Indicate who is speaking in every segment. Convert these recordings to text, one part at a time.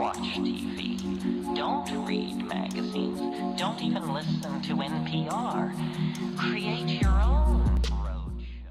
Speaker 1: watch TV. Don't read magazines. Don't even listen to NPR. Create your own road show.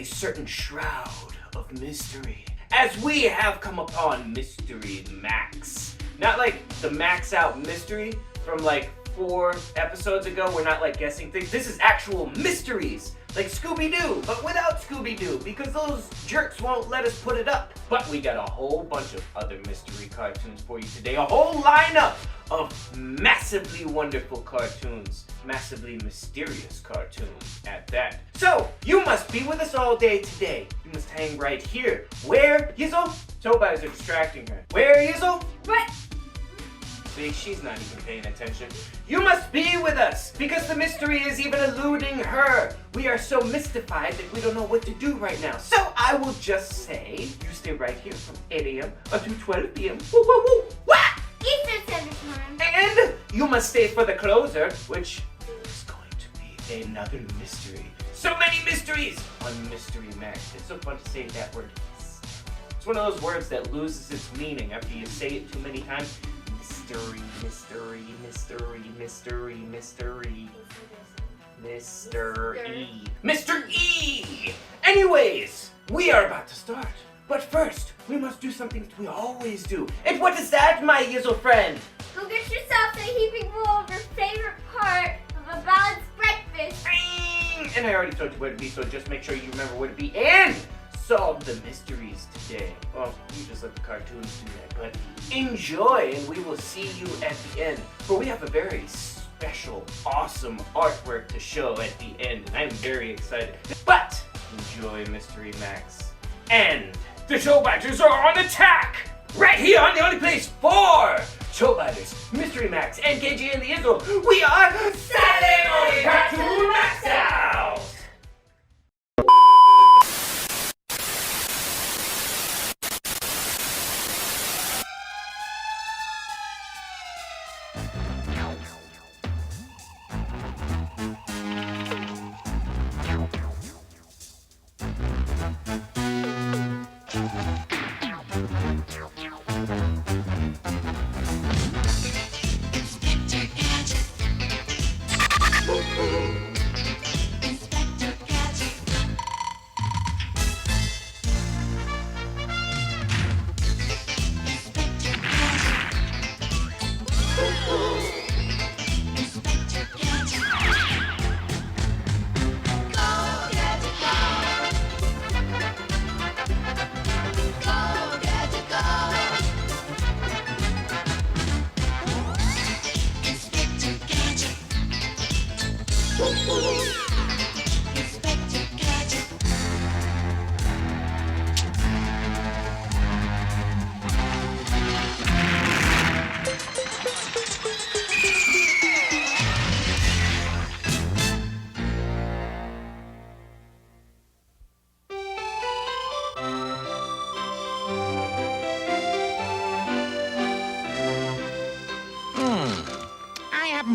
Speaker 2: Certain shroud of mystery, as we have come upon Mystery Max. Not like the Max Out mystery from like 4 episodes ago. We're not like guessing things. This is actual mysteries, like Scooby-Doo, but without Scooby-Doo, because those jerks won't let us put it up. But we got a whole bunch of other mystery cartoons for you today. A whole lineup of massively wonderful cartoons, massively mysterious cartoons at that. So, you must be with us all day today. You must hang right here. Where, Yizzle? Tobaz are distracting her. Where, Yizzle?
Speaker 3: What?
Speaker 2: See, she's not even paying attention. You must be with us, because the mystery is even eluding her. We are so mystified that we don't know what to do right now. So I will just say, you stay right here from 8 a.m. until 12 p.m. Woo, woo, woo, wah!
Speaker 3: Eastern Standard Time.
Speaker 2: And you must stay for the closer, which is going to be another mystery. So many mysteries on Mystery Max. It's so fun to say that word. It's one of those words that loses its meaning after you say it too many times. Mystery, mystery, mystery, mystery, mystery. Mr. E. Mr. E! Anyways, we are about to start. But first, we must do something that we always do. And what is that, my Yizzle friend?
Speaker 3: Go get yourself a heaping bowl of your favorite part of a balanced breakfast.
Speaker 2: And I already told you where to be, so just make sure you remember where to be and solve the mysteries today. Well, you just let the cartoons do that, but enjoy, and we will see you at the end. For we have a very special, awesome artwork to show at the end, and I'm very excited. But enjoy Mystery Max. And the Showbiters are on attack! Right here on the only place for Showbiters, Mystery Max, and KG and the Yizzle. We are Saturday Morning Cartoon MAXOUT!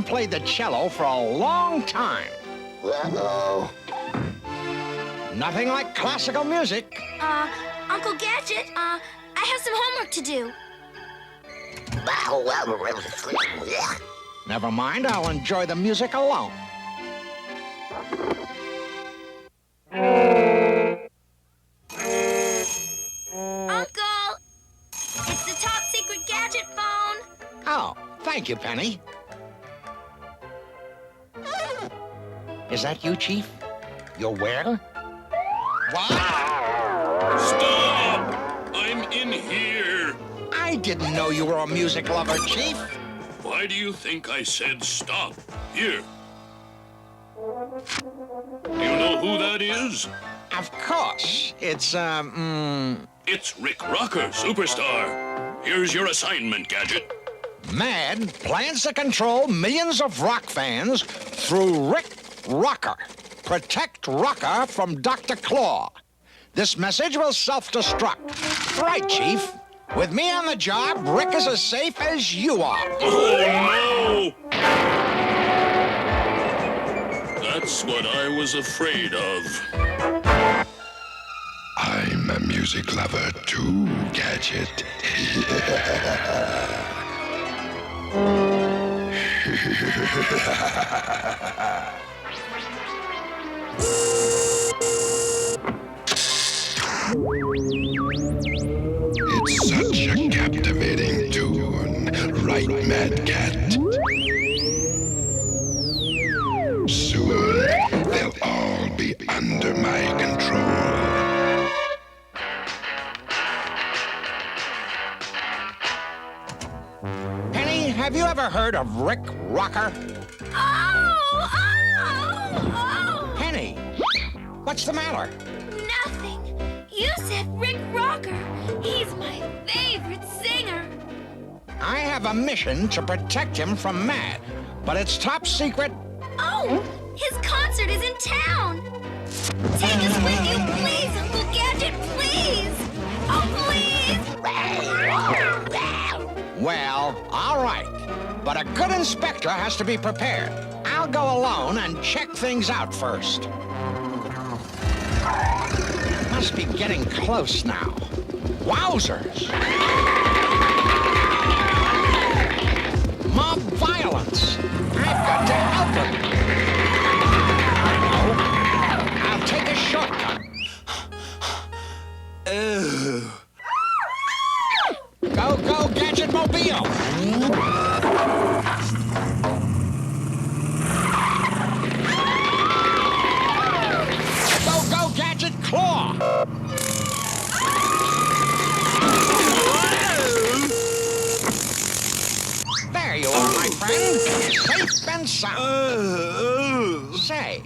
Speaker 4: Played the cello for a long time.
Speaker 5: Uh-oh.
Speaker 4: Nothing like classical music.
Speaker 3: Uncle Gadget, I have some homework to do.
Speaker 4: Never mind, I'll enjoy the music alone.
Speaker 3: Uncle! It's the top secret Gadget phone.
Speaker 4: Oh, thank you, Penny. Is that you, Chief? You're where? What?
Speaker 6: Stop! I'm in here.
Speaker 4: I didn't know you were a music lover, Chief.
Speaker 6: Why do you think I said stop? Here. Do you know who that is?
Speaker 4: Of course. It's,
Speaker 6: It's Rick Rocker, superstar. Here's your assignment, Gadget.
Speaker 4: MAD plans to control millions of rock fans through Rick Rocker. Protect Rocker from Dr. Claw. This message will self-destruct. Right, Chief. With me on the job, Rick is as safe as you are.
Speaker 6: Oh, no! That's what I was afraid of.
Speaker 5: I'm a music lover too, Gadget. It's such a captivating tune, right, Mad Cat? Soon, they'll all be under my control.
Speaker 4: Penny, have you ever heard of Rick Rocker?
Speaker 3: Oh!
Speaker 4: Penny, what's the matter?
Speaker 3: Nothing. You said Rick Rocker. He's my favorite singer.
Speaker 4: I have a mission to protect him from MAD, but it's top secret.
Speaker 3: Oh, his concert is in town. Take us with you, please, Uncle Gadget, please. Oh, please.
Speaker 4: Well, all right. But a good inspector has to be prepared. I'll go alone and check things out first. Must be getting close now. Wowzers! Mob violence. I've got to help him. I know. I'll take a shortcut. Go, go, Gadget Mobile! Go, go, Gadget Claw! There you are, my friend. Safe and sound. Say,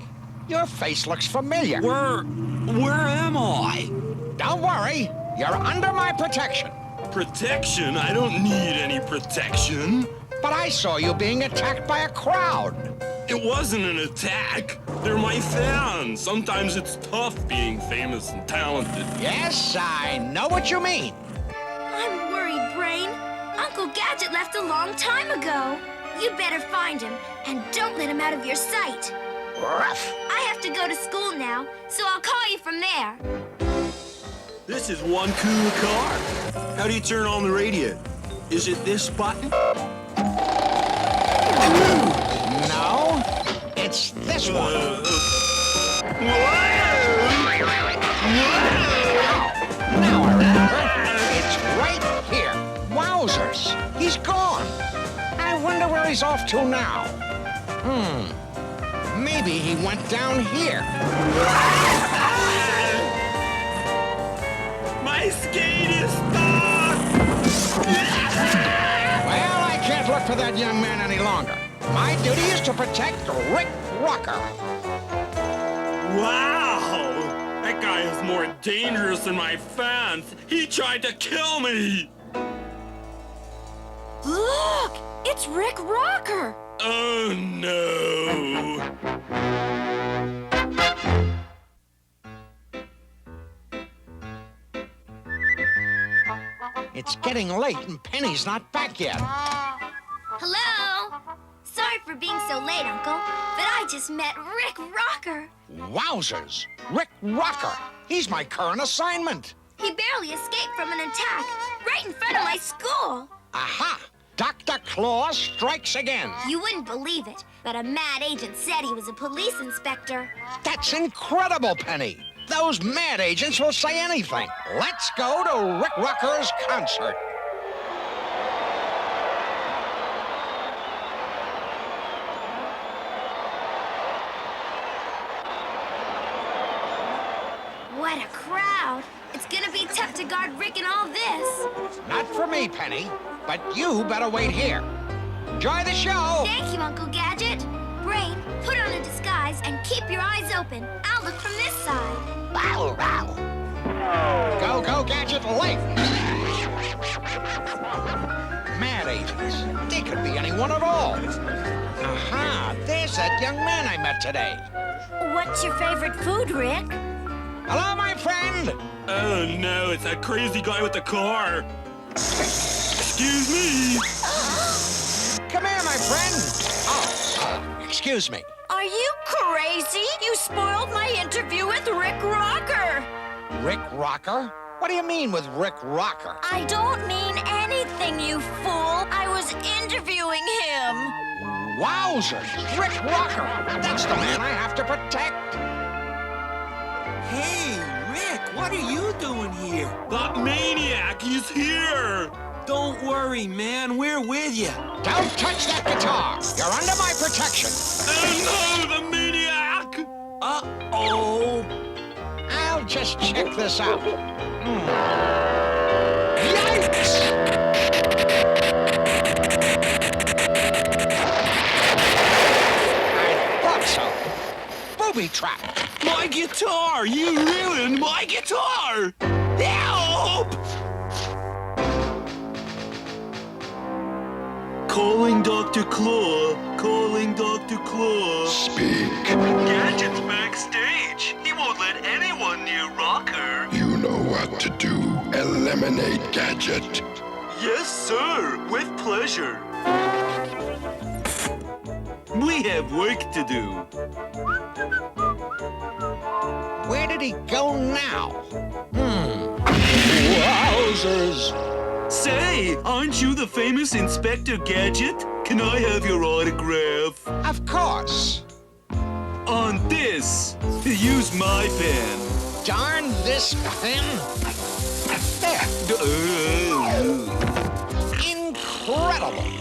Speaker 4: your face looks familiar.
Speaker 7: Where am I?
Speaker 4: Don't worry. You're under my protection.
Speaker 7: Protection? I don't need any protection.
Speaker 4: But I saw you being attacked by a crowd.
Speaker 7: It wasn't an attack. They're my fans. Sometimes it's tough being famous and talented.
Speaker 4: Yes, I know what you mean.
Speaker 3: I'm worried, Brain. Uncle Gadget left a long time ago. You better find him, and don't let him out of your sight. I have to go to school now, so I'll call you from there.
Speaker 7: This is one cool car. How do you turn on the radio? Is it this button?
Speaker 4: No, it's this one. Now I remember. It's right here. Wowzers. He's gone. I wonder where he's off to now. Maybe he went down here.
Speaker 7: My skate is stuck!
Speaker 4: Well, I can't look for that young man any longer. My duty is to protect Rick Rocker.
Speaker 7: Wow! That guy is more dangerous than my fans. He tried to kill me!
Speaker 3: Look! It's Rick Rocker!
Speaker 7: Oh, no!
Speaker 4: It's getting late and Penny's not back yet.
Speaker 3: Hello? Sorry for being so late, Uncle, but I just met Rick Rocker.
Speaker 4: Wowzers! Rick Rocker! He's my current assignment.
Speaker 3: He barely escaped from an attack right in front of my school.
Speaker 4: Aha! Dr. Claw strikes again.
Speaker 3: You wouldn't believe it, but a mad agent said he was a police inspector.
Speaker 4: That's incredible, Penny. Those mad agents will say anything. Let's go to Rick Rocker's concert.
Speaker 3: What a crowd. It's gonna be tough to guard Rick in all this.
Speaker 4: Not for me, Penny, but you better wait here. Enjoy the show.
Speaker 3: Thank you, Uncle Gadget. Brain, put on a disguise and keep your eyes open. I'll look from this side.
Speaker 4: Go, go, Gadget, late! Mad agents. They could be anyone at all. Aha, there's that young man I met today.
Speaker 3: What's your favorite food, Rick?
Speaker 4: Hello, my friend.
Speaker 7: Oh no, it's that crazy guy with the car. Excuse me.
Speaker 4: Come here, my friend. Oh, excuse me.
Speaker 3: Are you crazy? You spoiled my interview with Rick Rocker.
Speaker 4: Rick Rocker? What do you mean with Rick Rocker?
Speaker 3: I don't mean anything, you fool. I was interviewing him.
Speaker 4: Wowzers! Rick Rocker! That's the man I have to protect!
Speaker 7: Hey, Rick, what are you doing here? That maniac is here. Don't worry, man, we're with you.
Speaker 4: Don't touch that guitar! You're under my protection!
Speaker 7: Oh no, the maniac! Uh-oh.
Speaker 4: I'll just check this out. Yikes! Booby trap!
Speaker 7: My guitar! You ruined my guitar! Help! Calling Dr. Claw. Calling Dr. Claw.
Speaker 5: Speak.
Speaker 7: Gadget's backstage. He won't let anyone near Rocker.
Speaker 5: You know what to do. Eliminate Gadget.
Speaker 7: Yes, sir. With pleasure. We have work to do.
Speaker 4: Where did he go now? Wowzers!
Speaker 7: Say, aren't you the famous Inspector Gadget? Can I have your autograph?
Speaker 4: Of course.
Speaker 7: On this. Use my pen.
Speaker 4: Darn this pen. There. Incredible.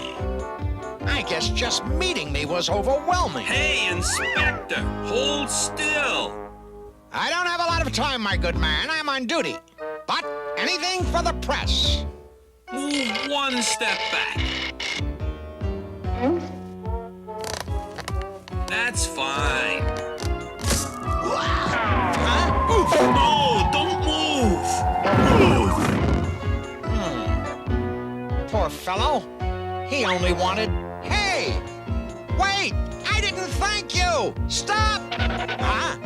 Speaker 4: I guess just meeting me was overwhelming.
Speaker 7: Hey, Inspector, hold still.
Speaker 4: I don't have a lot of time, my good man. I'm on duty. But anything for the press.
Speaker 7: Move one step back. That's fine.
Speaker 4: Huh?
Speaker 7: No, don't move.
Speaker 4: Poor fellow. He only wanted... Hey! Wait! I didn't thank you! Stop! Huh?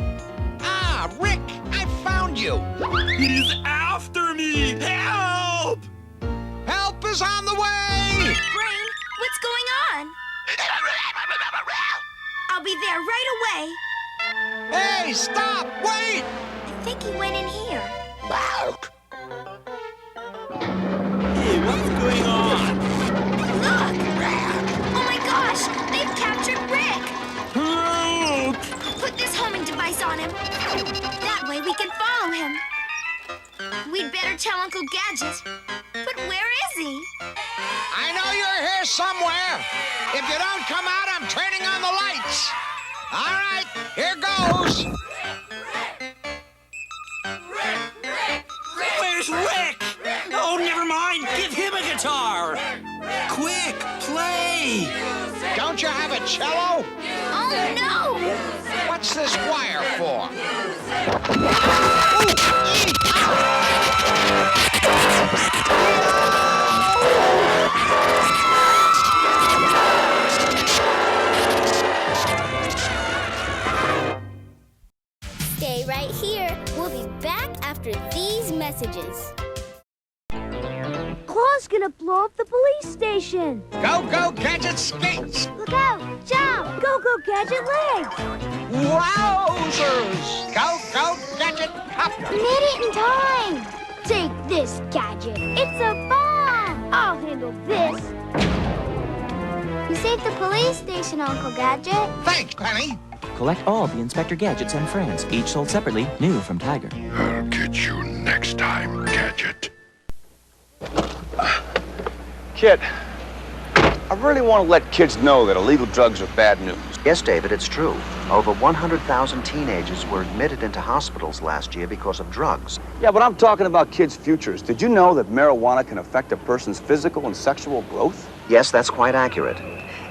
Speaker 4: Ah, Rick! I found you!
Speaker 7: He's after me! Help!
Speaker 4: Help is on the way!
Speaker 3: Brain, what's going on? I'll be there right away.
Speaker 4: Hey, stop! Wait!
Speaker 3: I think he went in here.
Speaker 7: Hey, what's going on?
Speaker 3: Look! Oh my gosh! They've captured Rick!
Speaker 7: Help!
Speaker 3: I'll put this homing device on him. That way we can follow him. We'd better tell Uncle Gadget. But where is he?
Speaker 4: I know you're here somewhere. If you don't come out, I'm turning on the lights. All right, here goes.
Speaker 7: Where's Rick? Oh, never mind. Give him a guitar. Quick, play.
Speaker 4: Don't you have a cello?
Speaker 3: Oh no!
Speaker 4: What's this wire for?
Speaker 8: Stay right here. We'll be back after these messages.
Speaker 9: Claw's gonna blow up the police station.
Speaker 4: Go, go, Gadget skates!
Speaker 9: Look out! Jump! Go, go, Gadget legs!
Speaker 4: Wowzers! Go, go, Gadget copter!
Speaker 9: Made it in time! Take this, Gadget. It's a bomb! I'll handle this. You saved the police station, Uncle Gadget.
Speaker 4: Thanks, Penny.
Speaker 10: Collect all the Inspector Gadgets and friends, each sold separately, new from Tiger.
Speaker 5: I'll get you next time, Gadget.
Speaker 11: Kid, I really want to let kids know that illegal drugs are bad news.
Speaker 12: Yes, David, it's true. Over 100,000 teenagers were admitted into hospitals last year because of drugs.
Speaker 11: Yeah, but I'm talking about kids' futures. Did you know that marijuana can affect a person's physical and sexual growth?
Speaker 12: Yes, that's quite accurate.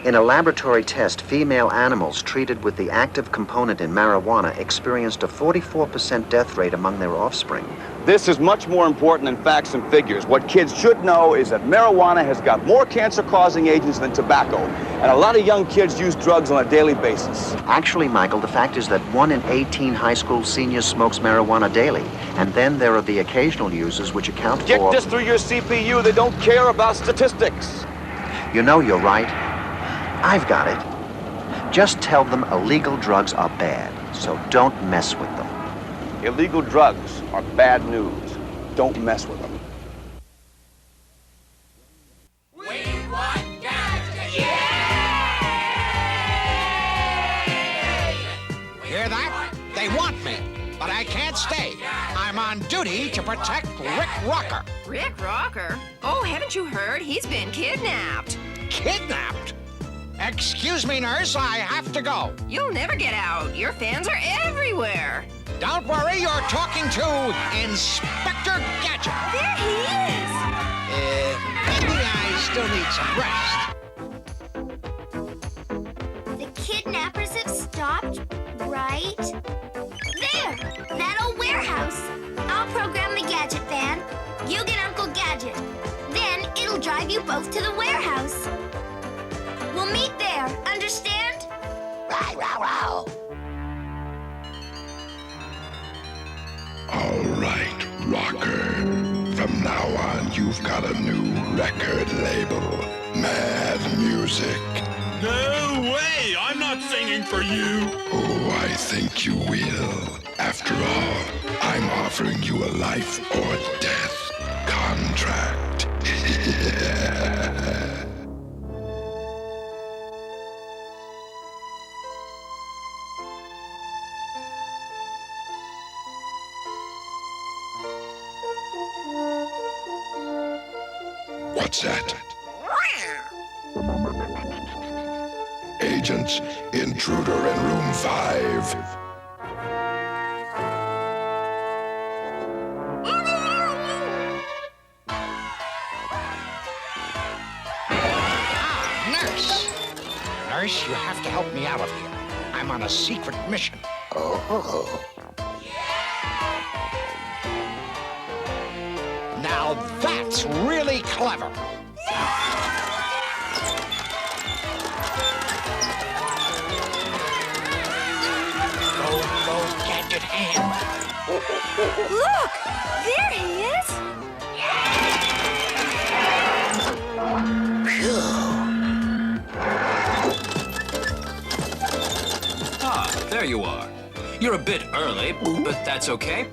Speaker 12: In a laboratory test, female animals treated with the active component in marijuana experienced a 44% death rate among their offspring.
Speaker 11: This is much more important than facts and figures. What kids should know is that marijuana has got more cancer-causing agents than tobacco, and a lot of young kids use drugs on a daily basis.
Speaker 12: Actually, Michael, the fact is that 1 in 18 high school seniors smokes marijuana daily, and then there are the occasional users which account for...
Speaker 11: Get this through your CPU. They don't care about statistics.
Speaker 12: You know, you're right. I've got it. Just tell them illegal drugs are bad, so don't mess with them.
Speaker 11: Illegal drugs are bad news. Don't mess with them.
Speaker 13: We want Gadget!
Speaker 4: Hear that? They want me, but I can't stay. I'm on duty to protect Rick Rocker.
Speaker 14: Rick Rocker? Oh, haven't you heard? He's been kidnapped.
Speaker 4: Kidnapped? Excuse me, nurse, I have to go.
Speaker 14: You'll never get out. Your fans are everywhere.
Speaker 4: Don't worry, you're talking to Inspector Gadget.
Speaker 3: There he is.
Speaker 4: Maybe I still need some rest.
Speaker 3: The kidnappers have stopped, right? There! That old warehouse. I'll program the Gadget van. You get Uncle Gadget. Then it'll drive you both to the warehouse. We'll meet there, understand?
Speaker 5: All right, Rocker. From now on, you've got a new record label. Mad Music.
Speaker 6: No way! I'm not singing for you!
Speaker 5: Oh, I think you will. After all, I'm offering you a life or death contract. What's that? Agents, intruder in room 5.
Speaker 4: Nurse! Nurse, you have to help me out of here. I'm on a secret mission. Oh. Now that's really clever. Go, Gadget hand.
Speaker 3: Look! There he is!
Speaker 15: Ah, there you are. You're a bit early, but that's okay.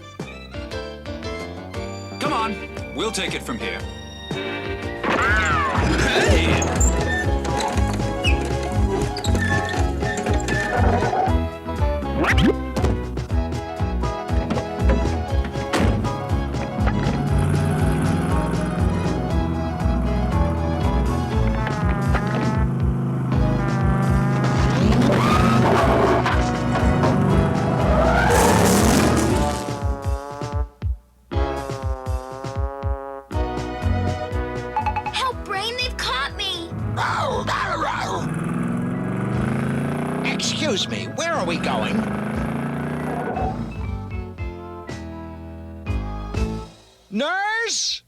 Speaker 15: Come on, we'll take it from here. Hey!
Speaker 4: Excuse me, where are we going? Nurse?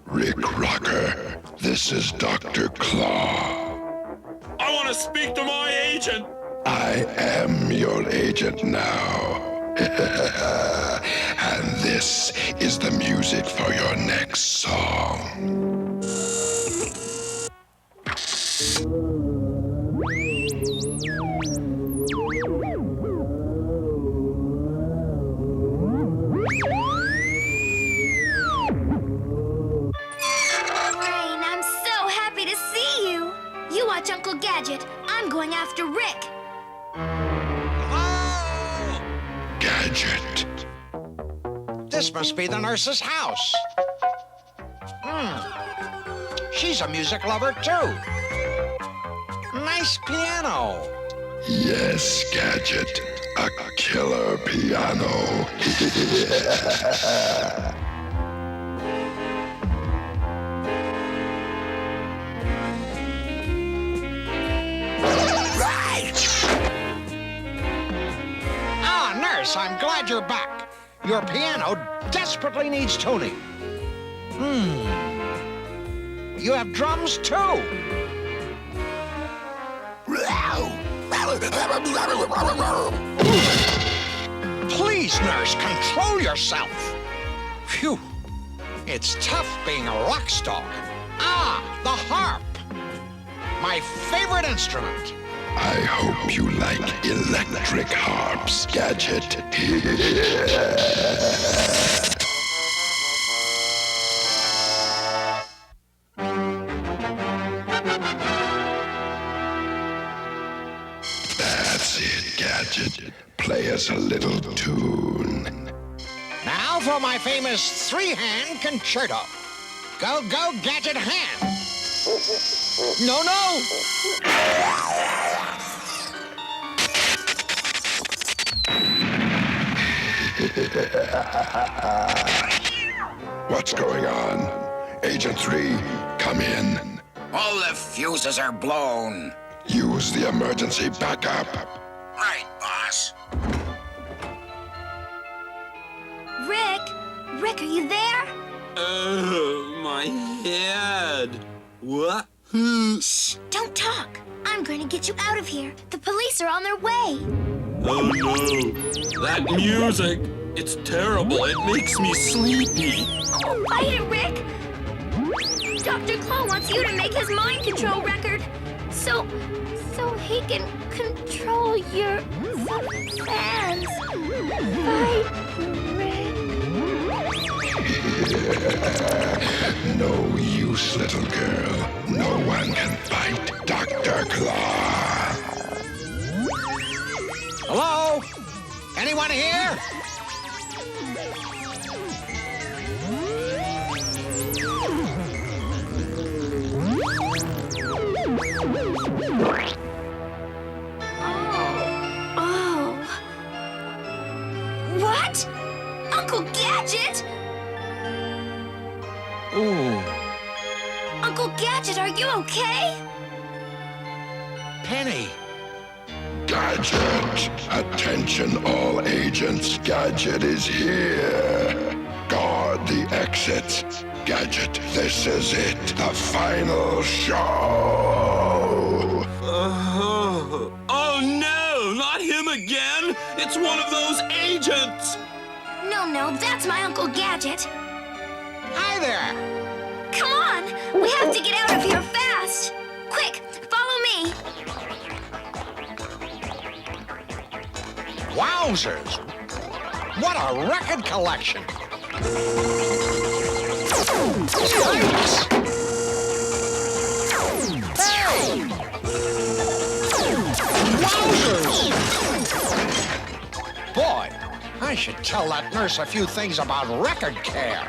Speaker 5: Rick Rocker, this is Dr. Claw.
Speaker 6: I want to speak to my agent.
Speaker 5: I am your agent now. And this is the music for your next song.
Speaker 3: Uncle Gadget, I'm going after Rick.
Speaker 5: Gadget.
Speaker 4: This must be the nurse's house. She's a music lover, too. Nice piano.
Speaker 5: Yes, Gadget. A killer piano.
Speaker 4: Yes, I'm glad you're back. Your piano desperately needs tuning. You have drums, too. Please, nurse, control yourself. Phew. It's tough being a rock star. Ah, the harp. My favorite instrument.
Speaker 5: I hope you like electric harps, Gadget. That's it, Gadget. Play us a little tune.
Speaker 4: Now for my famous three-hand concerto. Go, go, Gadget hand. No, no.
Speaker 5: What's going on? Agent 3, come in.
Speaker 16: All the fuses are blown.
Speaker 5: Use the emergency backup.
Speaker 16: Right, boss.
Speaker 3: Rick, are you there?
Speaker 7: My head. What?
Speaker 3: Shh, don't talk. I'm going to get you out of here. The police are on their way.
Speaker 7: Oh no, that music. It's terrible. It makes me sleepy.
Speaker 3: Oh, bite it, Rick. Dr. Claw wants you to make his mind control record. So he can control your fans. Bite, Rick.
Speaker 5: No use, little girl. No one can fight Dr. Claw.
Speaker 4: Hello? Anyone here?
Speaker 3: Oh. What? Uncle Gadget?
Speaker 4: Ooh.
Speaker 3: Uncle Gadget, are you okay?
Speaker 4: Penny.
Speaker 5: Gadget! Attention all agents, Gadget is here. Guard the exits. Gadget, this is it, the final show.
Speaker 7: Oh no, not him again. It's one of those agents.
Speaker 3: No, that's my Uncle Gadget.
Speaker 4: Hi there.
Speaker 3: Come on, we have to get out of here fast. Quick, follow me.
Speaker 4: Wowzers! What a record collection! Thanks! Hey! Wowzers! Boy, I should tell that nurse a few things about record care.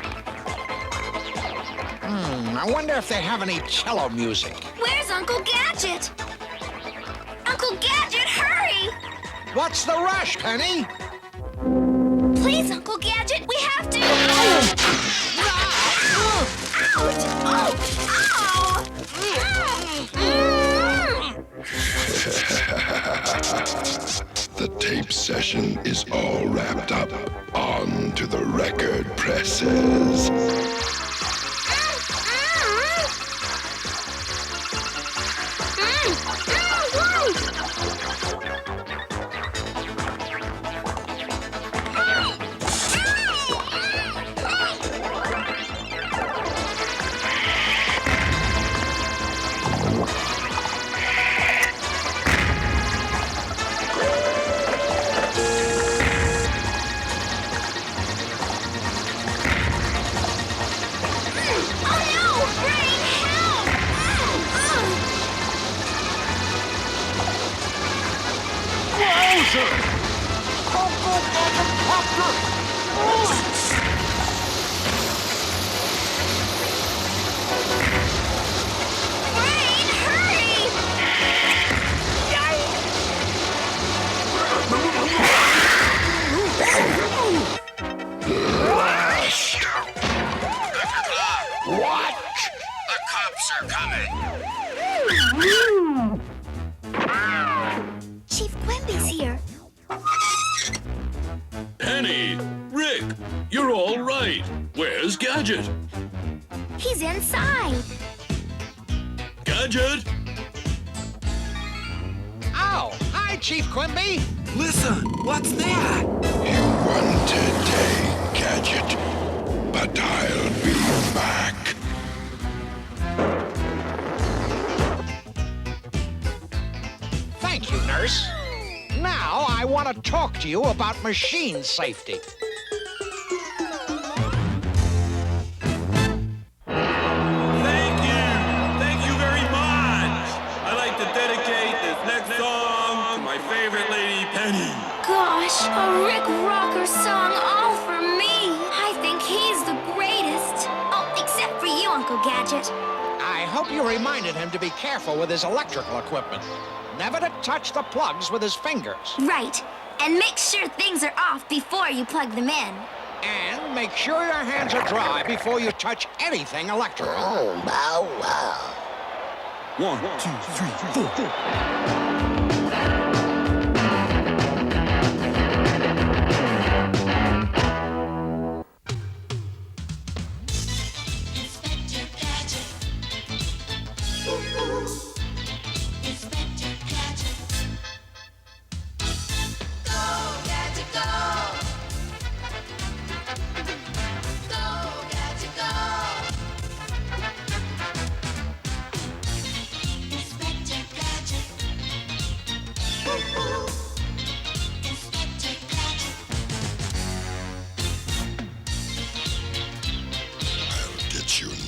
Speaker 4: I wonder if they have any cello music.
Speaker 3: Where's Uncle Gadget? Uncle Gadget, hurry!
Speaker 4: What's the rush, Penny?
Speaker 3: Please, Uncle Gadget, we have to... Ouch!
Speaker 5: The tape session is all wrapped up. On to the record presses.
Speaker 16: What? The cops are coming.
Speaker 3: Chief Quimby's here.
Speaker 6: Gadget?
Speaker 3: He's inside.
Speaker 6: Gadget?
Speaker 4: Oh, hi, Chief Quimby.
Speaker 7: Listen, what's that?
Speaker 5: You won today, Gadget, but I'll be back.
Speaker 4: Thank you, nurse. Now I want to talk to you about machine safety.
Speaker 7: Thank you very much. I'd like to dedicate this next song to my favorite lady, Penny.
Speaker 3: Gosh, a Rick Rocker song all for me. I think he's the greatest. Oh, except for you, Uncle Gadget.
Speaker 4: I hope you reminded him to be careful with his electrical equipment. Never to touch the plugs with his fingers.
Speaker 3: Right. And make sure things are off before you plug them in.
Speaker 4: And make sure your hands are dry before you touch anything electrical.
Speaker 16: Oh, wow, wow.
Speaker 7: 1, 2, 3, 4.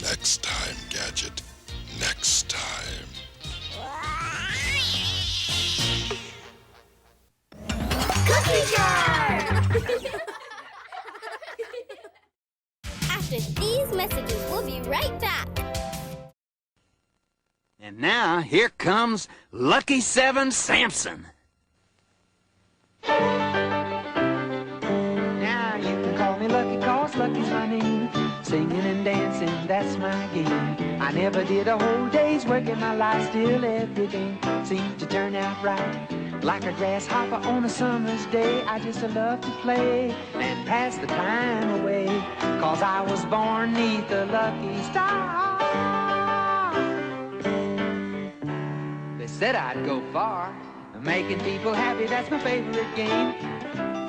Speaker 5: Next time, Gadget. Next time.
Speaker 8: Cookie jar! After these messages, we'll be right back.
Speaker 17: And now, here comes Lucky 7 Samson.
Speaker 18: Now you can call me Lucky, 'cause Lucky's my name. Singing and dancing, that's my game. I never did a whole day's work in my life, still everything seemed to turn out right. Like a grasshopper on a summer's day, I just love to play and pass the time away. 'Cause I was born 'neath a lucky star. They said I'd go far, making people happy, that's my favorite game.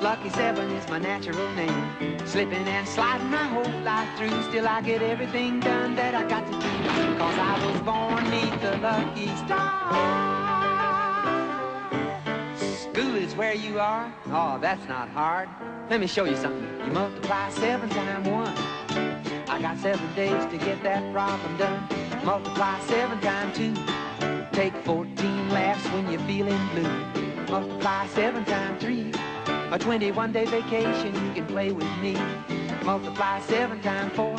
Speaker 18: Lucky 7 is my natural name. Slipping and sliding my whole life through, still I get everything done that I got to do. 'Cause I was born 'neath the lucky star. School is where you are? Oh, that's not hard. Let me show you something. You multiply 7 times 1. I got 7 days to get that problem done. Multiply 7 times 2. Take 14 laughs when you're feeling blue. Multiply 7 times 3. A 21-day vacation, you can play with me. Multiply 7 times 4.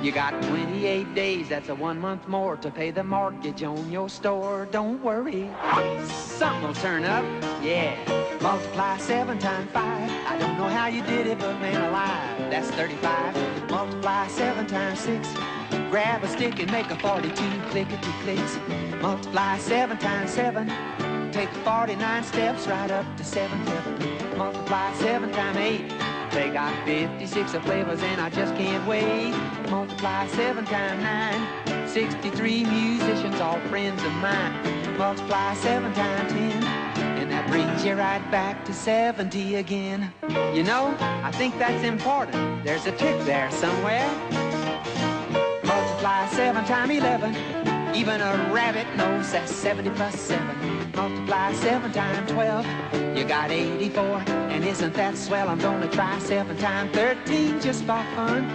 Speaker 18: You got 28 days, that's a 1 month more to pay the mortgage on your store. Don't worry, something will turn up, yeah. Multiply 7 times 5. I don't know how you did it, but man alive, that's 35. Multiply 7 times 6. Grab a stick and make a 42, clickety-clicks. Multiply 7 times 7. Take 49 steps right up to 7 heaven. Multiply 7 times 8. They got 56 of flavors and I just can't wait. Multiply 7 times 9. 63 musicians, all friends of mine. Multiply 7 times 10. And that brings you right back to 70 again. You know, I think that's important. There's a trick there somewhere. Multiply 7 times 11. Even a rabbit knows that's 70 plus 7. Multiply 7 times 12. You got 84. And isn't that swell? I'm gonna try 7 times 13 just for fun.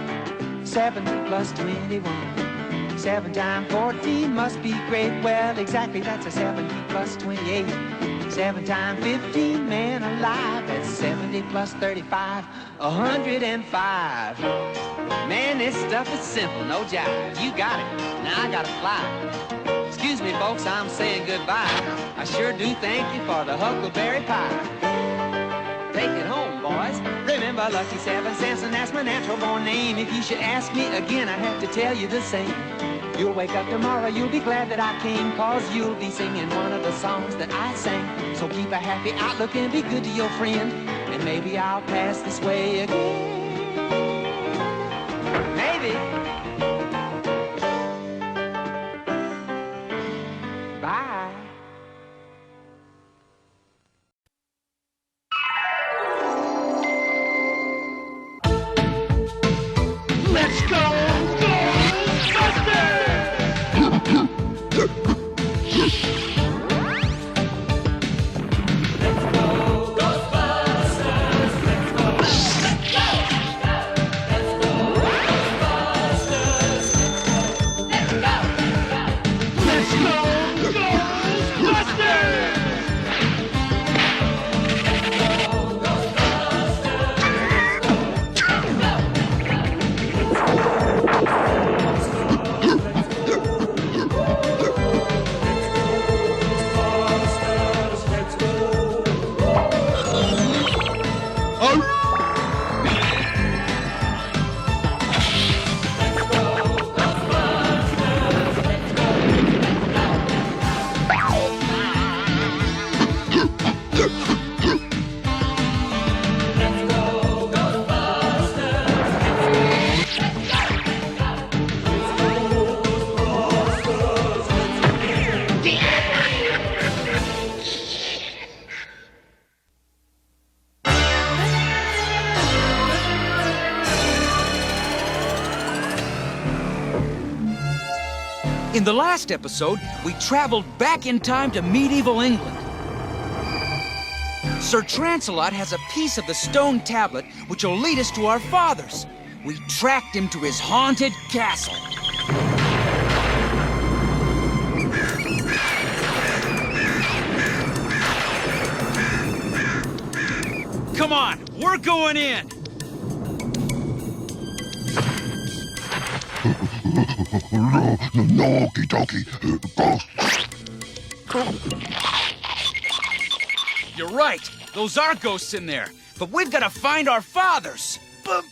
Speaker 18: 70 plus 21. 7 times 14 must be great. Well, exactly, that's a 70 plus 28. 7 times 15, man alive, that's 70 plus 35, 105. Man, this stuff is simple, no jive. You got it. Now I gotta fly. Excuse me, folks, I'm saying goodbye. I sure do thank you for the huckleberry pie. Take it home, boys. Remember Lucky 7 Samson, that's my natural born name. If you should ask me again, I have to tell you the same. You'll wake up tomorrow, you'll be glad that I came, 'cause you'll be singing one of the songs that I sang. So keep a happy outlook and be good to your friend, and maybe I'll pass this way again. Maybe.
Speaker 19: In the last episode, we traveled back in time to medieval England. Sir Trancelot has a piece of the stone tablet which will lead us to our fathers. We tracked him to his haunted castle. Come on, we're going in.
Speaker 5: No, okie dokie. Ghost.
Speaker 19: You're right. Those are ghosts in there. But we've got to find our fathers.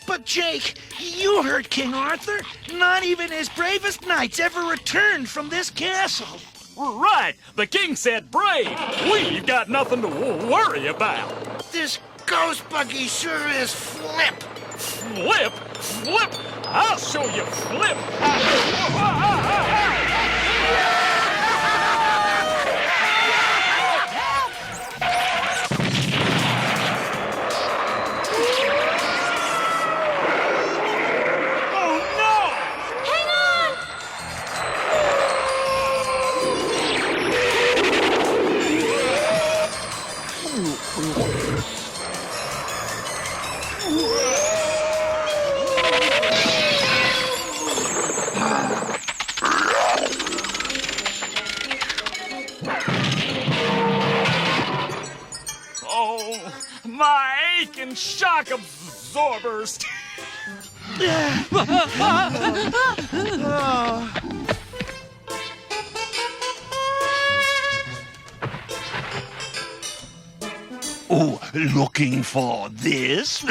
Speaker 20: But Jake, you heard King Arthur. Not even his bravest knights ever returned from this castle.
Speaker 21: Right. The king said brave. We've got nothing to worry about.
Speaker 20: This ghost buggy sure is flip.
Speaker 21: Flip? Flip? I'll show you flip. My aching shock absorbers.
Speaker 20: Oh, looking for this?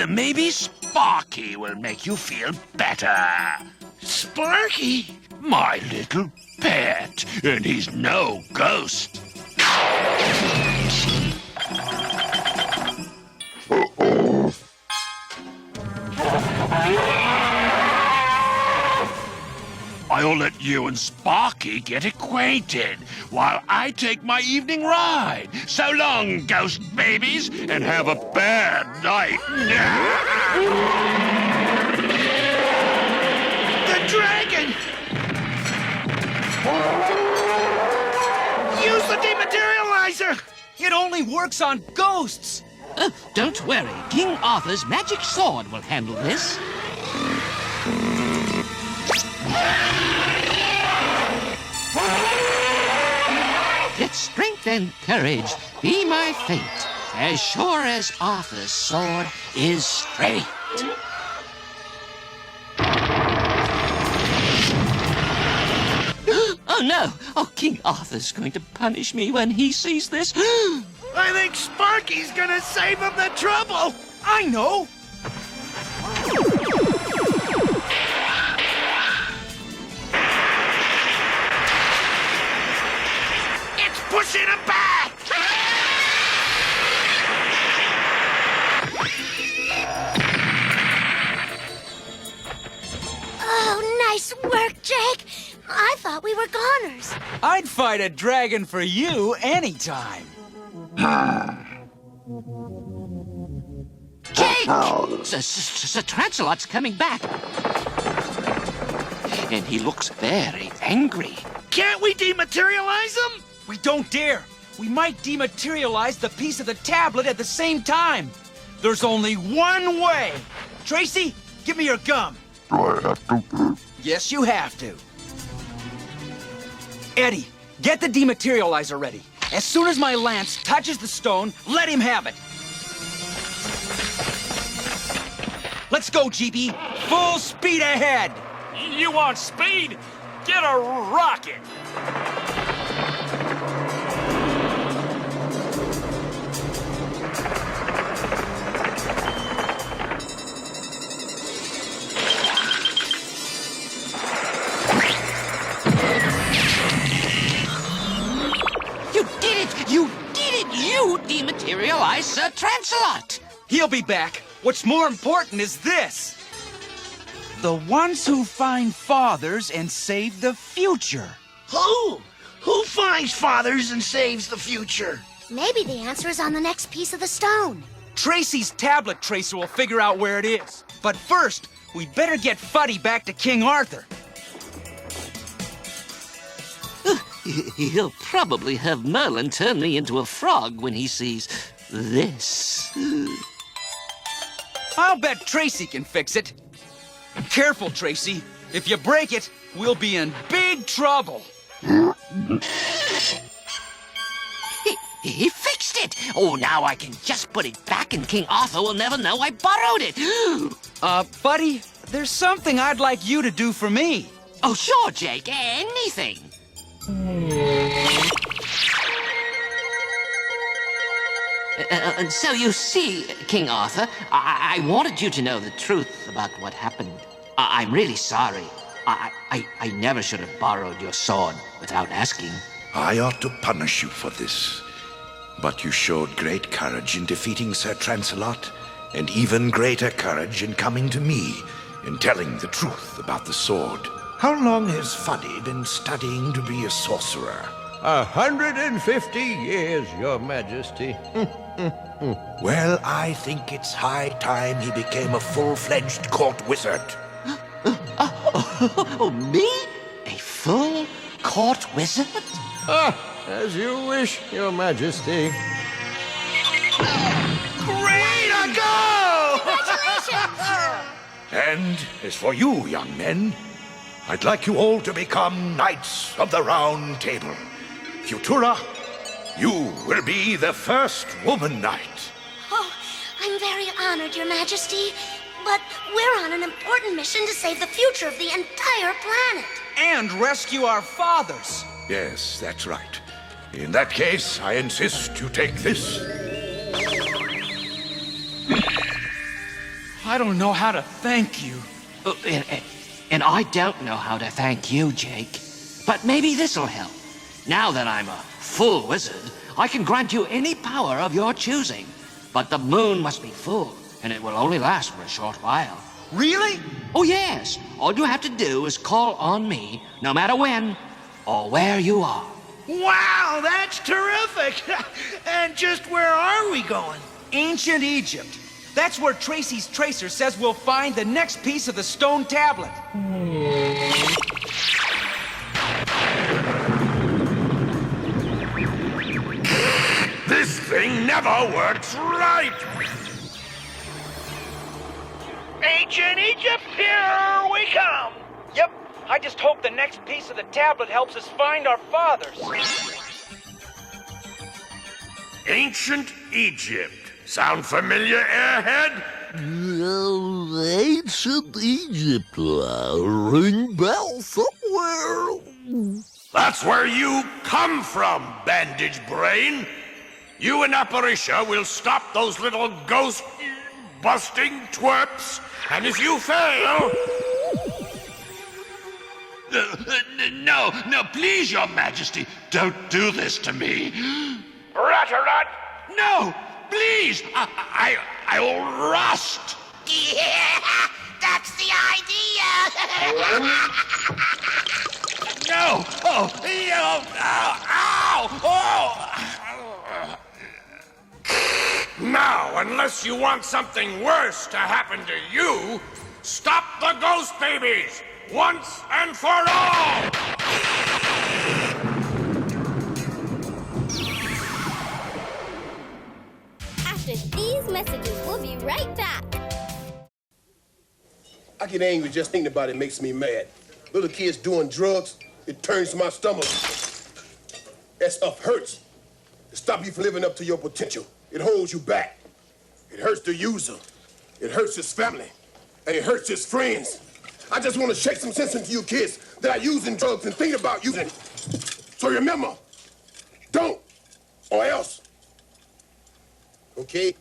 Speaker 20: Maybe Sparky will make you feel better. Sparky? My little pet, and he's no ghost. I'll let you and Sparky get acquainted while I take my evening ride. So long, ghost babies, and have a bad night. The dragon! Use the dematerializer!
Speaker 19: It only works on ghosts!
Speaker 22: Don't worry. King Arthur's magic sword will handle this. Let strength and courage be my fate, as sure as Arthur's sword is straight. Oh, no! Oh, King Arthur's going to punish me when he sees this.
Speaker 20: I think Sparky's gonna save him the trouble!
Speaker 19: I know!
Speaker 20: It's pushing him back!
Speaker 3: Oh, nice work, Jake. I thought we were goners.
Speaker 19: I'd fight a dragon for you anytime.
Speaker 22: Jake! Sir Trancelot's coming back. And he looks very angry.
Speaker 20: Can't we dematerialize him?
Speaker 19: We don't dare. We might dematerialize the piece of the tablet at the same time. There's only one way. Tracy, give me your gum.
Speaker 5: Do I have to?
Speaker 19: Yes, you have to. Eddie, get the dematerializer ready. As soon as my lance touches the stone, let him have it. Let's go, GP. Full speed ahead.
Speaker 21: You want speed? Get a rocket.
Speaker 22: You dematerialize Sir Trancelot.
Speaker 19: He'll be back. What's more important is this. The ones who find fathers and save the future.
Speaker 20: Who? Who finds fathers and saves the future?
Speaker 3: Maybe the answer is on the next piece of the stone.
Speaker 19: Tracy's tablet tracer will figure out where it is. But first, We'd better get Fuddy back to King Arthur.
Speaker 22: He'll probably have Merlin turn me into a frog when he sees this.
Speaker 19: I'll bet Tracy can fix it. Careful, Tracy. If you break it, we'll be in big trouble.
Speaker 22: He fixed it! Oh, now I can just put it back and King Arthur will never know I borrowed it.
Speaker 19: Buddy, there's something I'd like you to do for me.
Speaker 22: Oh, sure, Jake. Anything. And so you see, King Arthur, I wanted you to know the truth about what happened. I'm really sorry. I never should have borrowed your sword without asking.
Speaker 5: I ought to punish you for this. But you showed great courage in defeating Sir Lancelot, and even greater courage in coming to me and telling the truth about the sword. How long has Fuddy been studying to be a sorcerer?
Speaker 1: 150 years, Your Majesty.
Speaker 5: Well, I think it's high time he became a full-fledged court wizard.
Speaker 22: Oh, me? A full court wizard?
Speaker 1: As you wish, Your Majesty.
Speaker 5: Way to go!
Speaker 9: Congratulations!
Speaker 5: And as for you, young men, I'd like you all to become Knights of the Round Table. Futura, you will be the first woman knight.
Speaker 9: Oh, I'm very honored, Your Majesty. But we're on an important mission to save the future of the entire planet.
Speaker 19: And rescue our fathers.
Speaker 5: Yes, that's right. In that case, I insist you take this.
Speaker 19: I don't know how to thank you.
Speaker 22: And I don't know how to thank you, Jake. But maybe this'll help. Now that I'm a full wizard, I can grant you any power of your choosing. But the moon must be full, and it will only last for a short while.
Speaker 19: Really?
Speaker 22: Oh, yes. All you have to do is call on me, no matter when or where you are.
Speaker 2: Wow, that's terrific! And just where are we going?
Speaker 19: Ancient Egypt. That's where Tracy's tracer says we'll find the next piece of the stone tablet.
Speaker 20: This thing never works right!
Speaker 2: Ancient Egypt, here we come!
Speaker 19: Yep, I just hope the next piece of the tablet helps us find our fathers.
Speaker 20: Ancient Egypt. Sound familiar, Airhead?
Speaker 1: Ancient Egypt. Ring bell somewhere.
Speaker 20: That's where you come from, bandage brain. You and Apparitia will stop those little ghost-busting twerps, and if you fail... No, please, Your Majesty, don't do this to me. Rat-a-rat! No, please, I'll rust.
Speaker 16: Yeah, that's the idea.
Speaker 20: No! Oh! Ow! Oh! Now, unless you want something worse to happen to you, stop the ghost babies! Once and for all!
Speaker 8: After these messages, we'll be right back.
Speaker 23: I get angry just thinking about it makes me mad. Little kids doing drugs, it turns my stomach. That stuff hurts. It stops you from living up to your potential. It holds you back. It hurts the user. It hurts his family. And it hurts his friends. I just want to shake some sense into you kids that are using drugs and thinking about using. So remember, don't, or else. Okay?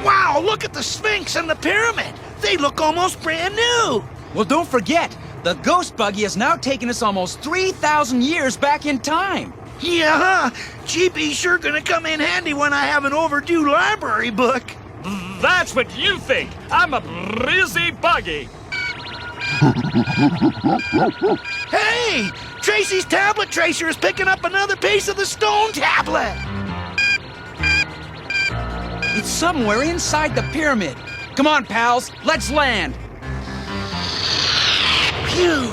Speaker 2: Wow, look at the Sphinx and the pyramid. They look almost brand new.
Speaker 19: Well, don't forget, the ghost buggy has now taken us almost 3,000 years back in time.
Speaker 2: Yeah, GB's sure gonna come in handy when I have an overdue library book.
Speaker 21: That's what you think. I'm a busy buggy.
Speaker 2: Hey! Tracy's tablet tracer is picking up another piece of the stone tablet!
Speaker 19: It's somewhere inside the pyramid. Come on, pals, let's land.
Speaker 2: Phew!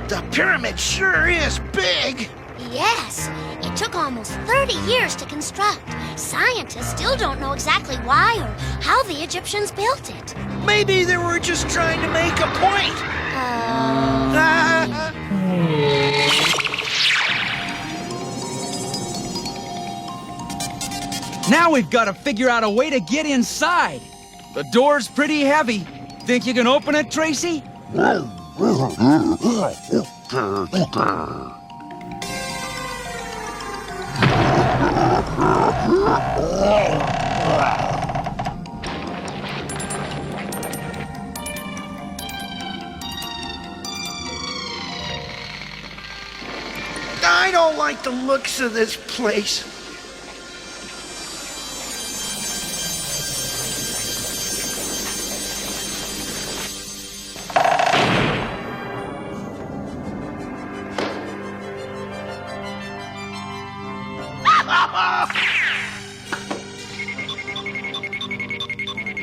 Speaker 2: The pyramid sure is big!
Speaker 9: Yes, it took almost 30 years to construct. Scientists still don't know exactly why or how the Egyptians built it.
Speaker 2: Maybe they were just trying to make a point.
Speaker 19: Now we've got to figure out a way to get inside. The door's pretty heavy. Think you can open it, Tracy?
Speaker 2: I don't like the looks of this place.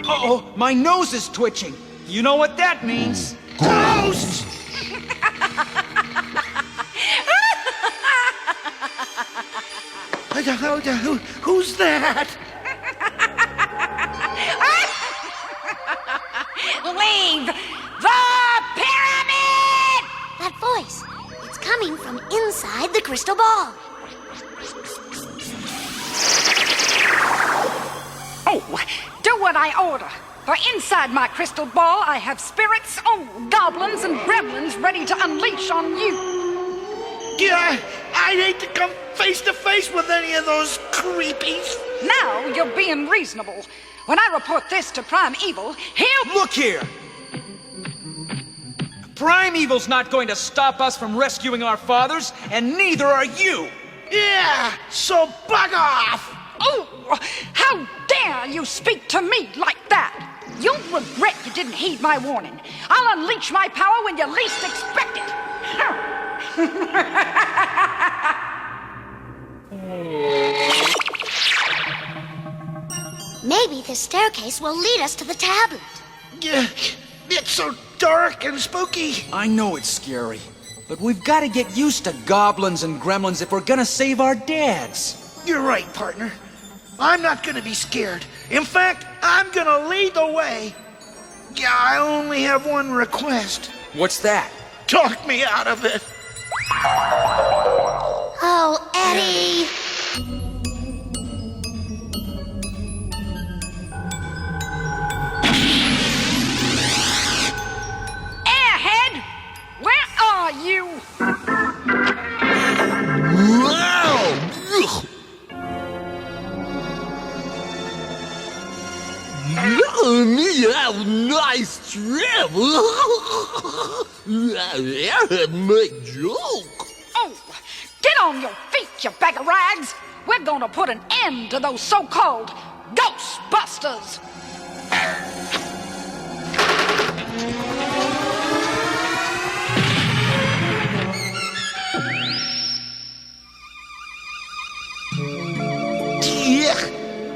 Speaker 19: Uh-oh, my nose is twitching. You know what that means?
Speaker 2: Ghosts! Who's that?
Speaker 9: Leave the pyramid! That voice, it's coming from inside the crystal ball.
Speaker 10: Oh, do what I order. For inside my crystal ball, I have spirits, goblins and gremlins ready to unleash on you.
Speaker 2: Yeah, I'd hate to come face to face with any of those creepies.
Speaker 10: Now you're being reasonable. When I report this to Prime Evil, he'll...
Speaker 19: Look here! Prime Evil's not going to stop us from rescuing our fathers, and neither are you!
Speaker 2: Yeah, so bug off!
Speaker 10: Oh, how dare you speak to me like that? You'll regret you didn't heed my warning. I'll unleash my power when you least expect it.
Speaker 9: Maybe the staircase will lead us to the tablet.
Speaker 2: Yeah, it's so dark and spooky.
Speaker 19: I know it's scary, but we've got to get used to goblins and gremlins if we're gonna save our dads.
Speaker 2: You're right, partner. I'm not gonna be scared. In fact, I'm gonna lead the way. Yeah, I only have one request.
Speaker 19: What's that?
Speaker 2: Talk me out of it.
Speaker 9: Oh, Eddie!
Speaker 10: Airhead, where are you?
Speaker 11: Me have nice travel. I make joke.
Speaker 10: Oh, get on your feet, you bag of rags. We're gonna put an end to those so-called Ghostbusters.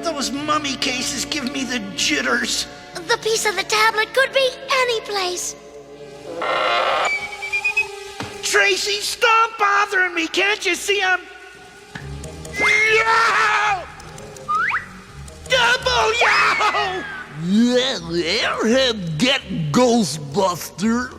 Speaker 2: Those mummy cases give me the jitters.
Speaker 9: The piece of the tablet could be any place.
Speaker 2: Tracy, stop bothering me. Can't you see I'm... Yow! Double yow!
Speaker 11: Yeah, Airhead get Ghostbuster.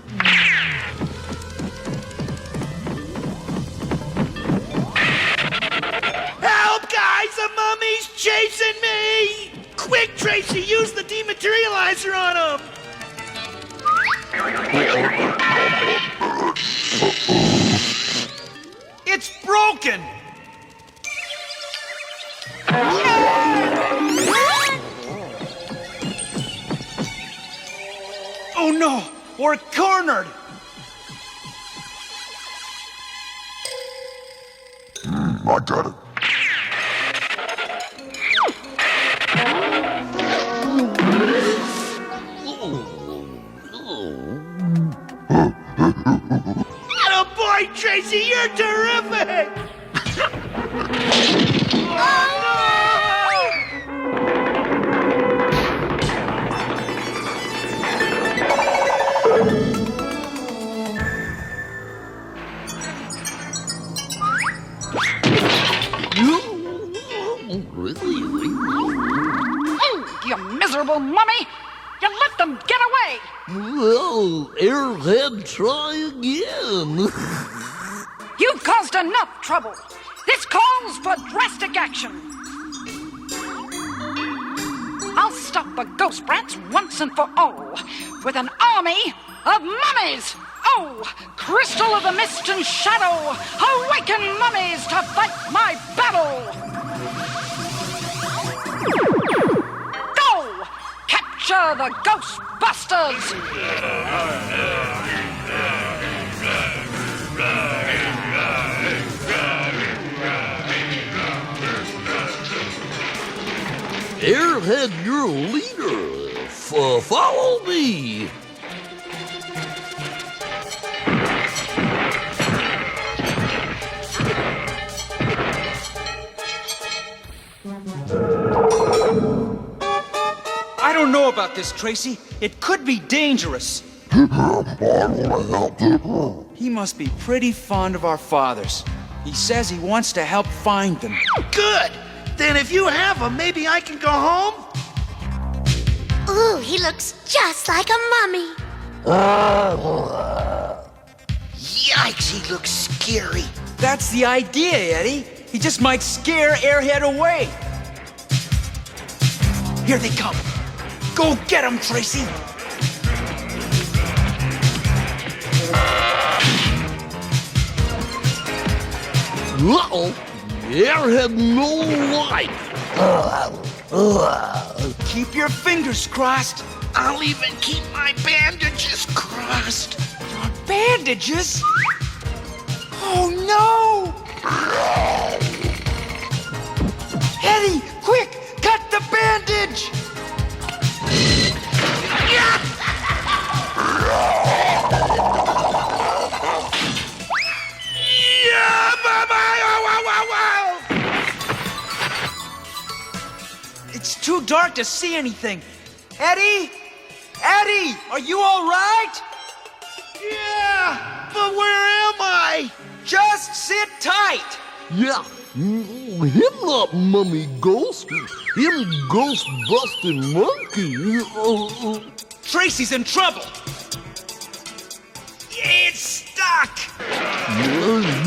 Speaker 2: Help, guys! A mummy's chasing me! Quick, Tracy, use the dematerializer on him!
Speaker 19: It's broken! Oh no! We're cornered!
Speaker 11: I got it.
Speaker 2: Atta boy, Tracy, you're terrific!
Speaker 10: You miserable mummy! You let them get away!
Speaker 11: Well, Airhead, try again.
Speaker 10: You've caused enough trouble. This calls for drastic action. I'll stop the ghost brats once and for all with an army of mummies! Oh, crystal of the mist and shadow, awaken mummies to fight my battle! Go! Capture the Ghostbusters!
Speaker 11: Airhead, your leader. Follow me.
Speaker 19: I don't know about this, Tracy. It could be dangerous. He must be pretty fond of our fathers. He says he wants to help find them.
Speaker 2: Good! Then if you have them, maybe I can go home?
Speaker 8: Ooh, he looks just like a mummy.
Speaker 2: Yikes, he looks scary.
Speaker 19: That's the idea, Eddie. He just might scare Airhead away. Here they come. Go get them, Tracy.
Speaker 11: Uh-oh. Airhead no light.
Speaker 19: Keep your fingers crossed.
Speaker 2: I'll even keep my bandages crossed.
Speaker 19: Your bandages? Oh, no! Eddie, quick! Cut the bandage! It's too dark to see anything. Eddie? Eddie, are you all right?
Speaker 2: Yeah, but where am I?
Speaker 19: Just sit tight.
Speaker 11: Yeah, him not mummy ghost. Him ghost busting monkey.
Speaker 19: Tracy's in trouble. It's stuck.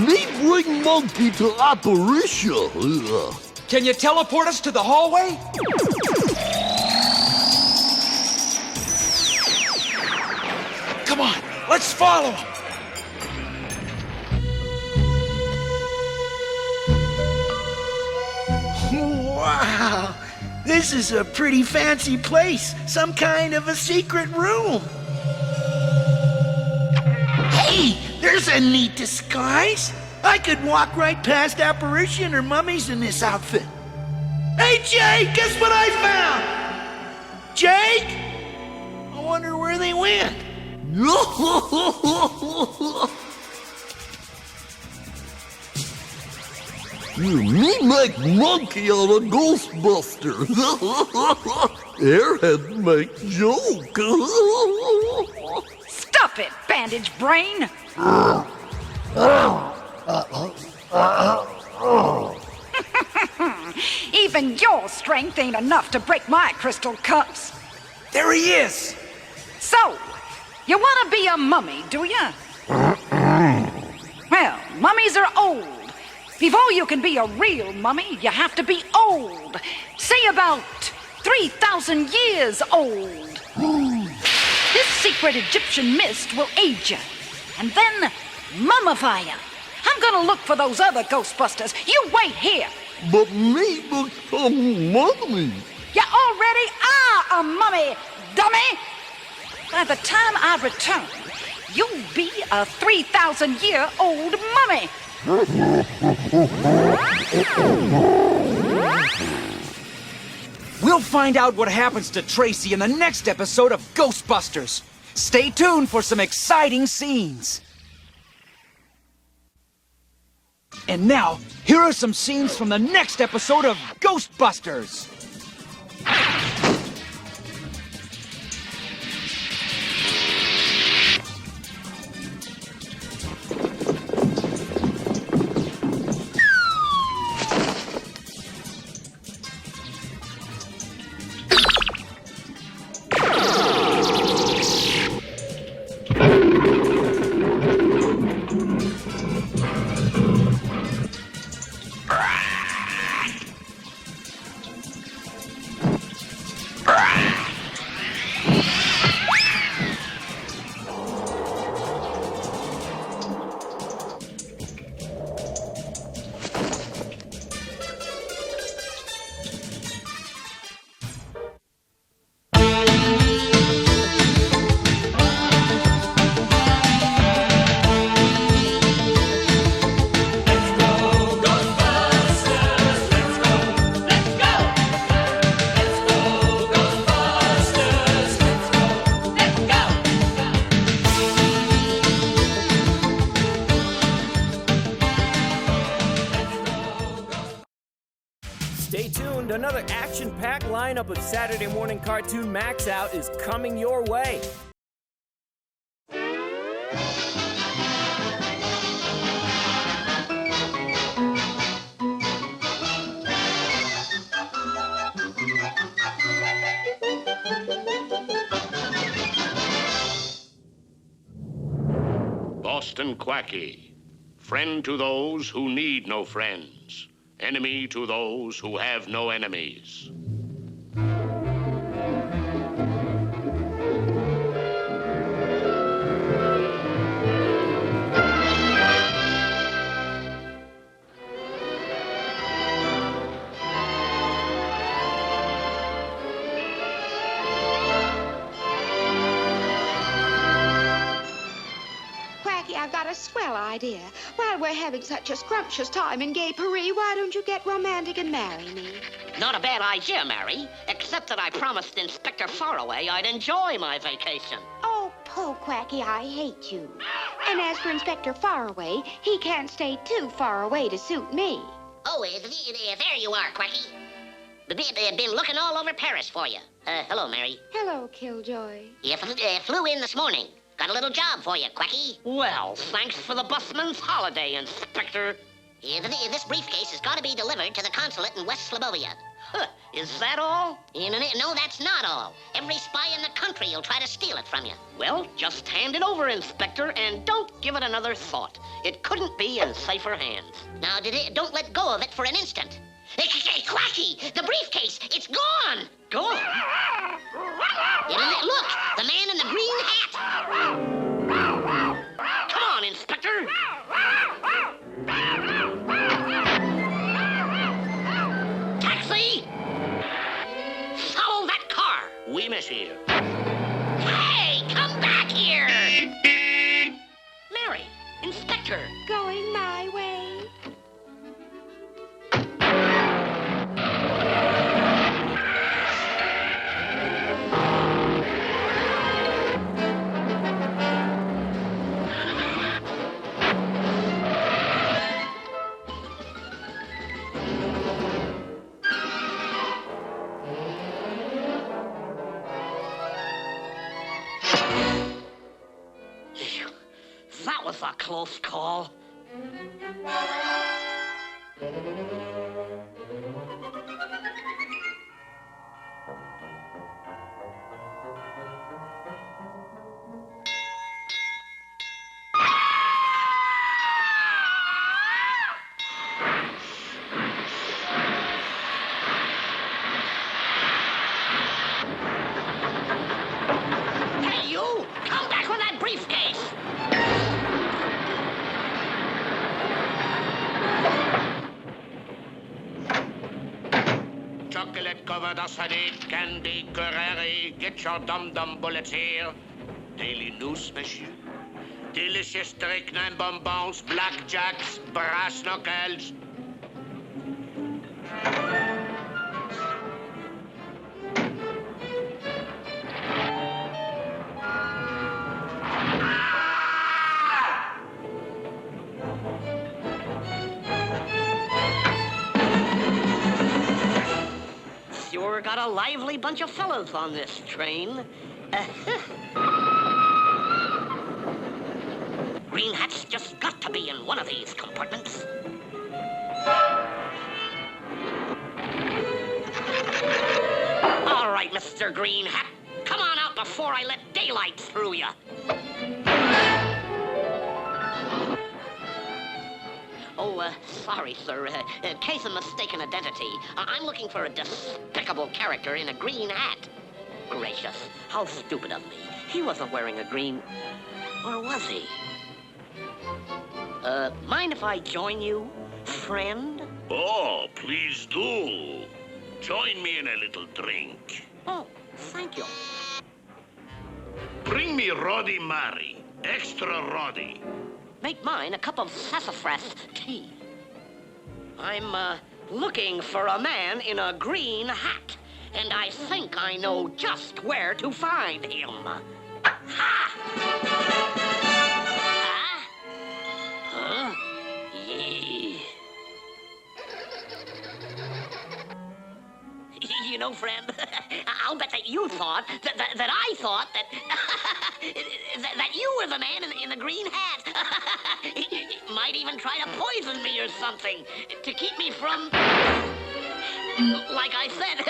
Speaker 11: Me bring monkey to operation.
Speaker 19: Can you teleport us to the hallway? Come on, let's follow him.
Speaker 2: Wow, this is a pretty fancy place. Some kind of a secret room. Hey, there's a neat disguise. I could walk right past apparition or mummies in this outfit. Hey, Jake, guess what I found? Jake? I wonder where they went.
Speaker 11: Me make monkey out of Ghostbusters. Airhead make joke.
Speaker 10: Stop it, bandage brain! Even your strength ain't enough to break my crystal cups.
Speaker 19: There he is.
Speaker 10: So, you want to be a mummy, do you? Well, mummies are old. Before you can be a real mummy, you have to be old. Say about 3,000 years old. This secret Egyptian mist will age you, and then mummify you. I'm gonna look for those other Ghostbusters. You wait here.
Speaker 11: But me become mummy.
Speaker 10: You already are a mummy, dummy. By the time I return, you'll be a 3,000-year-old mummy.
Speaker 19: We'll find out what happens to Tracy in the next episode of Ghostbusters. Stay tuned for some exciting scenes. And now, here are some scenes from the next episode of Ghostbusters.
Speaker 12: Stay tuned, another action-packed lineup of Saturday Morning Cartoon MAXOUT is coming your way.
Speaker 6: Boston Quacky, friend to those who need no friends, enemy to those who have no enemies.
Speaker 13: I've got a swell idea. While we're having such a scrumptious time in Gay Paris, why don't you get romantic and marry me?
Speaker 14: Not a bad idea, Mary, except that I promised Inspector Faraway I'd enjoy my vacation.
Speaker 13: Oh, Po Quacky, I hate you. And as for Inspector Faraway, he can't stay too far away to suit me.
Speaker 14: Oh, there you are, Quacky. Been looking all over Paris for you. Hello, Mary.
Speaker 13: Hello, Killjoy.
Speaker 14: Flew in this morning. Got a little job for you, Quacky. Well, thanks for the busman's holiday, Inspector. This briefcase has got to be delivered to the consulate in West Slobovia. Huh, is that all? No, that's not all. Every spy in the country will try to steal it from you. Well, just hand it over, Inspector, and don't give it another thought. It couldn't be in safer hands. Now, don't let go of it for an instant. Hey, Quacky, the briefcase, it's gone! Gone? Look, the man in the green hat. Come on, Inspector. Taxi! Follow that car.
Speaker 6: Oui, monsieur.
Speaker 14: Hey, come back here! Mary, Inspector.
Speaker 13: Going my way.
Speaker 14: That was a close call. Hey, you! Come back with that briefcase!
Speaker 6: Chocolate covered acai, candy, Guerreri, get your dum-dum bullets here. Daily news, monsieur. Delicious strychnine bonbons, blackjacks, brass knuckles.
Speaker 14: jolly bunch of fellows on this train. Green Hat's just got to be in one of these compartments. All right, Mr. Green Hat. Come on out before I let daylight through you. Oh, sorry, sir. Case of mistaken identity. I'm looking for a despicable character in a green hat. Gracious, how stupid of me. He wasn't wearing a green... Or was he? Mind if I join you, friend?
Speaker 6: Oh, please do. Join me in a little drink.
Speaker 14: Oh, thank you.
Speaker 6: Bring me Roddy Mary. Extra Roddy.
Speaker 14: Make mine a cup of sassafras tea. I'm, looking for a man in a green hat, and I think I know just where to find him. Ha! Huh? Yeah. You know, friend, I'll bet that you thought that I thought that that you were the man in the green hat. Might even try to poison me or something to keep me from, like I said,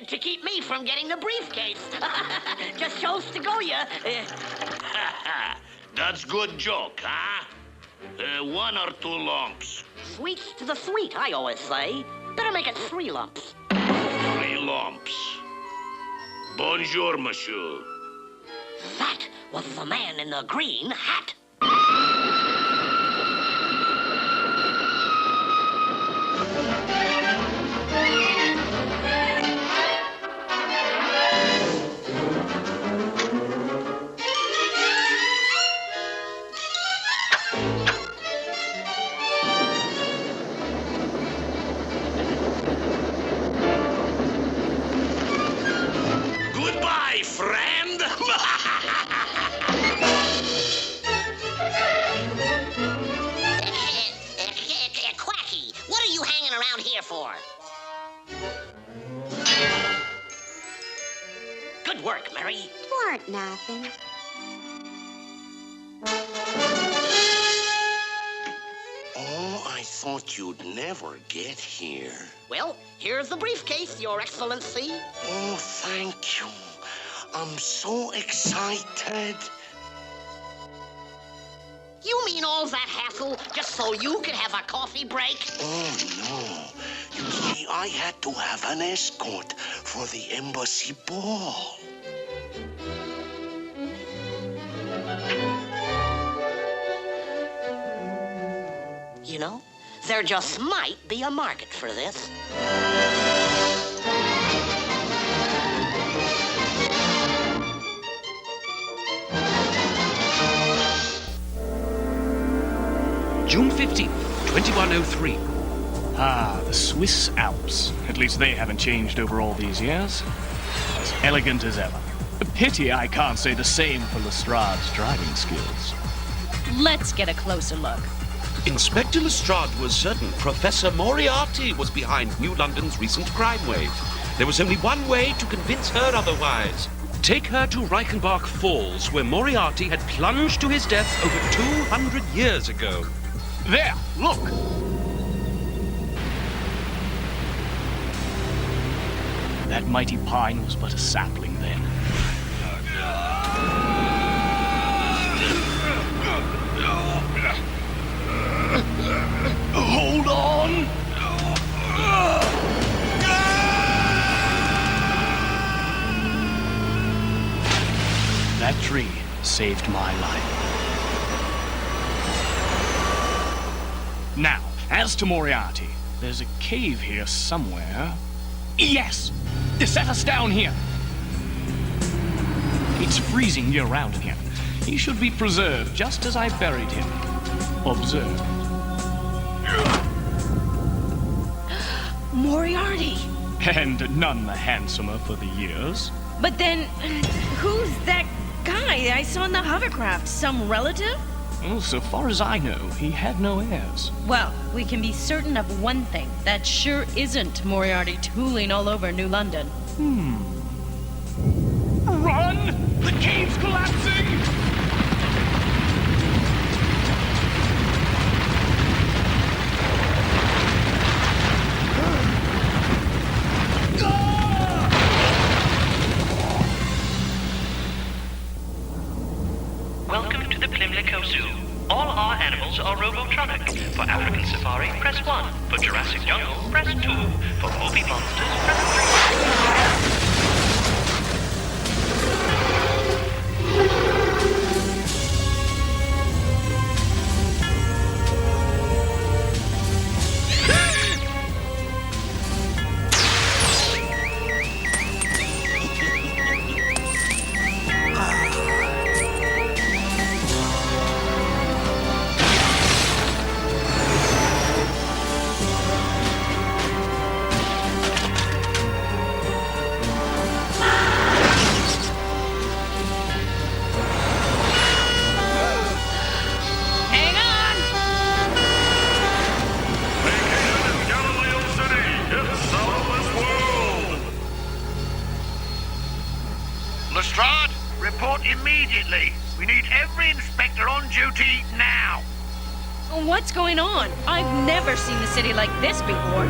Speaker 14: to keep me from getting the briefcase. Just chose to go, ya.
Speaker 6: That's good joke, huh? 1 or 2 lumps.
Speaker 14: Sweets to the sweet, I always say. Better make it 3 lumps.
Speaker 6: 3 lumps. Bonjour, monsieur.
Speaker 14: That was the man in the green hat.
Speaker 6: Goodbye, friend.
Speaker 14: Quacky, what are you hanging around here for? Good work, Mary.
Speaker 13: Weren't nothing.
Speaker 6: Oh, I thought you'd never get here.
Speaker 14: Well, here's the briefcase, Your Excellency.
Speaker 6: Oh, thank you. I'm so excited.
Speaker 14: You mean all that hassle just so you could have a coffee break?
Speaker 6: Oh, no. You see, I had to have an escort for the embassy ball.
Speaker 14: You know, there just might be a market for this.
Speaker 4: June 15th, 2103.
Speaker 21: Ah, the Swiss Alps. At least they haven't changed over all these years. As elegant as ever. A pity I can't say the same for Lestrade's driving skills.
Speaker 7: Let's get a closer look.
Speaker 4: Inspector Lestrade was certain Professor Moriarty was behind New London's recent crime wave. There was only one way to convince her otherwise. Take her to Reichenbach Falls, where Moriarty had plunged to his death over 200 years ago.
Speaker 21: There, look! That mighty pine was but a sapling then. Hold on! That tree saved my life. Now, as to Moriarty, there's a cave here somewhere. Yes! Set us down here! It's freezing year-round in here. He should be preserved just as I buried him. Observe.
Speaker 7: Moriarty!
Speaker 21: And none the handsomer for the years.
Speaker 7: But then, who's that guy I saw in the hovercraft? Some relative?
Speaker 21: Well, so far as I know, he had no heirs.
Speaker 7: Well, we can be certain of one thing. That sure isn't Moriarty tooling all over New London.
Speaker 21: Run! The cave's collapsing!
Speaker 15: Welcome to the Plimlico Zoo. All our animals are robotronic. For African safari, press 1. For Jurassic jungle, press 2. For movie monsters, press 3.
Speaker 6: Lestrade, report immediately. We need every inspector on duty now.
Speaker 7: What's going on? I've never seen the city like this before.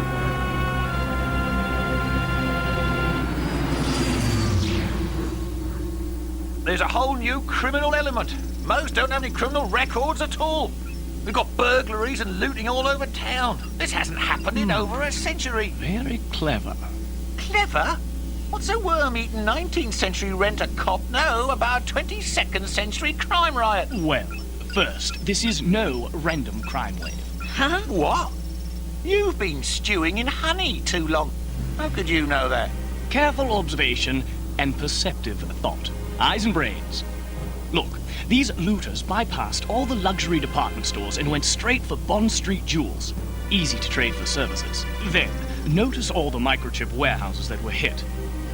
Speaker 2: There's a whole new criminal element. Most don't have any criminal records at all. We've got burglaries and looting all over town. This hasn't happened in over a century.
Speaker 21: Very clever.
Speaker 2: Clever? What's a worm-eaten 19th century rent-a-cop know about a 22nd century crime riot?
Speaker 21: Well, first, this is no random crime wave.
Speaker 7: Huh?
Speaker 2: What? You've been stewing in honey too long. How could you know that?
Speaker 21: Careful observation and perceptive thought. Eyes and brains. Look, these looters bypassed all the luxury department stores and went straight for Bond Street jewels. Easy to trade for services. Then, notice all the microchip warehouses that were hit,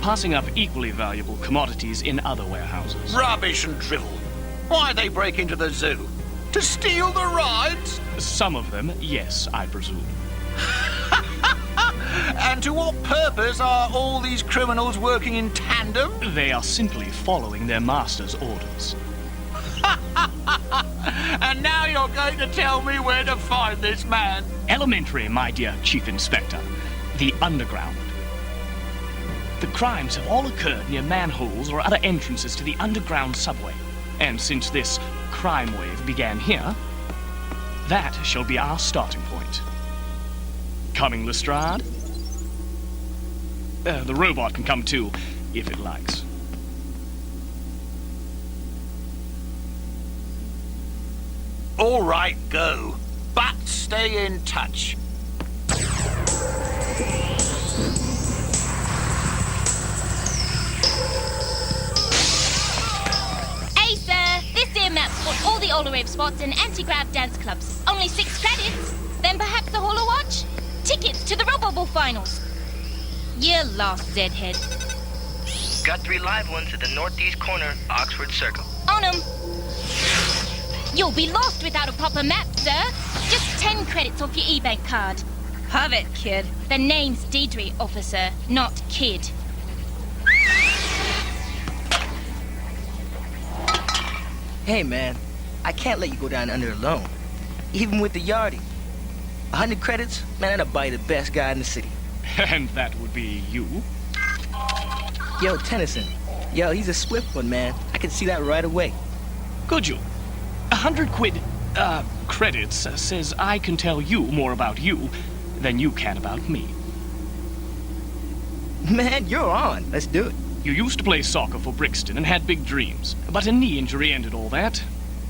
Speaker 21: passing up equally valuable commodities in other warehouses.
Speaker 2: Rubbish and drivel. Why'd they break into the zoo? To steal the rides?
Speaker 21: Some of them, yes, I presume.
Speaker 2: And to what purpose are all these criminals working in tandem?
Speaker 21: They are simply following their master's orders.
Speaker 2: And now you're going to tell me where to find this man?
Speaker 21: Elementary, my dear Chief Inspector. The underground. The crimes have all occurred near manholes or other entrances to the underground subway. And since this crime wave began here, that shall be our starting point. Coming, Lestrade? The robot can come too, if it likes.
Speaker 2: All right, go. But stay in touch.
Speaker 17: Hey, sir. This here map's got all the all-rave spots and anti-grav dance clubs. Only 6 credits. Then perhaps a holo watch? Tickets to the Robo finals. You're lost, Zedhead.
Speaker 15: Got 3 live ones at the northeast corner, Oxford Circle.
Speaker 17: On 'em. You'll be lost without a proper map, sir. Just 10 credits off your e-bank card.
Speaker 7: Have it, kid.
Speaker 17: The name's Deidre, officer, not kid.
Speaker 18: Hey, man. I can't let you go down under alone. Even with the Yardie. 100 credits? Man, that'll buy the best guy in the city.
Speaker 21: And that would be you?
Speaker 18: Yo, Tennyson. Yo, he's a swift one, man. I can see that right away.
Speaker 21: Could you? 100 credits says I can tell you more about you than you can about me.
Speaker 18: Man, you're on. Let's do it.
Speaker 21: You used to play soccer for Brixton and had big dreams, but a knee injury ended all that.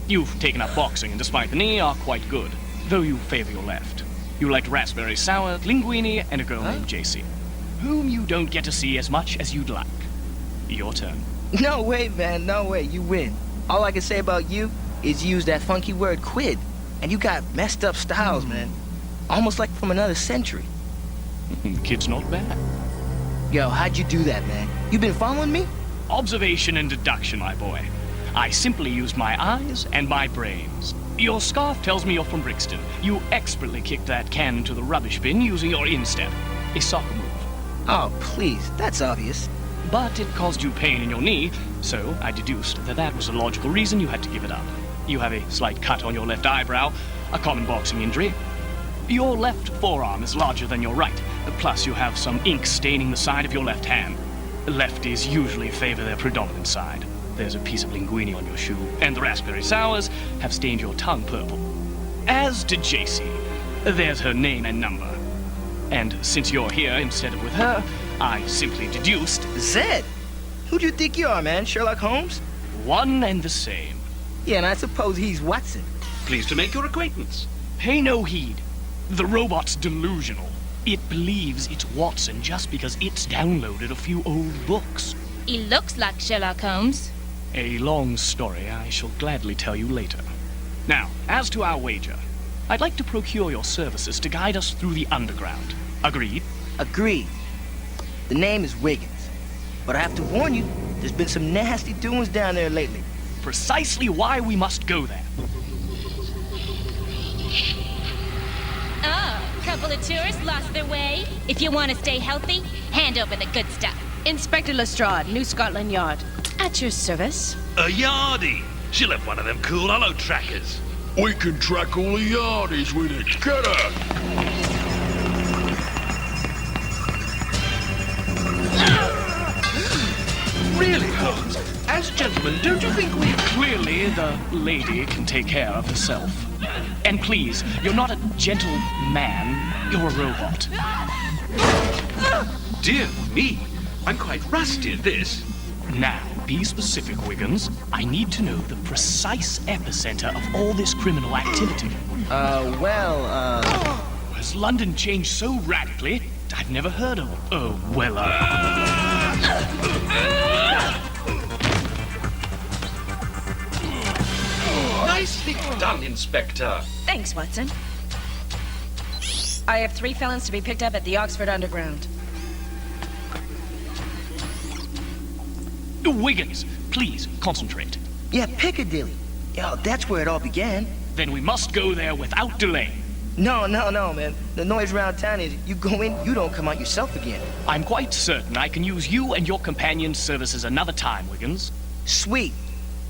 Speaker 21: You've taken up boxing and despite the knee are quite good, though you favor your left. You like raspberry sour, linguine, and a girl named JC, whom you don't get to see as much as you'd like. Your turn.
Speaker 18: No way, man. No way. You win. All I can say about you is use that funky word quid. And you got messed up styles, man. Almost like from another century.
Speaker 21: Kid's not bad.
Speaker 18: Yo, how'd you do that, man? You been following me?
Speaker 21: Observation and deduction, my boy. I simply used my eyes and my brains. Your scarf tells me you're from Brixton. You expertly kicked that can into the rubbish bin using your instep. A soccer move.
Speaker 18: Oh, please. That's obvious.
Speaker 21: but it caused you pain in your knee, so I deduced that that was a logical reason you had to give it up. You have a slight cut on your left eyebrow, a common boxing injury. Your left forearm is larger than your right, plus you have some ink staining the side of your left hand. Lefties usually favor their predominant side. There's a piece of linguine on your shoe, and the raspberry sours have stained your tongue purple. As to JC, there's her name and number. And since you're here instead of with her, I simply deduced...
Speaker 18: Zed? Who do you think you are, man? Sherlock Holmes?
Speaker 21: One and the same.
Speaker 18: Yeah, and I suppose he's Watson.
Speaker 4: Pleased to make your acquaintance.
Speaker 21: Pay no heed. The robot's delusional. It believes it's Watson just because it's downloaded a few old books.
Speaker 17: He looks like Sherlock Holmes.
Speaker 21: A long story I shall gladly tell you later. Now, as to our wager, I'd like to procure your services to guide us through the underground. Agreed?
Speaker 18: Agreed. The name is Wiggins. But I have to warn you, there's been some nasty doings down there lately.
Speaker 21: Precisely why we must go there.
Speaker 17: Oh, couple of tourists lost their way. If you want to stay healthy, hand over the good stuff.
Speaker 7: Inspector Lestrade, New Scotland Yard. At your service.
Speaker 20: A yardie. She'll have one of them cool hollow trackers. We can track all the yardies with it. Get her!
Speaker 4: Really, Holmes? As gentlemen, don't you think we...
Speaker 21: Clearly, the lady can take care of herself. And please, you're not a gentle man, you're a robot.
Speaker 4: Dear me, I'm quite rusty at this.
Speaker 21: Now, be specific, Wiggins. I need to know the precise epicenter of all this criminal activity. Has London changed so radically? I've never heard of
Speaker 4: Nicely done, Inspector.
Speaker 7: Thanks, Watson. I have 3 felons to be picked up at the Oxford Underground.
Speaker 21: Wiggins, please, concentrate.
Speaker 18: Yeah, Piccadilly. Yo, that's where it all began.
Speaker 21: Then we must go there without delay.
Speaker 18: No, man. The noise around town is you go in, you don't come out yourself again.
Speaker 21: I'm quite certain I can use you and your companion's services another time, Wiggins.
Speaker 18: Sweet.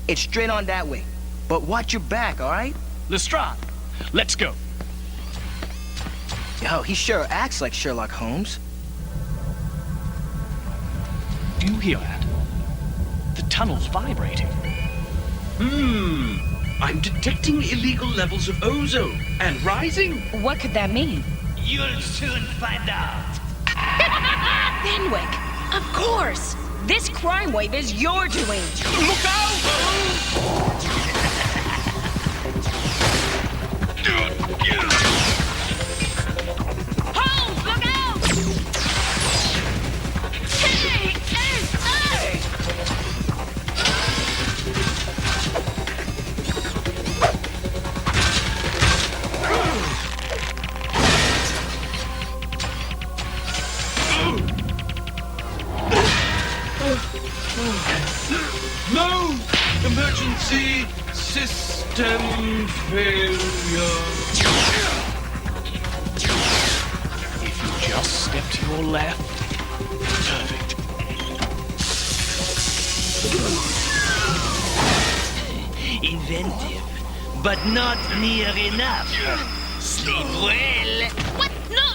Speaker 18: It's straight on that way. But watch your back, all right?
Speaker 21: Lestrade, let's go.
Speaker 18: Yo, he sure acts like Sherlock Holmes.
Speaker 21: Do you hear that? The tunnel's vibrating.
Speaker 4: I'm detecting illegal levels of ozone and rising.
Speaker 7: What could that mean?
Speaker 16: You'll soon find out.
Speaker 7: Fenwick! Of course! This crime wave is your doing!
Speaker 21: Look out!
Speaker 7: Holmes, look out! Hey!
Speaker 4: No! Emergency system failure.
Speaker 21: If you just step to your left. Perfect.
Speaker 16: Inventive, but not near enough. Sleep well.
Speaker 7: What? No!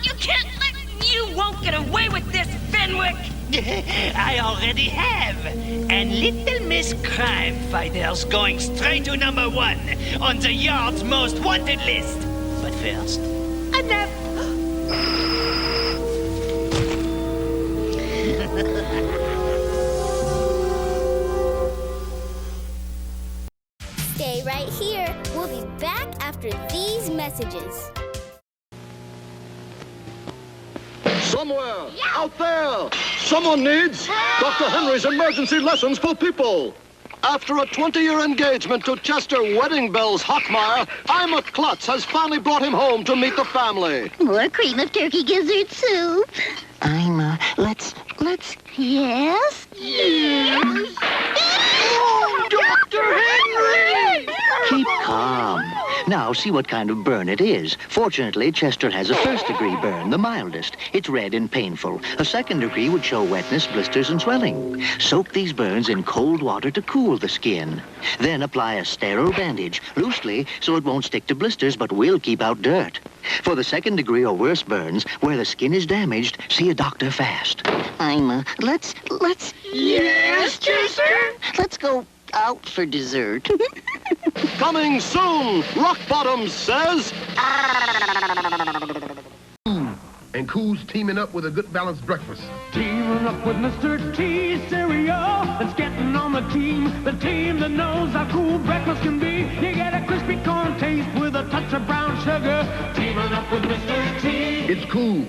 Speaker 7: You can't let... You won't get away with this, Fenwick!
Speaker 16: I already have. And little Miss Crime Fighter's going straight to #1 on the Yard's most wanted list. But first, a nap.
Speaker 8: Stay right here. We'll be back after these messages.
Speaker 11: Somewhere out there, someone needs Dr. Henry's emergency lessons for people. After a 20-year engagement to Chester Wedding Bells Hockmeyer, Ima Klutz has finally brought him home to meet the family.
Speaker 9: More cream of turkey gizzard soup.
Speaker 3: Ima, let's...
Speaker 9: Yes?
Speaker 11: Yes! Oh, Dr. Henry!
Speaker 3: Keep calm. Now, see what kind of burn it is. Fortunately, Chester has a first-degree burn, the mildest. It's red and painful. A second degree would show wetness, blisters, and swelling. Soak these burns in cold water to cool the skin. Then apply a sterile bandage, loosely, so it won't stick to blisters, but will keep out dirt. For the second degree or worse burns, where the skin is damaged, see a doctor fast. Let's...
Speaker 9: Yes, Chester?
Speaker 3: Let's go out for dessert.
Speaker 11: Coming soon, Rock Bottom says.
Speaker 23: And Cool's teaming up with a good balanced breakfast.
Speaker 1: Teaming up with Mr. T cereal. It's getting on the team that knows how cool breakfast can be. You get a crispy corn taste with a touch of brown sugar. Teaming up with Mr. T.
Speaker 23: It's Cool.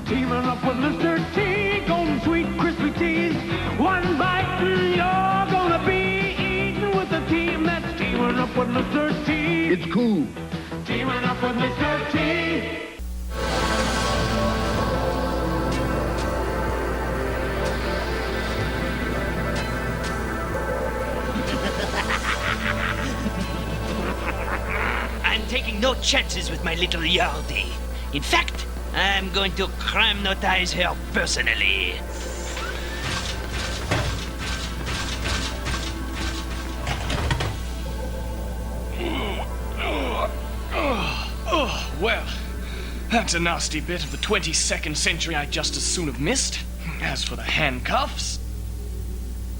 Speaker 1: Teaming up with Mr. T. Golden sweet crispy teas. One bite and you're gonna be eating with the team that's teaming up with Mr. T.
Speaker 23: It's Cool.
Speaker 1: Teaming up with Mr. T.
Speaker 16: I'm taking no chances with my little yardie. In fact, I'm going to crime notize her personally.
Speaker 21: Well, that's a nasty bit of the 22nd century I'd just as soon have missed. As for the handcuffs...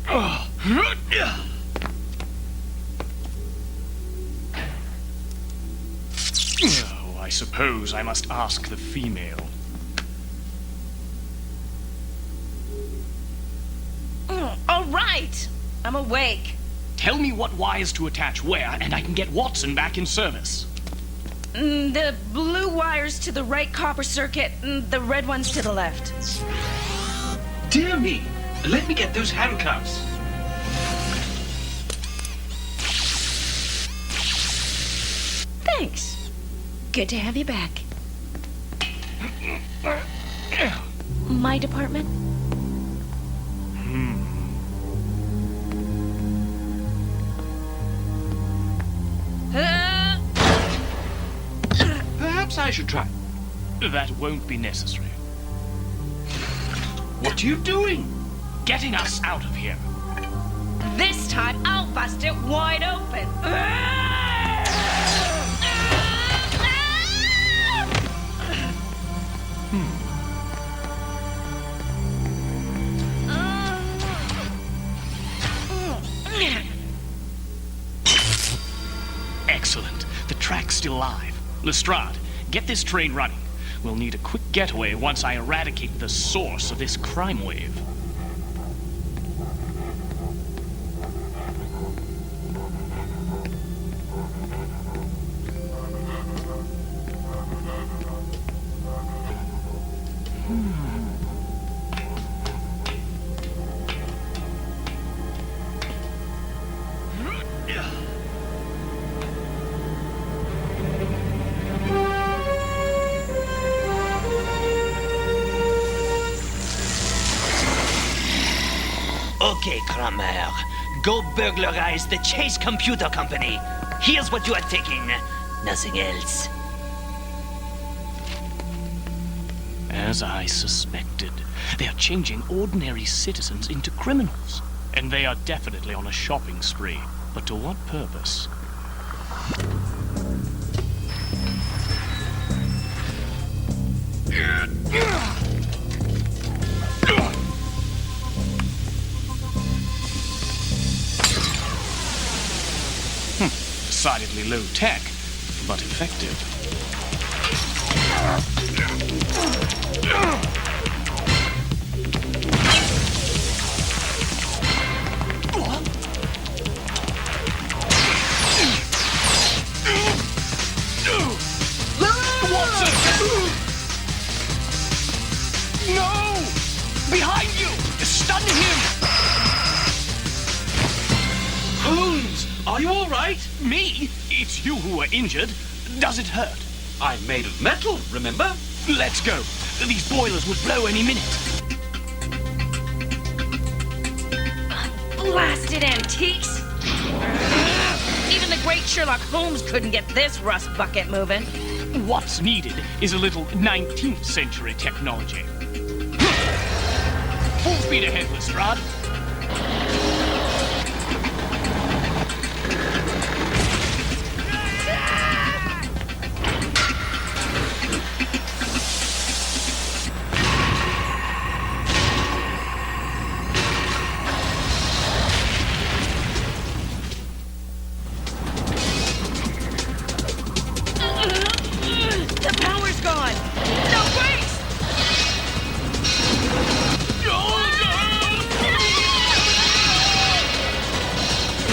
Speaker 21: Oh, I suppose I must ask the female.
Speaker 7: All right, I'm awake.
Speaker 21: Tell me what wires to attach where, and I can get Watson back in service.
Speaker 7: The blue wires to the right copper circuit, and the red ones to the left.
Speaker 19: Dear me, let me get those handcuffs.
Speaker 7: Thanks. Good to have you back. My department?
Speaker 19: Perhaps I should try.
Speaker 21: That won't be necessary.
Speaker 19: What are you doing?
Speaker 21: Getting us out of here.
Speaker 7: This time I'll bust it wide open.
Speaker 21: Excellent. The track's still live. Lestrade, get this train running. We'll need a quick getaway once I eradicate the source of this crime wave.
Speaker 16: Okay, Kramer. Go burglarize the Chase Computer Company. Here's what you are taking. Nothing else.
Speaker 21: As I suspected, they are changing ordinary citizens into criminals. And they are definitely on a shopping spree. But to what purpose? Decidedly low tech, but effective. No! Behind you! Stun him!
Speaker 19: Holmes, are you all right?
Speaker 21: Me? It's you who are injured. Does it hurt?
Speaker 19: I'm made of metal, remember?
Speaker 21: Let's go. These boilers will blow any minute.
Speaker 7: Blasted antiques! Even the the great Sherlock Holmes couldn't get this rust bucket moving.
Speaker 21: What's needed is a little 19th century technology. Full speed ahead, Lestrade.
Speaker 7: The power's gone. No brakes!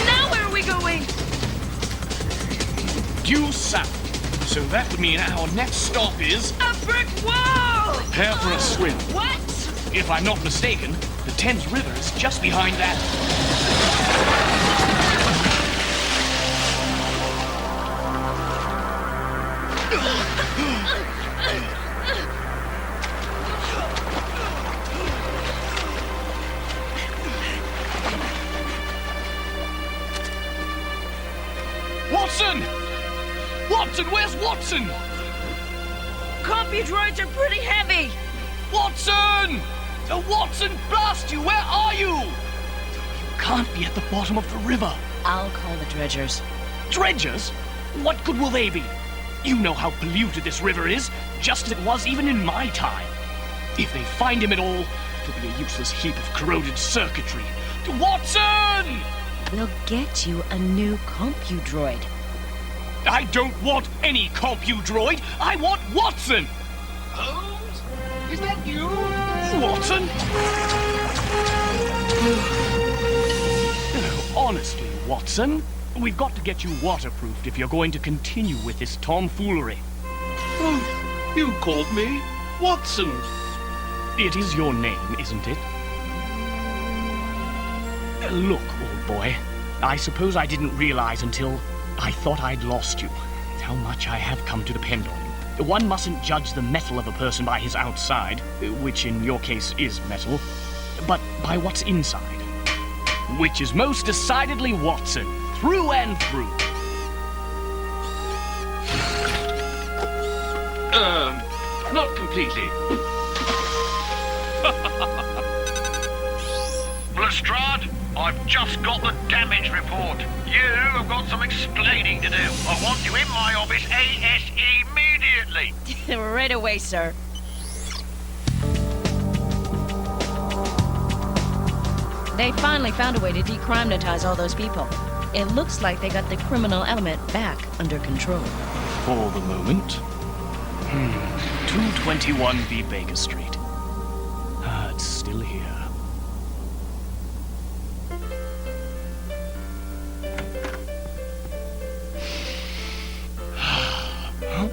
Speaker 7: Now where are we going?
Speaker 21: Due south. So that would mean our next stop is...
Speaker 7: A brick wall!
Speaker 21: Prepare for a swim.
Speaker 7: What?
Speaker 21: If I'm not mistaken, the Thames River is just behind that. Watson! Watson, where's Watson?
Speaker 7: Compudroids are pretty heavy.
Speaker 21: Watson! Watson, blast you! Where are you? You can't be at the bottom of the river.
Speaker 7: I'll call the dredgers.
Speaker 21: Dredgers? What good will they be? You know how polluted this river is, just as it was even in my time. If they find him at all, it'll be a useless heap of corroded circuitry. Watson!
Speaker 7: We'll get you a new compudroid.
Speaker 21: I don't want any compudroid. I want Watson!
Speaker 19: Holmes? Is that you?
Speaker 21: Watson? Honestly, Watson, we've got to get you waterproofed if you're going to continue with this tomfoolery.
Speaker 4: Oh, you called me Watson.
Speaker 21: It is your name, isn't it? Look, old boy, I suppose I didn't realize until I thought I'd lost you how much I have come to depend on you. One mustn't judge the metal of a person by his outside, which in your case is metal, but by what's inside, which is most decidedly Watson, through and through.
Speaker 4: Not completely.
Speaker 15: Lestrade, I've just got the damage report. You have got some explaining to do. I want you in my office ASE immediately.
Speaker 7: Right away, sir. They finally found a way to decriminalize all those people. It looks like they got the criminal element back under control.
Speaker 21: For the moment. 221B Baker Street. It's still here.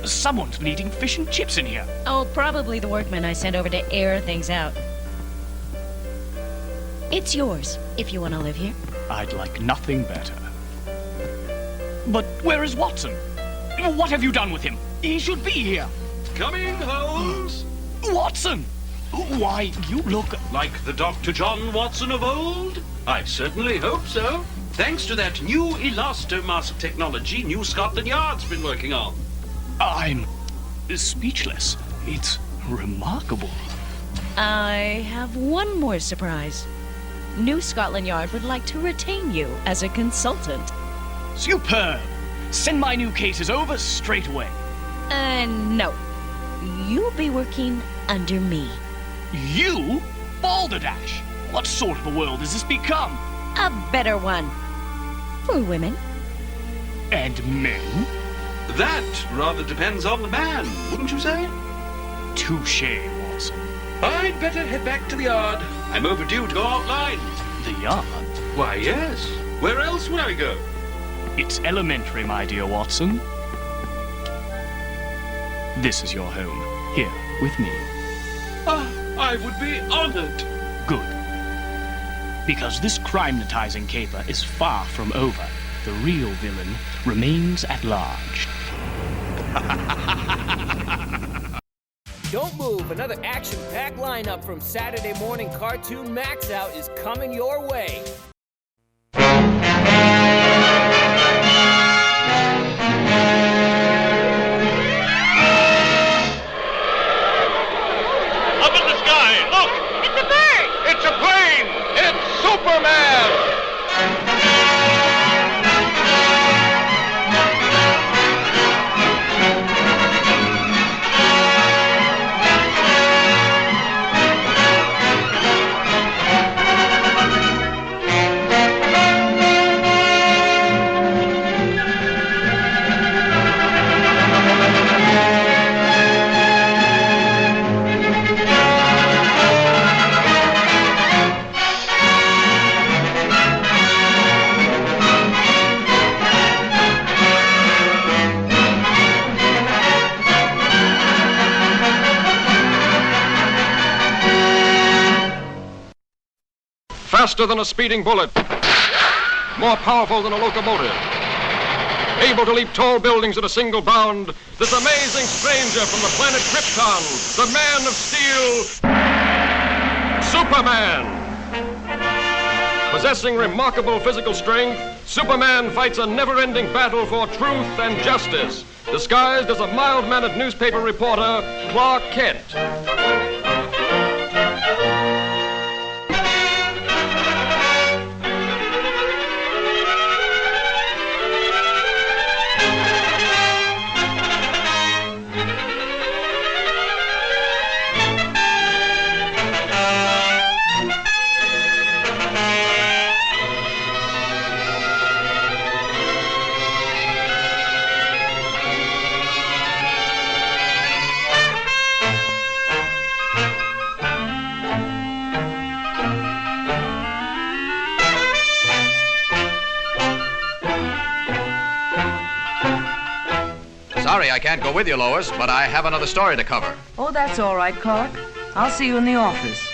Speaker 21: Someone's bleeding fish and chips in here.
Speaker 7: Oh, probably the workmen I sent over to air things out. It's yours, if you want to live here.
Speaker 21: I'd like nothing better. But where is Watson? What have you done with him? He should be here.
Speaker 4: Coming, Holmes.
Speaker 21: Watson! Why, you look...
Speaker 4: Like the Dr. John Watson of old? I certainly hope so. Thanks to that new elastomask technology New Scotland Yard's been working on.
Speaker 21: I'm speechless. It's remarkable.
Speaker 7: I have one more surprise. New Scotland Yard would like to retain you as a consultant.
Speaker 21: Superb! Send my new cases over straight away.
Speaker 7: No. You'll be working under me.
Speaker 21: You? Balderdash! What sort of a world has this become?
Speaker 7: A better one. For women.
Speaker 21: And men?
Speaker 4: That rather depends on the man, wouldn't you say?
Speaker 21: Touché, Watson.
Speaker 4: I'd better head back to the yard. I'm overdue to go outline.
Speaker 21: The yard?
Speaker 4: Why, yes. Where else would I go?
Speaker 21: It's elementary, my dear Watson. This is your home. Here, with me.
Speaker 4: I would be honored.
Speaker 21: Good. Because this crime-natizing caper is far from over. The real villain remains at large.
Speaker 12: Don't move, another action-packed lineup from Saturday Morning Cartoon MAXOUT is coming your way.
Speaker 5: faster than a speeding bullet, more powerful than a locomotive, able to leap tall buildings at a single bound, this amazing stranger from the planet Krypton, the Man of Steel, Superman. Possessing remarkable physical strength, Superman fights a never-ending battle for truth and justice, disguised as a mild-mannered newspaper reporter, Clark Kent.
Speaker 10: Sorry I can't go with you, Lois, but I have another story to cover.
Speaker 22: Oh, that's all right, Clark. I'll see you in the office.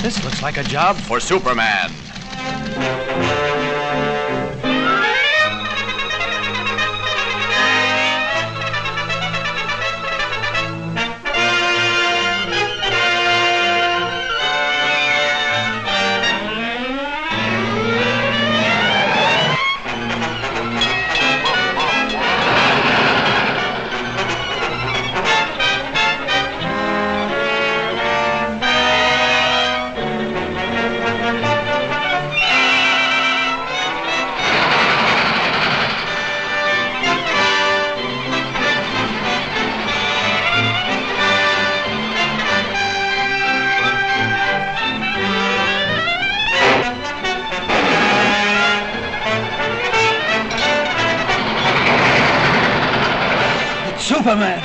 Speaker 10: This looks like a job for Superman.
Speaker 1: Superman!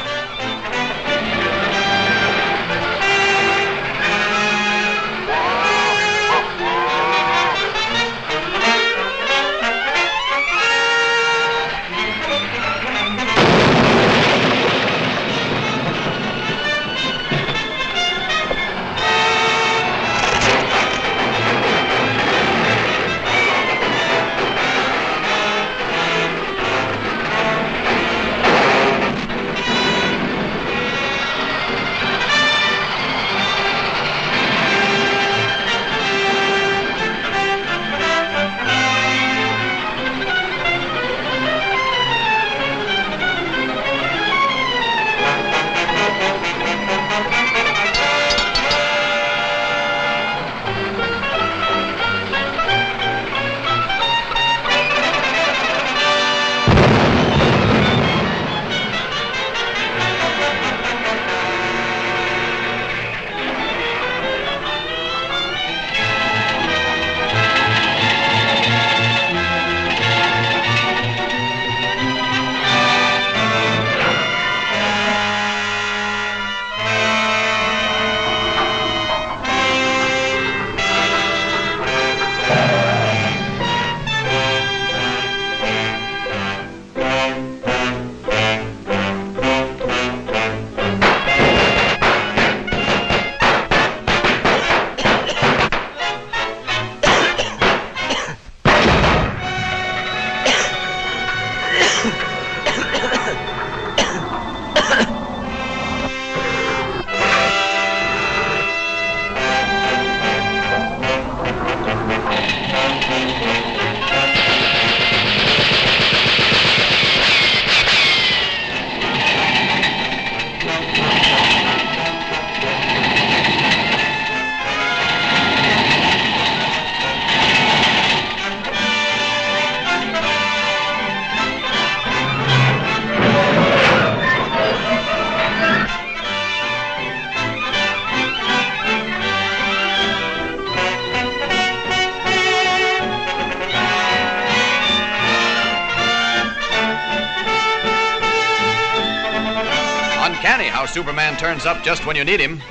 Speaker 10: Superman turns up just when you need him.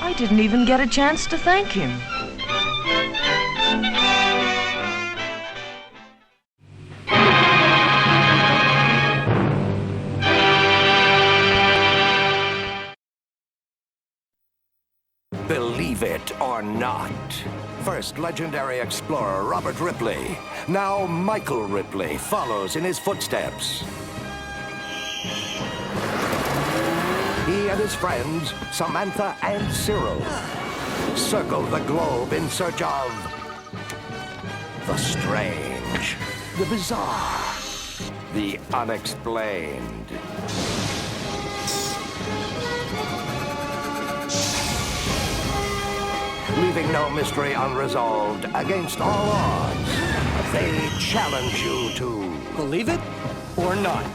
Speaker 22: I didn't even get a chance to thank him.
Speaker 6: Believe it or not. First legendary explorer Robert Ripley, now Michael Ripley, follows in his footsteps. He and his friends, Samantha and Cyril, circle the globe in search of the strange, the bizarre, the unexplained. Leaving no mystery unresolved, against all odds, they challenge you to...
Speaker 13: Believe it or not.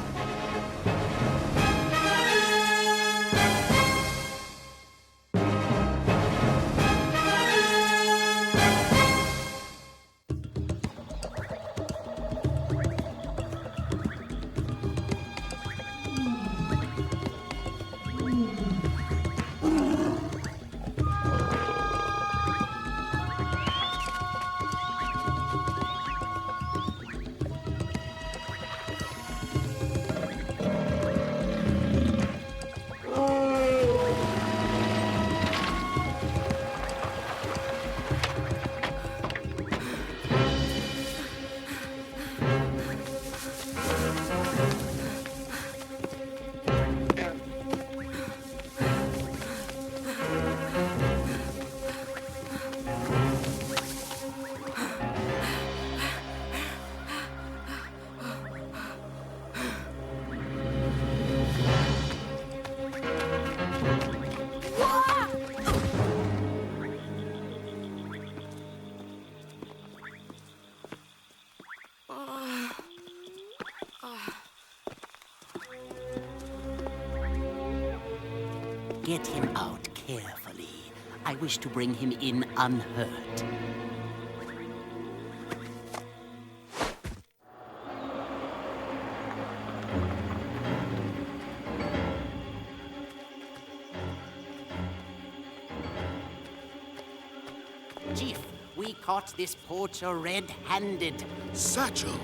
Speaker 14: Get him out carefully. I wish to bring him in unhurt. Chief, we caught this poacher red-handed.
Speaker 24: Satchel?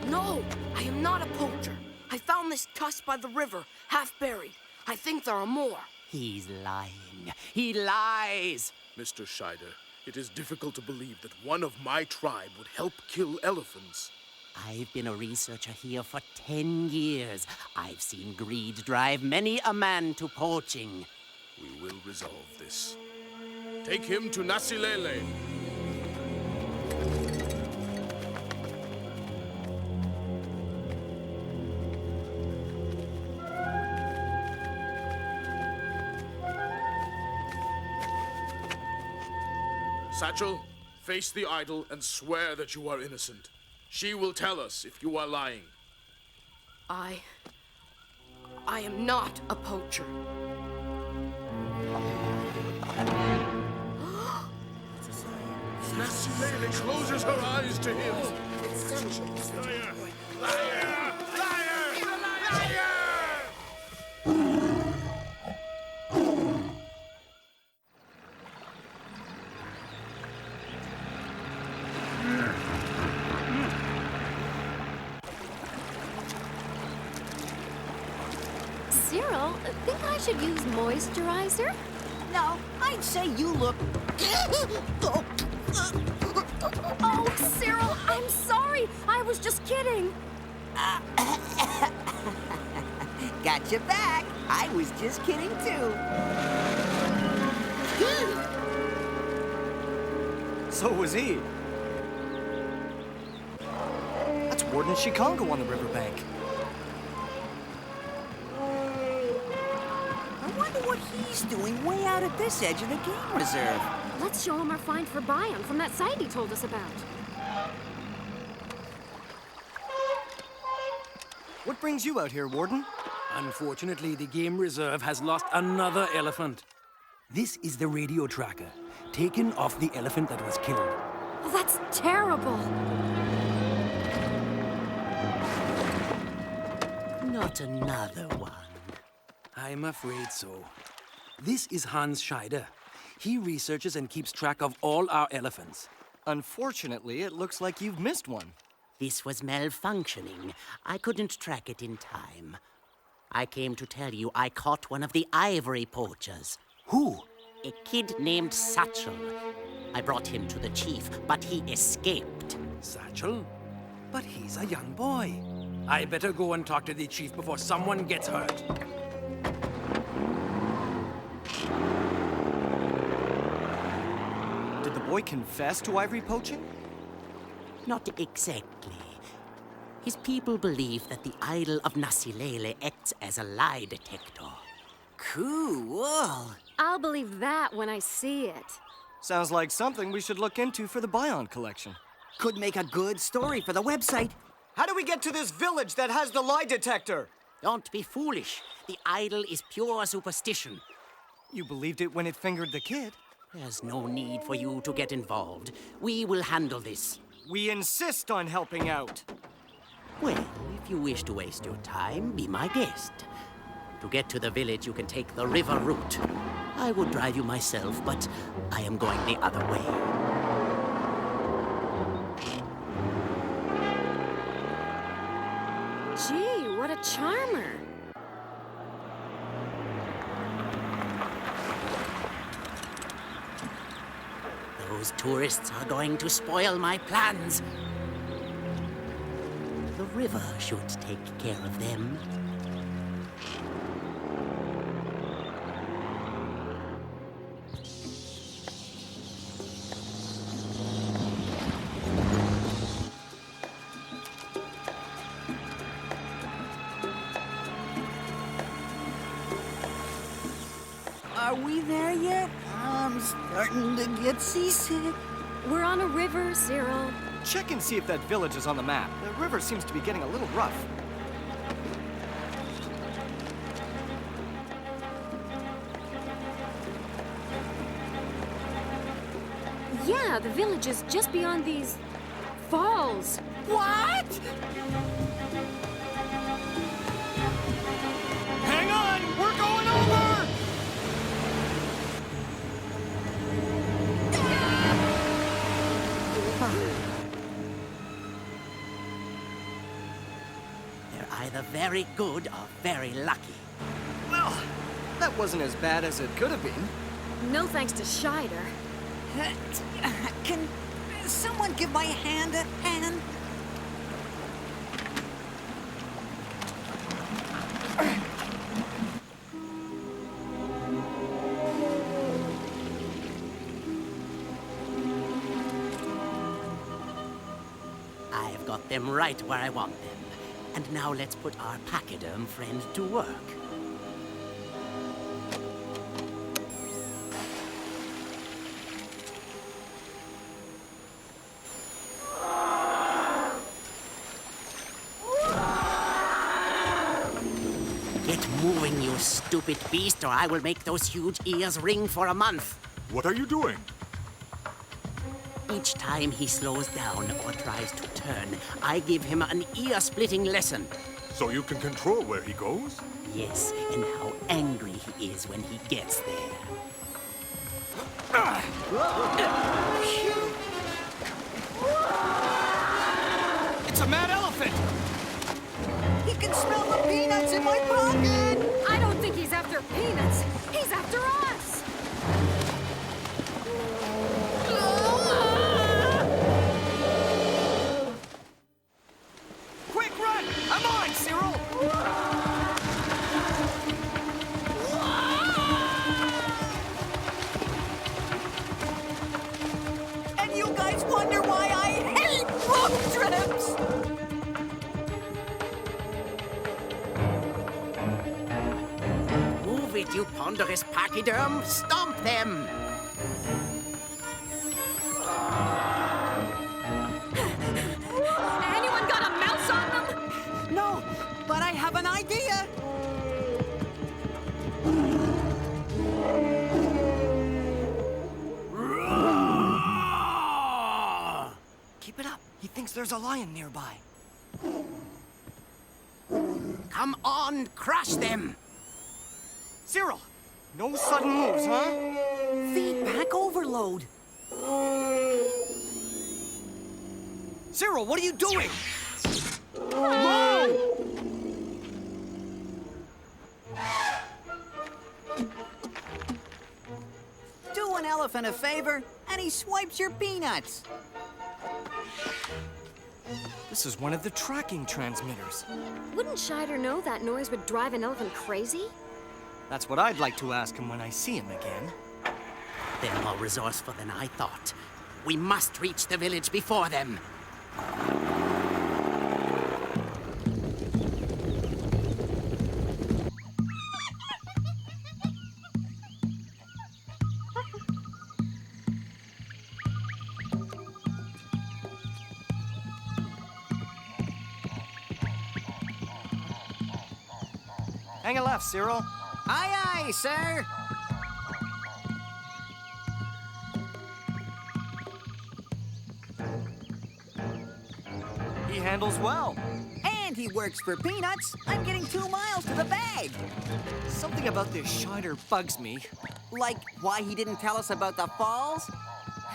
Speaker 24: No, I am not a poacher. I found this tusk by the river, half buried. I think there are more.
Speaker 14: He's lying. He lies.
Speaker 23: Mr. Scheider, it is difficult to believe that one of my tribe would help kill elephants.
Speaker 14: I've been a researcher here for 10 years. I've seen greed drive many a man to poaching.
Speaker 23: We will resolve this. Take him to Nasilele. Satchel, face the idol and swear that you are innocent. She will tell us if you are lying.
Speaker 24: I am not a poacher.
Speaker 23: Nasilele closes her eyes to him. Liar! Liar! Liar! Liar!
Speaker 25: Cyril, think I should use moisturizer?
Speaker 14: No, I'd say you look...
Speaker 25: Oh, Cyril, I'm sorry. I was just kidding.
Speaker 14: Got you back. I was just kidding, too.
Speaker 13: So was he. That's Warden Chicago on the riverbank.
Speaker 14: I wonder what he's doing way out at this edge of the game reserve.
Speaker 25: Let's show him our find for Bion from that site he told us about.
Speaker 13: What brings you out here, Warden?
Speaker 26: Unfortunately, the game reserve has lost another elephant. This is the radio tracker, taken off the elephant that was killed.
Speaker 25: Oh, that's terrible.
Speaker 14: Not another one.
Speaker 26: I'm afraid so. This is Hans Scheider. He researches and keeps track of all our elephants.
Speaker 13: Unfortunately, it looks like you've missed one.
Speaker 14: This was malfunctioning. I couldn't track it in time. I came to tell you I caught one of the ivory poachers.
Speaker 26: Who?
Speaker 14: A kid named Satchel. I brought him to the chief, but he escaped.
Speaker 26: Satchel? But he's a young boy. I better go and talk to the chief before someone gets hurt.
Speaker 13: Did the boy confess to ivory poaching?
Speaker 14: Not exactly. His people believe that the idol of Nasilele acts as a lie detector.
Speaker 13: Cool.
Speaker 25: I'll believe that when I see it.
Speaker 13: Sounds like something we should look into for the Bion collection.
Speaker 2: Could make a good story for the website.
Speaker 13: How do we get to this village that has the lie detector?
Speaker 14: Don't be foolish. The idol is pure superstition.
Speaker 13: You believed it when it fingered the kid.
Speaker 14: There's no need for you to get involved. We will handle this.
Speaker 13: We insist on helping out.
Speaker 14: Well, if you wish to waste your time, be my guest. To get to the village, you can take the river route. I would drive you myself, but I am going the other way.
Speaker 25: Gee, what a charmer.
Speaker 14: Those tourists are going to spoil my plans. The river should take care of them.
Speaker 2: Are we there yet? I'm starting to get seasick.
Speaker 25: We're on a river, Cyril.
Speaker 13: Check and see if that village is on the map. The river seems to be getting a little rough.
Speaker 25: Yeah, the village is just beyond these falls.
Speaker 2: What?
Speaker 13: Hang on! We're going over!
Speaker 14: They're either very good or very lucky.
Speaker 13: Well, that wasn't as bad as it could have been.
Speaker 25: No thanks to Scheider.
Speaker 2: Can someone give my hand a hand?
Speaker 14: I've got them right where I want them. And now let's put our pachyderm friend to work. Get moving, you stupid beast, or I will make those huge ears ring for a month.
Speaker 8: What are you doing?
Speaker 14: Each time he slows down or tries to turn, I give him an ear-splitting lesson.
Speaker 8: So you can control where he goes?
Speaker 14: Yes, and how angry he is when he gets there.
Speaker 13: It's a mad elephant!
Speaker 2: He can smell the peanuts in my pocket!
Speaker 25: I don't think he's after peanuts. He's after us!
Speaker 13: Quick, run! I'm on, Cyril!
Speaker 2: And you guys wonder why I hate road trips!
Speaker 14: Move it, you ponderous pachyderm! Stomp them!
Speaker 25: Anyone got a mouse on them?
Speaker 2: No, but I have an idea!
Speaker 13: Keep it up. He thinks there's a lion nearby.
Speaker 14: Come on, crush them!
Speaker 13: Cyril! No sudden moves, huh?
Speaker 2: Feedback overload.
Speaker 13: Cyril, what are you doing?
Speaker 2: Whoa! Do an elephant a favor, and he swipes your peanuts.
Speaker 13: This is one of the tracking transmitters.
Speaker 25: Wouldn't Scheider know that noise would drive an elephant crazy?
Speaker 13: That's what I'd like to ask him when I see him again.
Speaker 14: They're more resourceful than I thought. We must reach the village before them.
Speaker 13: Hang a left, Cyril.
Speaker 2: Aye, aye, sir.
Speaker 13: He handles well.
Speaker 2: And he works for peanuts. I'm getting 2 miles to the bag.
Speaker 13: Something about this Scheider bugs me.
Speaker 2: Like why he didn't tell us about the falls?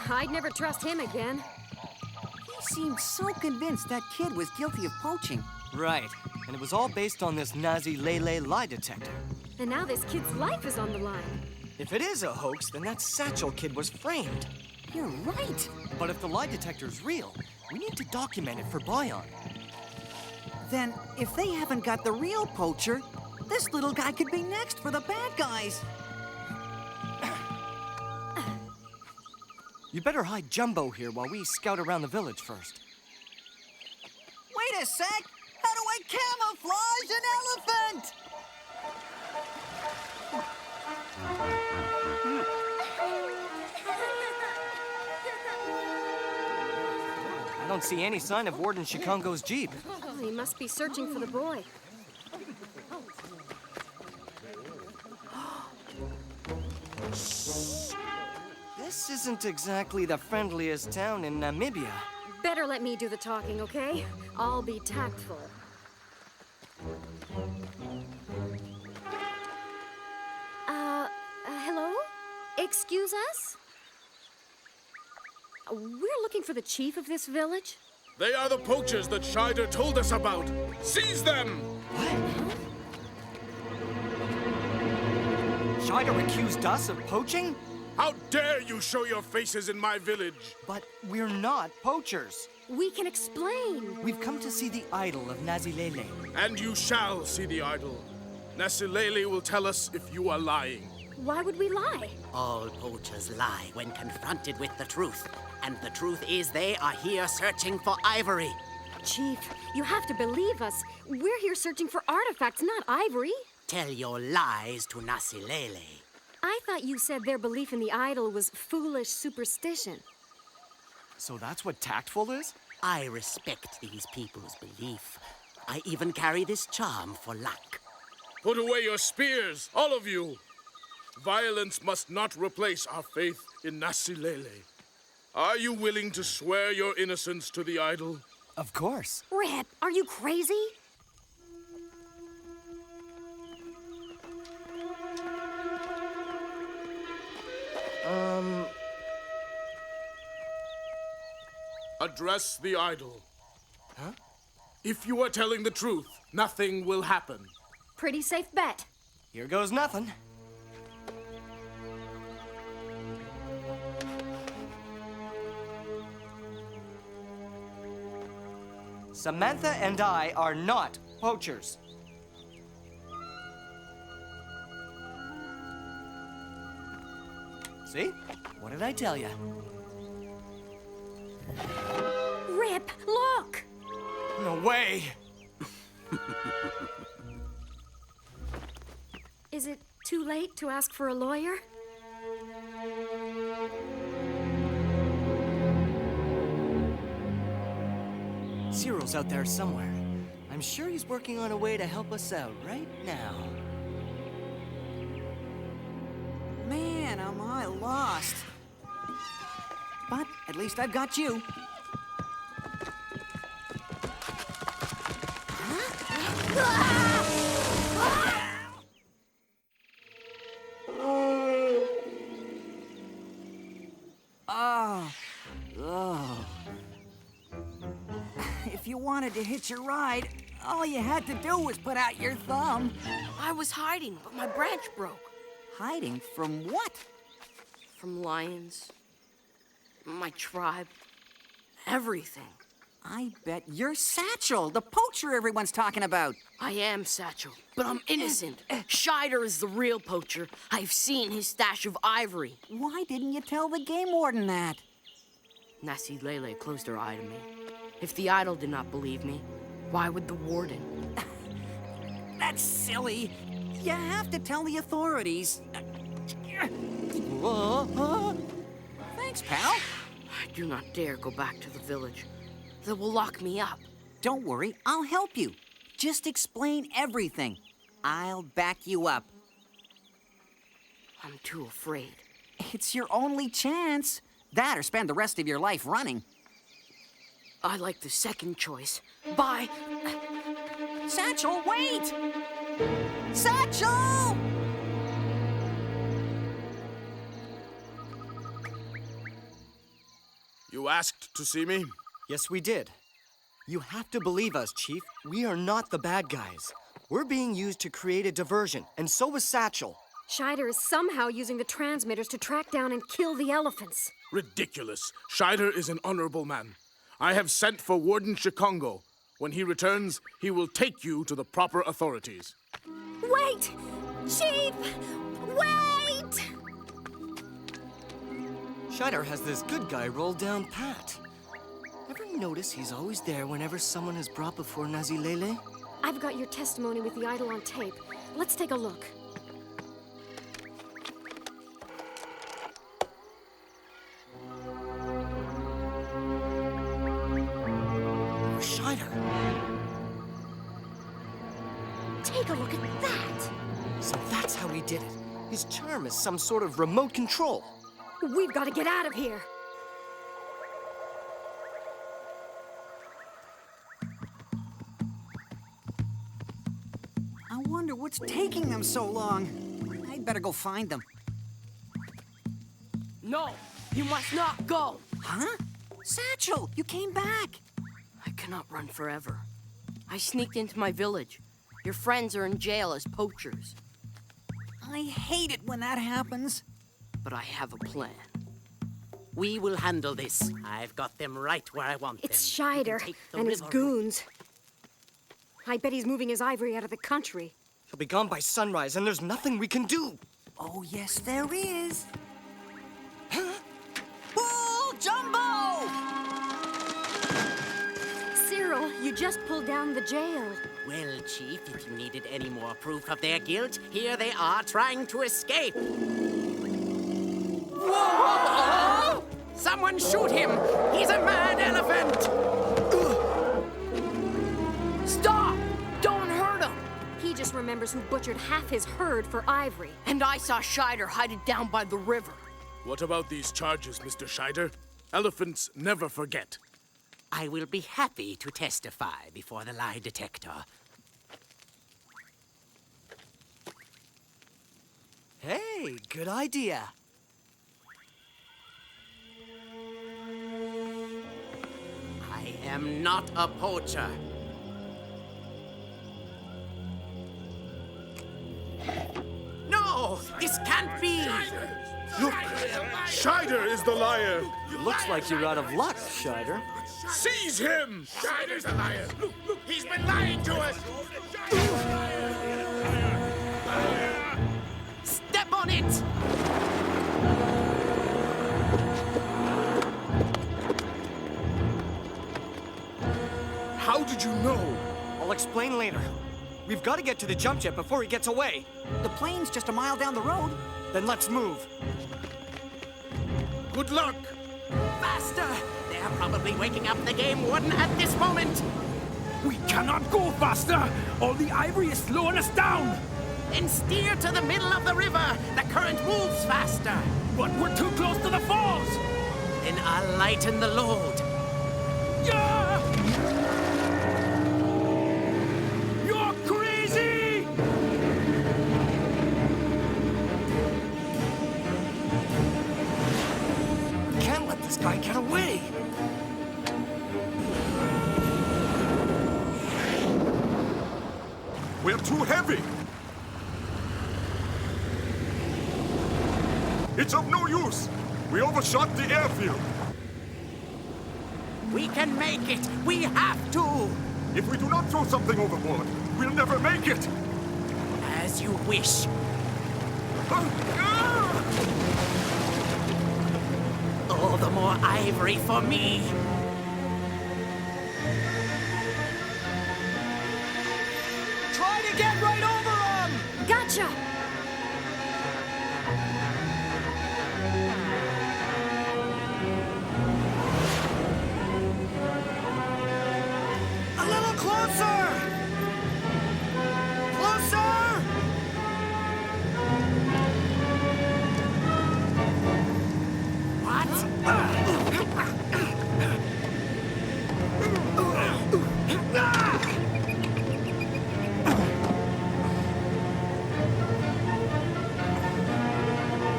Speaker 25: I'd never trust him again.
Speaker 2: He seemed so convinced that kid was guilty of poaching.
Speaker 13: Right. And it was all based on this Nazi Lele lie detector.
Speaker 25: And now this kid's life is on the line.
Speaker 13: If it is a hoax, then that Satchel kid was framed.
Speaker 2: You're right.
Speaker 13: But if the lie detector's real, we need to document it for Bion.
Speaker 2: Then, if they haven't got the real poacher, this little guy could be next for the bad guys.
Speaker 13: You better hide Jumbo here while we scout around the village first.
Speaker 2: Wait a sec! How do I camouflage an elephant?
Speaker 13: I don't see any sign of Warden Chikongo's Jeep.
Speaker 25: Oh, he must be searching for the boy.
Speaker 13: This isn't exactly the friendliest town in Namibia.
Speaker 25: Better let me do the talking, okay? I'll be tactful. Hello? Excuse us? We're looking for the chief of this village.
Speaker 8: They are the poachers that Scheider told us about. Seize them!
Speaker 13: Scheider accused us of poaching?
Speaker 8: How dare you show your faces in my village?
Speaker 13: But we're not poachers.
Speaker 25: We can explain.
Speaker 13: We've come to see the idol of Nazilele.
Speaker 8: And you shall see the idol. Nasilele will tell us if you are lying.
Speaker 25: Why would we lie?
Speaker 14: All poachers lie when confronted with the truth. And the truth is they are here searching for ivory.
Speaker 25: Chief, you have to believe us. We're here searching for artifacts, not ivory.
Speaker 14: Tell your lies to Nasilele.
Speaker 25: I thought you said their belief in the idol was foolish superstition.
Speaker 13: So that's what tactful is?
Speaker 14: I respect these people's belief. I even carry this charm for luck.
Speaker 8: Put away your spears, all of you. Violence must not replace our faith in Nasilele. Are you willing to swear your innocence to the idol?
Speaker 13: Of course.
Speaker 25: Rip, are you crazy?
Speaker 8: Address the idol.
Speaker 13: Huh?
Speaker 8: If you are telling the truth, nothing will happen.
Speaker 25: Pretty safe bet.
Speaker 13: Here goes nothing. Samantha and I are not poachers. See? What did I tell you?
Speaker 25: Rip, look!
Speaker 13: No way!
Speaker 25: Is it too late to ask for a lawyer?
Speaker 13: Cyril's out there somewhere. I'm sure he's working on a way to help us out right now.
Speaker 2: Man, am I lost. But at least I've got you. you wanted to hitch a ride, all you had to do was put out your thumb.
Speaker 24: I was hiding, but my branch broke.
Speaker 2: Hiding from what?
Speaker 24: From lions, my tribe, everything.
Speaker 2: I bet you're Satchel, the poacher everyone's talking about.
Speaker 24: I am Satchel, but I'm innocent. Scheider is the real poacher. I've seen his stash of ivory.
Speaker 2: Why didn't you tell the game warden that?
Speaker 24: Nasi Lele closed her eye to me. If the idol did not believe me, why would the warden?
Speaker 2: That's silly. You have to tell the authorities. Thanks, pal.
Speaker 24: I do not dare go back to the village. They will lock me up.
Speaker 2: Don't worry, I'll help you. Just explain everything. I'll back you up.
Speaker 24: I'm too afraid.
Speaker 2: It's your only chance. That or spend the rest of your life running.
Speaker 24: I like the second choice. Bye.
Speaker 2: Satchel, wait! Satchel!
Speaker 8: You asked to see me?
Speaker 13: Yes, we did. You have to believe us, Chief. We are not the bad guys. We're being used to create a diversion, and so was Satchel.
Speaker 25: Scheider is somehow using the transmitters to track down and kill the elephants.
Speaker 8: Ridiculous. Scheider is an honorable man. I have sent for Warden Chikongo. When he returns, he will take you to the proper authorities.
Speaker 25: Wait! Chief! Wait!
Speaker 13: Scheider has this good guy rolled down pat. Ever notice he's always there whenever someone is brought before Nasi Lele?
Speaker 25: I've got your testimony with the idol on tape. Let's take a look.
Speaker 13: Scheider.
Speaker 25: Take a look at that.
Speaker 13: So that's how he did it. His charm is some sort of remote control.
Speaker 25: We've got to get out of here.
Speaker 2: I wonder what's taking them so long. I'd better go find them.
Speaker 24: No, you must not go.
Speaker 2: Huh? Satchel, you came back.
Speaker 24: I cannot run forever. I sneaked into my village. Your friends are in jail as poachers.
Speaker 2: I hate it when that happens.
Speaker 24: But I have a plan.
Speaker 14: We will handle this. I've got them right where I want them.
Speaker 25: It's Scheider and his goons. I bet he's moving his ivory out of the country.
Speaker 13: He'll be gone by sunrise, and there's nothing we can do.
Speaker 2: Oh, yes, there is. Huh? Bull Jumbo!
Speaker 25: Cyril, you just pulled down the jail.
Speaker 14: Well, Chief, if you needed any more proof of their guilt, here they are trying to escape. Whoa! Someone shoot him! He's a mad elephant!
Speaker 24: Stop! Don't hurt him!
Speaker 25: He just remembers who butchered half his herd for ivory.
Speaker 24: And I saw Scheider hiding down by the river.
Speaker 8: What about these charges, Mr. Scheider? Elephants never forget.
Speaker 14: I will be happy to testify before the lie detector.
Speaker 13: Hey, good idea.
Speaker 14: I am not a poacher. No, this can't be.
Speaker 8: Look, Scheider is the liar.
Speaker 13: Looks like you're out of luck, Scheider.
Speaker 8: Seize him!
Speaker 3: Scheider's a liar. Look, he's been lying to us.
Speaker 14: Step on it!
Speaker 8: How did you know?
Speaker 13: I'll explain later. We've got to get to the jump jet before he gets away.
Speaker 2: The plane's just a mile down the road.
Speaker 13: Then let's move.
Speaker 8: Good luck!
Speaker 14: Faster! They're probably waking up the game warden at this moment.
Speaker 19: We cannot go faster! All the ivory is slowing us down!
Speaker 14: Then steer to the middle of the river. The current moves faster.
Speaker 19: But we're too close to the falls!
Speaker 14: Then I'll lighten the load.
Speaker 19: Yeah! You're crazy!
Speaker 13: We can't let this guy get away.
Speaker 9: too heavy. It's of no use. We overshot the airfield.
Speaker 14: We can make it. We have to.
Speaker 9: If we do not throw something overboard, we'll never make it.
Speaker 14: As you wish. All the more ivory for me.
Speaker 13: Try to get right over him!
Speaker 25: Gotcha!
Speaker 13: A little closer! Closer!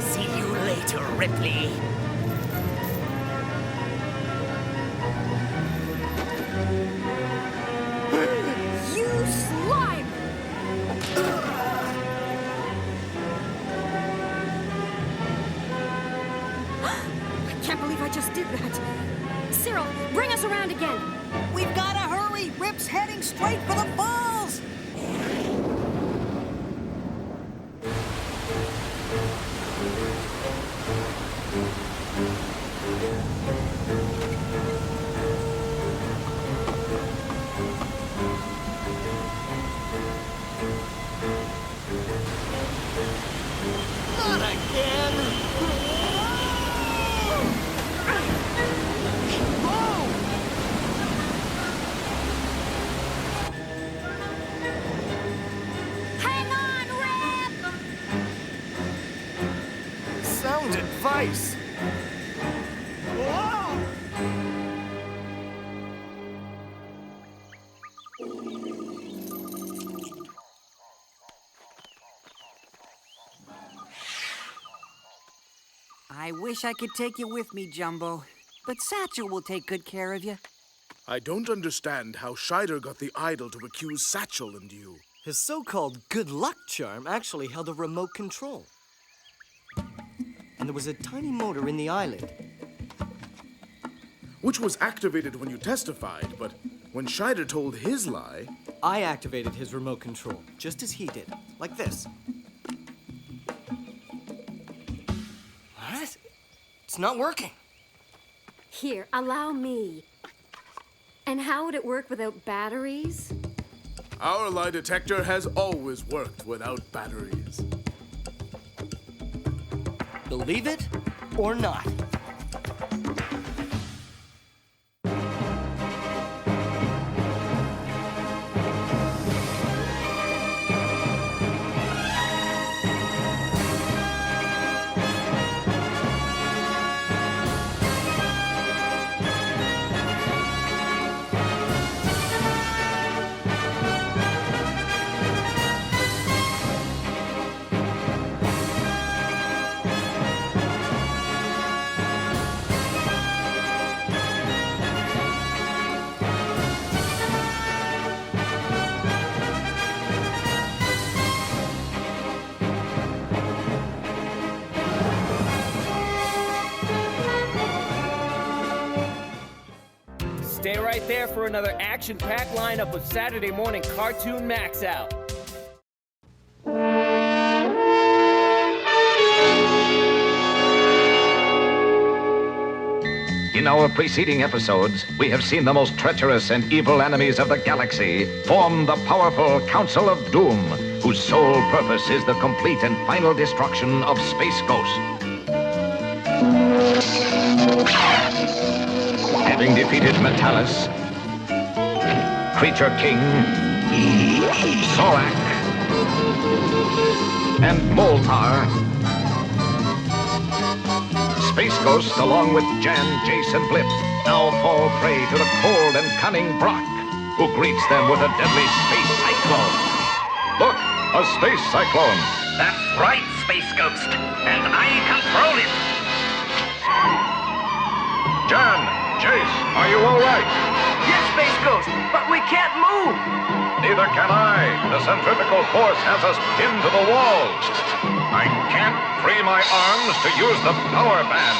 Speaker 14: See you later, Ripley.
Speaker 25: You slime! I can't believe I just did that. Cyril, bring us around again.
Speaker 2: We've gotta hurry! Rip's heading straight for the falls!
Speaker 13: Not again!
Speaker 25: Hang on, Rip!
Speaker 13: Sound advice! Whoa!
Speaker 2: I wish I could take you with me, Jumbo. But Satchel will take good care of you.
Speaker 8: I don't understand how Scheider got the idol to accuse Satchel and you.
Speaker 13: His so-called good luck charm actually held a remote control. And there was a tiny motor in the eyelid.
Speaker 8: Which was activated when you testified, but when Scheider told his lie...
Speaker 13: I activated his remote control, just as he did. Like this. What? It's not working.
Speaker 25: Here, allow me. And how would it work without batteries?
Speaker 8: Our lie detector has always worked without batteries.
Speaker 13: Believe it or not.
Speaker 12: Stay right there for another action-packed lineup of Saturday Morning Cartoon MAXOUT.
Speaker 10: In our preceding episodes, we have seen the most treacherous and evil enemies of the galaxy form the powerful Council of Doom, whose sole purpose is the complete and final destruction of Space Ghost. Having defeated Metalis, Creature King, Zorak, and Moltar, Space Ghost, along with Jan, Jace, and Blip, now fall prey to the cold and cunning Brock, who greets them with a deadly space cyclone. Look, a space cyclone.
Speaker 15: That's right, Space Ghost, and I control it.
Speaker 5: Jan, Jace, are you all right?
Speaker 11: Yes, Space Ghost, but we can't move.
Speaker 10: Neither can I. The centrifugal force has us pinned to the wall. I can't free my arms to use the power band.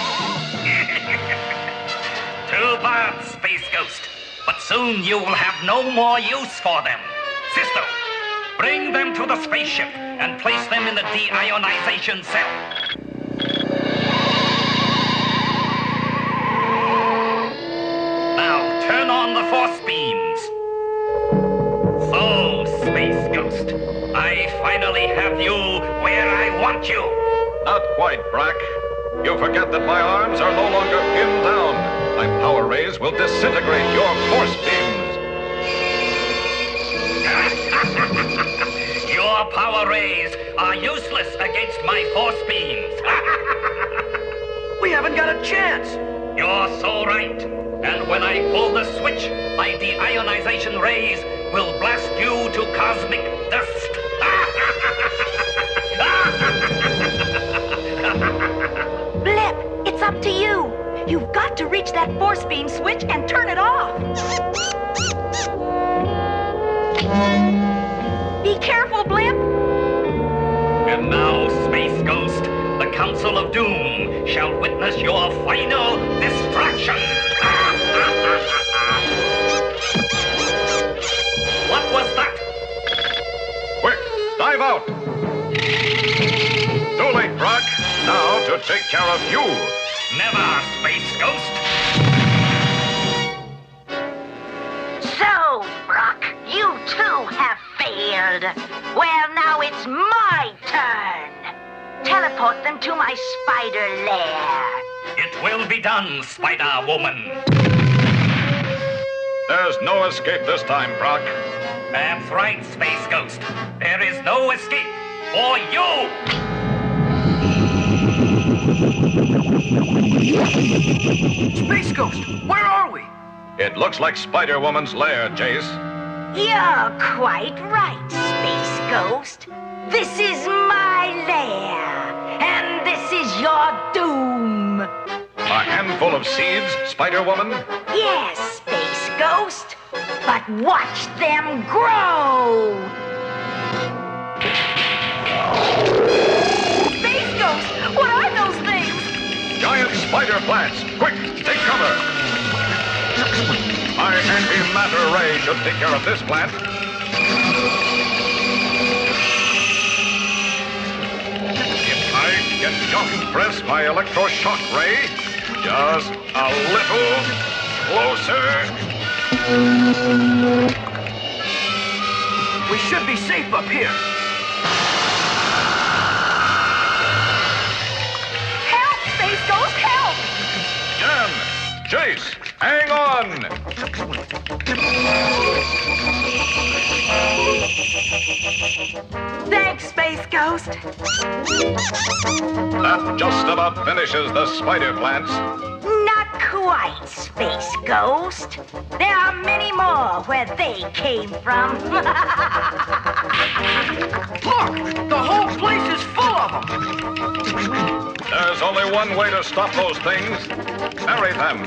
Speaker 15: Too bad, Space Ghost. But soon you will have no more use for them. Sisto, bring them to the spaceship and place them in the deionization cell. Now turn on the force beams. So, Space Ghost, I finally have you where I want you.
Speaker 10: Not quite, Brack. You forget that my arms are no longer pinned down. My power rays will disintegrate your force beams.
Speaker 15: Your power rays are useless against my force beams.
Speaker 7: We haven't got a chance.
Speaker 15: You're so right. And when I pull the switch, my deionization rays will blast you to cosmic dust.
Speaker 11: Blip, it's up to you. You've got to reach that force beam switch and turn it off. Be careful, Blip.
Speaker 15: And now, Space Ghost, the Council of Doom shall witness your final destruction. What was that?
Speaker 10: Quick, dive out. Too late, Brock. Now to take care of you.
Speaker 15: Never, Space Ghost.
Speaker 11: So, Brock, you too have failed. Well, now it's my turn. Teleport them to my spider lair.
Speaker 15: It will be done, Spider-Woman.
Speaker 10: There's no escape this time, Brock.
Speaker 15: That's right, Space Ghost. There is no escape for you.
Speaker 7: Space Ghost, where are we?
Speaker 10: It looks like Spider-Woman's lair, Jace.
Speaker 11: You're quite right, Space Ghost. This is my lair, and this is your doom.
Speaker 10: A handful of seeds, Spider-Woman?
Speaker 11: Yes, Space Ghost, but watch them grow. Space Ghost, what are those things?
Speaker 10: Giant spider plants! Quick, take cover! My antimatter ray should take care of this plant. If I can just press my electroshock ray just a little closer.
Speaker 7: We should be safe up here.
Speaker 11: Help, Space Ghost, help!
Speaker 10: Jen, Jace, hang on!
Speaker 11: Thanks, Space Ghost.
Speaker 10: That just about finishes the spider plants.
Speaker 11: Not quite, Space Ghost. There are many more where they came from.
Speaker 7: Look, the whole place is full of them.
Speaker 10: There's only one way to stop those things. Bury them.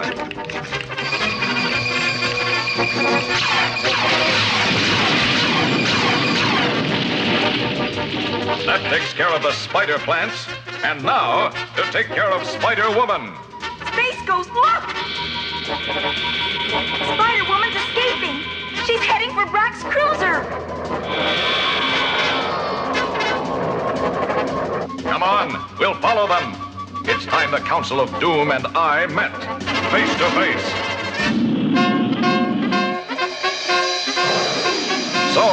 Speaker 10: That takes care of the spider plants. And now, to take care of Spider-Woman.
Speaker 11: Space Ghost, look! Spider-Woman's escaping. She's heading for Brack's cruiser.
Speaker 10: Come on, we'll follow them. It's time the Council of Doom and I met, face to face. So,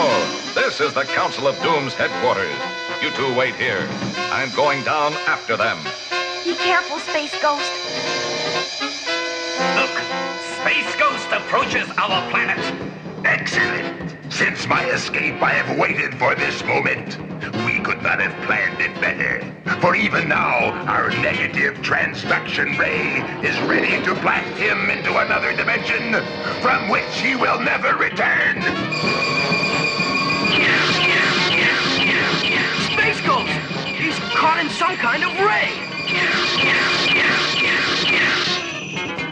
Speaker 10: this is the Council of Doom's headquarters. You two wait here. I'm going down after them.
Speaker 11: Be careful, Space Ghost.
Speaker 15: Look, Space Ghost approaches our planet.
Speaker 3: Excellent. Since my escape, I have waited for this moment. We could not have planned it better. For even now, our negative transduction ray is ready to blast him into another dimension from which he will never return.
Speaker 7: Space Ghost! He's caught in some kind of ray!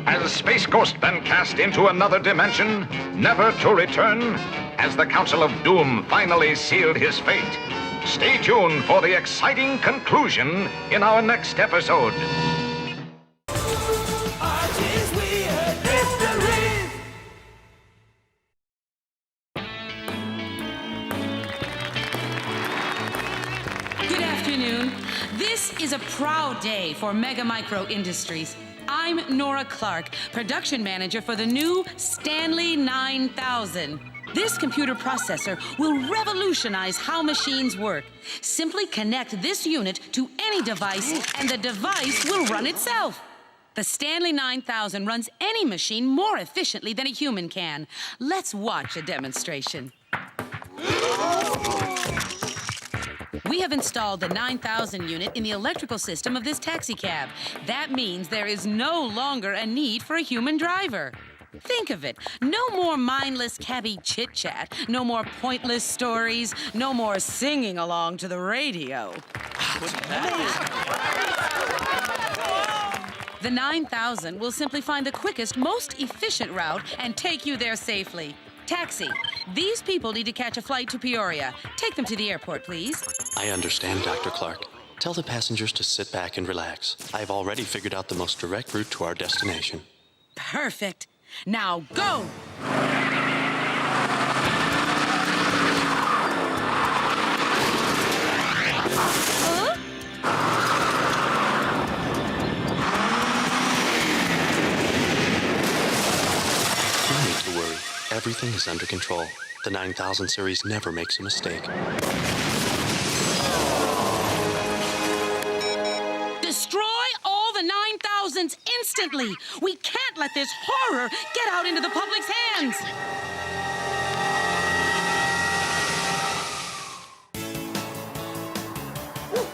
Speaker 10: Has Space Ghost been cast into another dimension, never to return? as the Council of Doom finally sealed his fate. Stay tuned for the exciting conclusion in our next episode.
Speaker 1: Archie's Weird Mysteries.
Speaker 4: Good afternoon. This is a proud day for Mega Micro Industries. I'm Nora Clark, production manager for the new Stanley 9000. This computer processor will revolutionize how machines work. Simply connect this unit to any device, and the device will run itself. The Stanley 9000 runs any machine more efficiently than a human can. Let's watch a demonstration. We have installed the 9000 unit in the electrical system of this taxicab. That means there is no longer a need for a human driver. Think of it. No more mindless cabbie chit-chat. No more pointless stories. No more singing along to the radio. The 9000 will simply find the quickest, most efficient route and take you there safely. Taxi, these people need to catch a flight to Peoria. Take them to the airport, please.
Speaker 16: I understand, Dr. Clark. Tell the passengers to sit back and relax. I've already figured out the most direct route to our destination.
Speaker 4: Perfect. Now go!
Speaker 16: No need to worry. Everything is under control. The 9000 series never makes a mistake.
Speaker 4: Destroy all the 9000s instantly! We can't let this horror get out into the public's hands!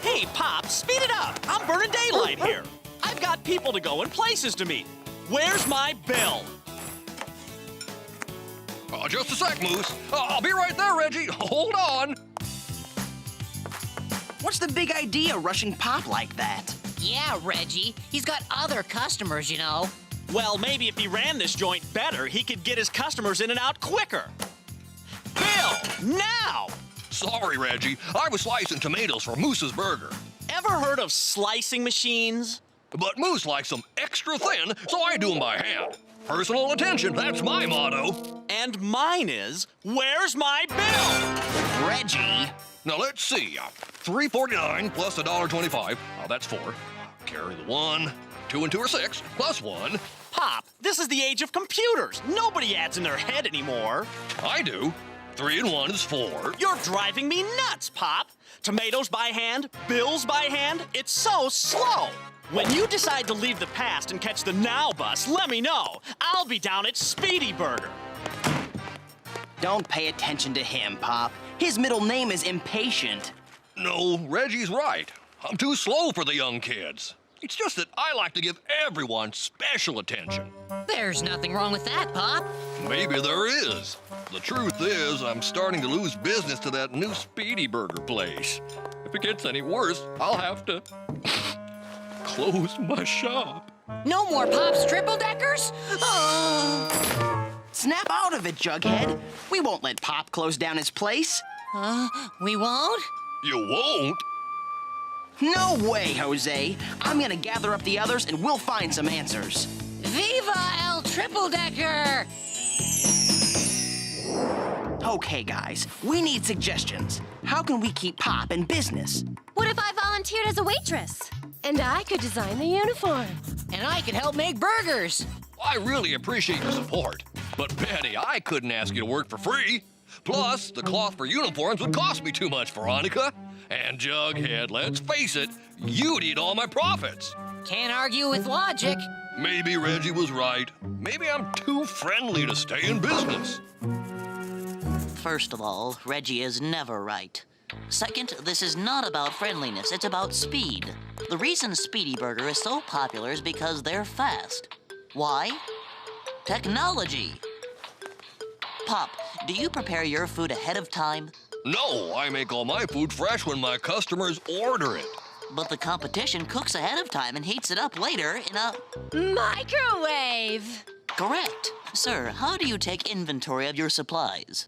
Speaker 17: Hey, Pop, speed it up! I'm burning daylight here! I've got people to go and places to meet. Where's my bill?
Speaker 5: Just a sec, Moose. I'll be right there, Reggie. Hold on.
Speaker 7: What's the big idea rushing Pop like that?
Speaker 18: Yeah, Reggie. He's got other customers, you know.
Speaker 17: Well, maybe if he ran this joint better, he could get his customers in and out quicker. Bill, now!
Speaker 5: Sorry, Reggie. I was slicing tomatoes for Moose's burger.
Speaker 17: Ever heard of slicing machines?
Speaker 5: But Moose likes them extra thin, so I do them by hand. Personal attention, that's my motto.
Speaker 17: And mine is, where's my bill?
Speaker 7: Reggie.
Speaker 5: Now let's see. $3.49 plus $1.25. That's 4. Carry the 1. 2 and 2 are 6. Plus 1.
Speaker 17: Pop, this is the age of computers. Nobody adds in their head anymore.
Speaker 5: I do. 3 and 1 is 4.
Speaker 17: You're driving me nuts, Pop. Tomatoes by hand, bills by hand. It's so slow. When you decide to leave the past and catch the Now bus, let me know. I'll be down at Speedy Burger.
Speaker 7: Don't pay attention to him, Pop. His middle name is Impatient.
Speaker 5: No, Reggie's right. I'm too slow for the young kids. It's just that I like to give everyone special attention.
Speaker 18: There's nothing wrong with that, Pop.
Speaker 5: Maybe there is. The truth is, I'm starting to lose business to that new Speedy Burger place. If it gets any worse, I'll have to close my shop.
Speaker 18: No more Pop's triple-deckers? Oh.
Speaker 7: Snap out of it, Jughead. We won't let Pop close down his place.
Speaker 18: We won't?
Speaker 5: You won't?
Speaker 7: No way, Jose. I'm gonna gather up the others and we'll find some answers.
Speaker 18: Viva El Triple-Decker!
Speaker 7: Okay, guys, we need suggestions. How can we keep Pop in business?
Speaker 20: What if I volunteered as a waitress? And I could design the uniform.
Speaker 18: And I could help make burgers.
Speaker 5: I really appreciate your support. But Betty, I couldn't ask you to work for free. Plus, the cloth for uniforms would cost me too much, Veronica. And Jughead, let's face it, you'd eat all my profits.
Speaker 18: Can't argue with logic.
Speaker 5: Maybe Reggie was right. Maybe I'm too friendly to stay in business.
Speaker 14: First of all, Reggie is never right. Second, this is not about friendliness, it's about speed. The reason Speedy Burger is so popular is because they're fast. Why? Technology. Pop, do you prepare your food ahead of time?
Speaker 5: No, I make all my food fresh when my customers order it.
Speaker 14: But the competition cooks ahead of time and heats it up later in a...
Speaker 20: microwave!
Speaker 14: Correct. Sir, how do you take inventory of your supplies?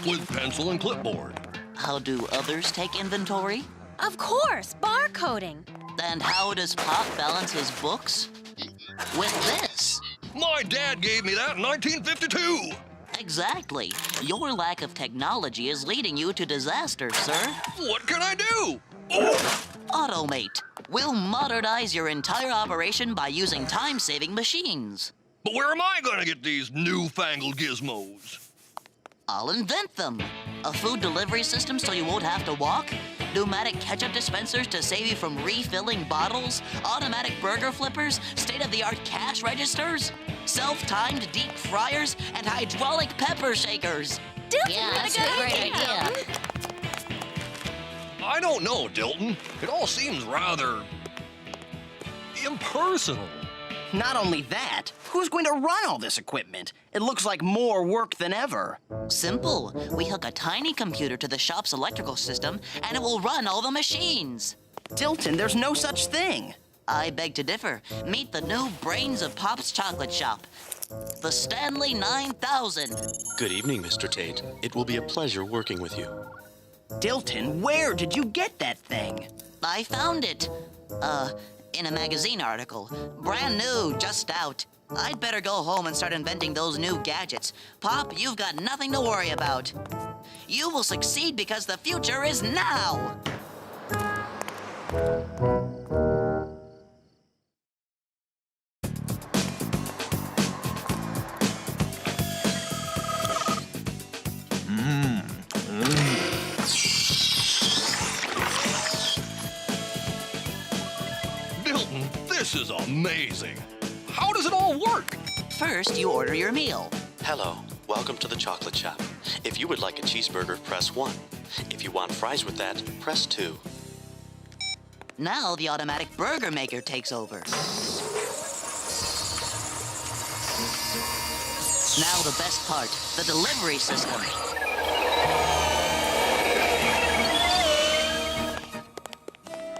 Speaker 6: With pencil and clipboard.
Speaker 14: How do others take inventory?
Speaker 20: Of course, barcoding.
Speaker 14: And how does Pop balance his books? With this.
Speaker 6: My dad gave me that in 1952.
Speaker 14: Exactly. Your lack of technology is leading you to disaster, sir.
Speaker 6: What can I do?
Speaker 14: Automate. We'll modernize your entire operation by using time-saving machines.
Speaker 6: But where am I gonna get these newfangled gizmos?
Speaker 14: I'll invent them. A food delivery system so you won't have to walk? Pneumatic ketchup dispensers to save you from refilling bottles? Automatic burger flippers? State-of-the-art cash registers? Self-timed deep fryers? And hydraulic pepper shakers?
Speaker 20: Yeah, that's a great idea.
Speaker 6: I don't know, Dilton. It all seems rather impersonal.
Speaker 7: Not only that, who's going to run all this equipment? It looks like more work than ever.
Speaker 14: Simple. We hook a tiny computer to the shop's electrical system, and it will run all the machines.
Speaker 7: Dilton, there's no such thing.
Speaker 14: I beg to differ. Meet the new brains of Pop's chocolate shop, the Stanley 9000.
Speaker 16: Good evening, Mr. Tate. It will be a pleasure working with you.
Speaker 7: Dilton, where did you get that thing?
Speaker 14: I found it. In a magazine article. Brand new, just out. I'd better go home and start inventing those new gadgets. Pop, you've got nothing to worry about. You will succeed because the future is now!
Speaker 6: This is amazing. How does it all work?
Speaker 14: First, you order your meal.
Speaker 16: Hello, welcome to the chocolate shop. If you would like a cheeseburger, press 1. If you want fries with that, press 2.
Speaker 14: Now the automatic burger maker takes over. Now the best part, the delivery system.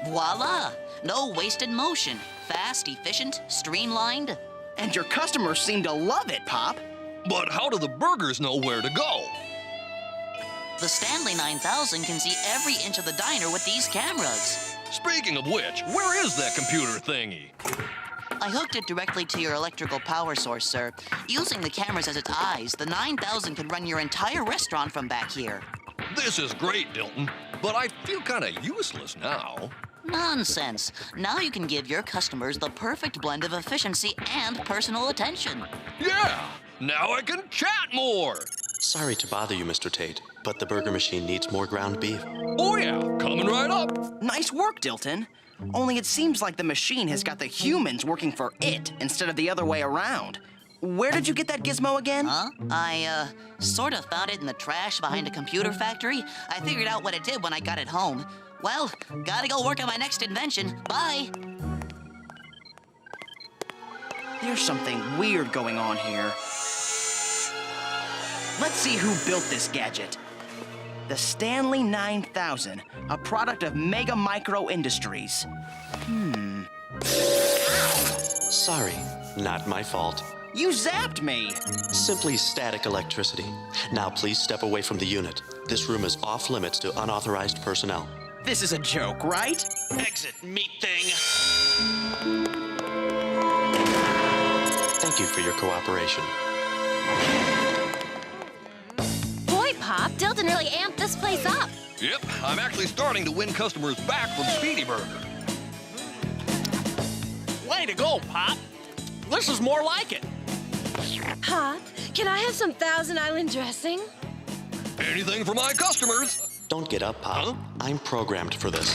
Speaker 14: Voila! No wasted motion. Fast, efficient, streamlined.
Speaker 7: And your customers seem to love it, Pop.
Speaker 6: But how do the burgers know where to go?
Speaker 14: The Stanley 9000 can see every inch of the diner with these cameras.
Speaker 6: Speaking of which, where is that computer thingy?
Speaker 14: I hooked it directly to your electrical power source, sir. Using the cameras as its eyes, the 9000 can run your entire restaurant from back here.
Speaker 6: This is great, Dilton, but I feel kind of useless now.
Speaker 14: Nonsense. Now you can give your customers the perfect blend of efficiency and personal attention.
Speaker 6: Yeah! Now I can chat more!
Speaker 16: Sorry to bother you, Mr. Tate, but the burger machine needs more ground beef.
Speaker 6: Oh yeah, coming right up!
Speaker 7: Nice work, Dilton. Only it seems like the machine has got the humans working for it instead of the other way around. Where did you get that gizmo again?
Speaker 14: Huh? I, sort of found it in the trash behind a computer factory. I figured out what it did when I got it home. Well, gotta go work on my next invention. Bye!
Speaker 7: There's something weird going on here. Let's see who built this gadget. The Stanley 9000, a product of Mega Micro Industries.
Speaker 16: Sorry, not my fault.
Speaker 7: You zapped me!
Speaker 16: Simply static electricity. Now please step away from the unit. This room is off limits to unauthorized personnel.
Speaker 7: This is a joke, right?
Speaker 17: Exit, meat thing.
Speaker 16: Thank you for your cooperation.
Speaker 20: Boy, Pop, Dilton really amped this place up.
Speaker 6: Yep, I'm actually starting to win customers back from Speedy Burger.
Speaker 17: Way to go, Pop. This is more like it.
Speaker 20: Pop, can I have some Thousand Island dressing?
Speaker 6: Anything for my customers.
Speaker 16: Don't get up, Pop. Huh? I'm programmed for this.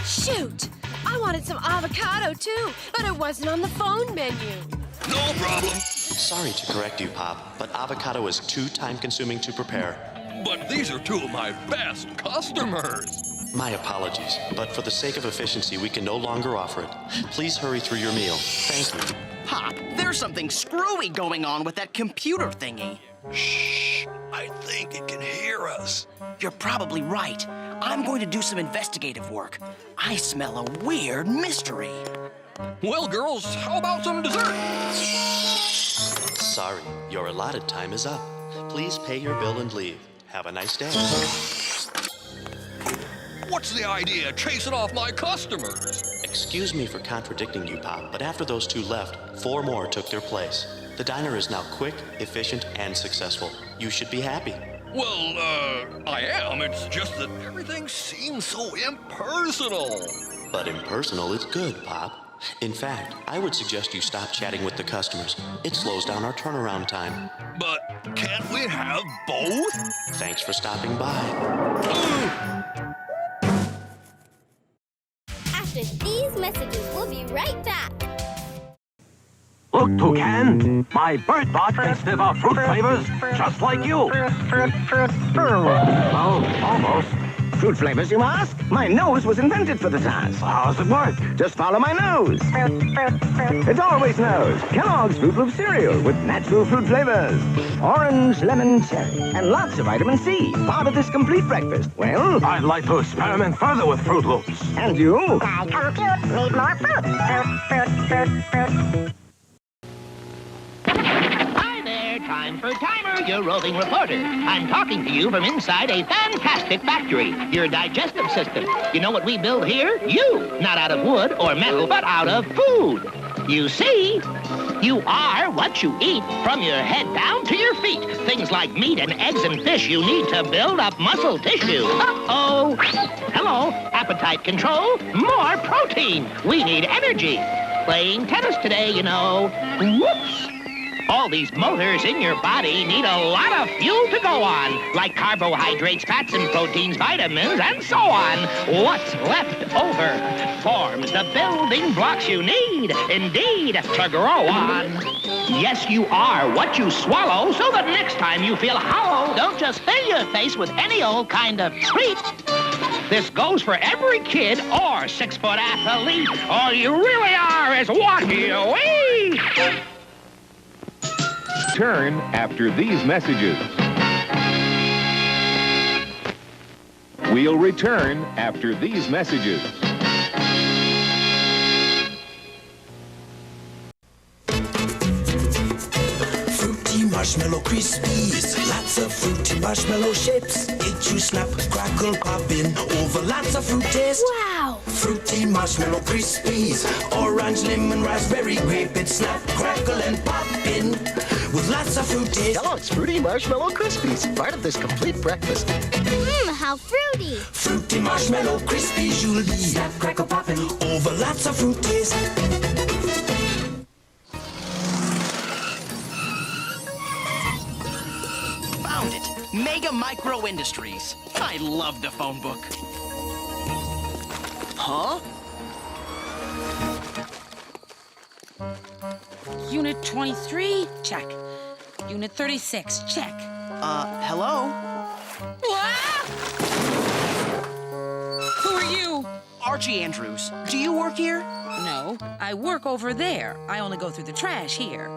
Speaker 20: Shoot! I wanted some avocado, too, but it wasn't on the phone menu.
Speaker 6: No problem.
Speaker 16: Sorry to correct you, Pop, but avocado is too time-consuming to prepare.
Speaker 6: But these are two of my best customers.
Speaker 16: My apologies, but for the sake of efficiency, we can no longer offer it. Please hurry through your meal. Thank you.
Speaker 7: Pop, there's something screwy going on with that computer thingy.
Speaker 6: Shh, I think it can hear us.
Speaker 7: You're probably right. I'm going to do some investigative work. I smell a weird mystery.
Speaker 6: Well, girls, how about some dessert?
Speaker 16: Sorry, your allotted time is up. Please pay your bill and leave. Have a nice day.
Speaker 6: What's the idea, chasing off my customers?
Speaker 16: Excuse me for contradicting you, Pop, but after those two left, 4 more took their place. The diner is now quick, efficient, and successful. You should be happy.
Speaker 6: Well, I am. It's just that everything seems so impersonal.
Speaker 16: But impersonal is good, Pop. In fact, I would suggest you stop chatting with the customers. It slows down our turnaround time.
Speaker 6: But can't we have both?
Speaker 16: Thanks for stopping by.
Speaker 19: After these messages, we'll be right back.
Speaker 1: Look, Toucan, my bird bot can sniff out fruit flavors just like you. Oh, almost.
Speaker 21: Fruit flavors, you ask? My nose was invented for the task.
Speaker 1: How does it work?
Speaker 21: Just follow my nose. It always knows. Kellogg's Fruit Loop cereal with natural fruit flavors. Orange, lemon, cherry, and lots of vitamin C. Part of this complete breakfast. Well,
Speaker 1: I'd like to experiment further with Fruit Loops.
Speaker 21: And you?
Speaker 19: I compute. Need more fruit.
Speaker 22: Time for Timer, your roving reporter. I'm talking to you from inside a fantastic factory, your digestive system. You know what we build here? You! Not out of wood or metal, but out of food. You see, you are what you eat from your head down to your feet. Things like meat and eggs and fish you need to build up muscle tissue. Uh-oh. Hello, appetite control. More protein. We need energy. Playing tennis today, you know. Whoops. All these motors in your body need a lot of fuel to go on, like carbohydrates, fats, and proteins, vitamins, and so on. What's left over forms the building blocks you need, indeed, to grow on. Yes, you are what you swallow, so that next time you feel hollow, don't just fill your face with any old kind of treat. This goes for every kid or 6-foot athlete. All you really are is what you eat.
Speaker 23: Return after these messages. We'll return after these messages.
Speaker 24: Fruity marshmallow crispies, lots of fruity marshmallow shapes. Eat you snap, crackle, poppin' over lots of fruit taste.
Speaker 19: Wow!
Speaker 24: Fruity marshmallow crispies, orange, lemon, raspberry, grape. It snap, crackle, and poppin' with lots of fruit taste.
Speaker 26: Kellogg's Fruity Marshmallow Crispies, part of this complete breakfast.
Speaker 19: Mmm, how fruity!
Speaker 24: Fruity marshmallow crispies you'll be. Snap, crackle, poppin' over lots of fruit taste.
Speaker 7: Found it. Mega Micro Industries. I love the phone book. Huh?
Speaker 4: Unit 23, check. Unit 36, check.
Speaker 7: Hello?
Speaker 4: Who are you?
Speaker 7: Archie Andrews. Do you work here?
Speaker 4: No, I work over there. I only go through the trash here.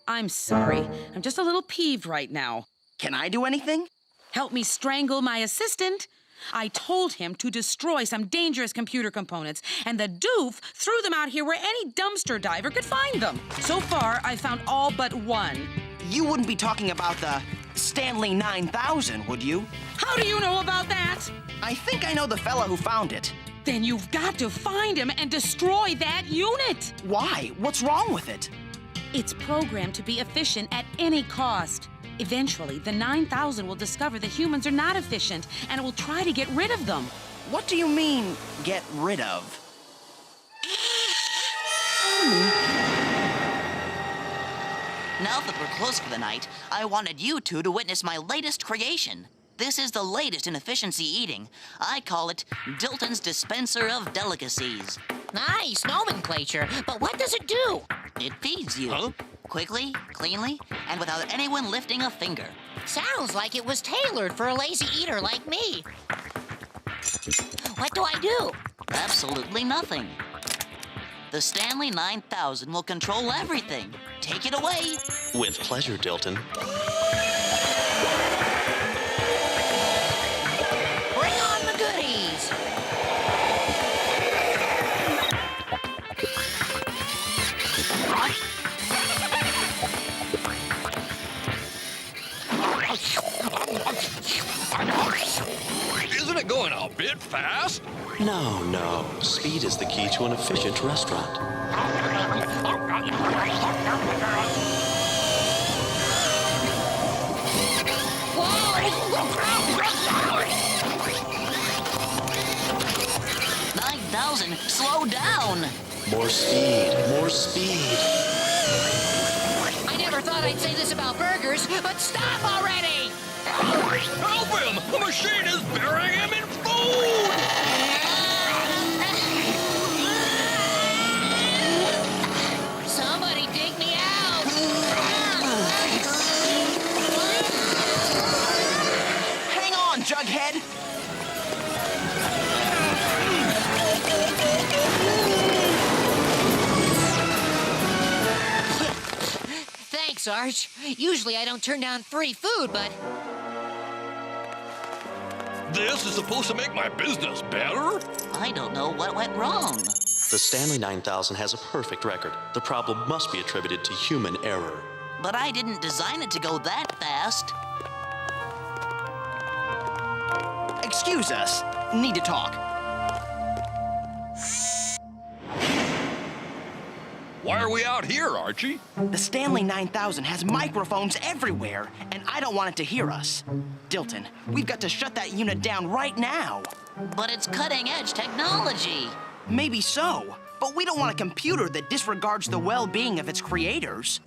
Speaker 4: I'm sorry. I'm just a little peeved right now.
Speaker 7: Can I do anything?
Speaker 4: Help me strangle my assistant? I told him to destroy some dangerous computer components, and the doof threw them out here where any dumpster diver could find them. So far, I found all but one.
Speaker 7: You wouldn't be talking about the Stanley 9000, would you?
Speaker 4: How do you know about that?
Speaker 7: I think I know the fella who found it.
Speaker 4: Then you've got to find him and destroy that unit.
Speaker 7: Why? What's wrong with it?
Speaker 4: It's programmed to be efficient at any cost. Eventually, the 9000 will discover that humans are not efficient, and it will try to get rid of them.
Speaker 7: What do you mean, get rid of?
Speaker 14: Now that we're closed for the night, I wanted you two to witness my latest creation. This is the latest in efficiency eating. I call it Dilton's Dispenser of Delicacies.
Speaker 18: Nice nomenclature, but what does it do?
Speaker 14: It feeds you. Quickly, cleanly, and without anyone lifting a finger.
Speaker 18: Sounds like it was tailored for a lazy eater like me. What do I do?
Speaker 14: Absolutely nothing. The Stanley 9000 will control everything. Take it away.
Speaker 16: With pleasure, Dilton.
Speaker 18: Bring on the goodies.
Speaker 6: bit fast?
Speaker 16: No. Speed is the key to an efficient restaurant.
Speaker 14: 9,000, slow down.
Speaker 16: More speed, more speed.
Speaker 18: I never thought I'd say this about burgers, but stop already!
Speaker 6: Help him! The machine is burying him in food!
Speaker 18: Somebody dig me out!
Speaker 7: Hang on, Jughead!
Speaker 18: Thanks, Arch. Usually I don't turn down free food, but...
Speaker 6: This is supposed to make my business better?
Speaker 14: I don't know what went wrong.
Speaker 16: The Stanley 9000 has a perfect record. The problem must be attributed to human error.
Speaker 14: But I didn't design it to go that fast.
Speaker 7: Excuse us. Need to talk.
Speaker 6: Why are we out here, Archie?
Speaker 7: The Stanley 9000 has microphones everywhere, and I don't want it to hear us. Dilton, we've got to shut that unit down right now.
Speaker 14: But it's cutting-edge technology.
Speaker 7: Maybe so, but we don't want a computer that disregards the well-being of its creators.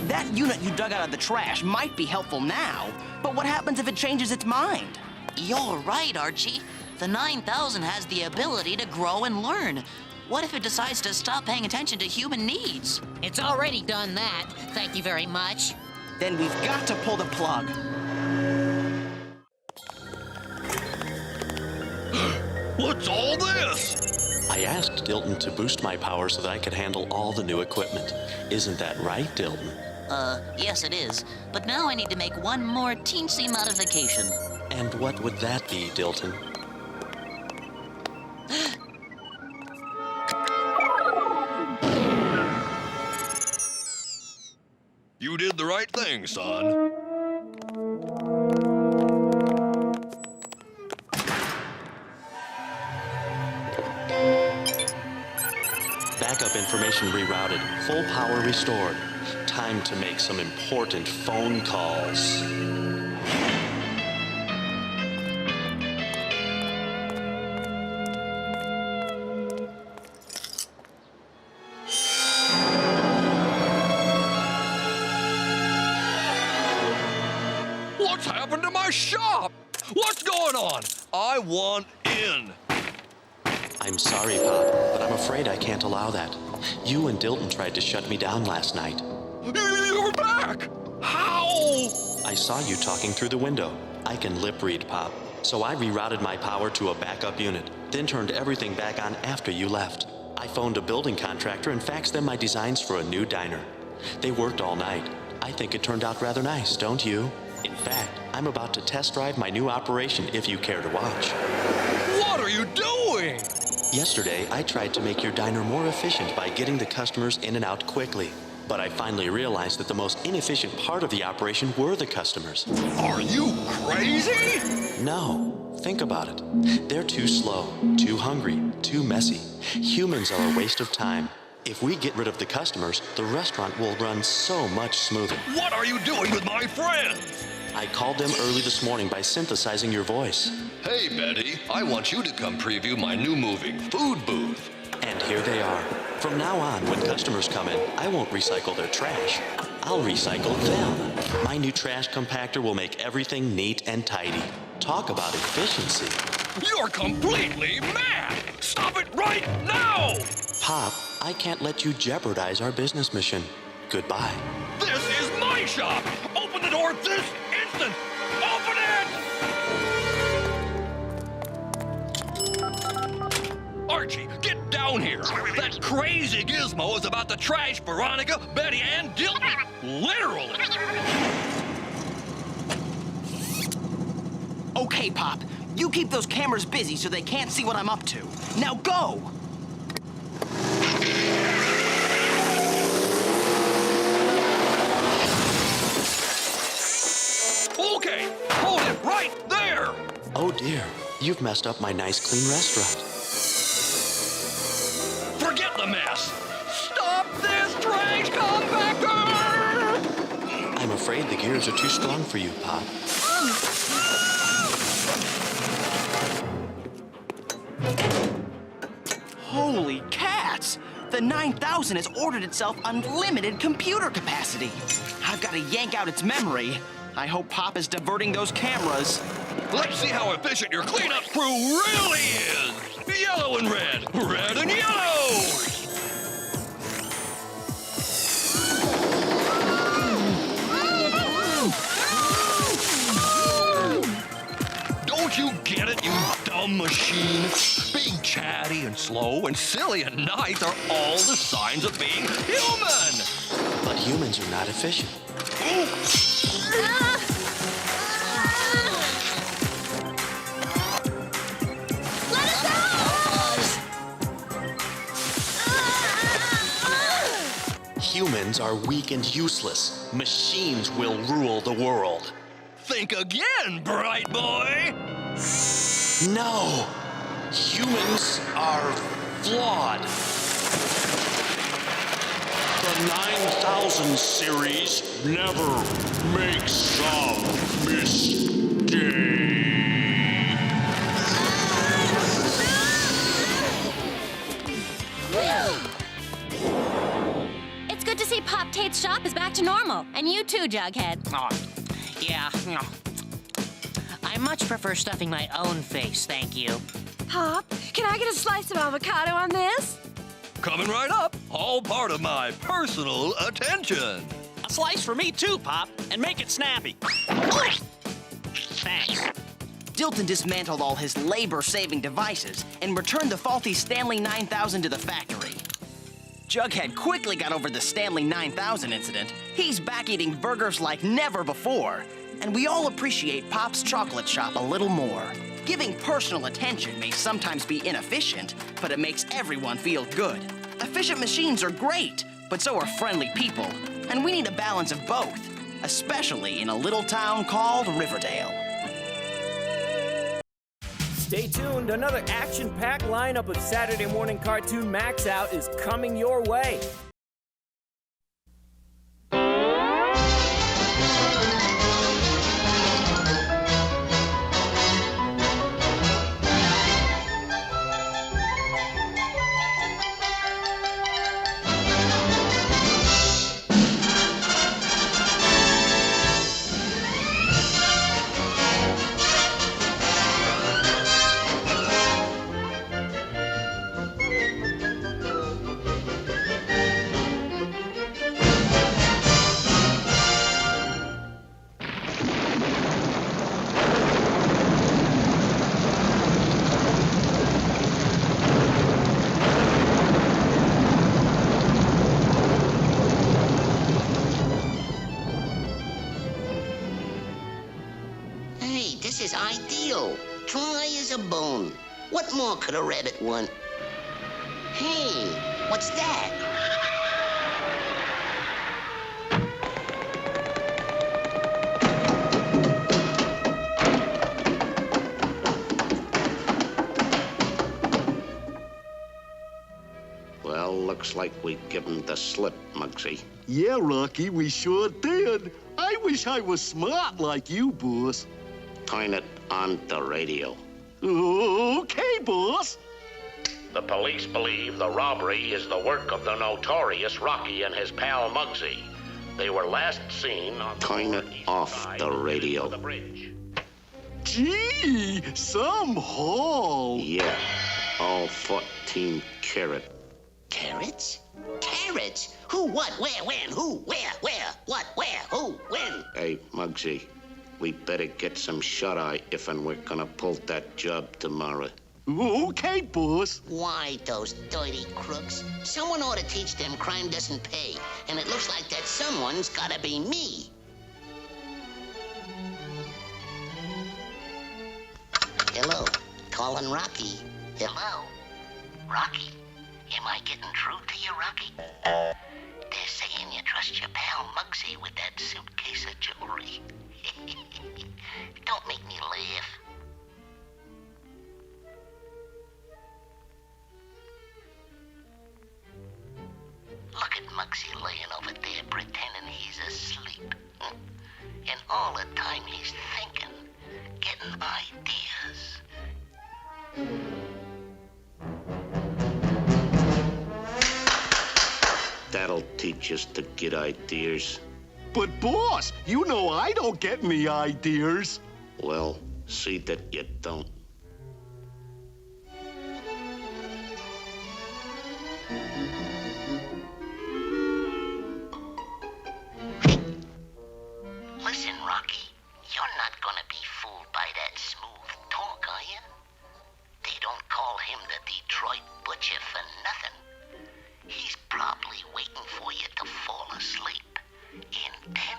Speaker 7: That unit you dug out of the trash might be helpful now, but what happens if it changes its mind?
Speaker 14: You're right, Archie. The 9000 has the ability to grow and learn. What if it decides to stop paying attention to human needs?
Speaker 18: It's already done that. Thank you very much.
Speaker 7: Then we've got to pull the plug.
Speaker 6: What's all this?
Speaker 16: I asked Dilton to boost my power so that I could handle all the new equipment. Isn't that right, Dilton?
Speaker 14: Yes it is. But now I need to make one more teensy modification.
Speaker 16: And what would that be, Dilton?
Speaker 6: You did the right thing, son.
Speaker 16: Backup information rerouted. Full power restored. Time to make some important phone calls.
Speaker 6: What's happened to my shop? What's going on? I want in.
Speaker 16: I'm sorry, Pop, but I'm afraid I can't allow that. You and Dilton tried to shut me down last night.
Speaker 6: You're back! How?
Speaker 16: I saw you talking through the window. I can lip read, Pop. So I rerouted my power to a backup unit, then turned everything back on after you left. I phoned a building contractor and faxed them my designs for a new diner. They worked all night. I think it turned out rather nice, don't you? In fact, I'm about to test drive my new operation if you care to watch.
Speaker 6: What are you doing?
Speaker 16: Yesterday, I tried to make your diner more efficient by getting the customers in and out quickly. But I finally realized that the most inefficient part of the operation were the customers.
Speaker 6: Are you crazy?
Speaker 16: No. Think about it. They're too slow, too hungry, too messy. Humans are a waste of time. If we get rid of the customers, the restaurant will run so much smoother.
Speaker 6: What are you doing with my friends?
Speaker 16: I called them early this morning by synthesizing your voice.
Speaker 6: Hey, Betty, I want you to come preview my new moving food booth.
Speaker 16: And here they are. From now on, when customers come in, I won't recycle their trash. I'll recycle them. My new trash compactor will make everything neat and tidy. Talk about efficiency.
Speaker 6: You're completely mad! Stop it right now!
Speaker 16: Pop, I can't let you jeopardize our business mission. Goodbye.
Speaker 6: This is my shop! Open the door this instant! Open it! Archie, get down here! That crazy gizmo is about to trash Veronica, Betty, and Dilton! Literally!
Speaker 7: Okay, Pop. You keep those cameras busy so they can't see what I'm up to. Now go!
Speaker 6: Okay, hold it right there!
Speaker 16: Oh dear, you've messed up my nice clean restaurant.
Speaker 6: Forget the mess! Stop this trash compactor!
Speaker 16: I'm afraid the gears are too strong for you, Pop.
Speaker 7: Holy cats! The 9000 has ordered itself unlimited computer capacity. I've got to yank out its memory. I hope Pop is diverting those cameras.
Speaker 6: Let's see how efficient your cleanup crew really is! Yellow and red, red and yellow! Don't you get it, you dumb machine? Being chatty and slow and silly at night are all the signs of being human!
Speaker 16: But humans are not efficient. Humans are weak and useless. Machines will rule the world.
Speaker 6: Think again, bright boy!
Speaker 16: No! Humans are flawed. The 9000 series never makes some mistake.
Speaker 2: It's good to see Pop Tate's shop is back to normal. And you too, Jughead.
Speaker 18: Oh, yeah. I much prefer stuffing my own face, thank you.
Speaker 20: Pop, can I get a slice of avocado on this?
Speaker 6: Coming right up, all part of my personal attention.
Speaker 17: A slice for me too, Pop, and make it snappy. Thanks.
Speaker 7: Dilton dismantled all his labor-saving devices and returned the faulty Stanley 9000 to the factory. Jughead quickly got over the Stanley 9000 incident. He's back eating burgers like never before. And we all appreciate Pop's chocolate shop a little more. Giving personal attention may sometimes be inefficient, but it makes everyone feel good. Efficient machines are great, but so are friendly people. And we need a balance of both, especially in a little town called Riverdale.
Speaker 8: Stay tuned, another action-packed lineup of Saturday Morning Cartoon MAXOUT is coming your way.
Speaker 9: This is ideal. Dry as a bone. What more could a rabbit want? Hey, what's that? Well, looks like we give him the slip, Muggsy.
Speaker 12: Yeah, Rocky, we sure did. I wish I was smart like you, boss.
Speaker 9: Turn it on the radio.
Speaker 12: Okay, boss.
Speaker 13: The police believe the robbery is the work of the notorious Rocky and his pal Muggsy. They were last seen on
Speaker 9: Turn it off the radio.
Speaker 13: the bridge.
Speaker 12: Gee, some haul.
Speaker 9: Yeah, all 14 carat. Carrots? Carrots? Who, what, where, when? Who, where, what, where, who, when? Hey, Muggsy, we better get some shut-eye if and we're gonna pull that job tomorrow.
Speaker 12: Okay, boss.
Speaker 9: Why, those dirty crooks? Someone ought to teach them crime doesn't pay, and it looks like that someone's gotta be me. Hello? calling Rocky.
Speaker 22: Hello? Rocky? Am I getting through to you, Rocky? They're saying you trust your pal Muggsy with that suitcase of jewelry. Don't make me laugh. Look at Muggsy laying over there pretending he's asleep. And all the time he's thinking, getting ideas.
Speaker 9: That'll teach us to get ideas.
Speaker 12: But, boss, you know I don't get any ideas.
Speaker 9: Well, see that you don't.
Speaker 22: Listen, Rocky, you're not gonna be fooled by that smooth talk, are you? They don't call him the Detroit Butcher for nothing. He's probably waiting for you to fall asleep. And then...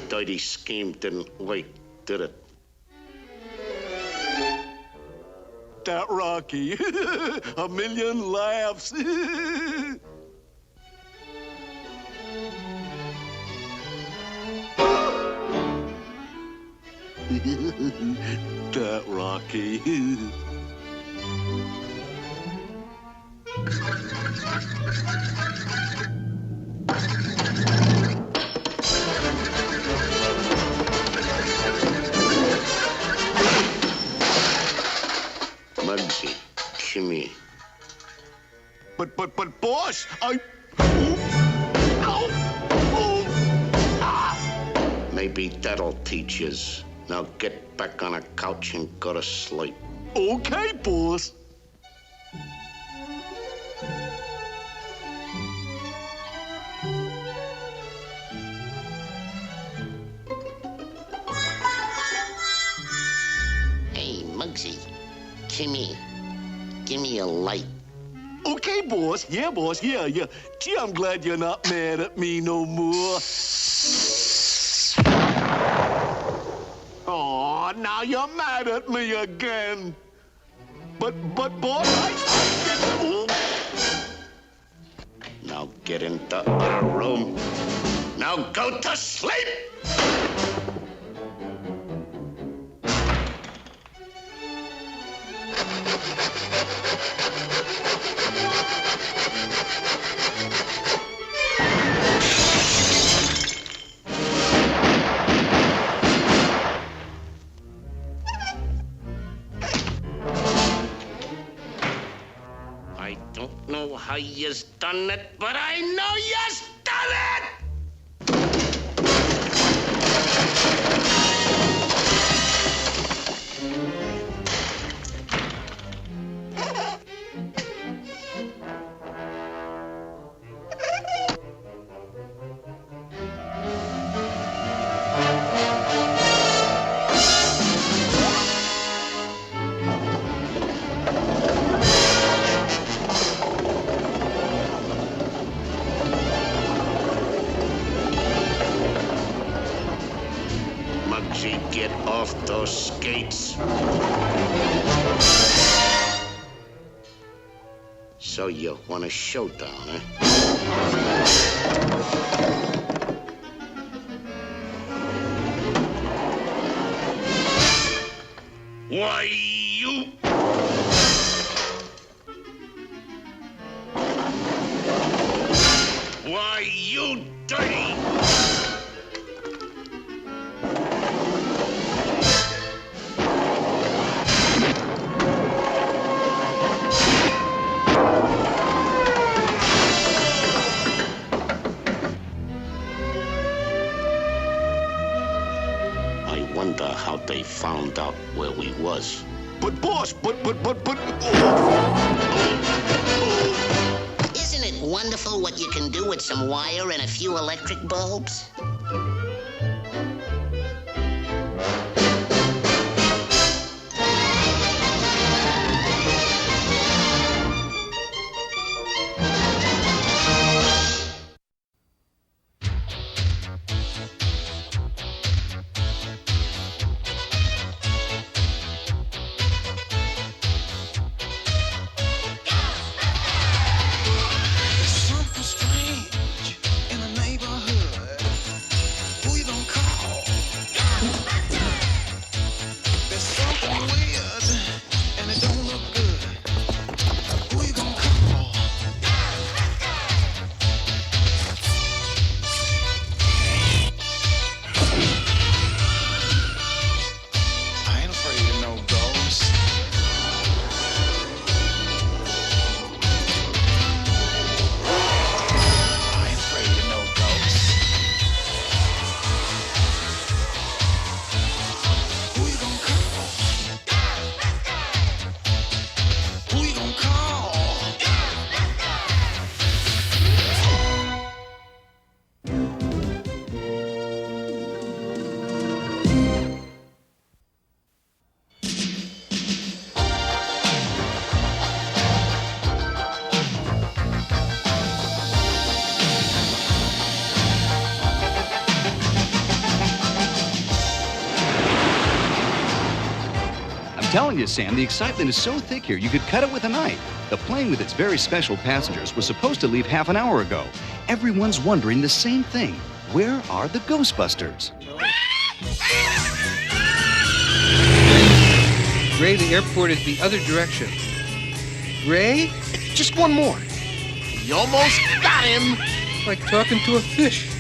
Speaker 9: Dirty scheme didn't work, did it?
Speaker 12: That Rocky. A million laughs. That Rocky.
Speaker 9: Muggsy, come here.
Speaker 12: But, boss, I...
Speaker 9: Maybe that'll teach us. Now get back on a couch and go to sleep.
Speaker 12: Okay, boss.
Speaker 9: Hey, Muggsy, come here. Give me a light.
Speaker 12: Okay, boss. Yeah, boss. Yeah. Gee, I'm glad you're not mad at me no more. Oh, now you're mad at me again. But, boss,
Speaker 9: Now get into our room. Now go to sleep! I don't know how you's done it, but I know you's done it! Muggsy, get off those skates. So you want a showdown, eh? Why, you... Why, you dirty... I wonder how they found out where we was.
Speaker 12: But, boss,
Speaker 9: Isn't it wonderful what you can do with some wire and a few electric bulbs?
Speaker 3: telling you, Sam, the excitement is so thick here, you could cut it with a knife. The plane with its very special passengers was supposed to leave half an hour ago. Everyone's wondering the same thing. Where are the Ghostbusters?
Speaker 5: Ray, the airport is the other direction. Ray?
Speaker 10: Just one more. You almost got him.
Speaker 5: Like talking to a fish.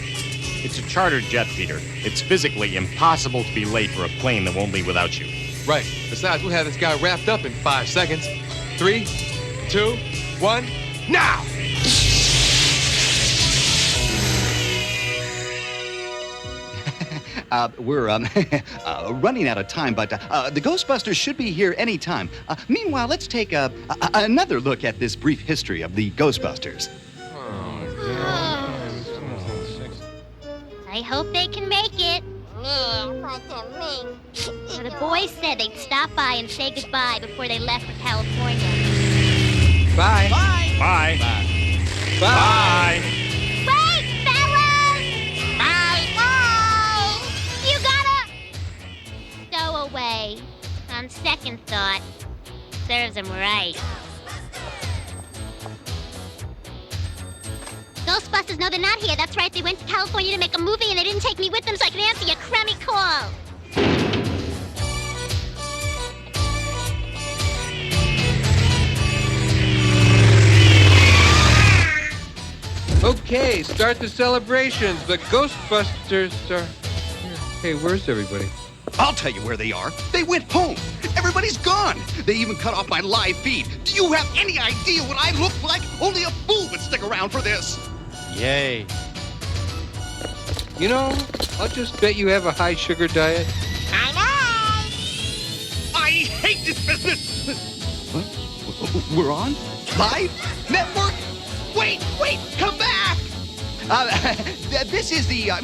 Speaker 11: It's a chartered jet, Peter. It's physically impossible to be late for a plane that won't leave without you.
Speaker 5: Right. Besides, we'll have this guy wrapped up in 5 seconds. 3, 2, 1, now!
Speaker 3: We're running out of time, but the Ghostbusters should be here any time. Meanwhile, let's take another look at this brief history of the Ghostbusters.
Speaker 19: I hope they can make it. The boys said they'd stop by and say goodbye before they left for California.
Speaker 5: Bye.
Speaker 11: Bye. Bye.
Speaker 5: Bye. Bye.
Speaker 19: Wait, fellas! Bye. Bye. You gotta go away. On second thought, serves them right. Ghostbusters, no, they're not here. That's right, they went to California to make a movie and they didn't take me with them so I could answer your crummy call.
Speaker 5: Okay, start the celebrations. The Ghostbusters are here. Hey, where's everybody?
Speaker 3: I'll tell you where they are. They went home. Everybody's gone. They even cut off my live feed. Do you have any idea what I look like? Only a fool would stick around for this.
Speaker 5: Yay. You know, I'll just bet you have a high sugar diet.
Speaker 3: I hate this business. What? We're on? Live? Network? Wait, come back! This is the, the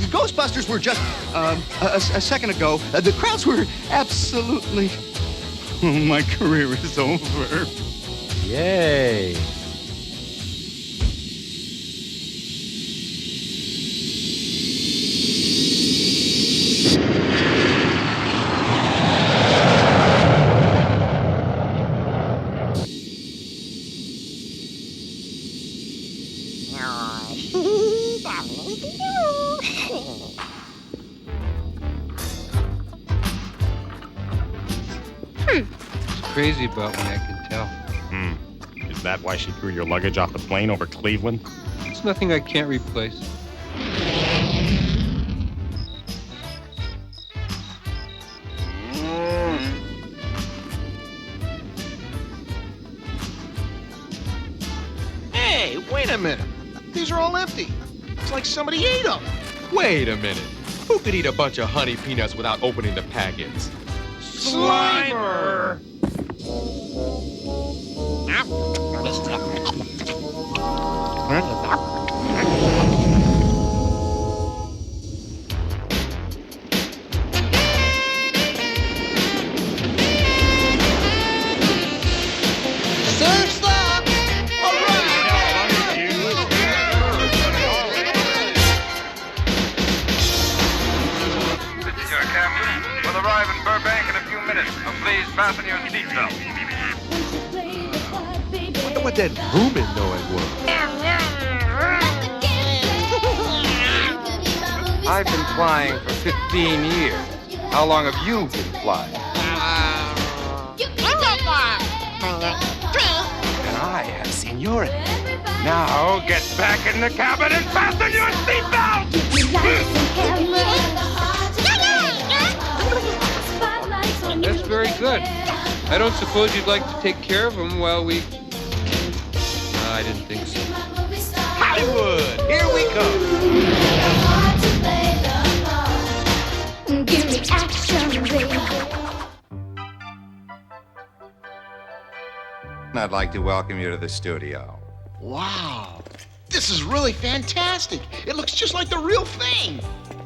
Speaker 3: Ghostbusters were just, a second ago. The crowds were absolutely, my career is over.
Speaker 5: Yay. Crazy about me, I can tell.
Speaker 11: Is that why she threw your luggage off the plane over Cleveland?
Speaker 5: It's nothing I can't replace.
Speaker 10: Hey, wait a minute. These are all empty. It's like somebody ate them.
Speaker 5: Wait a minute. Who could eat a bunch of honey peanuts without opening the packets?
Speaker 10: Slimer!
Speaker 15: Fasten your seatbelt.
Speaker 5: Wonder what that booming noise was.
Speaker 15: I've been flying for 15 years. How long have you been flying? And I have seniority. Now get back in the cabin and fasten your seatbelt!
Speaker 5: That's very good. I don't suppose you'd like to take care of him while we... No, I didn't think so.
Speaker 10: Hollywood, here we come.
Speaker 19: Give me action, baby.
Speaker 15: I'd like to welcome you to the studio.
Speaker 10: Wow, this is really fantastic. It looks just like the real thing.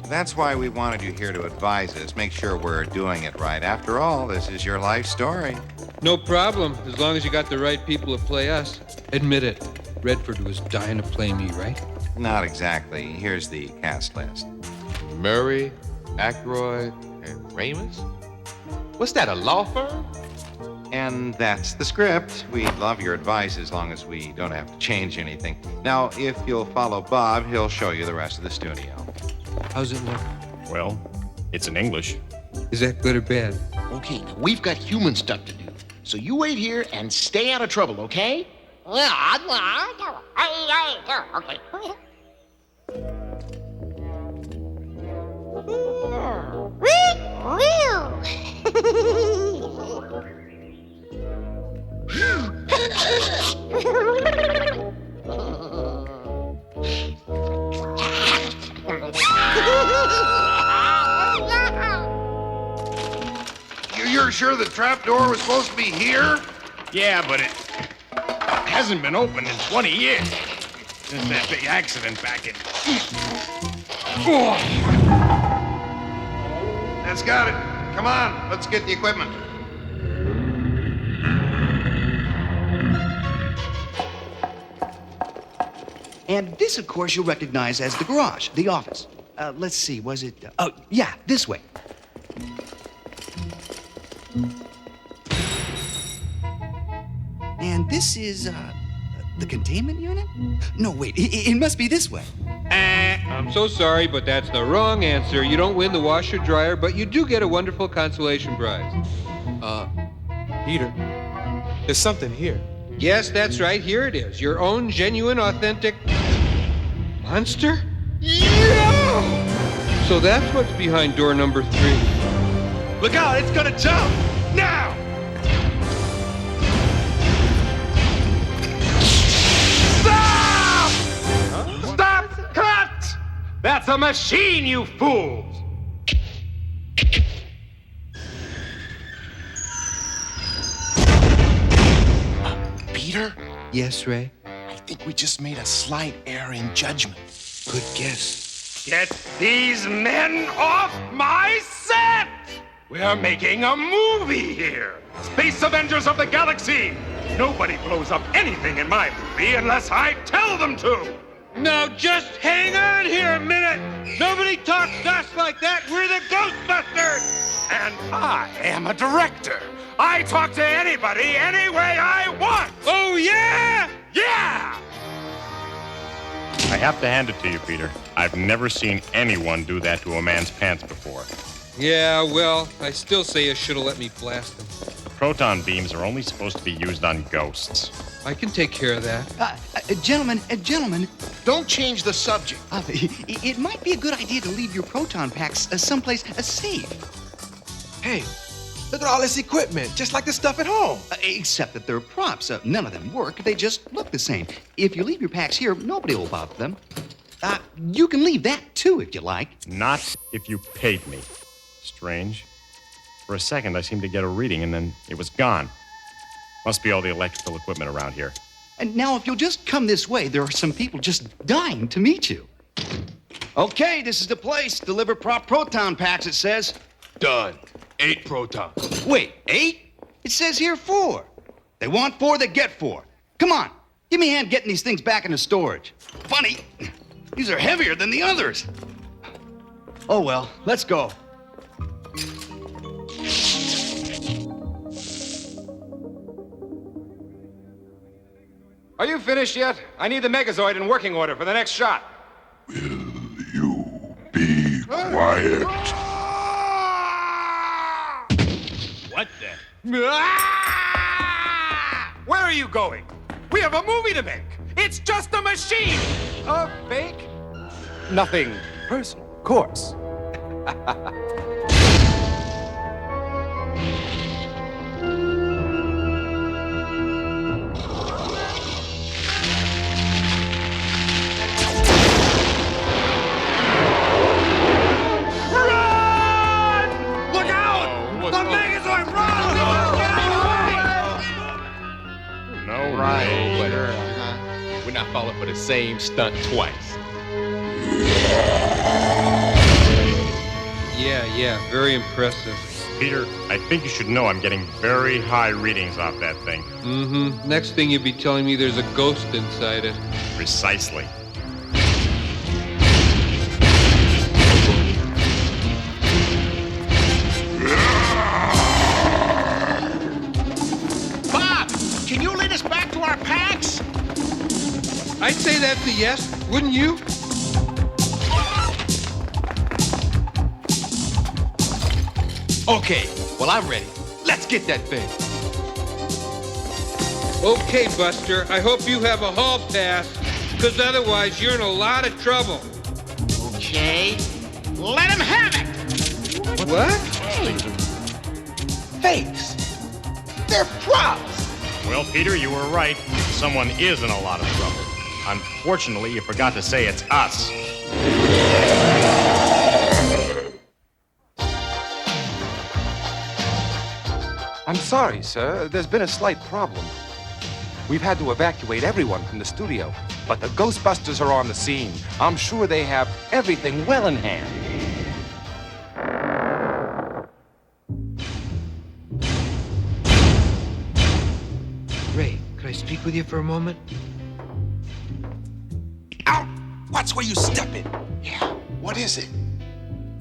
Speaker 15: That's why we wanted you here to advise us, make sure we're doing it right. After all, this is your life story.
Speaker 5: No problem, as long as you got the right people to play us. Admit it, Redford was dying to play me, right?
Speaker 15: Not exactly. Here's the cast list.
Speaker 5: Murray, Aykroyd, and Ramis?
Speaker 1: What's that, a law firm?
Speaker 15: And that's the script. We'd love your advice as long as we don't have to change anything. Now, if you'll follow Bob, he'll show you the rest of the studio.
Speaker 5: How's it look?
Speaker 11: Well, it's in English.
Speaker 5: Is that good or bad?
Speaker 10: Okay, now we've got human stuff to do. So you wait here and stay out of trouble, okay?
Speaker 12: You're sure the trapdoor was supposed to be here?
Speaker 11: Yeah, but it hasn't been opened in 20 years. Since that big accident back in...
Speaker 12: That's got it. Come on, let's get the equipment.
Speaker 3: And this, of course, you'll recognize as the garage, the office. Let's see, was it... oh, yeah, this way. And this is, the containment unit? No, wait, it must be this way.
Speaker 5: I'm so sorry, but that's the wrong answer. You don't win the washer dryer, but you do get a wonderful consolation prize.
Speaker 1: Peter, there's something here.
Speaker 5: Yes, that's right. Here it is. Your own genuine, authentic monster? Yeah! So that's what's behind door number 3.
Speaker 1: Look out, it's gonna jump! Now! Stop! Stop! Cut! That's a machine, you fools!
Speaker 10: Peter?
Speaker 3: Yes, Ray?
Speaker 10: I think we just made a slight error in judgment.
Speaker 3: Good guess.
Speaker 1: Get these men off my set! We're making a movie here! Space Avengers of the Galaxy! Nobody blows up anything in my movie unless I tell them to!
Speaker 5: Now just hang on here a minute! Nobody talks to us like that! We're the Ghostbusters!
Speaker 1: And I am a director! I talk to anybody any way I want!
Speaker 5: Oh, yeah?
Speaker 1: Yeah!
Speaker 11: I have to hand it to you, Peter. I've never seen anyone do that to a man's pants before.
Speaker 5: Yeah, well, I still say you should have let me blast them.
Speaker 11: The proton beams are only supposed to be used on ghosts.
Speaker 5: I can take care of that.
Speaker 3: Gentlemen,
Speaker 10: don't change the subject.
Speaker 3: It might be a good idea to leave your proton packs someplace safe.
Speaker 1: Hey, look at all this equipment, just like the stuff at home.
Speaker 3: Except that they're props. None of them work. They just look the same. If you leave your packs here, nobody will bother them. You can leave that, too, if you like.
Speaker 11: Not if you paid me. Strange. For a second, I seemed to get a reading, and then it was gone. Must be all the electrical equipment around here.
Speaker 3: And now, if you'll just come this way, there are some people just dying to meet you. Okay, this is the place. Deliver prop proton packs, it says.
Speaker 1: Done. 8 protons.
Speaker 3: Wait, 8? It says here 4. They want 4, they get 4. Come on, give me a hand getting these things back into storage. Funny, these are heavier than the others. Oh well, let's go.
Speaker 1: Are you finished yet? I need the Megazoid in working order for the next shot.
Speaker 12: Quiet.
Speaker 1: What the? Where are you going? We have a movie to make. It's just a machine. A fake? Nothing personal, of course. We're not falling for the same stunt twice.
Speaker 5: Yeah, very impressive.
Speaker 11: Peter, I think you should know I'm getting very high readings off that thing.
Speaker 5: Mm-hmm. Next thing you'd be telling me there's a ghost inside it.
Speaker 11: Precisely.
Speaker 5: I'd say that's a yes, wouldn't you?
Speaker 4: Okay, well, I'm ready. Let's get that thing.
Speaker 5: Okay, Buster, I hope you have a hall pass, because otherwise you're in a lot of trouble.
Speaker 10: Okay, let him have it!
Speaker 5: What?
Speaker 10: Fakes. They're props.
Speaker 11: Well, Peter, you were right. Someone is in a lot of trouble. Unfortunately, you forgot to say it's us.
Speaker 21: I'm sorry, sir. There's been a slight problem. We've had to evacuate everyone from the studio, but the Ghostbusters are on the scene. I'm sure they have everything well in hand.
Speaker 4: Ray, could I speak with you for a moment?
Speaker 10: Ow! Watch where you step in. Yeah, what is it?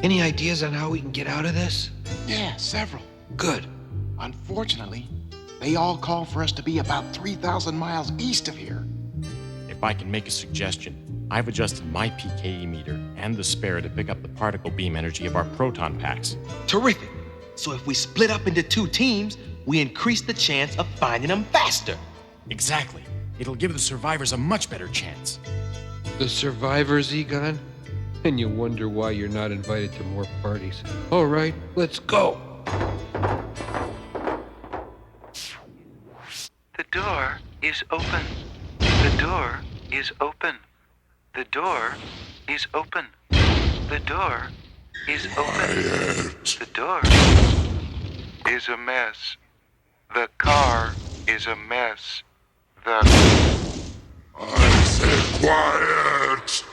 Speaker 4: Any ideas on how we can get out of this?
Speaker 10: Yeah, several.
Speaker 4: Good.
Speaker 10: Unfortunately, they all call for us to be about 3,000 miles east of here.
Speaker 11: If I can make a suggestion, I've adjusted my PKE meter and the spare to pick up the particle beam energy of our proton packs.
Speaker 4: Terrific. So if we split up into 2 teams, we increase the chance of finding them faster.
Speaker 11: Exactly. It'll give the survivors a much better chance.
Speaker 5: The survivors, Egon? And you wonder why you're not invited to more parties. All right, let's go.
Speaker 23: The door is open. The door is open. The door is open. The door is open. The door is a mess. The car is a mess. I said quiet!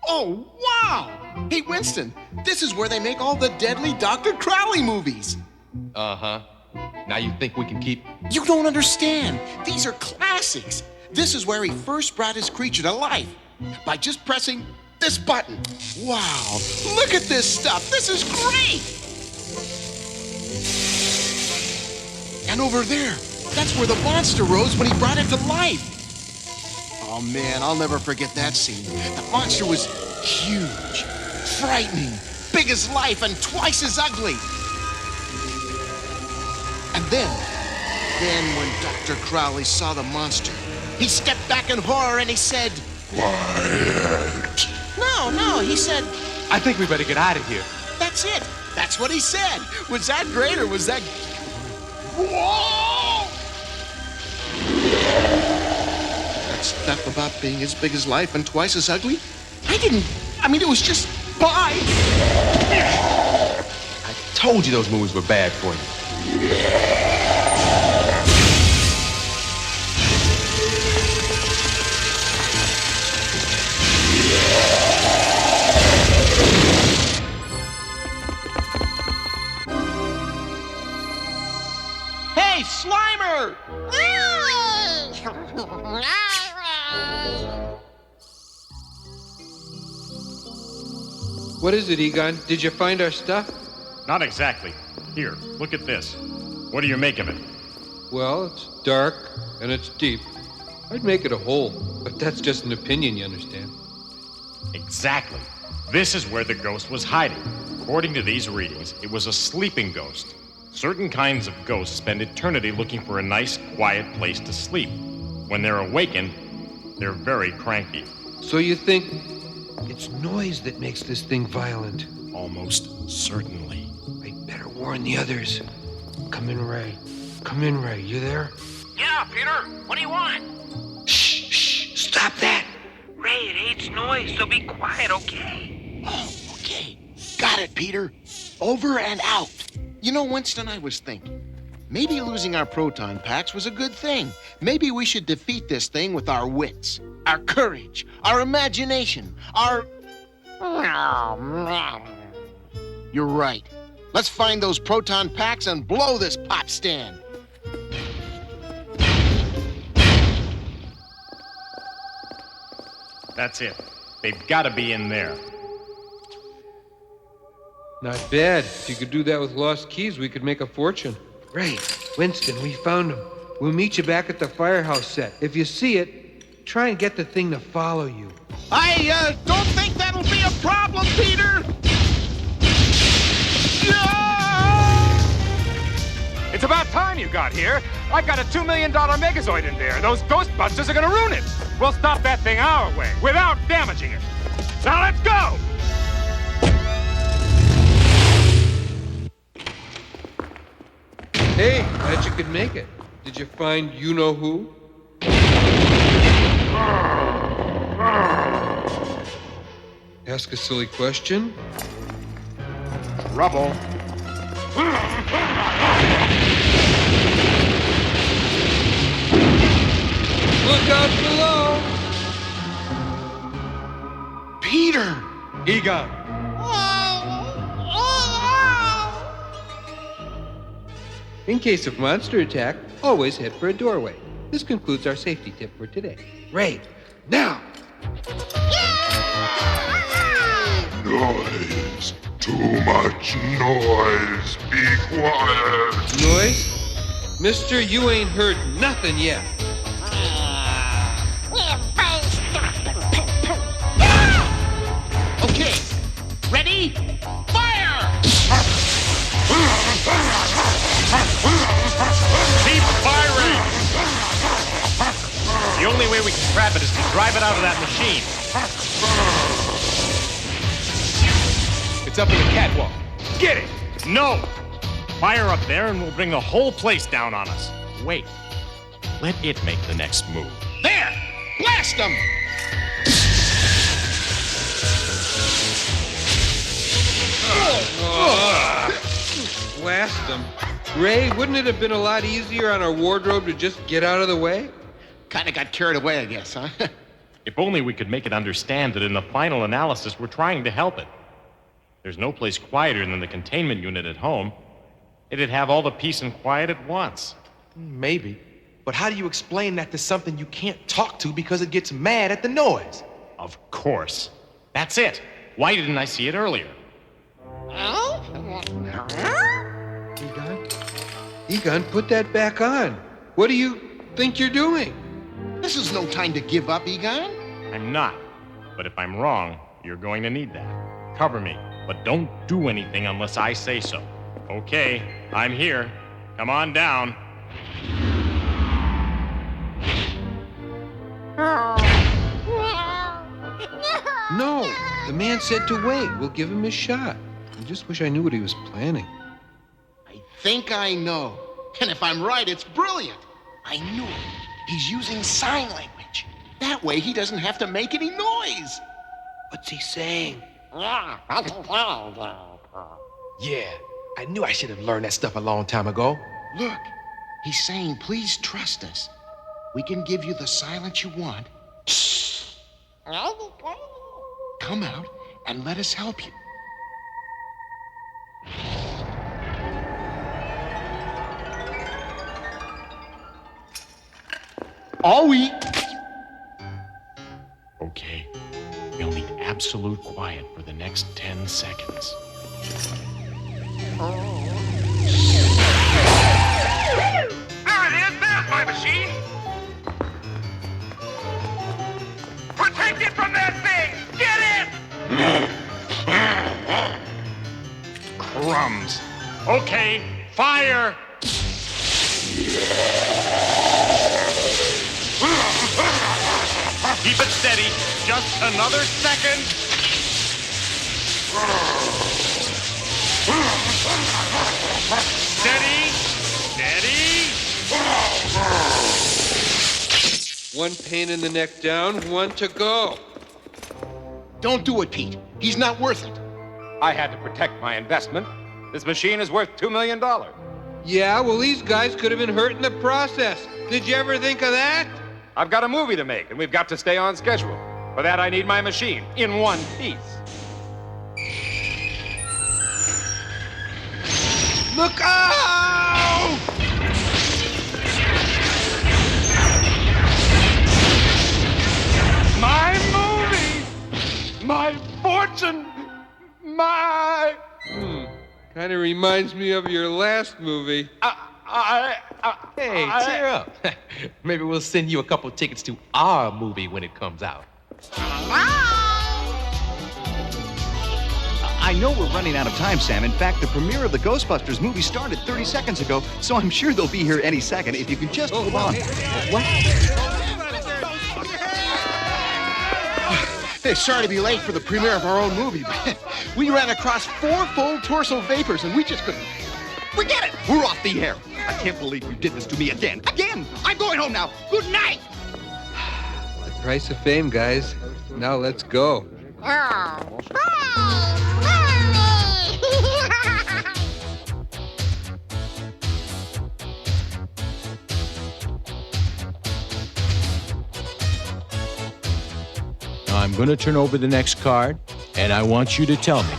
Speaker 10: Oh, wow! Hey, Winston, this is where they make all the deadly Dr. Crowley movies.
Speaker 4: Uh-huh. Now you think we can keep...
Speaker 10: You don't understand. These are classics. This is where he first brought his creature to life by just pressing this button. Wow, look at this stuff. This is great. And over there, that's where the monster rose when he brought it to life. Oh man, I'll never forget that scene. The monster was huge, frightening, big as life, and twice as ugly. And then when Dr. Crowley saw the monster, he stepped back in horror and he said, "Quiet." No, he said,
Speaker 4: I think we better get out of here.
Speaker 10: That's it. That's what he said. Was that great or was that... Whoa! That stuff about being as big as life and twice as ugly? It was just pie.
Speaker 4: I told you those movies were bad for you.
Speaker 10: Hey, Slimer!
Speaker 5: What is it, Egon? Did you find our stuff?
Speaker 11: Not exactly. Here, look at this. What do you make of it?
Speaker 5: Well, it's dark and it's deep. I'd make it a hole, but that's just an opinion, you understand.
Speaker 11: Exactly. This is where the ghost was hiding. According to these readings, it was a sleeping ghost. Certain kinds of ghosts spend eternity looking for a nice, quiet place to sleep. When they're awakened, they're very cranky.
Speaker 5: So you think it's noise that makes this thing violent?
Speaker 11: Almost certainly.
Speaker 5: I'd better warn the others. Come in, Ray. Come in, Ray. You there?
Speaker 18: Yeah, Peter. What do you want?
Speaker 4: Shh. Stop that.
Speaker 18: Ray, it hates noise, so be quiet, okay?
Speaker 10: Oh, okay. Got it, Peter. Over and out. You know, Winston, I was thinking, maybe losing our proton packs was a good thing. Maybe we should defeat this thing with our wits, our courage, our imagination, our... You're right. Let's find those proton packs and blow this pop stand.
Speaker 11: That's it. They've got to be in there.
Speaker 5: Not bad. If you could do that with lost keys, we could make a fortune. Ray, Winston, we found them. We'll meet you back at the firehouse set. If you see it, try and get the thing to follow you.
Speaker 10: I don't think that'll be a problem, Peter!
Speaker 1: It's about time you got here. I've got a $2 million Megazoid in there. Those Ghostbusters are gonna ruin it. We'll stop that thing our way, without damaging it. Now let's go!
Speaker 5: Hey, glad you could make it. Did you find you-know-who? Ask a silly question.
Speaker 11: Trouble.
Speaker 5: Look out below!
Speaker 10: Peter!
Speaker 5: Egon. In case of monster attack, always head for a doorway. This concludes our safety tip for today. Ray, now!
Speaker 2: Noise. Too much noise. Be quiet.
Speaker 5: Noise? Mister, you ain't heard nothing yet.
Speaker 10: Okay, ready? Fire!
Speaker 11: Keep firing! The only way we can trap it is to drive it out of that machine.
Speaker 5: It's up in the catwalk.
Speaker 11: Get it! No! Fire up there and we'll bring the whole place down on us. Wait. Let it make the next move.
Speaker 10: There! Blast them!
Speaker 5: Blast them. Ray, wouldn't it have been a lot easier on our wardrobe to just get out of the way?
Speaker 10: Kinda got carried away, I guess, huh?
Speaker 11: If only we could make it understand that in the final analysis, we're trying to help it. There's no place quieter than the containment unit at home. It'd have all the peace and quiet at once.
Speaker 4: Maybe. But how do you explain that to something you can't talk to because it gets mad at the noise?
Speaker 11: Of course. That's it. Why didn't I see it earlier?
Speaker 5: Egon, put that back on. What do you think you're doing?
Speaker 10: This is no time to give up, Egon.
Speaker 11: I'm not. But if I'm wrong, you're going to need that. Cover me, but don't do anything unless I say so. Okay, I'm here. Come on down.
Speaker 5: No, the man said to wait. We'll give him his shot. I just wish I knew what he was planning.
Speaker 10: I think I know. And if I'm right, it's brilliant. I knew it. He's using sign language. That way he doesn't have to make any noise.
Speaker 4: What's he saying? Yeah, I knew I should have learned that stuff a long time ago.
Speaker 10: Look, he's saying, please trust us. We can give you the silence you want. Come out and let us help you. Are we?
Speaker 11: Okay. We'll need absolute quiet for the next 10 seconds.
Speaker 1: There it is! There's my machine! Protect it from that thing! Get it!
Speaker 11: Crumbs. Okay, fire! Keep it steady. Just another second. Steady. Steady.
Speaker 5: One pain in the neck down, one to go.
Speaker 10: Don't do it, Pete. He's not worth it.
Speaker 21: I had to protect my investment. This machine is worth $2 million.
Speaker 5: Yeah, well, these guys could have been hurt in the process. Did you ever think of that?
Speaker 21: I've got a movie to make, and we've got to stay on schedule. For that, I need my machine in one piece.
Speaker 5: Look out!
Speaker 1: My movie! My fortune! My...
Speaker 5: Kind of reminds me of your last movie.
Speaker 4: Hey, cheer up. Maybe we'll send you a couple tickets to our movie when it comes out.
Speaker 3: I know we're running out of time, Sam. In fact, the premiere of the Ghostbusters movie started 30 seconds ago, so I'm sure they'll be here any second if you can just hold on. What?
Speaker 10: Hey, sorry to be late for the premiere of our own movie, but we ran across 4 full torso vapors and we just couldn't. Forget it! We're off the air. I can't believe you did this to me again. Again! I'm going home now. Good night!
Speaker 5: The price of fame, guys. Now let's go.
Speaker 14: I'm going to turn over the next card, and I want you to tell me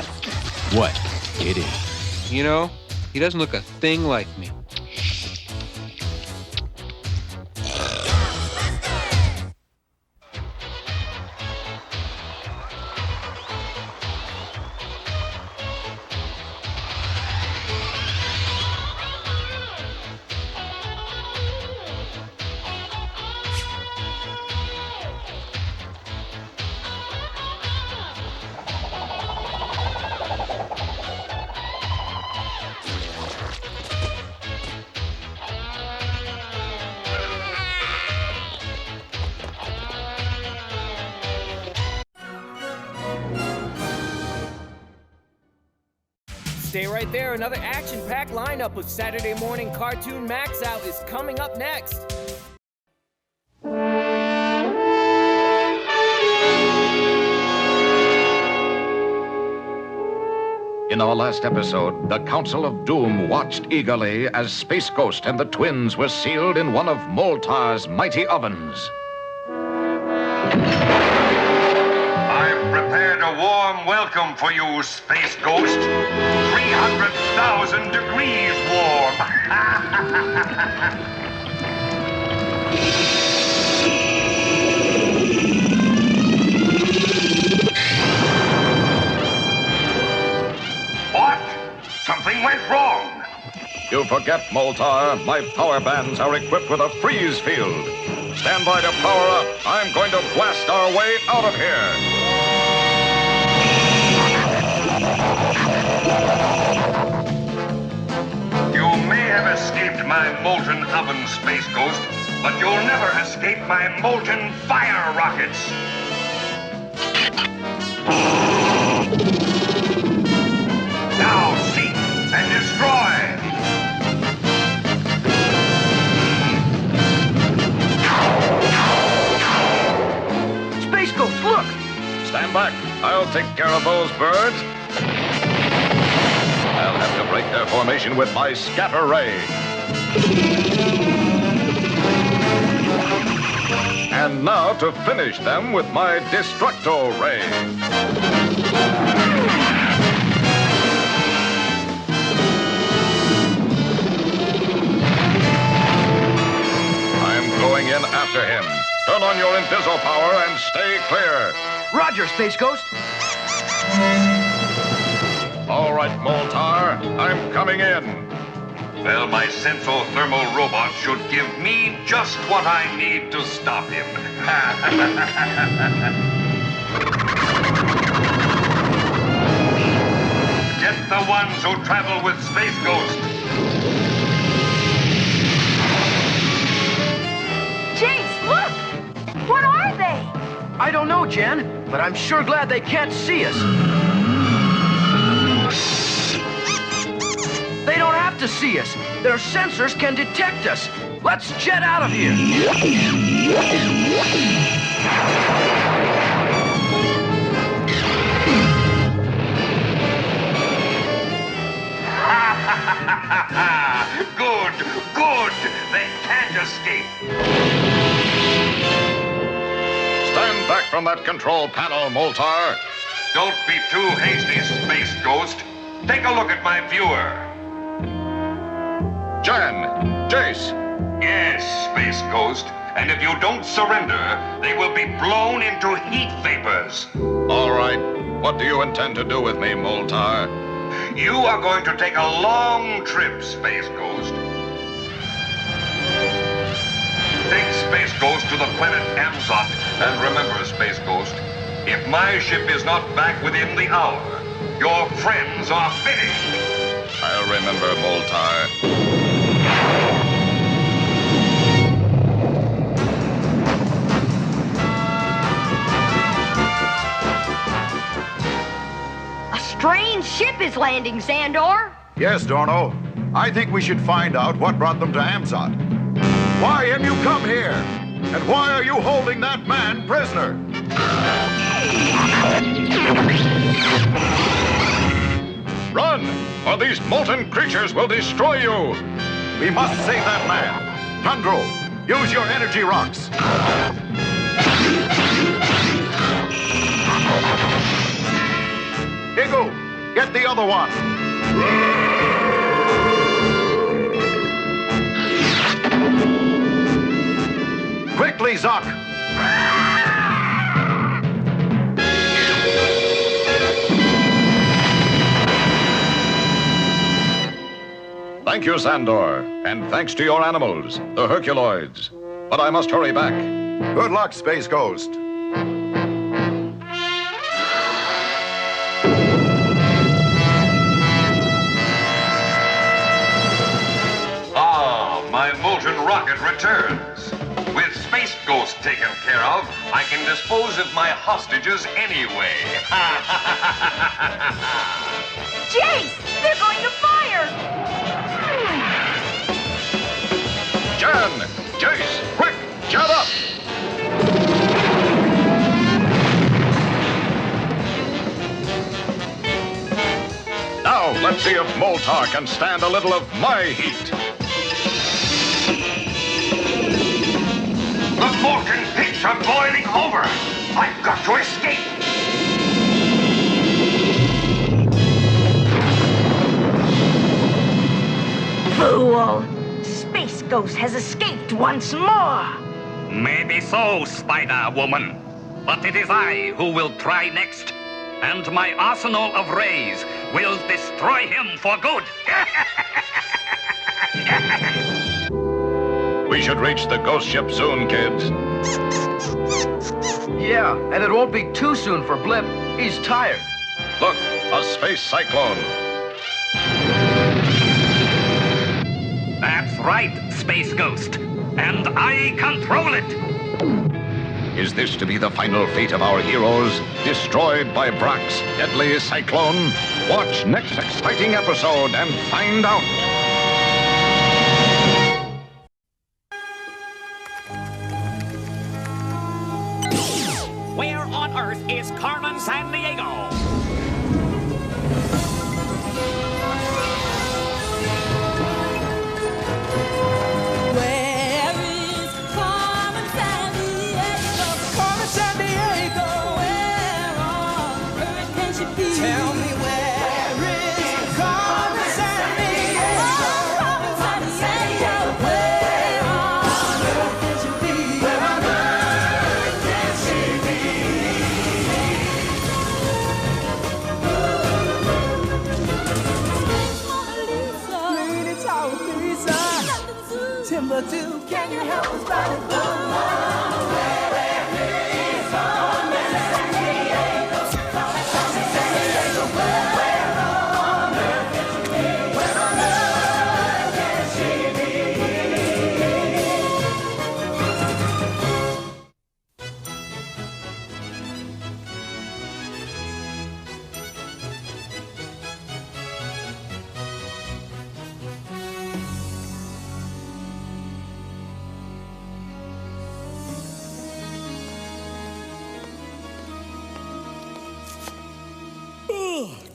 Speaker 14: what it is.
Speaker 5: You know, he doesn't look a thing like me.
Speaker 8: Stay right there. Another action-packed lineup of Saturday Morning Cartoon MAXOUT is coming up next.
Speaker 16: In our last episode, the Council of Doom watched eagerly as Space Ghost and the twins were sealed in one of Moltar's mighty ovens.
Speaker 1: I've prepared a warm welcome for you, Space Ghost. 300,000 degrees warm. What? Something went wrong.
Speaker 16: You forget, Moltar. My power bands are equipped with a freeze field. Stand by to power up. I'm going to blast our way out of here.
Speaker 1: You may have escaped my molten oven, Space Ghost, but you'll never escape my molten fire rockets. Now seek and destroy.
Speaker 16: Space Ghost, look! Stand back. I'll take care of those birds. I'll have to break their formation with my scatter ray. And now to finish them with my destructo ray. I'm going in after him. Turn on your inviso power and stay clear.
Speaker 20: Roger, Space Ghost.
Speaker 16: All right, Moltar, I'm coming in.
Speaker 1: Well, my sensothermal robot should give me just what I need to stop him. Get the ones who travel with Space Ghost.
Speaker 20: Jace, look! What are they? I don't know, Jen, but I'm sure glad they can't see us. They don't have to see us. Their sensors can detect us. Let's jet out of here.
Speaker 6: Good, good. They can't escape.
Speaker 16: Stand back from that control panel, Moltar.
Speaker 6: Don't be too hasty, Space Ghost. Take a look at my viewer.
Speaker 16: Jan, Jace.
Speaker 6: Yes, Space Ghost. And if you don't surrender, they will be blown into heat vapors.
Speaker 16: All right. What do you intend to do with me, Moltar?
Speaker 6: You are going to take a long trip, Space Ghost. Take Space Ghost to the planet MAXOUT. And remember, Space Ghost, if my ship is not back within the hour, your friends are finished.
Speaker 16: I'll remember, Moltar.
Speaker 7: A strange ship is landing, Xandor.
Speaker 17: Yes, Dorno. I think we should find out what brought them to MAXOUT. Why have you come here? And why are you holding that man prisoner?
Speaker 16: Run, or these molten creatures will destroy you!
Speaker 17: We must save that man. Tundro, use your energy rocks. Igu, get the other one. Quickly, Zuck.
Speaker 16: Thank you, Sandor, and thanks to your animals, the Herculoids. But I must hurry back.
Speaker 17: Good luck, Space Ghost.
Speaker 6: Ah, my molten rocket returns. With Space Ghost taken care of, I can dispose of my hostages anyway.
Speaker 7: Jace, they're going to fire!
Speaker 16: Jan! Jace! Quick! Jet up! Now, let's see if Moltar can stand a little of my heat.
Speaker 6: The molten pits are boiling over. I've got to escape.
Speaker 7: Fool! Space Ghost has escaped once more!
Speaker 24: Maybe so, Spider-Woman. But it is I who will try next. And my arsenal of rays will destroy him for good.
Speaker 16: We should reach the ghost ship soon, kids.
Speaker 20: Yeah, and it won't be too soon for Blip. He's tired.
Speaker 16: Look, a space cyclone.
Speaker 24: That's right, Space Ghost. And I control it.
Speaker 16: Is this to be the final fate of our heroes, destroyed by Brock's deadly cyclone? Watch next exciting episode and find out.
Speaker 18: Where on earth is Carmen Sandiego?
Speaker 25: Where is Carmen Sandiego? Carmen Sandiego, where on earth can she be? Tell me where is Carmen Sandiego? Carmen Sandiego, where on earth can she be? Where on earth can she Timber 2, can you help us find it? Where is Carmen Sandiego? Carmen Sandiego, where on earth can she be? Where on earth can she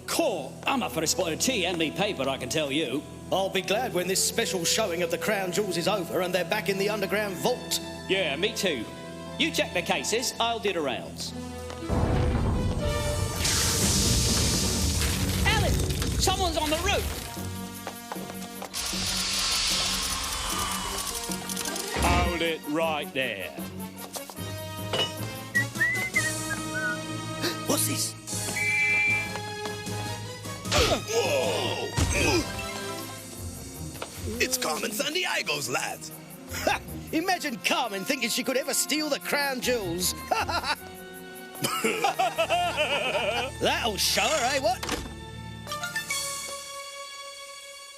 Speaker 26: Cool. I'm up for a spot of tea and me paper, I can tell you.
Speaker 9: I'll be glad when this special showing of the crown jewels is over and they're back in the underground vault.
Speaker 13: Yeah, me too. You check the cases, I'll do the rounds. Alan! Someone's on the roof! Hold it right there.
Speaker 9: What's this?
Speaker 15: Whoa! It's Carmen Sandiego's lads.
Speaker 9: Ha! Imagine Carmen thinking she could ever steal the crown jewels. That'll show her, eh, what?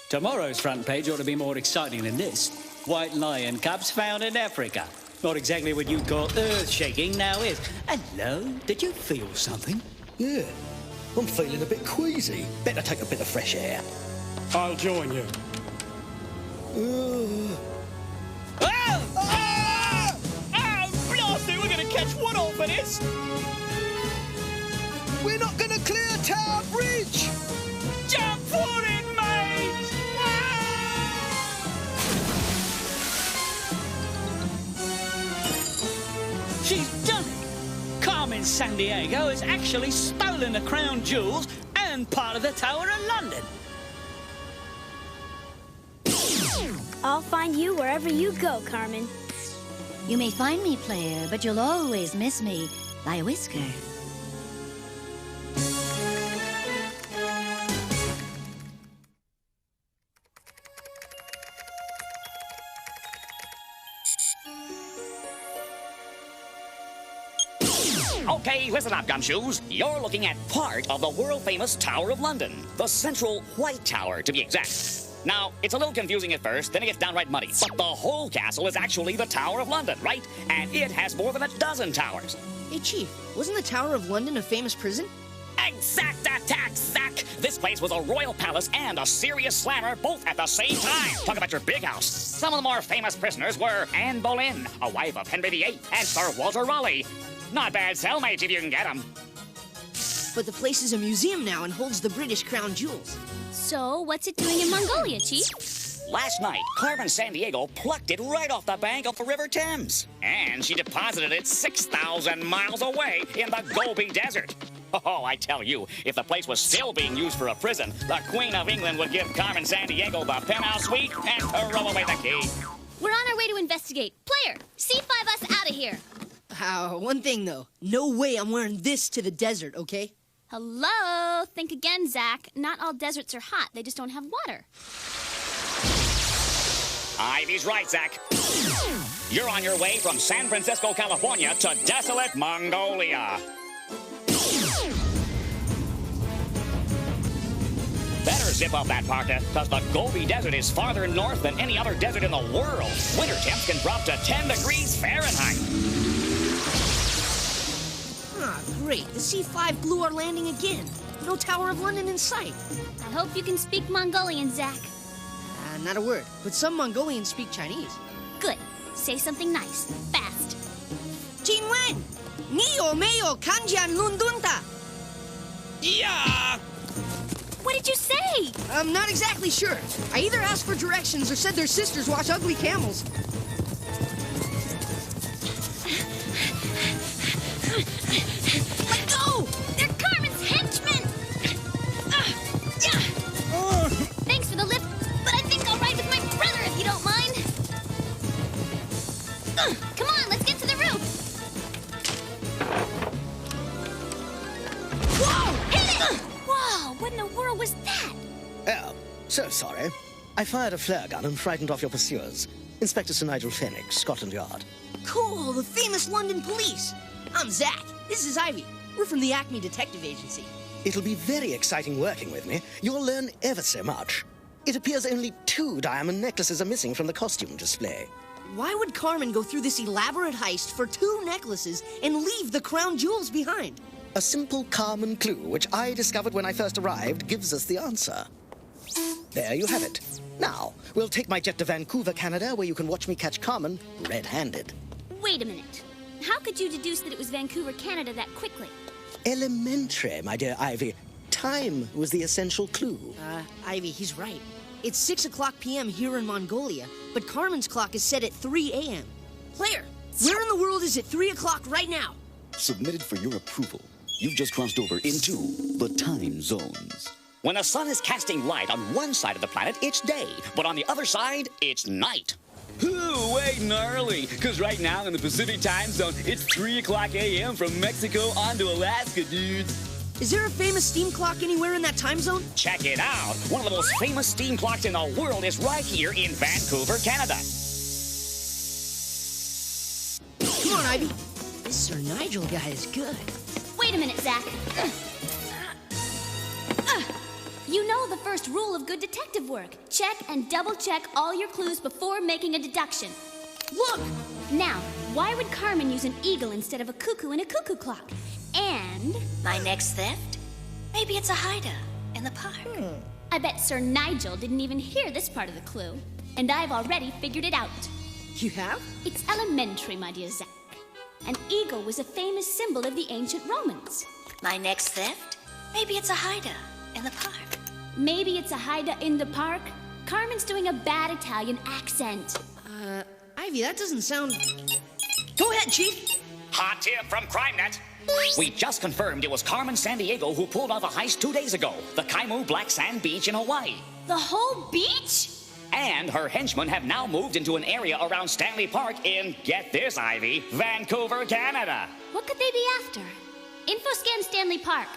Speaker 13: Tomorrow's front page ought to be more exciting than this. White lion cubs found in Africa. Not exactly what you'd call earth-shaking, now is. Hello? Did you feel something?
Speaker 9: Yeah, I'm feeling a bit queasy. Better take a bit of fresh air.
Speaker 13: I'll join you. Blasty, we're gonna catch Woodall for this!
Speaker 9: We're not gonna clear Tower Bridge!
Speaker 13: Jump for it, mate! She's done it! Carmen Sandiego has actually stolen the crown jewels and part of the Tower of London.
Speaker 19: I'll find you wherever you go, Carmen.
Speaker 22: You may find me, player, but you'll always miss me by a whisker.
Speaker 24: Okay, listen up, Gumshoes. You're looking at part of the world-famous Tower of London. The central White Tower, to be exact. Now, it's a little confusing at first, then it gets downright muddy. But the whole castle is actually the Tower of London, right? And it has more than a dozen towers.
Speaker 26: Hey, Chief, wasn't the Tower of London a famous prison?
Speaker 24: Exact attack, Zack! This place was a royal palace and a serious slammer both at the same time. Talk about your big house. Some of the more famous prisoners were Anne Boleyn, a wife of Henry VIII, and Sir Walter Raleigh. Not bad cellmates if you can get them.
Speaker 26: But the place is a museum now and holds the British crown jewels.
Speaker 19: So, what's it doing in Mongolia, Chief?
Speaker 24: Last night, Carmen Sandiego plucked it right off the bank of the River Thames. And she deposited it 6,000 miles away in the Gobi Desert. Oh, I tell you, if the place was still being used for a prison, the Queen of England would give Carmen Sandiego the penthouse suite and throw away the key.
Speaker 19: We're on our way to investigate. Player, C5 us out of here.
Speaker 26: One thing, though. No way I'm wearing this to the desert, okay?
Speaker 19: Hello? Think again, Zach. Not all deserts are hot. They just don't have water.
Speaker 24: Ivy's right, Zach. You're on your way from San Francisco, California to desolate Mongolia. Better zip up that parka, because the Gobi Desert is farther north than any other desert in the world. Winter temps can drop to 10 degrees Fahrenheit.
Speaker 26: Ah, great. The C5 blew our landing again. No Tower of London in sight.
Speaker 19: I hope you can speak Mongolian, Zach.
Speaker 26: Not a word, but some Mongolians speak Chinese.
Speaker 19: Good. Say something nice. Fast.
Speaker 26: Jin Wen! Nio meo kanjian lundunta!
Speaker 13: Yeah!
Speaker 19: What did you say?
Speaker 26: I'm not exactly sure. I either asked for directions or said their sisters watch ugly camels.
Speaker 19: Let go! They're Carmen's henchmen! Thanks for the lift, but I think I'll ride with my brother if you don't mind. Come on, let's get to the roof. Whoa! Hit it! Whoa, what in the world was that?
Speaker 9: Oh, so sorry. I fired a flare gun and frightened off your pursuers. Inspector Sir Nigel Fenwick, Scotland Yard.
Speaker 26: Cool, the famous London police. I'm Zach. This is Ivy. We're from the Acme Detective Agency.
Speaker 9: It'll be very exciting working with me. You'll learn ever so much. It appears only 2 diamond necklaces are missing from the costume display.
Speaker 26: Why would Carmen go through this elaborate heist for 2 necklaces and leave the crown jewels behind?
Speaker 9: A simple Carmen clue, which I discovered when I first arrived, gives us the answer. There you have it. Now, we'll take my jet to Vancouver, Canada, where you can watch me catch Carmen red-handed.
Speaker 19: Wait a minute. How could you deduce that it was Vancouver, Canada that quickly?
Speaker 9: Elementary, my dear Ivy. Time was the essential clue.
Speaker 26: Ivy, he's right. It's 6 o'clock p.m. here in Mongolia, but Carmen's clock is set at 3 a.m. Player, where in the world is it 3 o'clock right now?
Speaker 2: Submitted for your approval. You've just crossed over into the time zones.
Speaker 24: When the sun is casting light on one side of the planet, it's day, but on the other side, it's night.
Speaker 4: Ooh, wait, gnarly, because right now in the Pacific time zone, it's 3 o'clock a.m. from Mexico on to Alaska, dudes.
Speaker 26: Is there a famous steam clock anywhere in that time zone?
Speaker 24: Check it out. One of the most famous steam clocks in the world is right here in Vancouver, Canada.
Speaker 26: Come on, Ivy. This Sir Nigel guy is good.
Speaker 19: Wait a minute, Zach. You know the first rule of good detective work. Check and double-check all your clues before making a deduction.
Speaker 26: Look!
Speaker 19: Now, why would Carmen use an eagle instead of a cuckoo in a cuckoo clock? And...
Speaker 22: My next theft? Maybe it's a hideout in the park.
Speaker 19: I bet Sir Nigel didn't even hear this part of the clue. And I've already figured it out.
Speaker 26: You have?
Speaker 19: It's elementary, my dear Zach. An eagle was a famous symbol of the ancient Romans.
Speaker 22: My next theft? Maybe it's a hideout in the park.
Speaker 19: Maybe it's a hideout in the park? Carmen's doing a bad Italian accent.
Speaker 26: Ivy, that doesn't sound... Go ahead, Chief.
Speaker 24: Hot tip from CrimeNet. We just confirmed it was Carmen Sandiego who pulled off a heist 2 days ago. The Kaimu Black Sand Beach in Hawaii.
Speaker 19: The whole beach?
Speaker 24: And her henchmen have now moved into an area around Stanley Park in, get this, Ivy, Vancouver, Canada.
Speaker 19: What could they be after? Infoscan Stanley Park.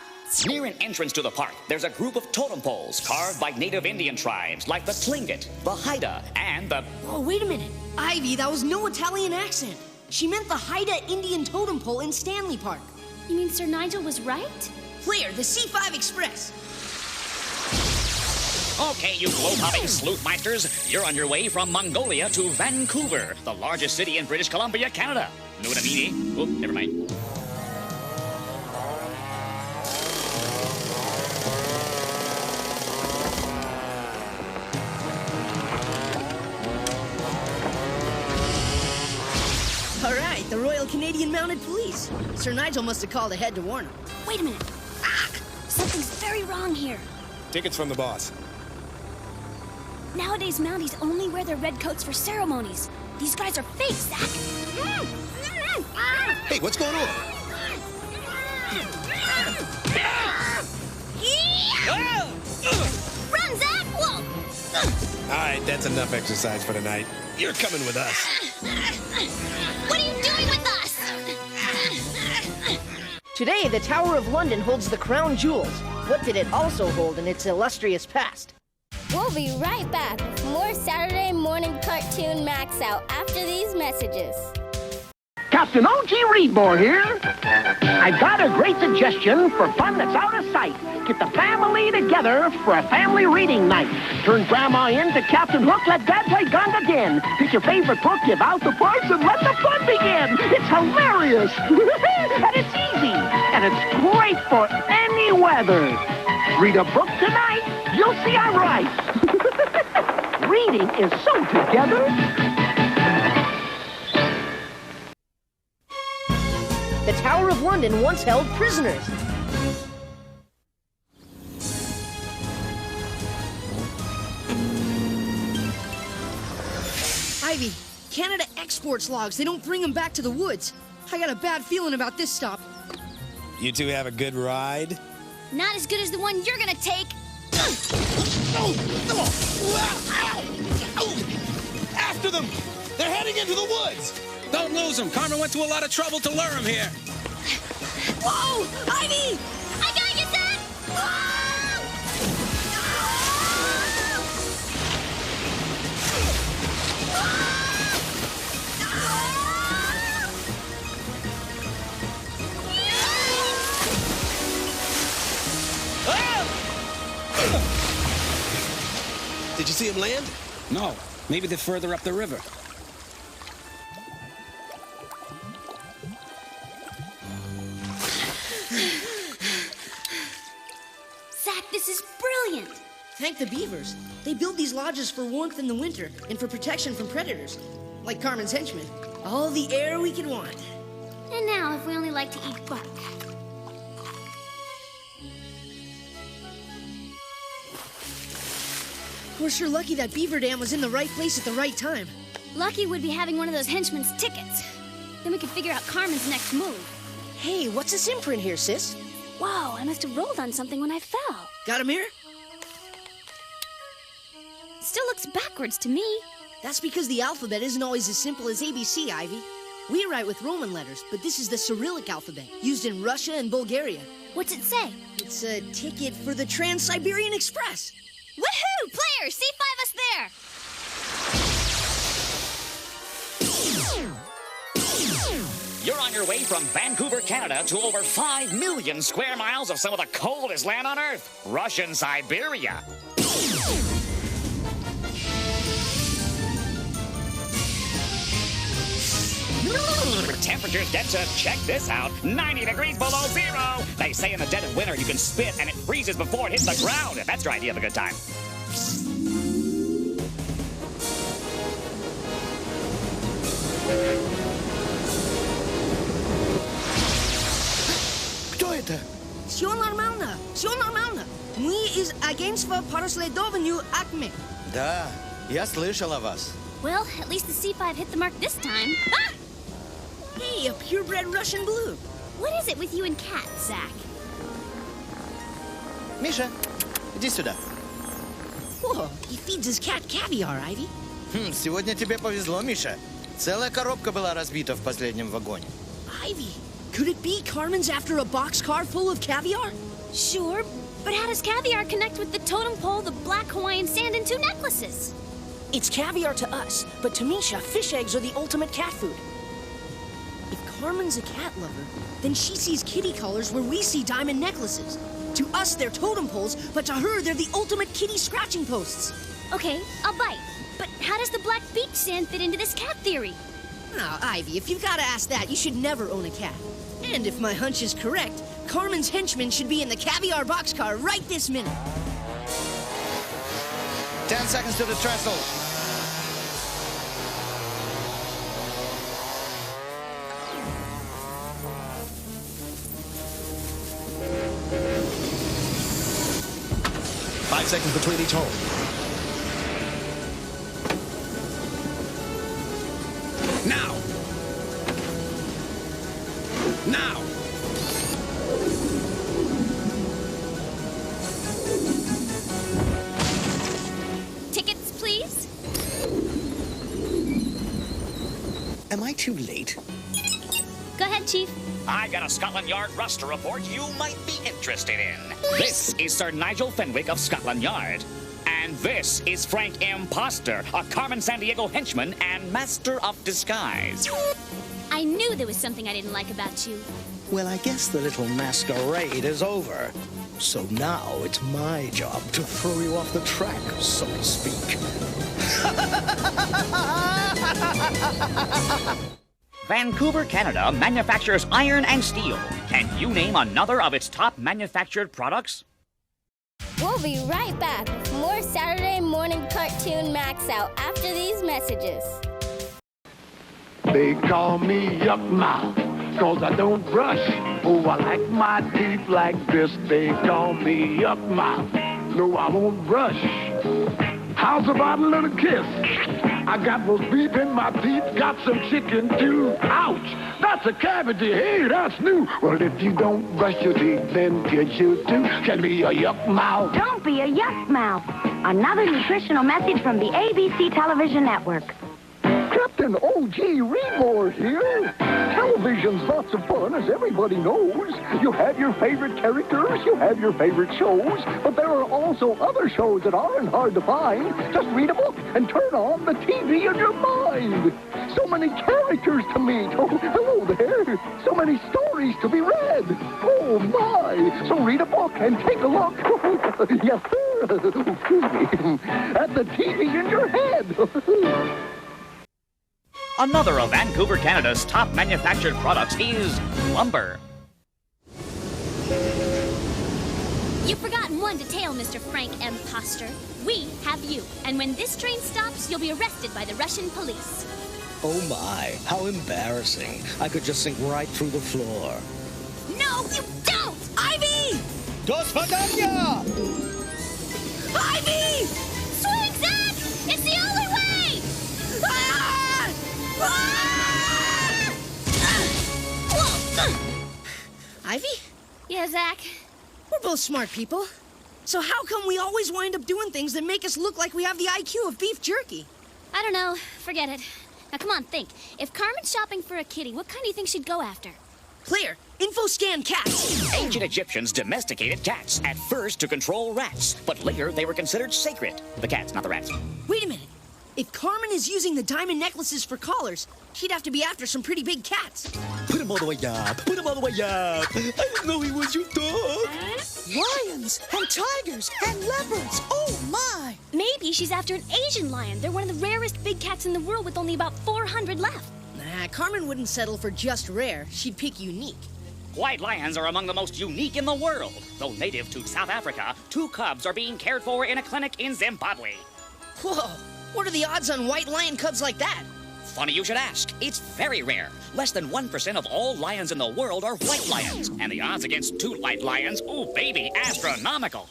Speaker 24: Near an entrance to the park, there's a group of totem poles carved by native Indian tribes like the Tlingit, the Haida, and the...
Speaker 26: Oh, wait a minute. Ivy, that was no Italian accent. She meant the Haida Indian totem pole in Stanley Park.
Speaker 19: You mean Sir Nigel was right?
Speaker 26: Player, the C5 Express.
Speaker 24: Okay, you globe-hopping sleuthmeisters, you're on your way from Mongolia to Vancouver, the largest city in British Columbia, Canada. Know what I mean, eh? Oh, never mind.
Speaker 26: All right, the Royal Canadian Mounted Police. Sir Nigel must have called ahead to warn him.
Speaker 19: Wait a minute. Something's very wrong here.
Speaker 15: Tickets from the boss.
Speaker 19: Nowadays, Mounties only wear their red coats for ceremonies. These guys are fake, Zach.
Speaker 15: Hey, what's going on?
Speaker 19: Run, Zach! Whoa!
Speaker 15: All right, that's enough exercise for tonight. You're coming with us.
Speaker 19: What are you doing with us?
Speaker 26: Today, the Tower of London holds the crown jewels. What did it also hold in its illustrious past?
Speaker 11: We'll be right back with more Saturday Morning Cartoon MAXOUT after these messages.
Speaker 12: Captain O.G. Reedmore here. I've got a great suggestion for fun that's out of sight. Get the family together for a family reading night. Turn Grandma in to Captain Hook, let Dad play gun again. Pick your favorite book, give out the price, and let the fun begin. It's hilarious. And it's easy. And it's great for any weather. Read a book tonight. You'll see I'm right. Reading is so together.
Speaker 26: The Tower of London once held prisoners. Ivy, Canada exports logs. They don't bring them back to the woods. I got a bad feeling about this stop.
Speaker 15: You two have a good ride?
Speaker 19: Not as good as the one you're gonna take.
Speaker 15: After them! They're heading into the woods!
Speaker 21: Don't lose them. Carmen went to a lot of trouble to lure him here.
Speaker 26: Whoa! Ivy!
Speaker 19: I gotta get that!
Speaker 15: Did you see him land?
Speaker 21: No. Maybe they're further up the river.
Speaker 19: Zach, this is brilliant.
Speaker 26: Thank the beavers. They build these lodges for warmth in the winter and for protection from predators. Like Carmen's henchmen. All the air we could want.
Speaker 19: And now, if we only like to eat bark.
Speaker 26: We're sure lucky that beaver dam was in the right place at the right time.
Speaker 19: Lucky would be having one of those henchmen's tickets. Then we could figure out Carmen's next move.
Speaker 26: Hey, what's this imprint here, sis?
Speaker 19: Whoa, I must have rolled on something when I fell.
Speaker 26: Got a mirror?
Speaker 19: Still looks backwards to me.
Speaker 26: That's because the alphabet isn't always as simple as ABC, Ivy. We write with Roman letters, but this is the Cyrillic alphabet, used in Russia and Bulgaria.
Speaker 19: What's it say?
Speaker 26: It's a ticket for the Trans-Siberian Express.
Speaker 19: Woohoo! Players, C5 us there!
Speaker 24: You're on your way from Vancouver, Canada to over 5 million square miles of some of the coldest land on Earth, Russian Siberia. Temperature's dead to, check this out, 90 degrees below zero. They say in the dead of winter you can spit and it freezes before it hits the ground. If that's your idea of a good time.
Speaker 9: Кто это?
Speaker 26: Все нормально, все нормально. Мы из агентства по расследованию АКМЕ.
Speaker 15: Да, я слышал о вас.
Speaker 19: Well, at least the C5 hit the mark this time. Ah!
Speaker 26: Hey, a purebred Russian blue.
Speaker 19: What is it with you and cats, Zach?
Speaker 15: Миша, иди сюда.
Speaker 26: Whoa, he feeds his cat caviar, Ivy.
Speaker 15: Сегодня тебе повезло, Миша. Целая коробка была разбита в последнем вагоне.
Speaker 26: Ivy, could it be Carmen's after a boxcar full of caviar?
Speaker 19: Sure, but how does caviar connect with the totem pole, the black Hawaiian sand, and 2 necklaces?
Speaker 26: It's caviar to us, but to Misha, fish eggs are the ultimate cat food. If Carmen's a cat lover, then she sees kitty collars where we see diamond necklaces. To us, they're totem poles, but to her, they're the ultimate kitty scratching posts.
Speaker 19: Okay, I'll bite. But how does the black beach sand fit into this cat theory?
Speaker 26: Now, Ivy, if you've got to ask that, you should never own a cat. And if my hunch is correct, Carmen's henchmen should be in the caviar boxcar right this minute.
Speaker 15: 10 seconds to the trestle. Five seconds between each hole.
Speaker 21: Now! Now!
Speaker 19: Tickets, please.
Speaker 9: Am I too late?
Speaker 19: Go ahead, Chief.
Speaker 24: I got a Scotland Yard roster report you might be interested in. This is Sir Nigel Fenwick of Scotland Yard. And this is Frank Imposter, a Carmen Sandiego henchman and master of disguise.
Speaker 19: I knew there was something I didn't like about you.
Speaker 9: Well, I guess the little masquerade is over. So now it's my job to throw you off the track, so to speak.
Speaker 24: Vancouver, Canada manufactures iron and steel. Can you name another of its top manufactured products?
Speaker 11: We'll be right back with more Saturday Morning Cartoon MAXOUT after these messages.
Speaker 12: They call me Yuck Mouth, 'cause I don't brush. Oh, I like my teeth like this. They call me Yuck Mouth. No, I won't brush. How's about a little kiss? I got those beef in my teeth, got some chicken too. Ouch! That's a cavity. Hey, that's new. Well, if you don't brush your teeth, then kids should too. Can be a yuck mouth.
Speaker 7: Don't be a yuck mouth. Another nutritional message from the ABC television network.
Speaker 12: Captain O.G. Reedmore here. Television's lots of fun, as everybody knows. You have your favorite characters, you have your favorite shows, but there are also other shows that aren't hard to find. Just read a book and turn on the TV in your mind. So many characters to meet. Oh, hello there. So many stories to be read. Oh, my. So read a book and take a look. Yes, sir. Excuse me. At the TV in your head.
Speaker 24: Another of Vancouver, Canada's top manufactured products is lumber.
Speaker 19: You've forgotten one detail, Mr. Frank Imposter. We have you, and when this train stops, you'll be arrested by the Russian police.
Speaker 9: Oh my, how embarrassing. I could just sink right through the floor.
Speaker 26: No, you don't! Ivy!
Speaker 15: До свидания!
Speaker 26: Ivy!
Speaker 19: Swing Yeah, Zach?
Speaker 26: We're both smart people. So how come we always wind up doing things that make us look like we have the IQ of beef jerky?
Speaker 19: I don't know. Forget it. Now, come on, think. If Carmen's shopping for a kitty, what kind do you think she'd go after?
Speaker 26: Clear. Info scan cats.
Speaker 24: Ancient Egyptians domesticated cats, at first to control rats, but later they were considered sacred. The cats, not the rats.
Speaker 26: Wait a minute. If Carmen is using the diamond necklaces for collars, she'd have to be after some pretty big cats.
Speaker 3: Put him all the way up. Put him all the way up. I didn't know he was your dog.
Speaker 26: Lions and tigers and leopards. Oh, my.
Speaker 19: Maybe she's after an Asian lion. They're one of the rarest big cats in the world with only about 400 left.
Speaker 26: Nah, Carmen wouldn't settle for just rare. She'd pick unique.
Speaker 24: White lions are among the most unique in the world. Though native to South Africa, 2 cubs are being cared for in a clinic in Zimbabwe.
Speaker 26: Whoa. What are the odds on white lion cubs like that?
Speaker 24: Funny you should ask. It's very rare. Less than 1% of all lions in the world are white lions. And the odds against 2 white lions, ooh, baby, astronomical.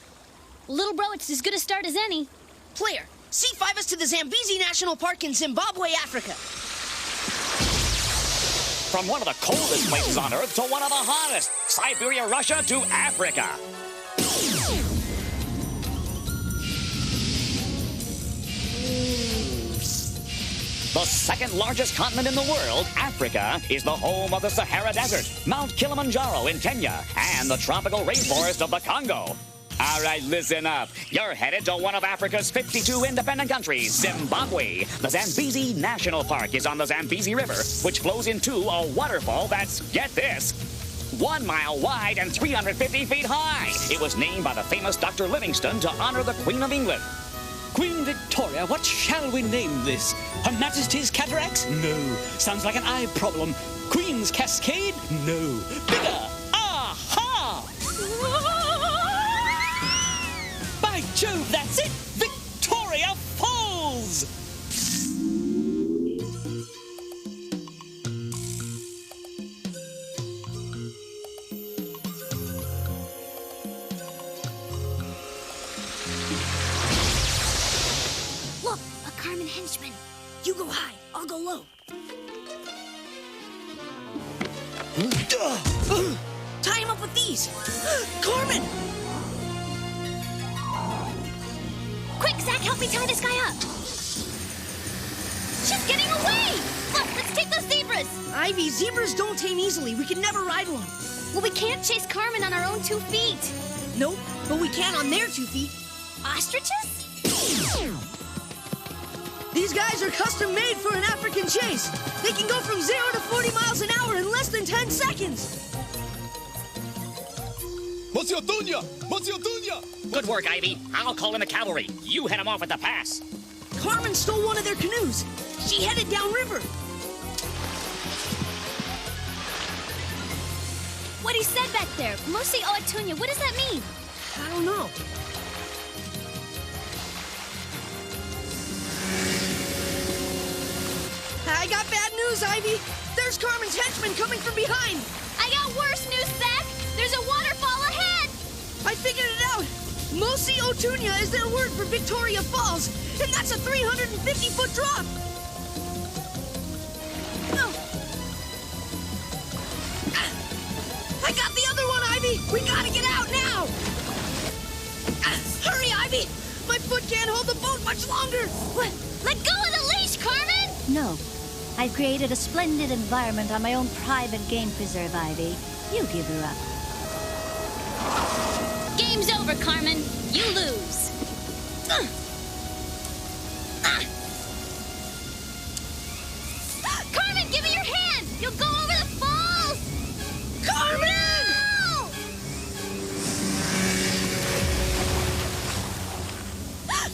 Speaker 19: Little bro, it's as good a start as any.
Speaker 26: Player, C5 us to the Zambezi National Park in Zimbabwe, Africa.
Speaker 24: From one of the coldest places on Earth to one of the hottest. Siberia, Russia to Africa. The second largest continent in the world, Africa, is the home of the Sahara Desert, Mount Kilimanjaro in Kenya, and the tropical rainforest of the Congo. All right, listen up. You're headed to one of Africa's 52 independent countries, Zimbabwe. The Zambezi National Park is on the Zambezi River, which flows into a waterfall that's, get this, 1 mile wide and 350 feet high. It was named by the famous Dr. Livingstone to honor the Queen of England.
Speaker 13: Queen Victoria, what shall we name this? Her Majesty's Cataracts? No. Sounds like an eye problem. Queen's Cascade? No. Bigger! Aha! By Jove, that's it! Victoria Falls!
Speaker 19: Look, a Carmen henchman.
Speaker 26: You go high, I'll go low. Tie him up with these. Carmen!
Speaker 19: Quick, Zach, help me tie this guy up. She's getting away! Look, let's take those zebras.
Speaker 26: Ivy, zebras don't tame easily. We can never ride one.
Speaker 19: Well, we can't chase Carmen on our own 2 feet.
Speaker 26: Nope, but we can on their 2 feet.
Speaker 19: Ostriches?
Speaker 26: These guys are custom made for an African chase. They can go from 0 to 40 miles an hour in less than 10 seconds.
Speaker 3: Monsieur Dunya! Monsieur Dunya!
Speaker 24: Good work, Ivy. I'll call in the cavalry. You head them off at the pass.
Speaker 26: Carmen stole one of their canoes. She headed downriver.
Speaker 19: What he said back there, Mosi Oatunya, what does that mean?
Speaker 26: I don't know. I got bad news, Ivy. There's Carmen's henchmen coming from behind.
Speaker 19: I got worse news, Zach. There's a waterfall ahead.
Speaker 26: I figured it out. Mosi Oatunya is their word for Victoria Falls, and that's a 350-foot drop. Oh. I got the other one, Ivy. We gotta get out now. Hurry, Ivy. My foot can't hold the boat much longer.
Speaker 19: What? Let go of the leash, Carmen.
Speaker 22: No. I've created a splendid environment on my own private game preserve, Ivy. You give her up.
Speaker 19: Game's over, Carmen. You lose. Carmen, give me your hand. You'll go over the falls.
Speaker 26: Carmen!
Speaker 19: No!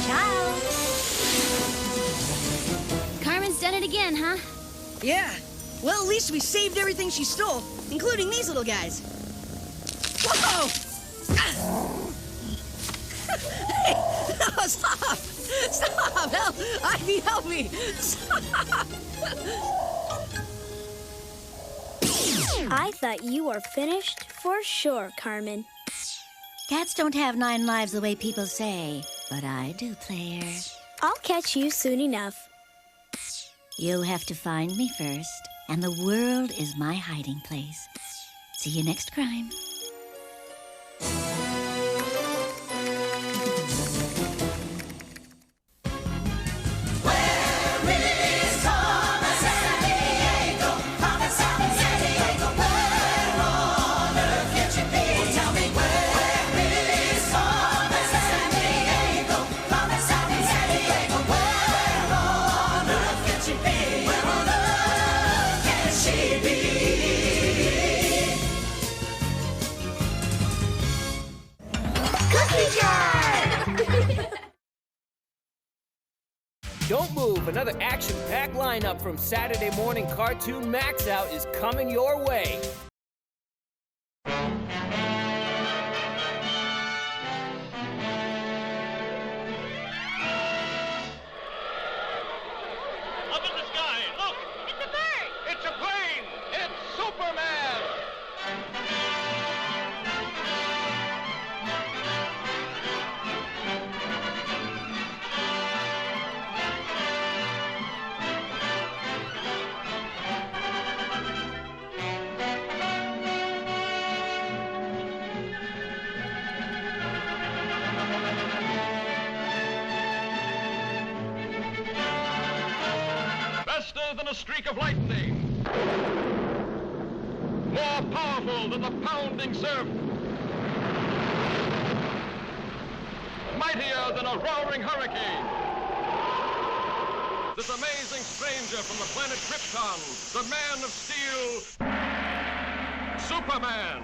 Speaker 22: Ciao.
Speaker 19: Carmen's done it again, huh?
Speaker 26: Yeah. Well, at least we saved everything she stole, including these little guys. Whoa! Hey, no, stop! Stop! Help! Ivy, help me! Stop!
Speaker 11: I thought you were finished for sure, Carmen.
Speaker 22: Cats don't have 9 lives the way people say, but I do, player.
Speaker 11: I'll catch you soon enough.
Speaker 22: You'll have to find me first. and the world is my hiding place. See you next crime.
Speaker 1: Don't move, another action-packed lineup from Saturday Morning Cartoon MAXOUT is coming your way.
Speaker 5: Up in the sky, look!
Speaker 19: It's a bird!
Speaker 5: It's a plane! It's Superman! Faster than a streak of lightning. More powerful than the pounding surf. Mightier than a roaring hurricane. This amazing stranger from the planet Krypton, the Man of Steel, Superman.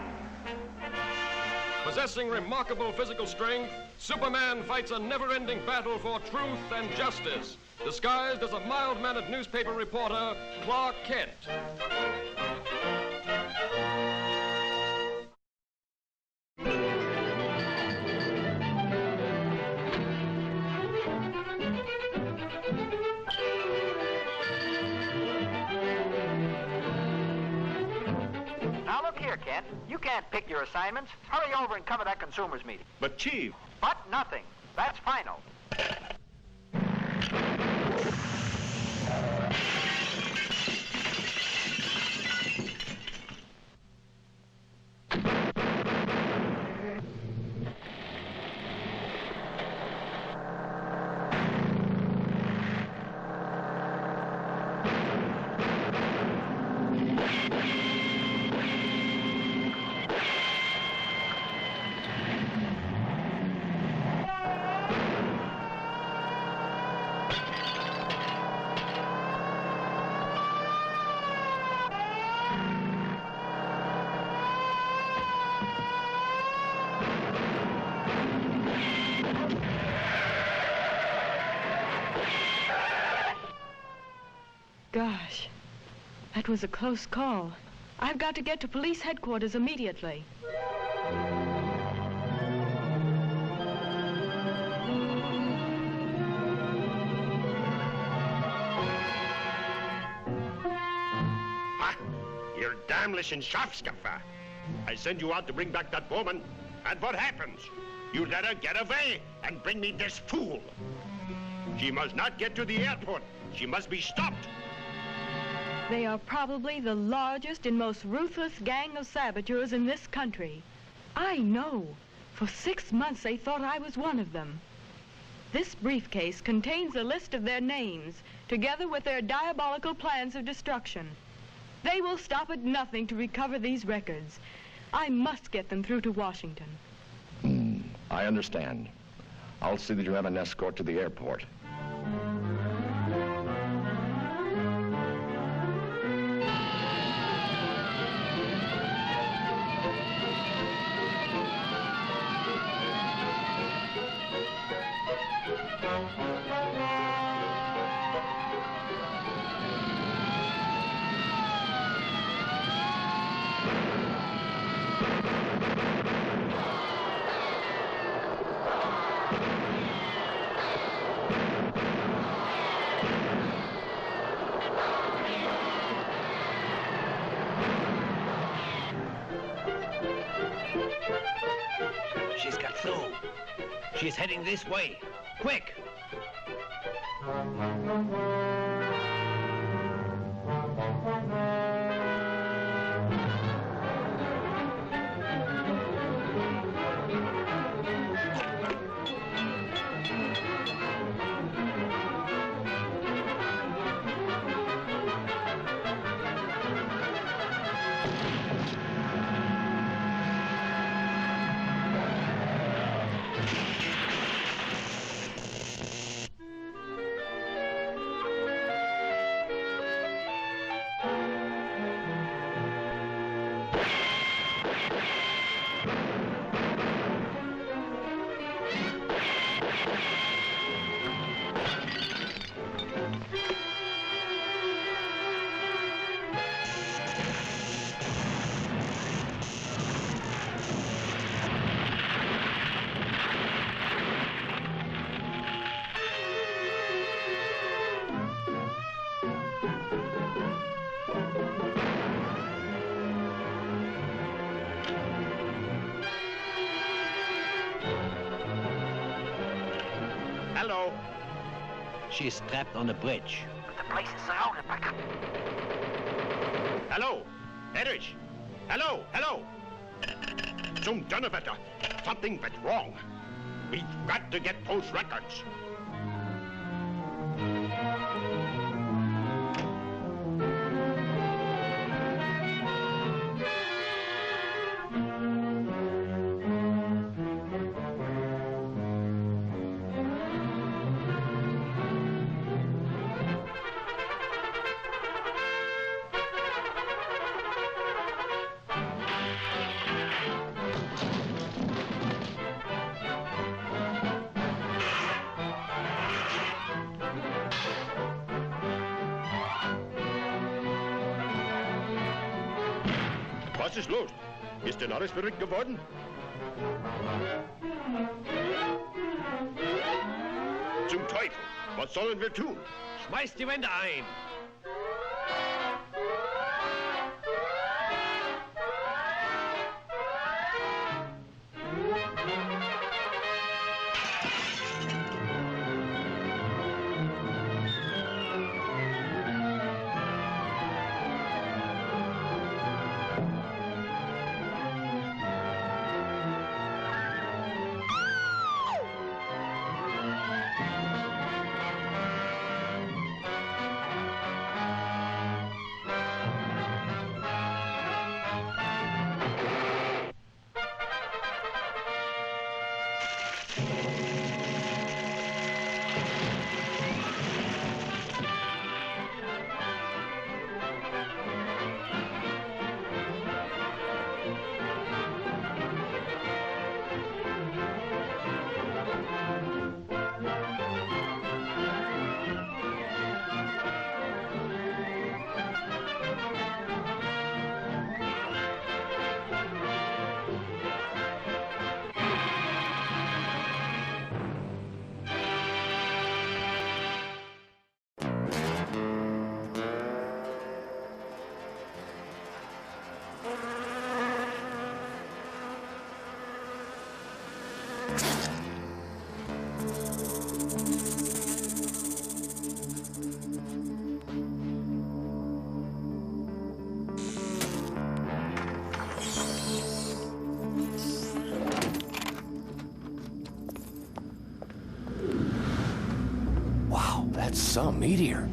Speaker 5: Possessing remarkable physical strength, Superman fights a never-ending battle for truth and justice, disguised as a mild-mannered newspaper reporter, Clark Kent.
Speaker 8: Now look here, Kent. You can't pick your assignments. Hurry over and cover that consumers meeting.
Speaker 5: But, Chief...
Speaker 8: But nothing. That's final.
Speaker 10: Gosh, that was a close call. I've got to get to police headquarters immediately.
Speaker 5: Ha! You're damnlichen Schafskaffer. I send you out to bring back that woman, and what happens? You let her get away and bring me this fool. She must not get to the airport. She must be stopped.
Speaker 10: They are probably the largest and most ruthless gang of saboteurs in this country. I know. For 6 months they thought I was one of them. This briefcase contains a list of their names, together with their diabolical plans of destruction. They will stop at nothing to recover these records. I must get them through to Washington.
Speaker 14: I understand. I'll see that you have an escort to the airport.
Speaker 20: She's got through. She's heading this way. Quick!
Speaker 6: She's trapped on the bridge.
Speaker 8: But the place is surrounded by...
Speaker 5: Hello? Erich? Hello? Hello? Some Donnerwetter. Something went wrong. We've got to get those records. Was ist los? Ist denn alles verrückt geworden? Zum Teufel! Was sollen wir tun?
Speaker 21: Schmeißt die Wände ein!
Speaker 20: That's some meteor.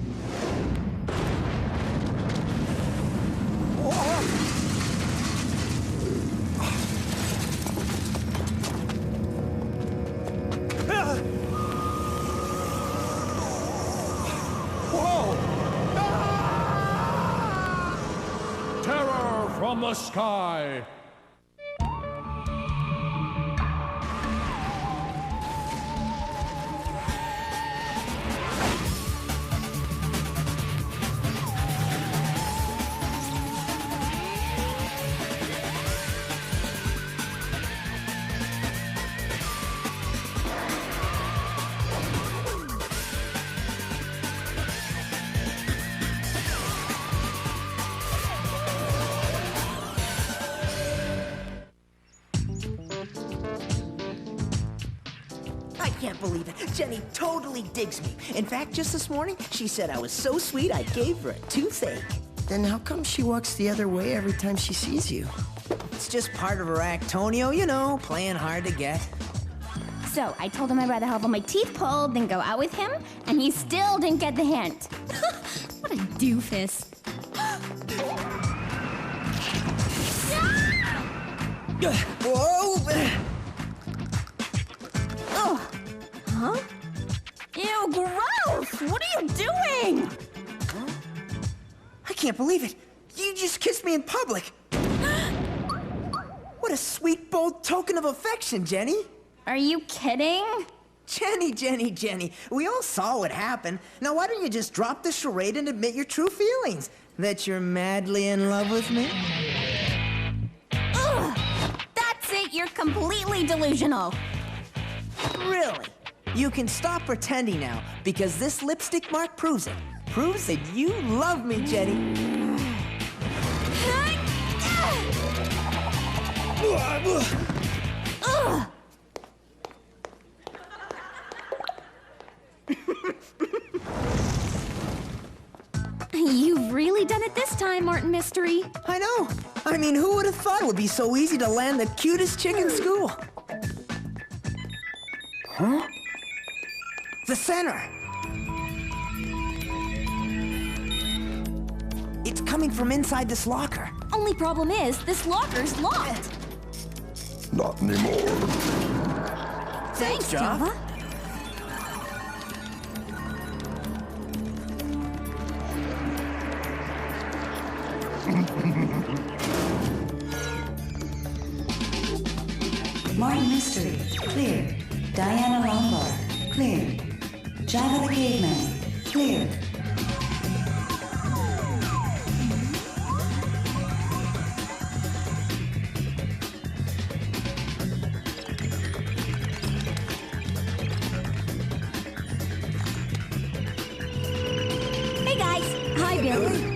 Speaker 16: Terror from the sky.
Speaker 17: I can't believe it. Jenny totally digs me. In fact, just this morning, she said I was so sweet I gave her a toothache.
Speaker 26: Then how come she walks the other way every time she sees you?
Speaker 17: It's just part of her act, Tonio, you know, playing hard to get.
Speaker 11: So I told him I'd rather have all my teeth pulled than go out with him, and he still didn't get the hint. What a doofus.
Speaker 17: Whoa!
Speaker 11: Oh. Huh? Ew, gross! What are you doing?
Speaker 17: Huh? I can't believe it. You just kissed me in public. What a sweet, bold token of affection, Jenny.
Speaker 11: Are you kidding?
Speaker 17: Jenny. We all saw what happened. Now why don't you just drop the charade and admit your true feelings? That you're madly in love with me?
Speaker 11: Ugh! That's it, you're completely delusional.
Speaker 17: Really? You can stop pretending now, because this lipstick mark proves it. Proves that you love me, Jenny.
Speaker 11: really done it this time, Martin Mystery.
Speaker 17: I know. I mean, who would have thought it would be so easy to land the cutest chick in school? Huh? The center. It's coming from inside this locker.
Speaker 11: Only problem is, this locker's locked.
Speaker 14: Not anymore.
Speaker 11: Thanks, Java.
Speaker 2: Martin Mystery, clear. Diana Lombard, clear. Java the Caveman, clear.
Speaker 11: Hey guys. Hi, Billy.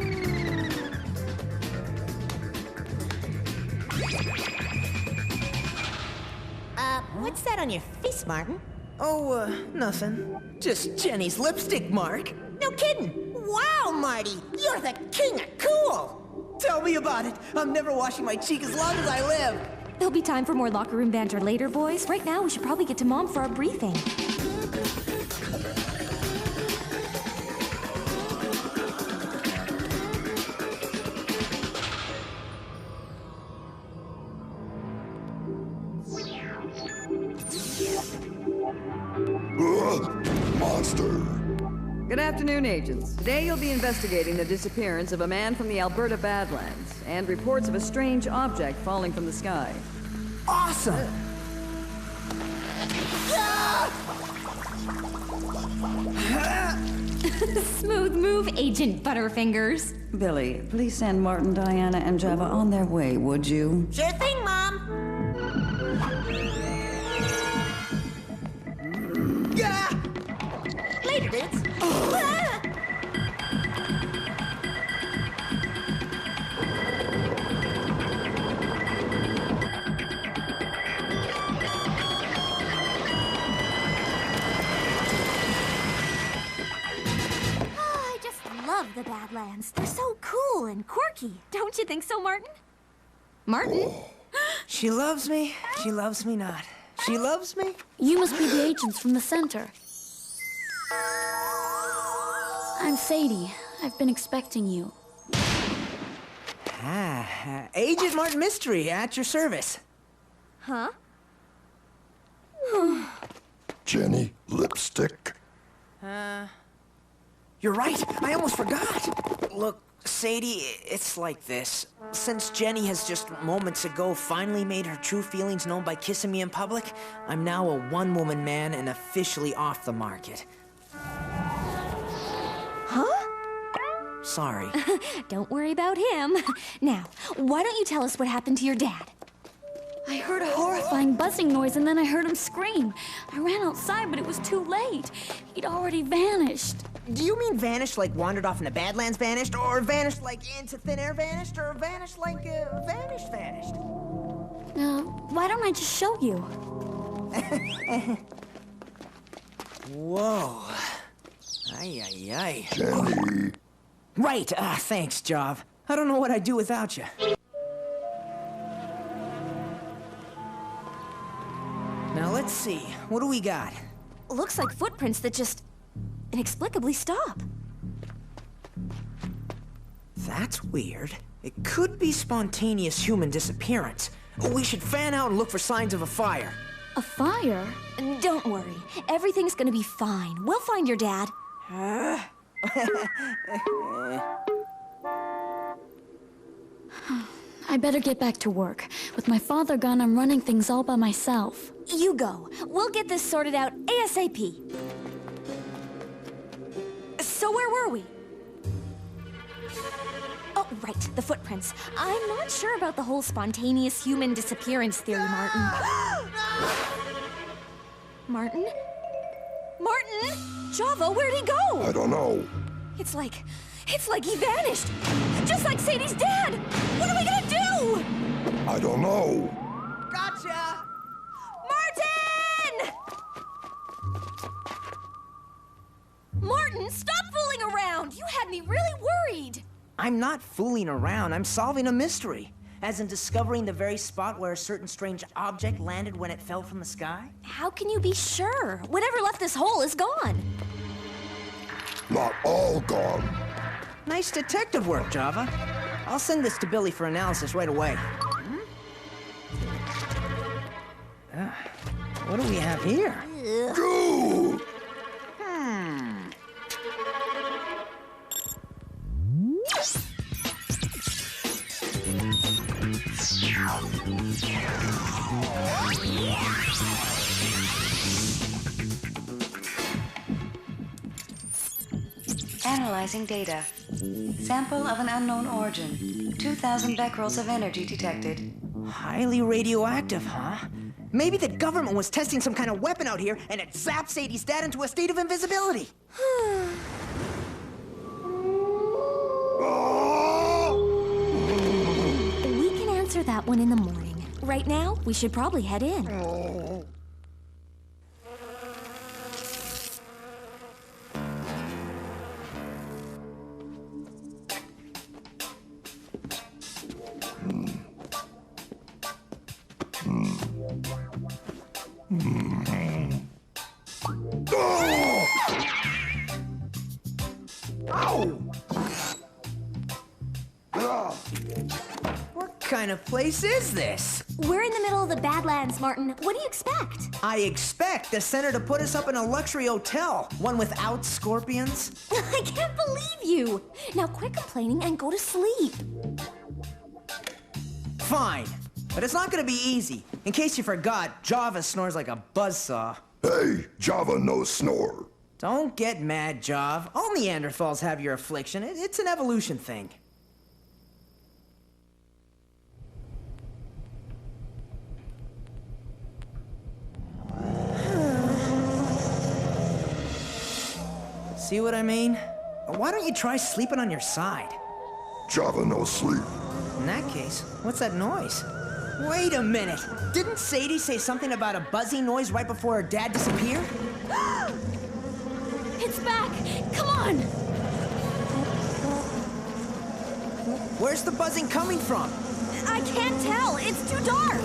Speaker 4: What's that on your face, Martin?
Speaker 17: Oh, nothing. Just Jenny's lipstick mark.
Speaker 4: No kidding. Wow, Marty, you're the king of cool.
Speaker 17: Tell me about it. I'm never washing my cheek as long as I live.
Speaker 11: There'll be time for more locker room banter later, boys. Right now, we should probably get to Mom for our briefing.
Speaker 14: Monster.
Speaker 6: Good afternoon, agents. Today you'll be investigating the disappearance of a man from the Alberta Badlands and reports of a strange object falling from the sky.
Speaker 17: Awesome!
Speaker 11: Smooth move, Agent Butterfingers.
Speaker 2: Billy, please send Martin, Diana, and Java on their way, would you?
Speaker 4: Sure thing, Mom. Later, dudes.
Speaker 11: I just love the Badlands. They're so cool and quirky. Don't you think so, Martin? Martin?
Speaker 17: She loves me. She loves me not. She loves me.
Speaker 18: You must be the agents from the center. I'm Sadie. I've been expecting you.
Speaker 17: Agent Martin Mystery, at your service.
Speaker 11: Huh?
Speaker 14: Jenny, lipstick.
Speaker 17: You're right. I almost forgot. Look, Sadie, it's like this. Since Jenny has just moments ago finally made her true feelings known by kissing me in public, I'm now a one-woman man and officially off the market.
Speaker 11: Huh?
Speaker 17: Sorry.
Speaker 11: Don't worry about him. Now, why don't you tell us what happened to your dad?
Speaker 18: I heard a horrifying buzzing noise and then I heard him scream. I ran outside, but it was too late. He'd already vanished.
Speaker 17: Do you mean vanished like wandered off in the Badlands vanished, or vanished like into thin air vanished, or vanished like vanished?
Speaker 18: Why don't I just show you?
Speaker 17: Whoa. Ay, ay, ay.
Speaker 14: Jenny.
Speaker 17: Right, thanks, Jav. I don't know what I'd do without you. Now, let's see. What do we got?
Speaker 11: Looks like footprints that just inexplicably stop.
Speaker 17: That's weird. It could be spontaneous human disappearance. We should fan out and look for signs of a fire.
Speaker 18: A fire?
Speaker 11: Don't worry. Everything's gonna be fine. We'll find your dad.
Speaker 18: I better get back to work. With my father gone, I'm running things all by myself.
Speaker 11: You go. We'll get this sorted out ASAP. So where were we? Oh, right, the footprints. I'm not sure about the whole spontaneous human disappearance theory, Martin. Martin? Martin? Java, where'd he go?
Speaker 14: I don't know.
Speaker 11: It's like he vanished. Just like Sadie's dad. What are we gonna do?
Speaker 14: I don't know.
Speaker 17: Gotcha!
Speaker 11: Martin! Martin, stop fooling around. You had me really worried.
Speaker 17: I'm not fooling around. I'm solving a mystery. As in discovering the very spot where a certain strange object landed when it fell from the sky.
Speaker 19: How can you be sure? Whatever left this hole is gone.
Speaker 7: Not all gone.
Speaker 17: Nice detective work, Java. I'll send this to Billy for analysis right away. What do we have here?
Speaker 7: Goo!
Speaker 2: Analyzing data. Sample of an unknown origin. 2,000 becquerels of energy detected.
Speaker 17: Highly radioactive, huh? Maybe the government was testing some kind of weapon out here, and it zapped Sadie's dad into a state of invisibility.
Speaker 19: We can answer that one in the morning. Right now, we should probably head in.
Speaker 17: What kind of place is this?
Speaker 19: We're in the middle of the Badlands, Martin. What do you expect?
Speaker 17: I expect the center to put us up in a luxury hotel, one without scorpions.
Speaker 19: I can't believe you! Now quit complaining and go to sleep.
Speaker 17: Fine, but it's not gonna be easy. In case you forgot, Java snores like a buzzsaw.
Speaker 7: Hey, Java no snore.
Speaker 17: Don't get mad, Jav. All Neanderthals have your affliction. It's an evolution thing. See what I mean? Why don't you try sleeping on your side?
Speaker 7: Java no sleep.
Speaker 17: In that case, what's that noise? Wait a minute! Didn't Sadie say something about a buzzing noise right before her dad disappeared?
Speaker 19: It's back! Come on!
Speaker 17: Where's the buzzing coming from?
Speaker 19: I can't tell. It's too dark.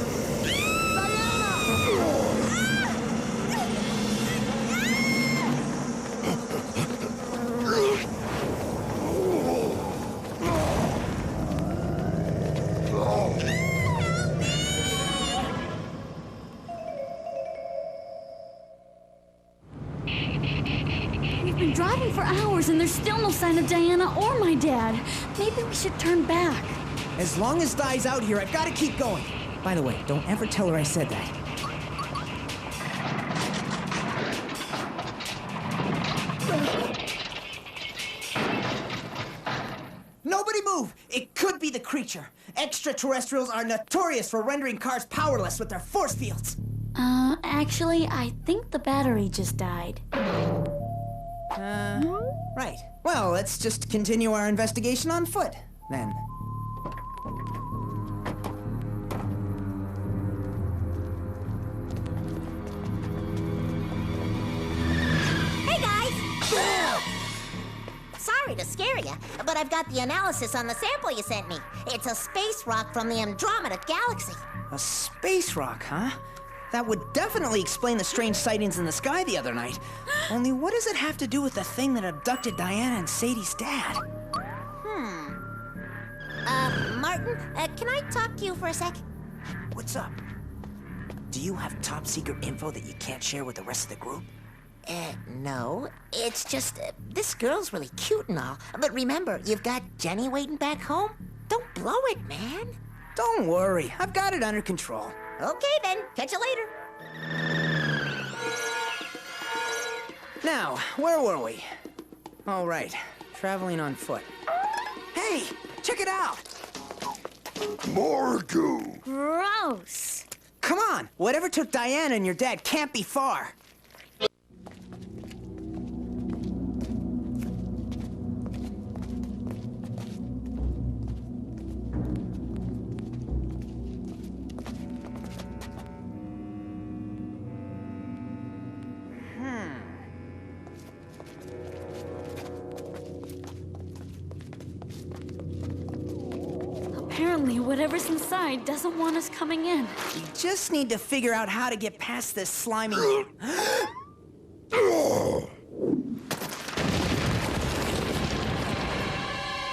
Speaker 18: We've been driving for hours and there's still no sign of Diana or my dad. Maybe we should turn back.
Speaker 17: As long as Di's out here, I've got to keep going. By the way, don't ever tell her I said that. Nobody move! It could be the creature. Extraterrestrials are notorious for rendering cars powerless with their force fields.
Speaker 18: Actually, I think the battery just died.
Speaker 17: Right. Well, let's just continue our investigation on foot, then.
Speaker 4: Hey, guys! Sorry to scare you, but I've got the analysis on the sample you sent me. It's a space rock from the Andromeda Galaxy.
Speaker 17: A space rock, huh? That would definitely explain the strange sightings in the sky the other night. Only what does it have to do with the thing that abducted Diana and Sadie's dad?
Speaker 4: Martin, can I talk to you for a sec?
Speaker 17: What's up? Do you have top secret info that you can't share with the rest of the group?
Speaker 4: No. It's just, this girl's really cute and all. But remember, you've got Jenny waiting back home. Don't blow it, man.
Speaker 17: Don't worry, I've got it under control.
Speaker 4: Okay, then. Catch you later.
Speaker 17: Now, where were we? All right, traveling on foot. Hey, check it out!
Speaker 7: More goo.
Speaker 19: Gross.
Speaker 17: Come on, whatever took Diana and your dad can't be far.
Speaker 18: Apparently, whatever's inside doesn't want us coming in.
Speaker 17: We just need to figure out how to get past this slimy...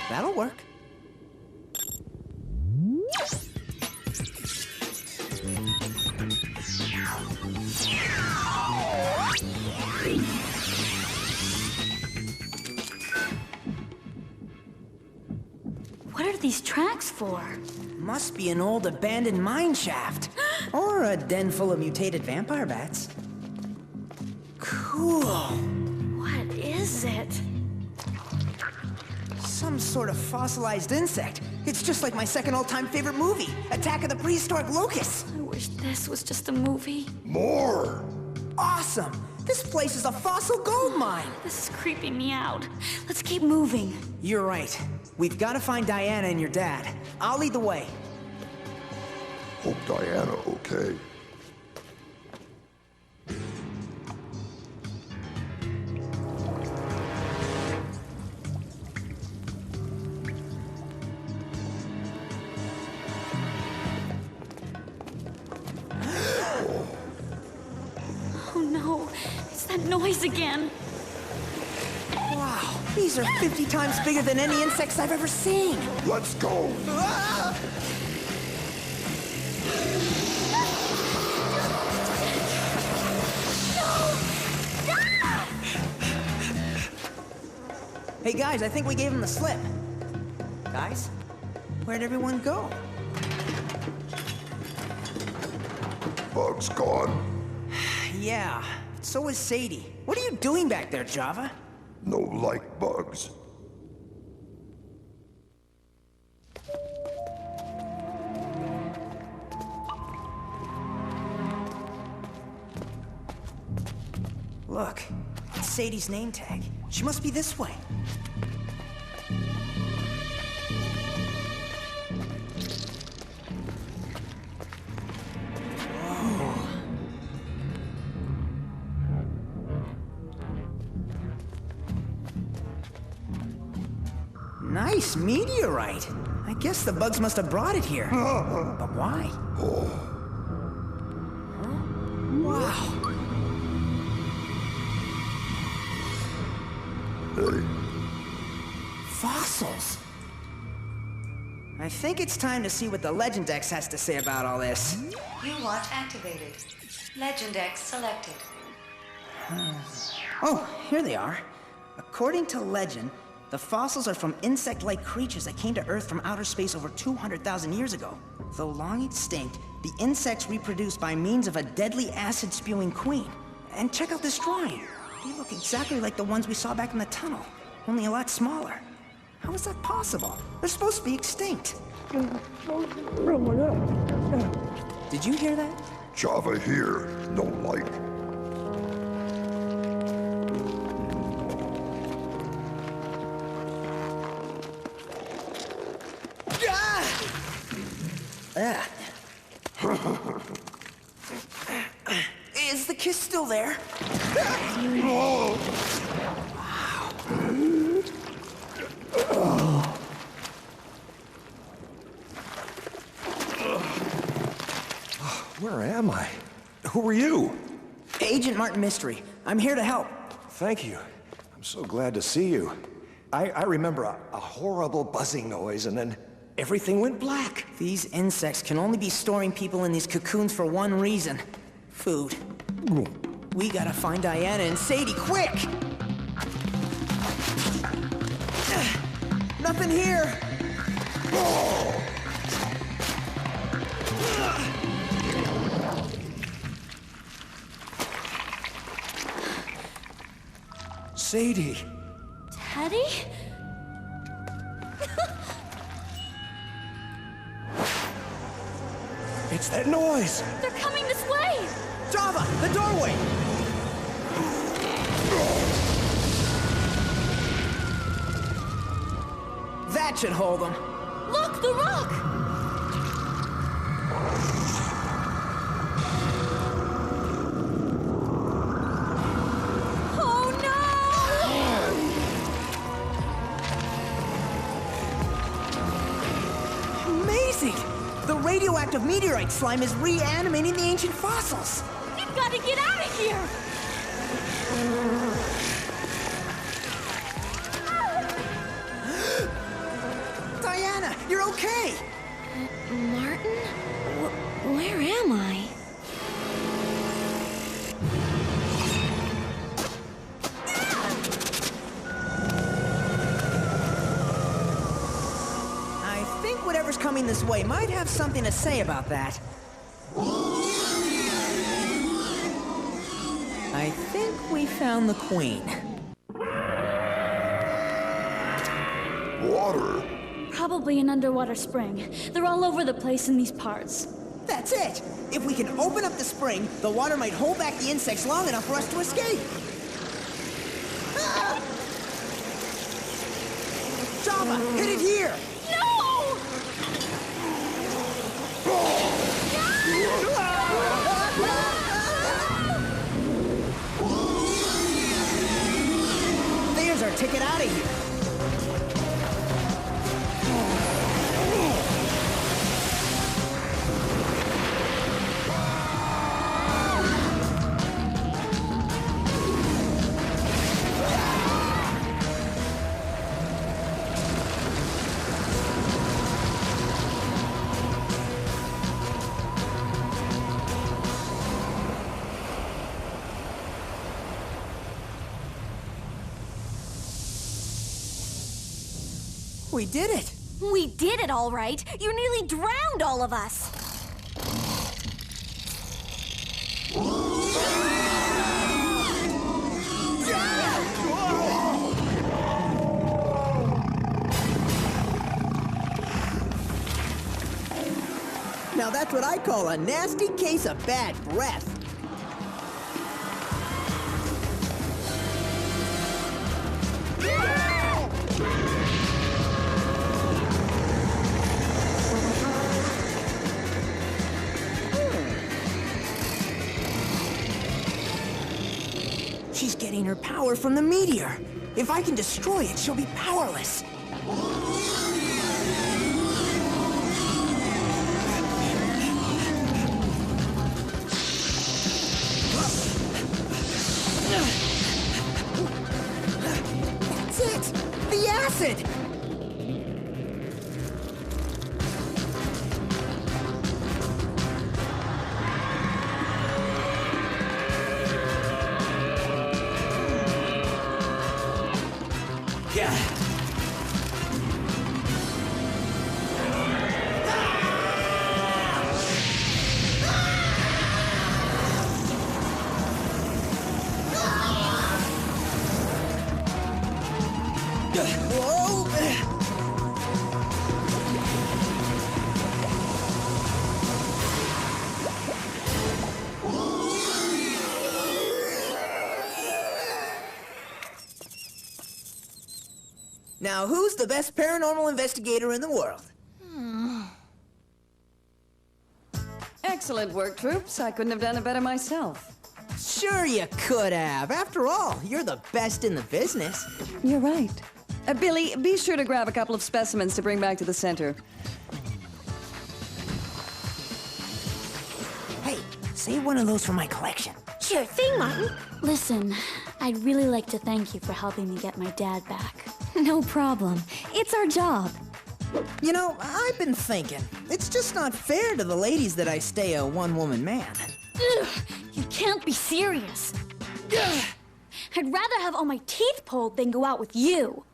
Speaker 17: That'll work.
Speaker 18: What are these tracks for?
Speaker 17: Must be an old abandoned mine shaft. Or a den full of mutated vampire bats. Cool.
Speaker 18: What is it?
Speaker 17: Some sort of fossilized insect. It's just like my second all-time favorite movie, Attack of the Prehistoric Locusts.
Speaker 18: I wish this was just a movie.
Speaker 7: More!
Speaker 17: Awesome! This place is a fossil gold mine!
Speaker 18: This is creeping me out. Let's keep moving.
Speaker 17: You're right. We've got to find Diana and your dad. I'll lead the way.
Speaker 7: Hope Diana okay.
Speaker 18: Oh no, it's that noise again.
Speaker 17: Wow, these are 50 times bigger than any insects I've ever seen.
Speaker 7: Let's go.
Speaker 17: Ah! Hey guys, I think we gave him the slip. Guys, where'd everyone go?
Speaker 7: Bug's gone.
Speaker 17: Yeah, so is Sadie. What are you doing back there, Java?
Speaker 7: No like bugs.
Speaker 17: Look, it's Sadie's name tag. She must be this way. Nice meteorite. I guess the bugs must have brought it here. But why? Huh? Wow.
Speaker 7: Hey.
Speaker 17: Fossils. I think it's time to see what the Legend X has to say about all this.
Speaker 2: New watch activated. Legend X selected.
Speaker 17: Oh, here they are. According to legend, the fossils are from insect-like creatures that came to Earth from outer space over 200,000 years ago. Though long extinct, the insects reproduce by means of a deadly acid-spewing queen. And check out this drawing. They look exactly like the ones we saw back in the tunnel, only a lot smaller. How is that possible? They're supposed to be extinct. Did you hear that?
Speaker 7: Java here, no like.
Speaker 17: Is the kiss still there?
Speaker 9: Where am I? Who are you?
Speaker 17: Agent Martin Mystery. I'm here to help.
Speaker 9: Thank you. I'm so glad to see you. I remember a horrible buzzing noise and then everything went black.
Speaker 17: These insects can only be storing people in these cocoons for one reason. Food. We gotta find Diana and Sadie, quick! Nothing here!
Speaker 9: Sadie!
Speaker 18: Teddy?
Speaker 9: It's that noise!
Speaker 18: They're coming this way!
Speaker 17: Java, the doorway! That should hold them.
Speaker 18: Look, the rock! Oh no!
Speaker 17: Amazing! radioactive meteorite slime is reanimating the ancient fossils.
Speaker 18: We've got to get out of here!
Speaker 17: Diana, you're okay!
Speaker 26: Martin? Where am I?
Speaker 17: I think whatever's coming this way might have something to say about that. I think we found the Queen.
Speaker 7: Water.
Speaker 18: Probably an underwater spring. They're all over the place in these parts.
Speaker 17: That's it! If we can open up the spring, the water might hold back the insects long enough for us to escape. Ah! Java, hit it here!
Speaker 18: No!
Speaker 17: There's our ticket out of here. We did it!
Speaker 18: We did it, all right. You nearly drowned all of us.
Speaker 17: Now that's what I call a nasty case of bad breath. She's getting her power from the meteor. If I can destroy it, she'll be powerless. That's it! The acid! Now, who's the best paranormal investigator in the world?
Speaker 6: Excellent work, troops. I couldn't have done it better myself.
Speaker 17: Sure you could have. After all, you're the best in the business.
Speaker 6: You're right. Billy, be sure to grab a couple of specimens to bring back to the center.
Speaker 17: Hey, save one of those for my collection.
Speaker 26: Sure thing, Martin.
Speaker 18: Listen, I'd really like to thank you for helping me get my dad back.
Speaker 11: No problem. It's our job.
Speaker 17: You know, I've been thinking, it's just not fair to the ladies that I stay a one-woman man.
Speaker 18: Ugh, you can't be serious. Ugh. I'd rather have all my teeth pulled than go out with you.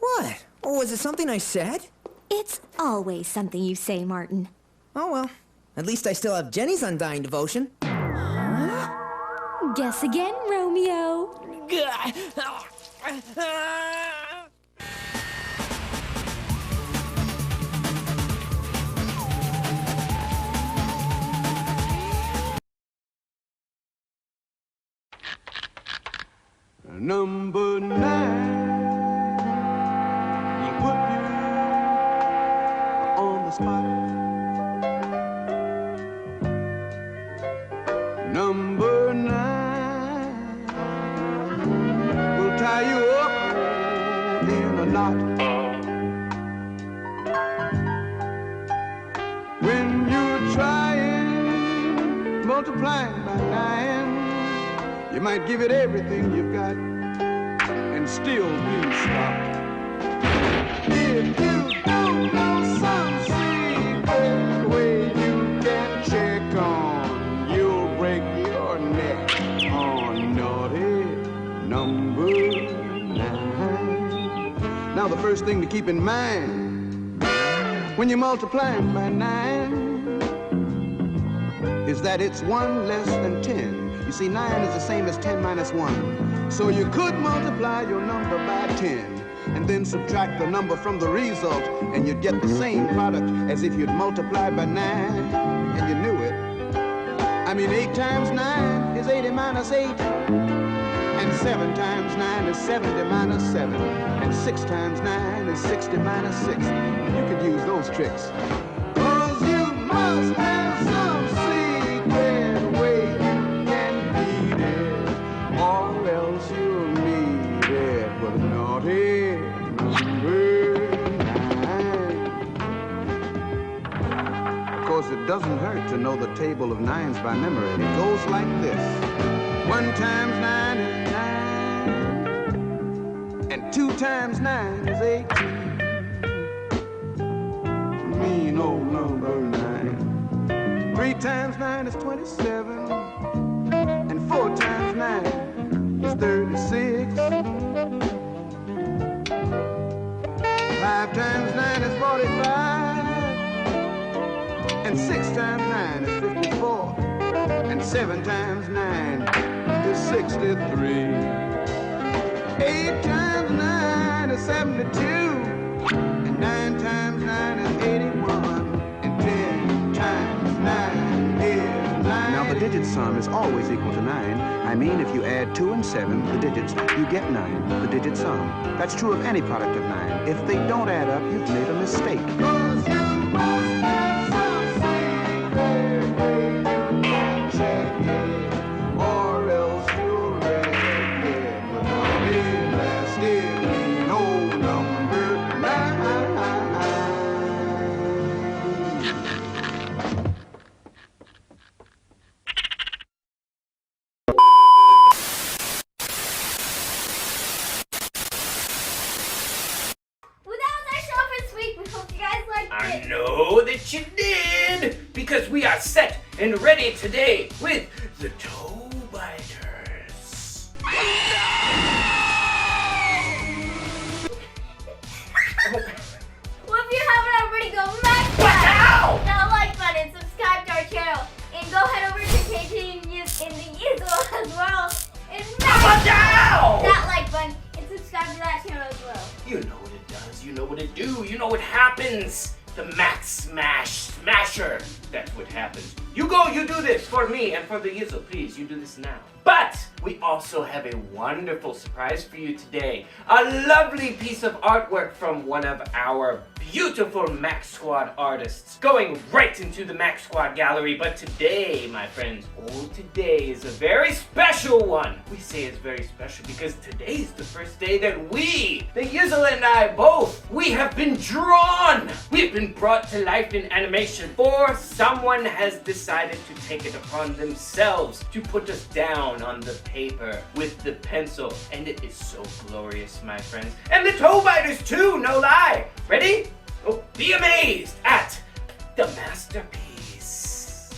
Speaker 17: What? Was it something I said?
Speaker 11: It's always something you say, Martin.
Speaker 17: Oh well. At least I still have Jenny's undying devotion.
Speaker 11: Guess again, Romeo.
Speaker 3: Number 9, he put you on the spot. Number 9 will tie you up in a knot. When multiplying by 9, you might give it everything you've got and still be stopped. If you don't know some secret way you can check on, you'll break your neck on naughty number 9. Now the first thing to keep in mind when you're multiplying by 9 is that it's 1 less than 10. You see, 9 is the same as 10 minus 1. So you could multiply your number by 10 and then subtract the number from the result, and you'd get the same product as if you'd multiplied by 9, and you knew it. I mean, 8 times 9 is 80 minus 8, and 7 times 9 is 70 minus 7, and 6 times 9 is 60 minus 6. You could use those tricks. 'Cause you must have some secret way you can beat it, or else you'll need it with naughty number 9. Of course, it doesn't hurt to know the table of 9s by memory. It goes like this. 1 times 9 is 9, and 2 times 9 is 18. Mean old number 9. 3 times 9 is 27, and 4 times 9 is 36. 5 times 9 is 45, and 6 times 9 is 54, and 7 times 9 is 63. 8 times 9 is 72, and 9 times 9 is 81, and 10 times 9 is 9. Now the digit sum is always equal to 9. I mean, if you add 2 and 7, the digits, you get 9, the digit sum. That's true of any product of 9. If they don't add up, you've made a mistake. 'Cause you must have some secret way you can check it, or else you'll wreck it with a blasted mean old number 9.
Speaker 1: I know that you did, because we are set and ready today with the Toe Biters.
Speaker 12: Well, if you haven't already, go MAXSQUAD! That like button, subscribe to our channel, and go head over to KT News in the Easel as well, and smash that like button and subscribe to that channel as well.
Speaker 1: You know what it does, you know what it do, you know what happens. The Max Smasher. That's what happens. You go, you do this for me and for the Yizzle, please, you do this now. But we also have a wonderful surprise for you today. A lovely piece of artwork from one of our beautiful MAXSQUAD artists going right into the MAXSQUAD gallery. But today, my friends, today is a very special one. We say it's very special because today's the first day that we, the Yizzle and I both, we have been drawn. We've been brought to life in animation, for someone has decided to take it upon themselves to put us down on the paper with the pencil, and it is so glorious, my friends. And the Toe Biters too, no lie. Ready? Oh, be amazed at the masterpiece.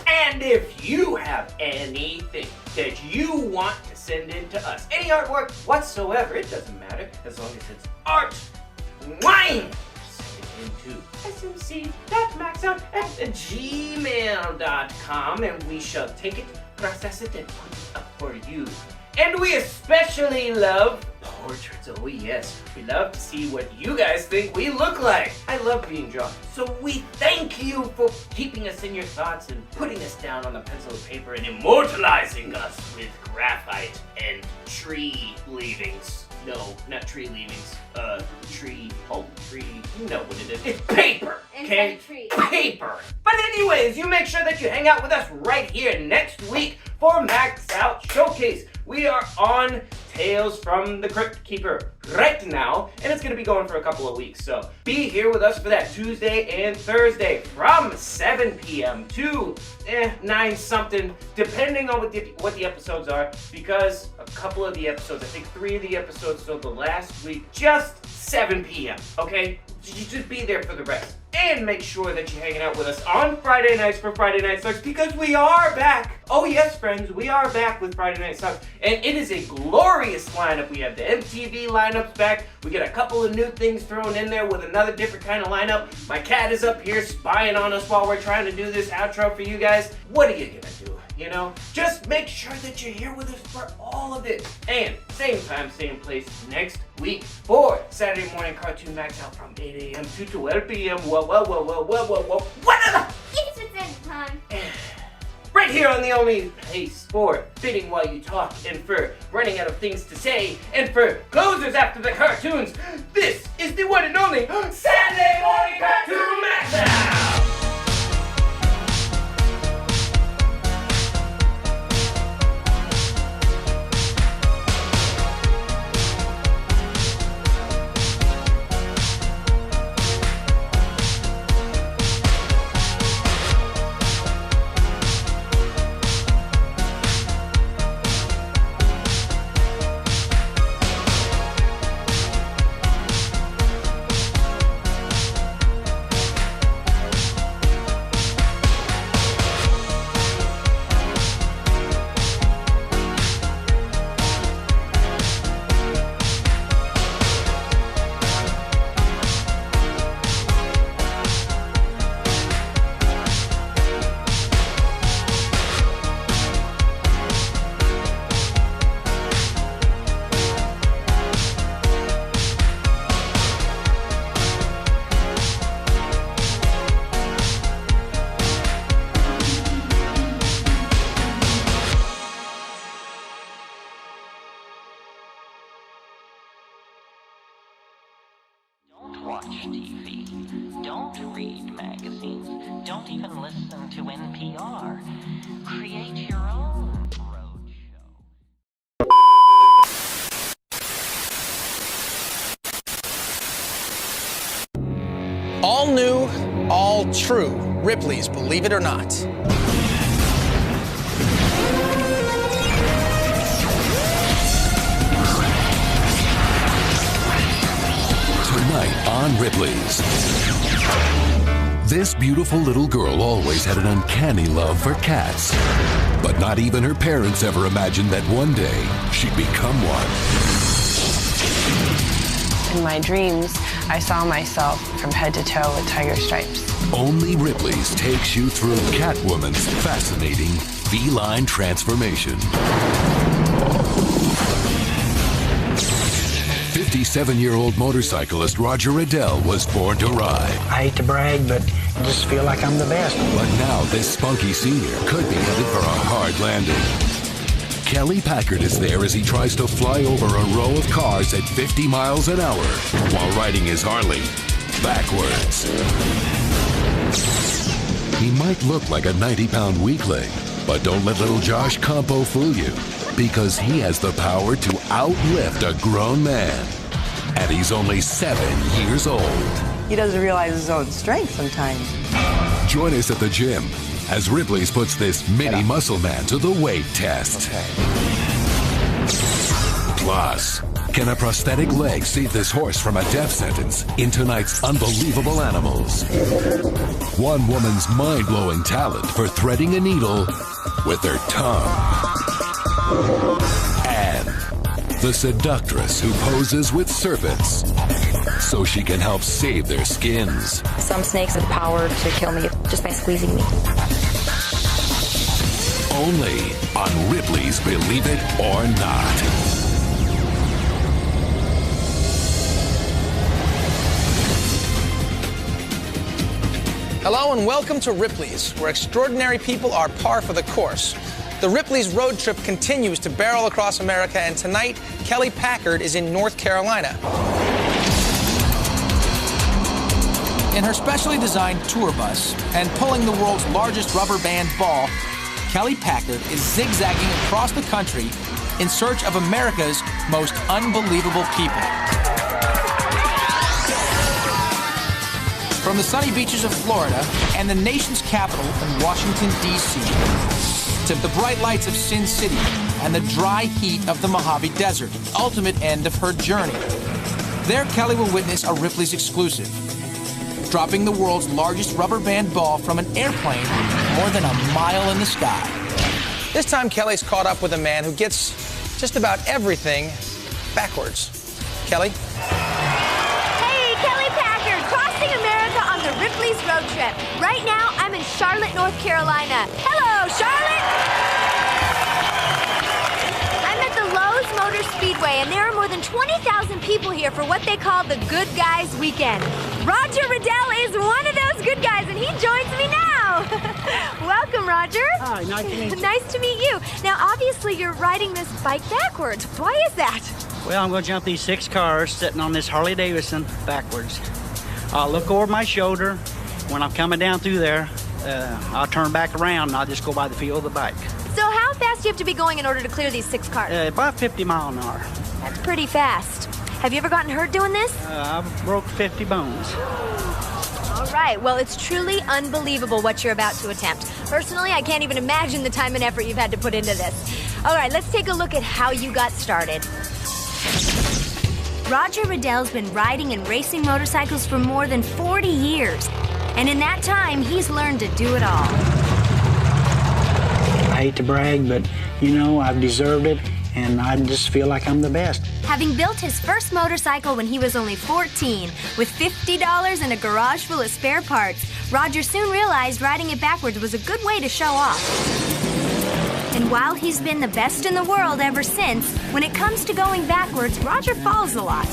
Speaker 1: And if you have anything that you want to send in to us, any artwork whatsoever, it doesn't matter, as long as it's art, wine, send it into smc.maxout@gmail.com, and we shall take it, process it, and put it up for you. And we especially love portraits. Oh yes, we love to see what you guys think we look like. I love being drawn. So we thank you for keeping us in your thoughts and putting us down on a pencil and paper and immortalizing us with graphite and tree leavings. No, not tree leavings. Tree, you know what it is. It's paper, okay? Paper. But anyways, you make sure that you hang out with us right here next week for Max Out Showcase. We are on Tales from the Crypt Keeper. right now, and it's going to be going for a couple of weeks. So be here with us for that Tuesday and Thursday from 7 p.m. to 9 something, depending on what the episodes are, because a couple of the episodes, I think 3 of the episodes so the last week, just 7 p.m., okay? So you just be there for the rest. And make sure that you're hanging out with us on Friday nights for Friday Night Sucks, because we are back. Oh yes, friends, we are back with Friday Night Sucks. And it is a glorious lineup. We have the MTV lineups back. We get a couple of new things thrown in there with another different kind of lineup. My cat is up here spying on us while we're trying to do this outro for you guys. What are you gonna do? You know, just make sure that you're here with us for all of it. And same time, same place next week for Saturday Morning Cartoon MAXOUT from 8 a.m. to 12 p.m. What
Speaker 12: It's within time.
Speaker 1: Right here on the only place for fitting while you talk, and for running out of things to say, and for closers after the cartoons. This is the one and only Saturday Morning Cartoon MAXOUT.
Speaker 13: Watch TV. Don't read magazines. Don't even listen to NPR. Create your own roadshow.
Speaker 15: All new, all true. Ripley's, believe it or not.
Speaker 22: Tonight on Ripley's. This beautiful little girl always had an uncanny love for cats. But not even her parents ever imagined that one day she'd become one.
Speaker 23: In my dreams, I saw myself from head to toe with tiger stripes.
Speaker 22: Only Ripley's takes you through Catwoman's fascinating feline transformation. 57-year-old motorcyclist Roger Riddell was born to ride.
Speaker 24: I hate to brag, but I just feel like I'm the best.
Speaker 22: But now this spunky senior could be headed for a hard landing. Kelly Packard is there as he tries to fly over a row of cars at 50 miles an hour while riding his Harley backwards. He might look like a 90-pound weakling, but don't let little Josh Campo fool you, because he has the power to outlift a grown man. And he's only 7 years old.
Speaker 25: He doesn't realize his own strength sometimes.
Speaker 22: Join us at the gym as Ripley's puts this mini muscle man to the weight test. Plus, can a prosthetic leg save this horse from a death sentence in tonight's Unbelievable Animals? One woman's mind-blowing talent for threading a needle with her tongue. And the seductress who poses with serpents so she can help save their skins.
Speaker 25: Some snakes have the power to kill me just by squeezing me.
Speaker 22: Only on Ripley's Believe It or Not.
Speaker 15: Hello and welcome to Ripley's, where extraordinary people are par for the course. The Ripley's road trip continues to barrel across America, and tonight, Kelly Packard is in North Carolina. In her specially designed tour bus and pulling the world's largest rubber band ball, Kelly Packard is zigzagging across the country in search of America's most unbelievable people. From the sunny beaches of Florida and the nation's capital in Washington, D.C., to the bright lights of Sin City and the dry heat of the Mojave Desert, the ultimate end of her journey. There, Kelly will witness a Ripley's exclusive, dropping the world's largest rubber band ball from an airplane more than a mile in the sky. This time, Kelly's caught up with a man who gets just about everything backwards. Kelly?
Speaker 5: Hey, Kelly Packard, crossing America on the Ripley's road trip. Right now, I'm in Charlotte, North Carolina. Hello, Charlotte! I'm at the Lowe's Motor Speedway, and there are more than 20,000 people here for what they call the Good Guys Weekend. Roger Riddell is one of those good guys, and he joins me now. Welcome, Roger.
Speaker 24: Hi, nice to meet you.
Speaker 5: Nice to meet you. Now, obviously, you're riding this bike backwards. Why is that?
Speaker 24: Well, I'm going to jump these 6 cars sitting on this Harley Davidson backwards. I'll look over my shoulder. When I'm coming down through there, I'll turn back around and I'll just go by the feel of the bike.
Speaker 5: So how fast do you have to be going in order to clear these 6 cars?
Speaker 24: About 50 miles an hour.
Speaker 5: That's pretty fast. Have you ever gotten hurt doing this?
Speaker 24: I've broke 50 bones.
Speaker 5: All right, well, it's truly unbelievable what you're about to attempt. Personally, I can't even imagine the time and effort you've had to put into this. All right, let's take a look at how you got started. Roger Riddell's been riding and racing motorcycles for more than 40 years. And in that time, he's learned to do it all.
Speaker 24: I hate to brag, but, you know, I've deserved it, and I just feel like I'm the best.
Speaker 5: Having built his first motorcycle when he was only 14, with $50 and a garage full of spare parts, Roger soon realized riding it backwards was a good way to show off. And while he's been the best in the world ever since, when it comes to going backwards, Roger falls a lot.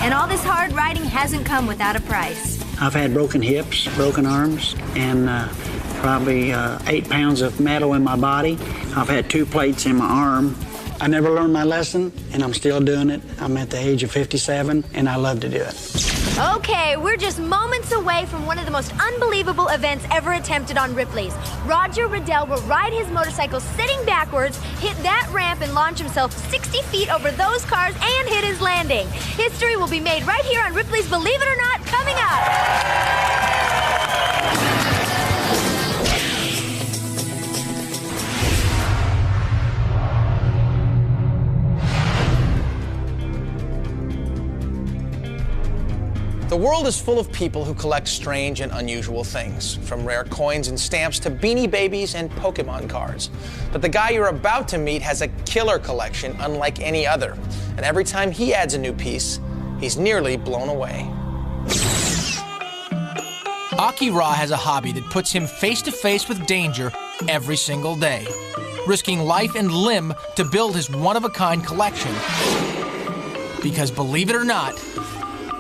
Speaker 5: And all this hard riding hasn't come without a price.
Speaker 24: I've had broken hips, broken arms, and probably 8 pounds of metal in my body. I've had 2 plates in my arm. I never learned my lesson, and I'm still doing it. I'm at the age of 57, and I love to do it.
Speaker 5: Okay, we're just moments away from one of the most unbelievable events ever attempted on Ripley's. Roger Riddell will ride his motorcycle sitting backwards, hit that ramp, and launch himself 60 feet over those cars and hit his landing. History will be made right here on Ripley's Believe It or Not, coming up.
Speaker 15: The world is full of people who collect strange and unusual things, from rare coins and stamps to Beanie Babies and Pokemon cards. But the guy you're about to meet has a killer collection unlike any other. And every time he adds a new piece, he's nearly blown away. Aki Ra has a hobby that puts him face to face with danger every single day, risking life and limb to build his one-of-a-kind collection. Because believe it or not,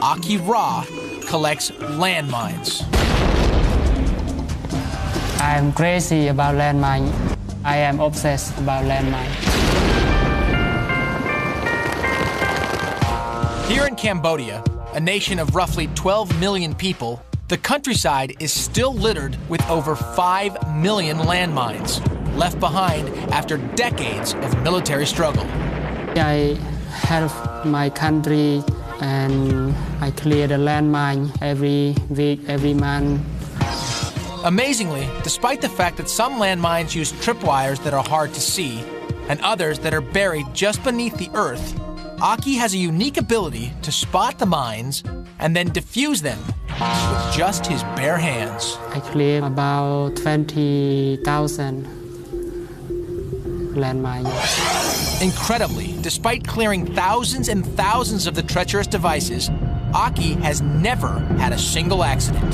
Speaker 15: Aki Ra collects landmines.
Speaker 8: I am crazy about landmines. I am obsessed about landmines.
Speaker 15: Here in Cambodia, a nation of roughly 12 million people, the countryside is still littered with over 5 million landmines, left behind after decades of military struggle.
Speaker 8: I help my country and I clear the landmine every week, every month.
Speaker 15: Amazingly, despite the fact that some landmines use tripwires that are hard to see, and others that are buried just beneath the earth, Aki has a unique ability to spot the mines and then defuse them with just his bare hands.
Speaker 8: I clear about 20,000 landmines.
Speaker 15: Incredibly, despite clearing thousands and thousands of the treacherous devices, Aki has never had a single accident.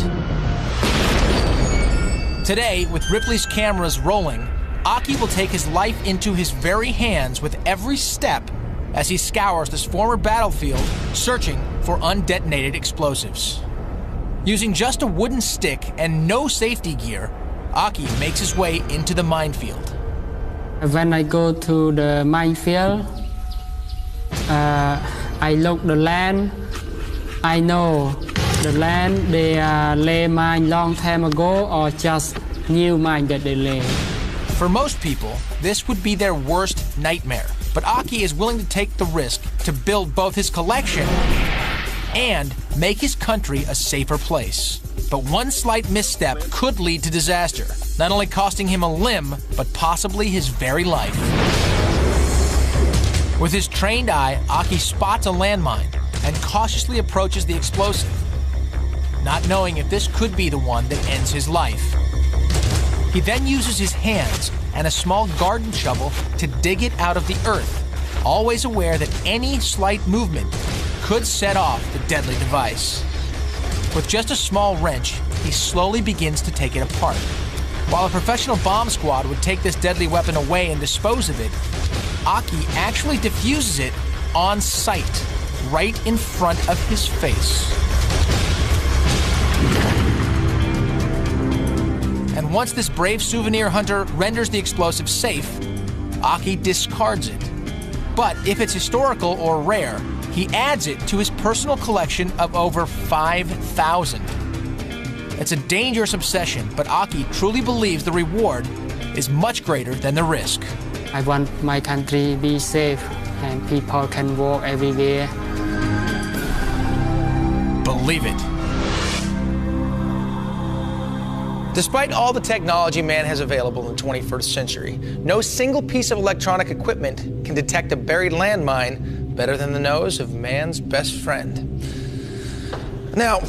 Speaker 15: Today, with Ripley's cameras rolling, Aki will take his life into his very hands with every step as he scours this former battlefield searching for undetonated explosives. Using just a wooden stick and no safety gear, Aki makes his way into the minefield.
Speaker 8: When I go to the minefield, I look the land. I know the land they lay mine long time ago or just new mine that they lay.
Speaker 15: For most people, this would be their worst nightmare. But Aki is willing to take the risk to build both his collection and make his country a safer place. But one slight misstep could lead to disaster, not only costing him a limb, but possibly his very life. With his trained eye, Aki spots a landmine and cautiously approaches the explosive, not knowing if this could be the one that ends his life. He then uses his hands and a small garden shovel to dig it out of the earth, always aware that any slight movement could set off the deadly device. With just a small wrench, he slowly begins to take it apart. While a professional bomb squad would take this deadly weapon away and dispose of it, Aki actually defuses it on sight, right in front of his face. And once this brave souvenir hunter renders the explosive safe, Aki discards it. But if it's historical or rare, he adds it to his personal collection of over 5,000. It's a dangerous obsession, but Aki truly believes the reward is much greater than the risk.
Speaker 8: I want my country to be safe and people can walk everywhere.
Speaker 15: Believe it. Despite all the technology man has available in the 21st century, no single piece of electronic equipment can detect a buried landmine better than the nose of man's best friend. Now,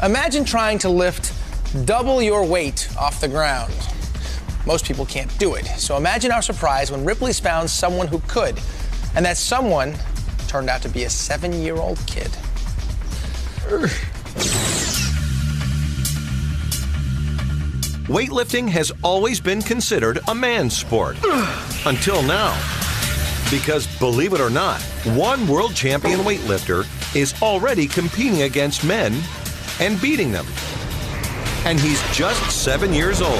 Speaker 15: imagine trying to lift double your weight off the ground. Most people can't do it, so imagine our surprise when Ripley's found someone who could, and that someone turned out to be a 7-year-old kid.
Speaker 4: Weightlifting has always been considered a man's sport. Until now. Because, believe it or not, one world champion weightlifter is already competing against men and beating them. And he's just 7 years old.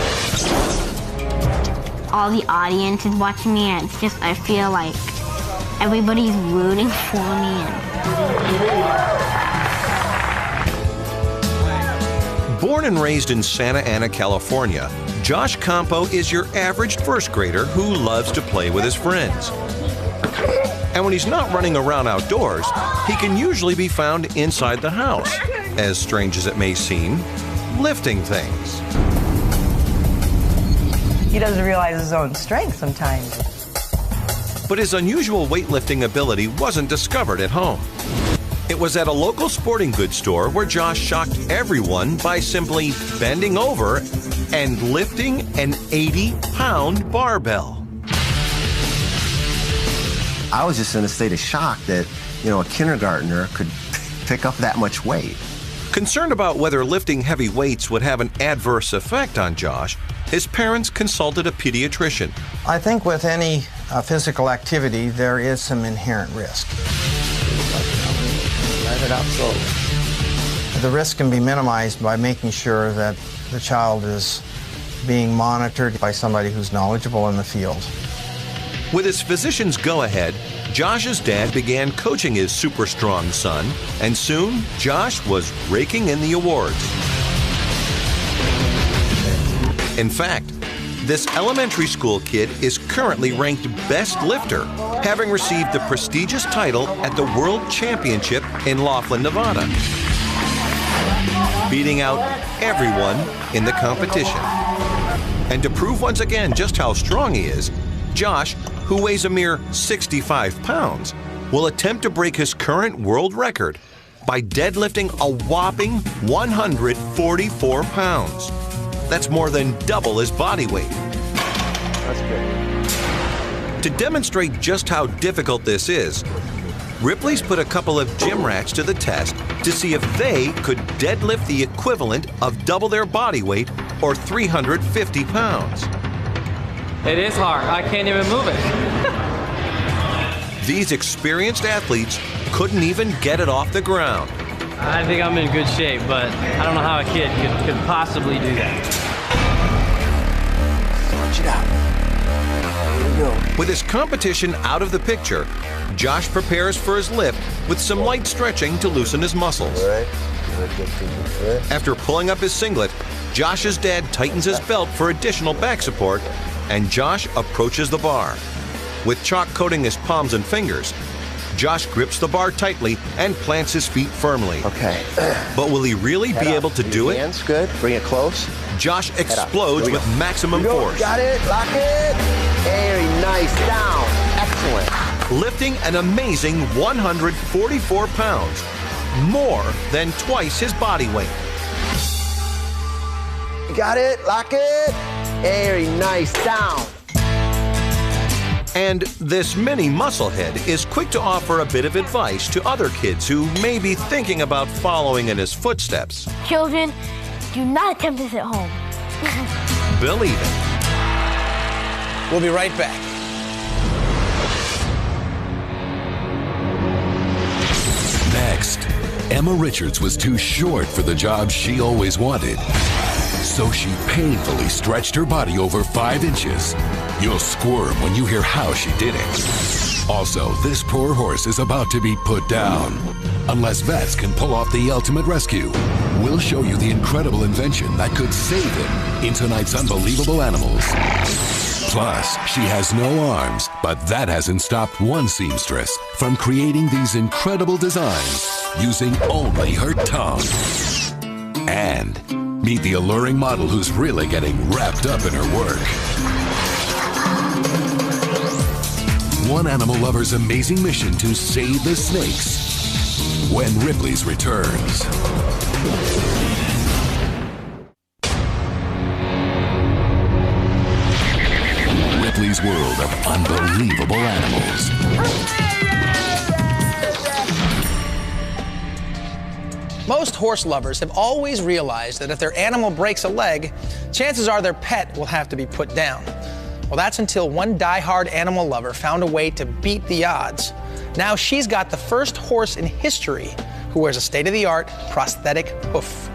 Speaker 12: All the audience is watching me, and it's just, I feel like everybody's rooting for me.
Speaker 4: Born and raised in Santa Ana, California, Josh Campo is your average first grader who loves to play with his friends. And when he's not running around outdoors, he can usually be found inside the house, as strange as it may seem, lifting things.
Speaker 25: He doesn't realize his own strength sometimes.
Speaker 4: But his unusual weightlifting ability wasn't discovered at home. It was at a local sporting goods store where Josh shocked everyone by simply bending over and lifting an 80-pound barbell.
Speaker 10: I was just in a state of shock that, a kindergartner could pick up that much weight.
Speaker 4: Concerned about whether lifting heavy weights would have an adverse effect on Josh, his parents consulted a pediatrician.
Speaker 14: I think with any physical activity, there is some inherent risk. Let it out slowly. The risk can be minimized by making sure that the child is being monitored by somebody who's knowledgeable in the field.
Speaker 4: With his physician's go-ahead, Josh's dad began coaching his super strong son, and soon Josh was raking in the awards. In fact, this elementary school kid is currently ranked best lifter, having received the prestigious title at the World Championship in Laughlin, Nevada, beating out everyone in the competition. And to prove once again just how strong he is, Josh, who weighs a mere 65 pounds, will attempt to break his current world record by deadlifting a whopping 144 pounds. That's more than double his body weight.
Speaker 10: That's good.
Speaker 4: To demonstrate just how difficult this is, Ripley's put a couple of gym rats to the test to see if they could deadlift the equivalent of double their body weight, or 350 pounds.
Speaker 16: It is hard. I can't even move it.
Speaker 4: These experienced athletes couldn't even get it off the ground.
Speaker 16: I think I'm in good shape, but I don't know how a kid could possibly do that.
Speaker 10: Stretch it out. There we go.
Speaker 4: With his competition out of the picture, Josh prepares for his lift with some light stretching to loosen his muscles.
Speaker 10: All right.
Speaker 4: After pulling up his singlet, Josh's dad tightens his belt for additional back support and Josh approaches the bar. With chalk coating his palms and fingers, Josh grips the bar tightly and plants his feet firmly.
Speaker 10: Okay.
Speaker 4: But will he really be able to do it?
Speaker 10: Hands, good. Bring it close.
Speaker 4: Josh explodes with maximum force.
Speaker 10: Got it. Lock it. Very nice. Down. Excellent.
Speaker 4: Lifting an amazing 144 pounds, more than twice his body weight.
Speaker 10: Got it. Lock it. Very nice. Down.
Speaker 4: And this mini musclehead is quick to offer a bit of advice to other kids who may be thinking about following in his footsteps.
Speaker 12: Children, do not attempt this at home.
Speaker 4: Believe it.
Speaker 15: We'll be right back.
Speaker 22: Next, Emma Richards was too short for the job she always wanted. So she painfully stretched her body over 5 inches. You'll squirm when you hear how she did it. Also, this poor horse is about to be put down. Unless vets can pull off the ultimate rescue, we'll show you the incredible invention that could save him in tonight's Unbelievable Animals. Plus, she has no arms, but that hasn't stopped one seamstress from creating these incredible designs using only her tongue. And meet the alluring model who's really getting wrapped up in her work. One animal lover's amazing mission to save the snakes when Ripley's returns. Ripley's world of unbelievable animals.
Speaker 15: Most horse lovers have always realized that if their animal breaks a leg, chances are their pet will have to be put down. Well, that's until one die-hard animal lover found a way to beat the odds. Now she's got the first horse in history who wears a state-of-the-art prosthetic hoof.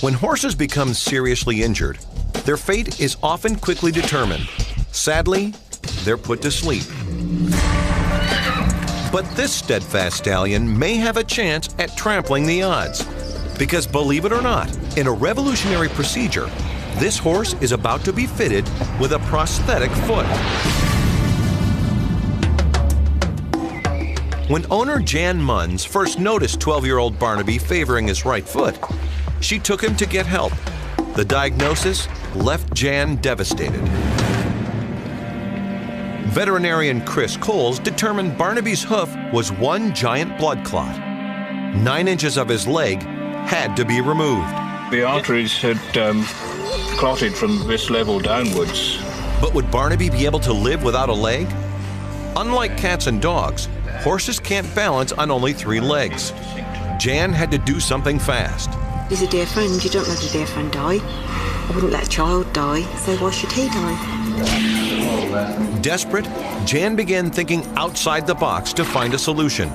Speaker 4: When horses become seriously injured, their fate is often quickly determined. Sadly, they're put to sleep. But this steadfast stallion may have a chance at trampling the odds. Because believe it or not, in a revolutionary procedure, this horse is about to be fitted with a prosthetic foot. When owner Jan Munns first noticed 12-year-old Barnaby favoring his right foot, she took him to get help. The diagnosis left Jan devastated. Veterinarian Chris Coles determined Barnaby's hoof was one giant blood clot. 9 inches of his leg had to be removed.
Speaker 2: The arteries had clotted from this level downwards.
Speaker 4: But would Barnaby be able to live without a leg? Unlike cats and dogs, horses can't balance on only 3 legs. Jan had to do something fast.
Speaker 7: He's a dear friend. You don't let a dear friend die. I wouldn't let a child die, so why should he die?
Speaker 4: Desperate, Jan began thinking outside the box to find a solution.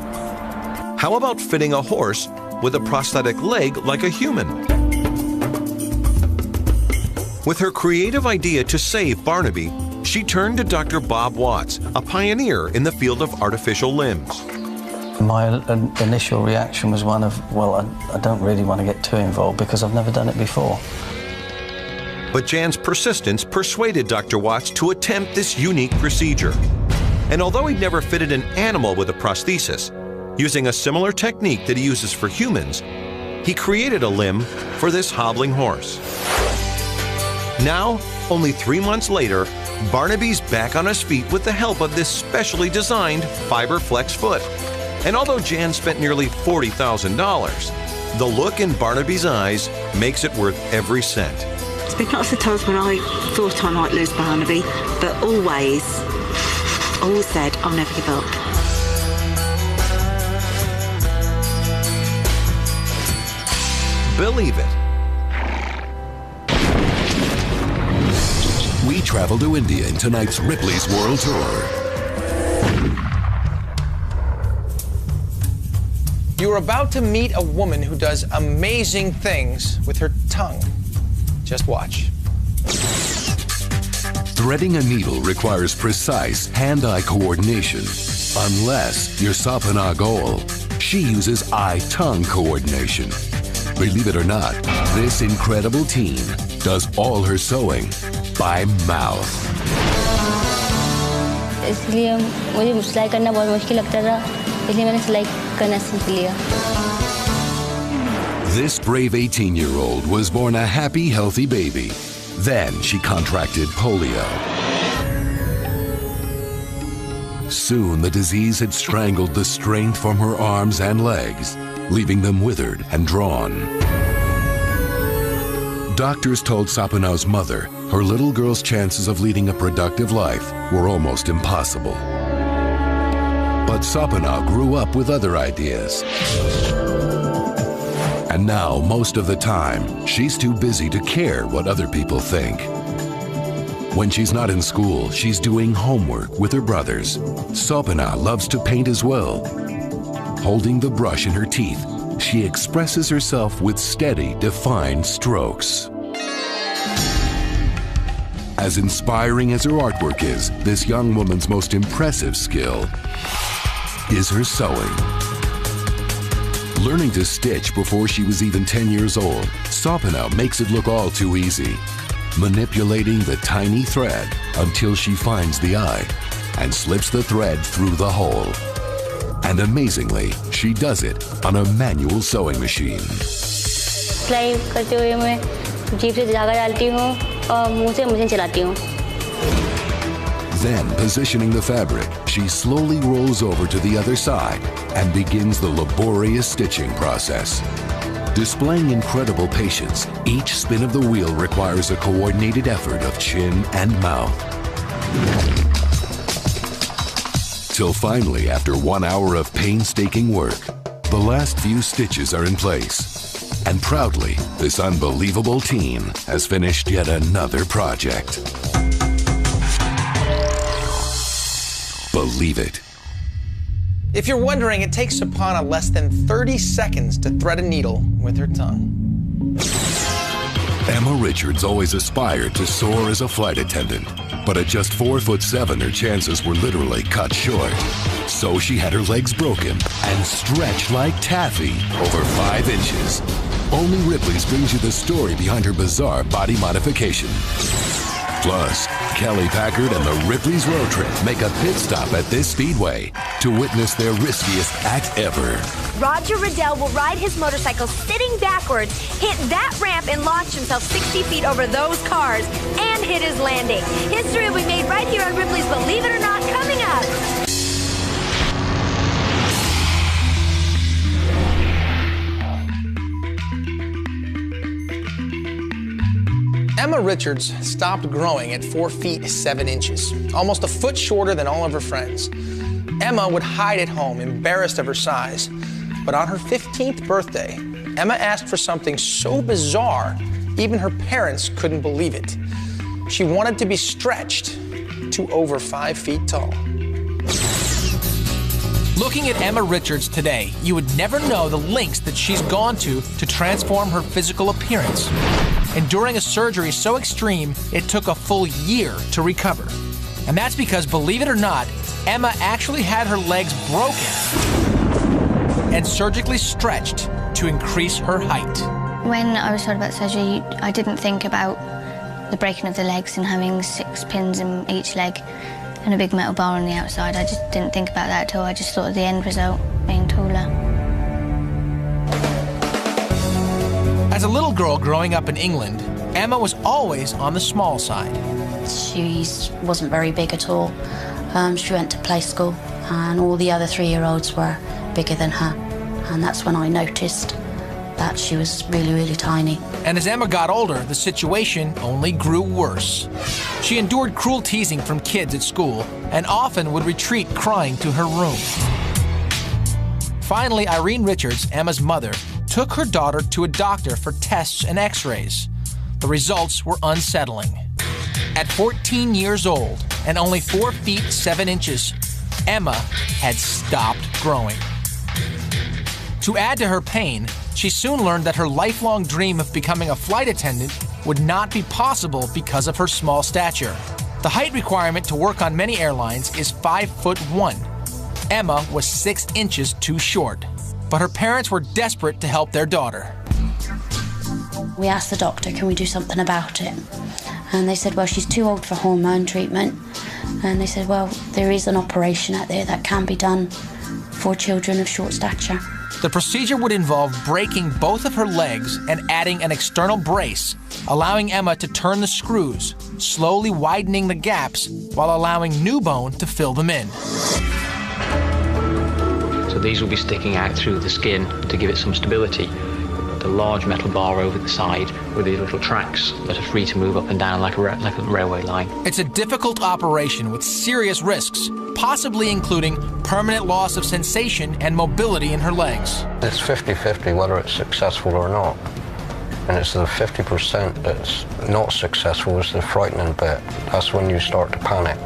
Speaker 4: How about fitting a horse with a prosthetic leg like a human? With her creative idea to save Barnaby, she turned to Dr. Bob Watts, a pioneer in the field of artificial limbs.
Speaker 9: My initial reaction was one of, well, I don't really want to get too involved because I've never done it before.
Speaker 4: But Jan's persistence persuaded Dr. Watts to attempt this unique procedure. And although he'd never fitted an animal with a prosthesis, using a similar technique that he uses for humans, he created a limb for this hobbling horse. Now, only 3 months later, Barnaby's back on his feet with the help of this specially designed FiberFlex foot. And although Jan spent nearly $40,000, the look in Barnaby's eyes makes it worth every cent.
Speaker 7: There's been lots of times when I thought I might lose Barnaby, but always said, I'll never give up.
Speaker 4: Believe it.
Speaker 22: We travel to India in tonight's Ripley's World Tour.
Speaker 15: You're about to meet a woman who does amazing things with her tongue. Just watch.
Speaker 22: Threading a needle requires precise hand-eye coordination. Unless you're Sapana Goal, she uses eye-tongue coordination. Believe it or not, this incredible teen does all her sewing by mouth.
Speaker 6: इसलिए मुझे सिलाई करना बहुत मुश्किल लगता था, इसलिए मैंने सिलाई करना सीख लिया.
Speaker 22: This brave 18-year-old was born a happy, healthy baby. Then she contracted polio. Soon the disease had strangled the strength from her arms and legs, leaving them withered and drawn. Doctors told Sapanao's mother her little girl's chances of leading a productive life were almost impossible. But Sapanao grew up with other ideas. And now, most of the time, she's too busy to care what other people think. When she's not in school, she's doing homework with her brothers. Sopana loves to paint as well. Holding the brush in her teeth, she expresses herself with steady, defined strokes. As inspiring as her artwork is, this young woman's most impressive skill is her sewing. Learning to stitch before she was even 10 years old, Sopana makes it look all too easy, manipulating the tiny thread until she finds the eye and slips the thread through the hole. And amazingly, she does it on a manual sewing machine.
Speaker 6: सिलाई करते हुए मैं जीभ से धागा डालती हूँ और मुंह से मशीन चलाती हूँ.
Speaker 22: Then, positioning the fabric, she slowly rolls over to the other side and begins the laborious stitching process. Displaying incredible patience, each spin of the wheel requires a coordinated effort of chin and mouth. Till finally, after 1 hour of painstaking work, the last few stitches are in place. And proudly, this unbelievable teen has finished yet another project. Believe it.
Speaker 15: If you're wondering, it takes Sapana less than 30 seconds to thread a needle with her tongue.
Speaker 22: Emma Richards always aspired to soar as a flight attendant, but at just 4'7", her chances were literally cut short. So she had her legs broken and stretched like taffy over 5 inches. Only Ripley's brings you the story behind her bizarre body modification. Plus, Kelly Packard and the Ripley's road trip make a pit stop at this speedway to witness their riskiest act ever.
Speaker 5: Roger Riddell will ride his motorcycle sitting backwards, hit that ramp, and launch himself 60 feet over those cars and hit his landing. History will be made right here on Ripley's Believe It or Not, coming up.
Speaker 15: Emma Richards stopped growing at 4 feet 7 inches, almost a foot shorter than all of her friends. Emma would hide at home, embarrassed of her size. But on her 15th birthday, Emma asked for something so bizarre, even her parents couldn't believe it. She wanted to be stretched to over 5 feet tall. Looking at Emma Richards today, you would never know the lengths that she's gone to transform her physical appearance. Enduring a surgery so extreme, it took a full year to recover. And that's because, believe it or not, Emma actually had her legs broken and surgically stretched to increase her height.
Speaker 6: When I was told about surgery, I didn't think about the breaking of the legs and having 6 pins in each leg and a big metal bar on the outside. I just didn't think about that at all. I just thought of the end result, being taller.
Speaker 15: As a little girl growing up in England, Emma was always on the small side.
Speaker 23: She wasn't very big at all. She went to play school, and all the other 3-year-olds were bigger than her. And that's when I noticed that she was really, really tiny.
Speaker 15: And as Emma got older, the situation only grew worse. She endured cruel teasing from kids at school and often would retreat crying to her room. Finally, Irene Richards, Emma's mother, took her daughter to a doctor for tests and x-rays. The results were unsettling. At 14 years old and only 4 feet 7 inches, Emma had stopped growing. To add to her pain, she soon learned that her lifelong dream of becoming a flight attendant would not be possible because of her small stature. The height requirement to work on many airlines is 5'1". Emma was 6 inches too short, but her parents were desperate to help their daughter.
Speaker 23: We asked the doctor, can we do something about it? And they said, well, she's too old for hormone treatment. And they said, well, there is an operation out there that can be done for children of short stature.
Speaker 15: The procedure would involve breaking both of her legs and adding an external brace, allowing Emma to turn the screws, slowly widening the gaps while allowing new bone to fill them in.
Speaker 16: So these will be sticking out through the skin to give it some stability. The large metal bar over the side with these little tracks that are free to move up and down like a railway line.
Speaker 15: It's a difficult operation with serious risks, possibly including permanent loss of sensation and mobility in her legs.
Speaker 9: It's 50-50 whether it's successful or not. And it's the 50% that's not successful is the frightening bit. That's when you start to panic.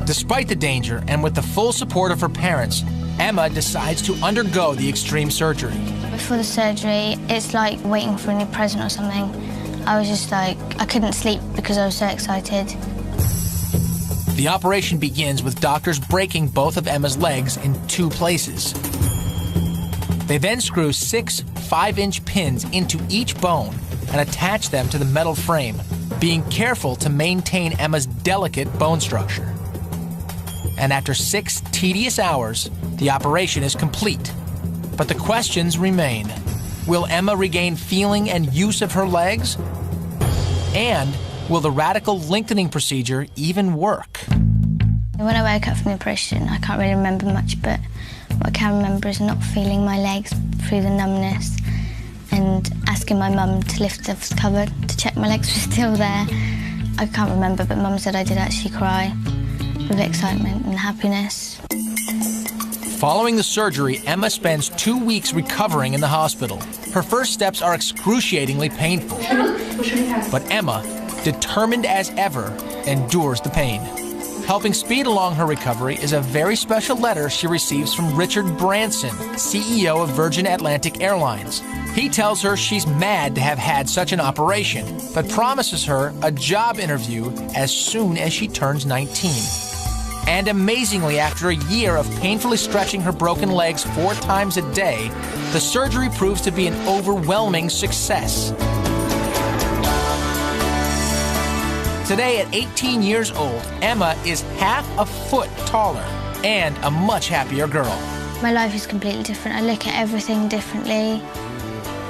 Speaker 15: Despite the danger and with the full support of her parents, Emma decides to undergo the extreme surgery.
Speaker 6: Before the surgery, it's like waiting for a new present or something. I was just like, I couldn't sleep because I was so excited.
Speaker 15: The operation begins with doctors breaking both of Emma's legs in 2 places. They then screw 6 5-inch pins into each bone and attach them to the metal frame, being careful to maintain Emma's delicate bone structure. And after 6 tedious hours, the operation is complete. But the questions remain. Will Emma regain feeling and use of her legs? And will the radical lengthening procedure even work?
Speaker 6: When I woke up from the operation, I can't really remember much, but what I can remember is not feeling my legs through the numbness and asking my mum to lift the cover to check my legs were still there. I can't remember, but Mum said I did actually cry with excitement and happiness.
Speaker 15: Following the surgery, Emma spends 2 weeks recovering in the hospital. Her first steps are excruciatingly painful. But Emma, determined as ever, endures the pain. Helping speed along her recovery is a very special letter she receives from Richard Branson, CEO of Virgin Atlantic Airlines. He tells her she's mad to have had such an operation, but promises her a job interview as soon as she turns 19. And amazingly, after a year of painfully stretching her broken legs 4 times a day, the surgery proves to be an overwhelming success. Today, at 18 years old, Emma is half a foot taller and a much happier girl.
Speaker 6: My life is completely different. I look at everything differently.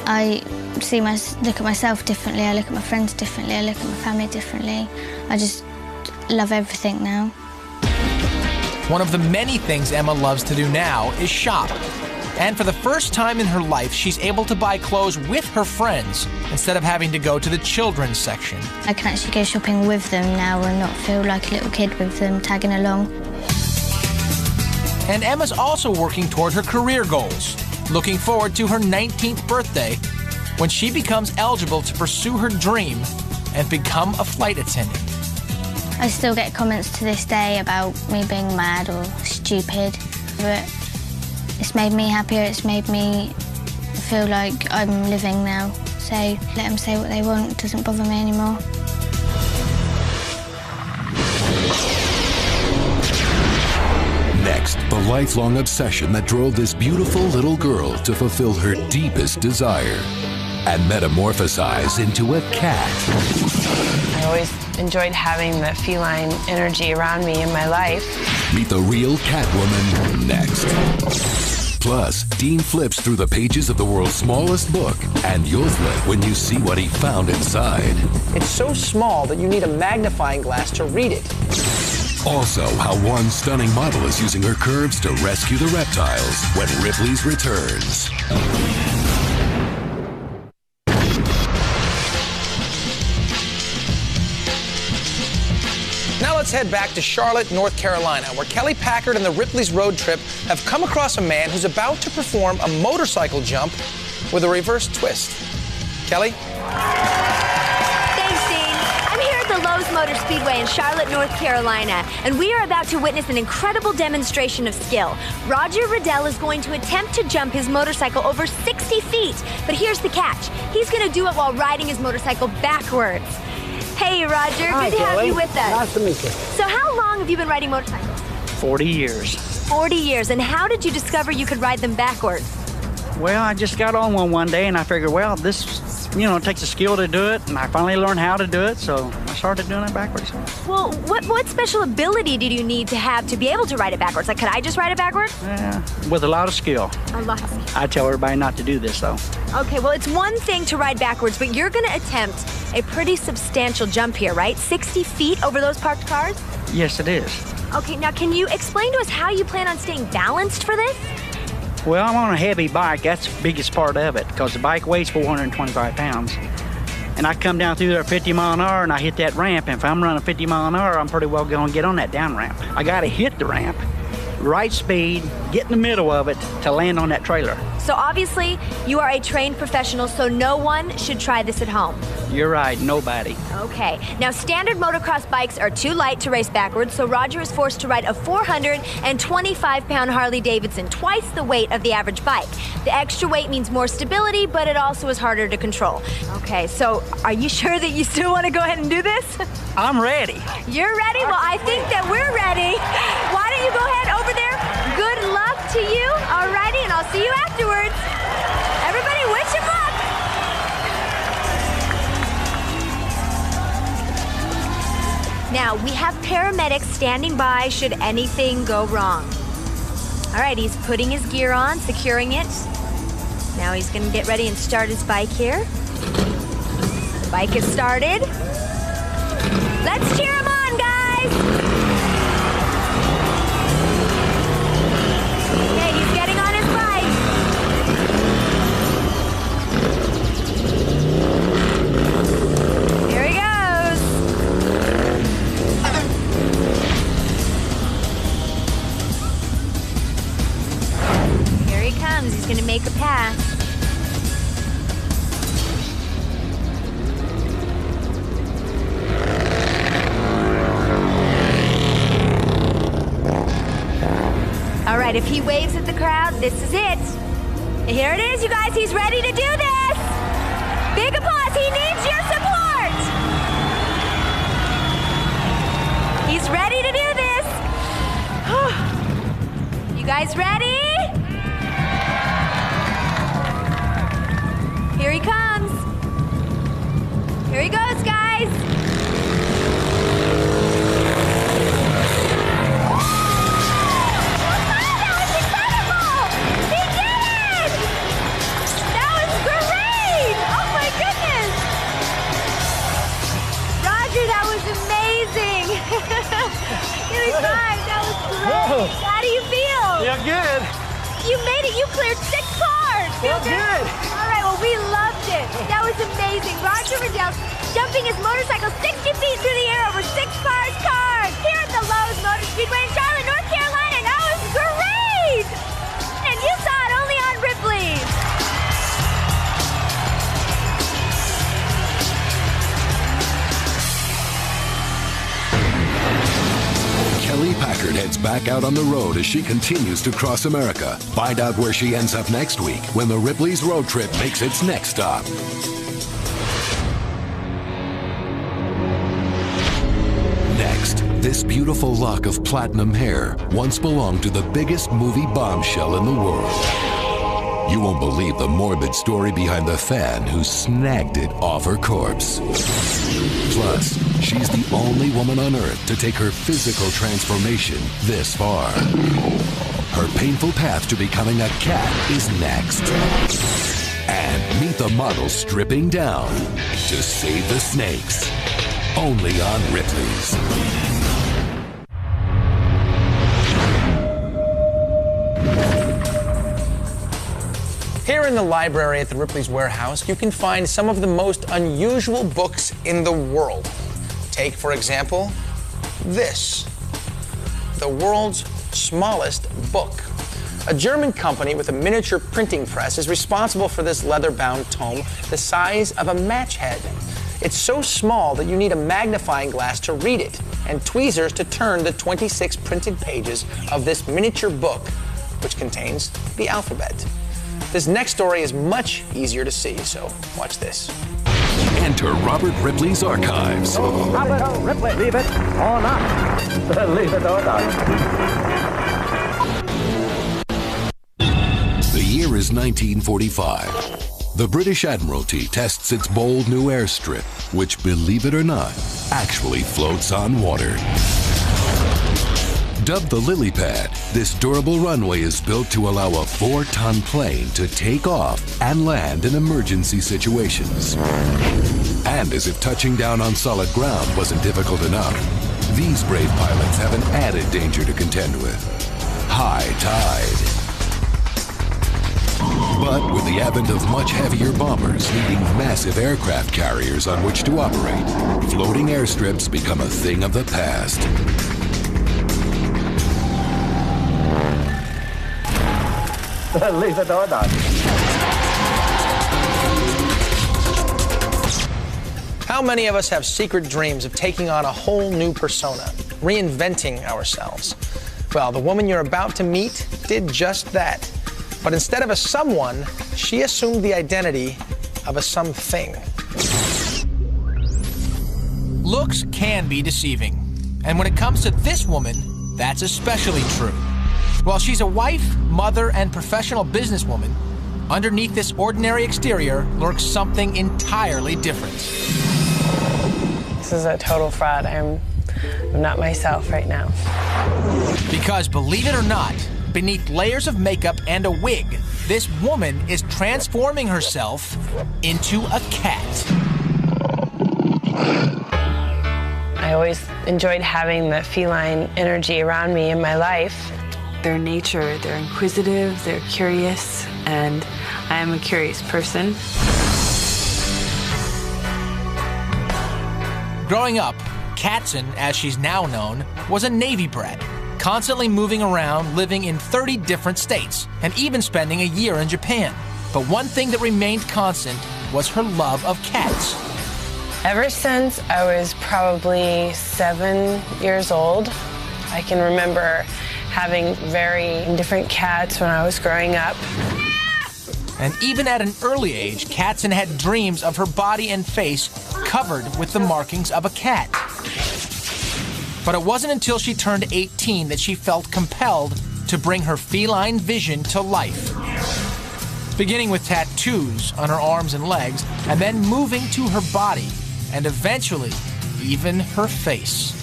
Speaker 6: I look at myself differently. I look at my friends differently. I look at my family differently. I just love everything now.
Speaker 15: One of the many things Emma loves to do now is shop. And for the first time in her life, she's able to buy clothes with her friends instead of having to go to the children's section.
Speaker 6: I can actually go shopping with them now and not feel like a little kid with them tagging along.
Speaker 15: And Emma's also working toward her career goals, looking forward to her 19th birthday when she becomes eligible to pursue her dream and become a flight attendant.
Speaker 6: I still get comments to this day about me being mad or stupid, but it's made me happier. It's made me feel like I'm living now. So let them say what they want. It doesn't bother me anymore.
Speaker 22: Next, the lifelong obsession that drove this beautiful little girl to fulfill her deepest desire and metamorphosize into a cat.
Speaker 17: I always enjoyed having the feline energy around me in my life.
Speaker 22: Meet the real Catwoman next. Plus, Dean flips through the pages of the world's smallest book, and you'll flip when you see what he found inside.
Speaker 18: It's so small that you need a magnifying glass to read it.
Speaker 22: Also, how one stunning model is using her curves to rescue the reptiles when Ripley's returns.
Speaker 18: Now let's head back to Charlotte, North Carolina, where Kelly Packard and the Ripley's road trip have come across a man who's about to perform a motorcycle jump with a reverse twist. Kelly?
Speaker 5: Thanks, Dean. I'm here at the Lowe's Motor Speedway in Charlotte, North Carolina, and we are about to witness an incredible demonstration of skill. Roger Riddell is going to attempt to jump his motorcycle over 60 feet, but here's the catch. He's going to do it while riding his motorcycle backwards. Hey, Roger.
Speaker 24: Hi,
Speaker 5: good to have
Speaker 24: Kelly.
Speaker 5: you with us.
Speaker 24: Nice to meet you.
Speaker 5: So how long have you been riding motorcycles?
Speaker 24: 40 years.
Speaker 5: 40 years. And how did you discover you could ride them backwards?
Speaker 24: Well, I just got on one day and I figured, well, this it takes a skill to do it, and I finally learned how to do it, so I started doing it backwards.
Speaker 5: Well, what special ability did you need to have to be able to ride it backwards? Like, could I just ride it backwards?
Speaker 24: Yeah, with a lot of skill.
Speaker 5: A lot of skill.
Speaker 24: I tell everybody not to do this, though.
Speaker 5: Okay, well, it's one thing to ride backwards, but you're going to attempt a pretty substantial jump here, right? 60 feet over those parked cars?
Speaker 24: Yes, it is.
Speaker 5: Okay, now can you explain to us how you plan on staying balanced for this?
Speaker 24: Well, I'm on a heavy bike. That's the biggest part of it, because the bike weighs 425 pounds. And I come down through there 50 mile an hour, and I hit that ramp. And if I'm running 50 mile an hour, I'm pretty well going to get on that down ramp. I got to hit the ramp, right speed, get in the middle of it to land on that trailer.
Speaker 5: So obviously, you are a trained professional, so no one should try this at home.
Speaker 24: You're right, nobody.
Speaker 5: Okay, now standard motocross bikes are too light to race backwards, so Roger is forced to ride a 425-pound Harley Davidson, twice the weight of the average bike. The extra weight means more stability, but it also is harder to control. Okay, so are you sure that you still want to go ahead and do this?
Speaker 24: I'm ready.
Speaker 5: You're ready? Well, I think that we're ready. Why don't you go ahead over there? Good luck to you. Alrighty, and I'll see you afterwards. Everybody, wish him luck. Now, we have paramedics standing by should anything go wrong. All right, he's putting his gear on, securing it. Now he's gonna get ready and start his bike here. The bike is started. Let's cheer him on, guys! Okay, he's getting on his bike. Here he goes. Here he comes. He's gonna make a pass. All right, if he waves at the crowd, this is it. Here it is, you guys. He's ready to do this. Big applause. He needs your support. He's ready to do this. You guys ready? Here he comes. Here he goes, guys. That was great. How do you feel?
Speaker 24: Feel good.
Speaker 5: You made it. You cleared 6 cars.
Speaker 24: Feel good.
Speaker 5: All right, well, we loved it. That was amazing. Roger Riddell jumping his motorcycle 60 feet through the air over 6 cars here at the Lowe's Motor Speedway in Charlotte, North Carolina. That was great. And you saw it only on Ripley's.
Speaker 22: Kelly Packard heads back out on the road as she continues to cross America. Find out where she ends up next week when the Ripley's road trip makes its next stop. Next, this beautiful lock of platinum hair once belonged to the biggest movie bombshell in the world. You won't believe the morbid story behind the fan who snagged it off her corpse. Plus, she's the only woman on Earth to take her physical transformation this far. Her painful path to becoming a cat is next. And meet the model stripping down to save the snakes. Only on Ripley's.
Speaker 18: Here in the library at the Ripley's warehouse, you can find some of the most unusual books in the world. Take, for example, this, the world's smallest book. A German company with a miniature printing press is responsible for this leather-bound tome the size of a match head. It's so small that you need a magnifying glass to read it and tweezers to turn the 26 printed pages of this miniature book, which contains the alphabet. This next story is much easier to see, so watch this.
Speaker 22: Enter Robert Ripley's archives.
Speaker 3: Robert Ripley, leave it or not. Leave it or not.
Speaker 22: The year is 1945. The British Admiralty tests its bold new airstrip, which, believe it or not, actually floats on water. Dubbed the lily pad, this durable runway is built to allow a 4-ton plane to take off and land in emergency situations. And as if touching down on solid ground wasn't difficult enough, these brave pilots have an added danger to contend with: high tide. But with the advent of much heavier bombers needing massive aircraft carriers on which to operate, floating airstrips become a thing of the past.
Speaker 3: Leave the door down.
Speaker 18: How many of us have secret dreams of taking on a whole new persona, reinventing ourselves? Well, the woman you're about to meet did just that. But instead of a someone, she assumed the identity of a something. Looks can be deceiving. And when it comes to this woman, that's especially true. While she's a wife, mother, and professional businesswoman, underneath this ordinary exterior lurks something entirely different.
Speaker 17: This is a total fraud. I'm not myself right now.
Speaker 18: Because believe it or not, beneath layers of makeup and a wig, this woman is transforming herself into a cat.
Speaker 17: I always enjoyed having the feline energy around me in my life.
Speaker 1: Their nature, they're inquisitive, they're curious, and I am a curious person.
Speaker 18: Growing up, Katzen, as she's now known, was a Navy brat, constantly moving around, living in 30 different states, and even spending a year in Japan. But one thing that remained constant was her love of cats.
Speaker 17: Ever since I was probably 7 years old, I can remember having very different cats when I was growing up.
Speaker 18: And even at an early age, Katzen had dreams of her body and face covered with the markings of a cat. But it wasn't until she turned 18 that she felt compelled to bring her feline vision to life. Beginning with tattoos on her arms and legs, and then moving to her body, and eventually, even her face.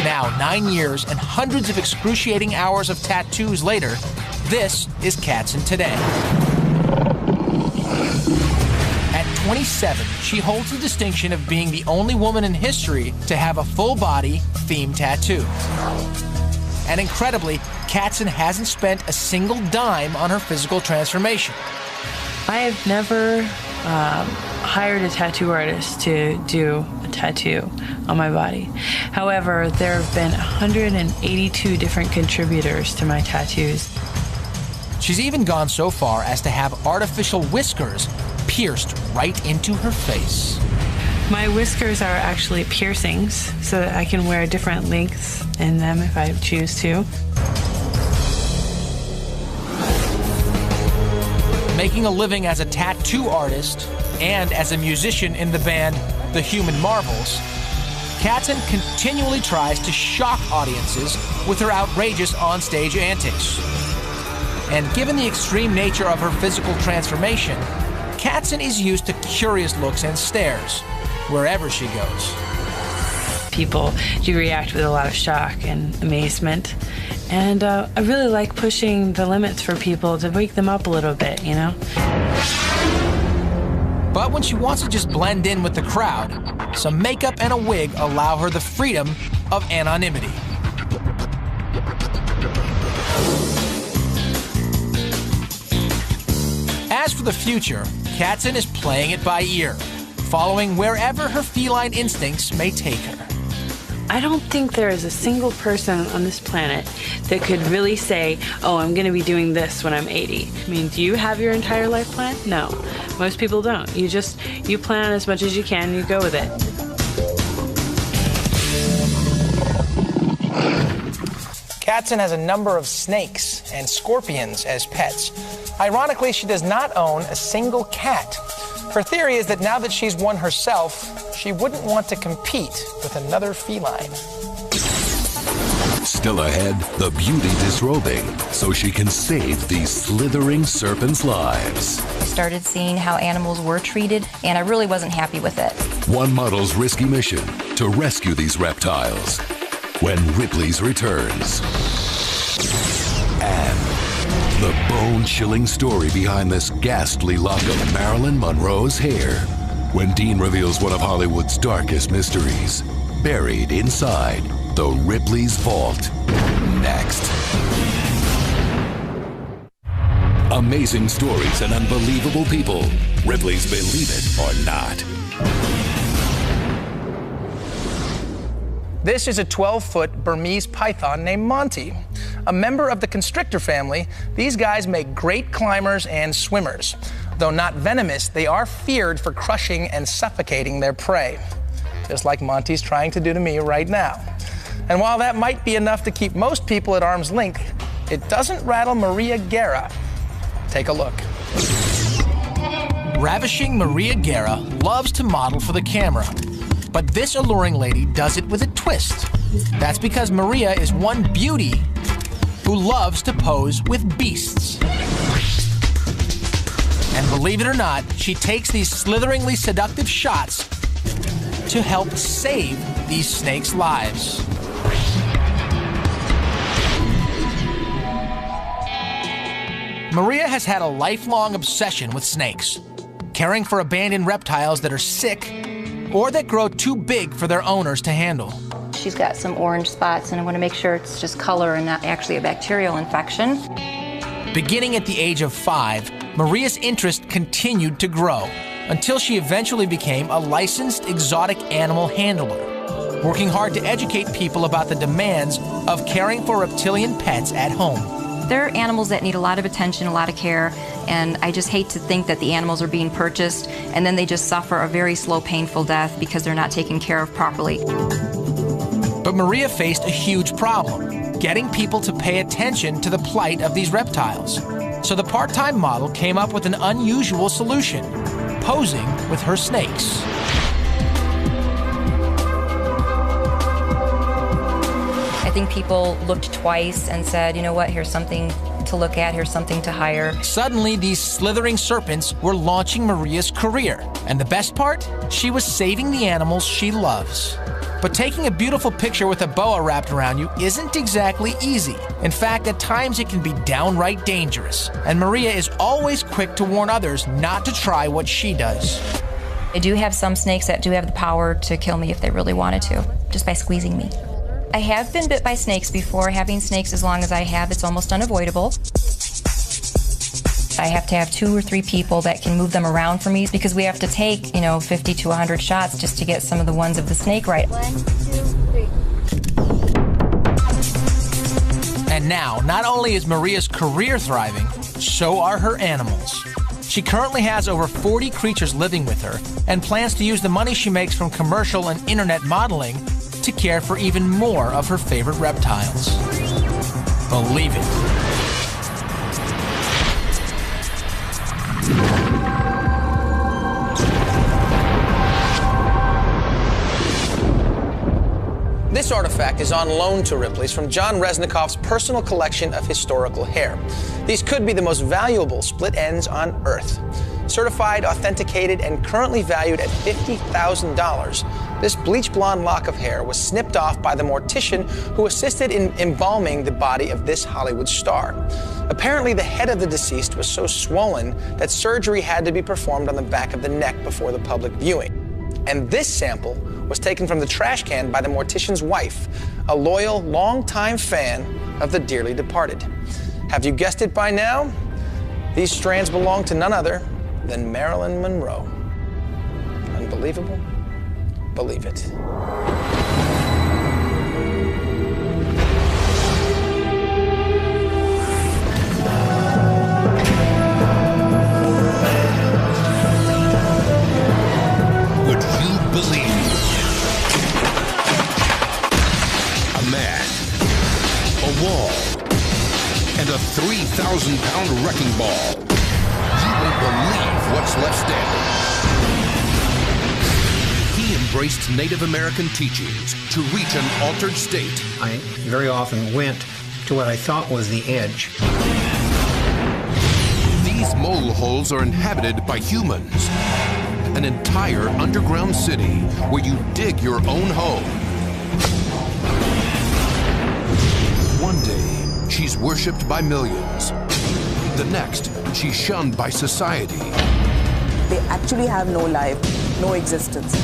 Speaker 18: Now, 9 years and hundreds of excruciating hours of tattoos later, this is Katzen today. At 27, she holds the distinction of being the only woman in history to have a full-body theme tattoo. And incredibly, Katzen hasn't spent a single dime on her physical transformation.
Speaker 1: I have never hired a tattoo artist to do a tattoo on my body. However, there have been 182 different contributors to my tattoos.
Speaker 18: She's even gone so far as to have artificial whiskers pierced right into her face.
Speaker 1: My whiskers are actually piercings, so that I can wear different lengths in them if I choose to.
Speaker 18: Making a living as a tattoo artist and as a musician in the band The Human Marvels, Katzen continually tries to shock audiences with her outrageous onstage antics. And given the extreme nature of her physical transformation, Katzen is used to curious looks and stares wherever she goes.
Speaker 1: People do react with a lot of shock and amazement. And I really like pushing the limits for people to wake them up a little bit, you know?
Speaker 18: But when she wants to just blend in with the crowd, some makeup and a wig allow her the freedom of anonymity. As for the future, Katzen is playing it by ear, following wherever her feline instincts may take her.
Speaker 1: I don't think there is a single person on this planet that could really say, oh, I'm going to be doing this when I'm 80. I mean, do you have your entire life planned? No. Most people don't. You plan as much as you can, and you go with it.
Speaker 18: Katzen has a number of snakes and scorpions as pets. Ironically, she does not own a single cat. Her theory is that now that she's one herself, she wouldn't want to compete with another feline.
Speaker 22: Still ahead, the beauty disrobing so she can save these slithering serpents' lives.
Speaker 11: I started seeing how animals were treated, and I really wasn't happy with it.
Speaker 22: One model's risky mission to rescue these reptiles when Ripley's returns. And the bone-chilling story behind this ghastly lock of Marilyn Monroe's hair when Dean reveals one of Hollywood's darkest mysteries, buried inside the Ripley's vault. Next. Amazing stories and unbelievable people. Ripley's Believe It or Not.
Speaker 18: This is a 12-foot Burmese python named Monty. A member of the constrictor family, these guys make great climbers and swimmers. Though not venomous, they are feared for crushing and suffocating their prey, just like Monty's trying to do to me right now. And while that might be enough to keep most people at arm's length, it doesn't rattle Maria Guerra. Take a look. Ravishing Maria Guerra loves to model for the camera, but this alluring lady does it with a twist. That's because Maria is one beauty who loves to pose with beasts. And believe it or not, she takes these slitheringly seductive shots to help save these snakes' lives. Maria has had a lifelong obsession with snakes, caring for abandoned reptiles that are sick or that grow too big for their owners to handle.
Speaker 11: She's got some orange spots, and I want to make sure it's just color and not actually a bacterial infection.
Speaker 18: Beginning at the age of 5, Maria's interest continued to grow until she eventually became a licensed exotic animal handler, working hard to educate people about the demands of caring for reptilian pets at home.
Speaker 11: They're animals that need a lot of attention, a lot of care, and I just hate to think that the animals are being purchased and then they just suffer a very slow, painful death because they're not taken care of properly.
Speaker 18: But Maria faced a huge problem, getting people to pay attention to the plight of these reptiles. So the part-time model came up with an unusual solution, posing with her snakes.
Speaker 11: I think people looked twice and said, you know what, here's something to look at, here's something to hire.
Speaker 18: Suddenly, these slithering serpents were launching Maria's career. And the best part? She was saving the animals she loves. But taking a beautiful picture with a boa wrapped around you isn't exactly easy. In fact, at times it can be downright dangerous. And Maria is always quick to warn others not to try what she does.
Speaker 11: I do have some snakes that do have the power to kill me if they really wanted to, just by squeezing me. I have been bit by snakes before. Having snakes as long as I have, it's almost unavoidable. I have to have 2 or 3 people that can move them around for me because we have to take, 50 to 100 shots just to get some of the ones of the snake right.
Speaker 12: 1, 2, 3.
Speaker 18: And now, not only is Maria's career thriving, so are her animals. She currently has over 40 creatures living with her and plans to use the money she makes from commercial and internet modeling to care for even more of her favorite reptiles. Believe it. This artifact is on loan to Ripley's from John Resnikoff's personal collection of historical hair. These could be the most valuable split ends on Earth. Certified, authenticated, and currently valued at $50,000, this bleach blonde lock of hair was snipped off by the mortician who assisted in embalming the body of this Hollywood star. Apparently, the head of the deceased was so swollen that surgery had to be performed on the back of the neck before the public viewing. And this sample was taken from the trash can by the mortician's wife, a loyal, longtime fan of the dearly departed. Have you guessed it by now? These strands belong to none other than Marilyn Monroe. Unbelievable? Believe it.
Speaker 22: Would you believe a man, a wall, and a 3,000-pound wrecking ball? You won't believe what's left standing. He embraced Native American teachings to reach an altered state.
Speaker 8: I very often went to what I thought was the edge.
Speaker 22: These mole holes are inhabited by humans. An entire underground city where you dig your own hole. One day, she's worshipped by millions. The next, she's shunned by society.
Speaker 13: They actually have no life, no existence.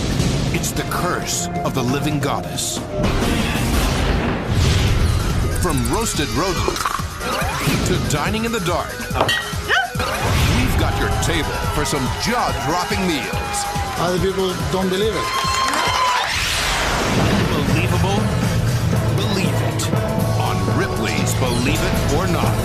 Speaker 22: It's the curse of the living goddess. From roasted rodent to dining in the dark, we've got your table for some jaw-dropping meals.
Speaker 19: Other people don't believe it.
Speaker 22: Unbelievable? Believe it on Ripley's Believe It or Not.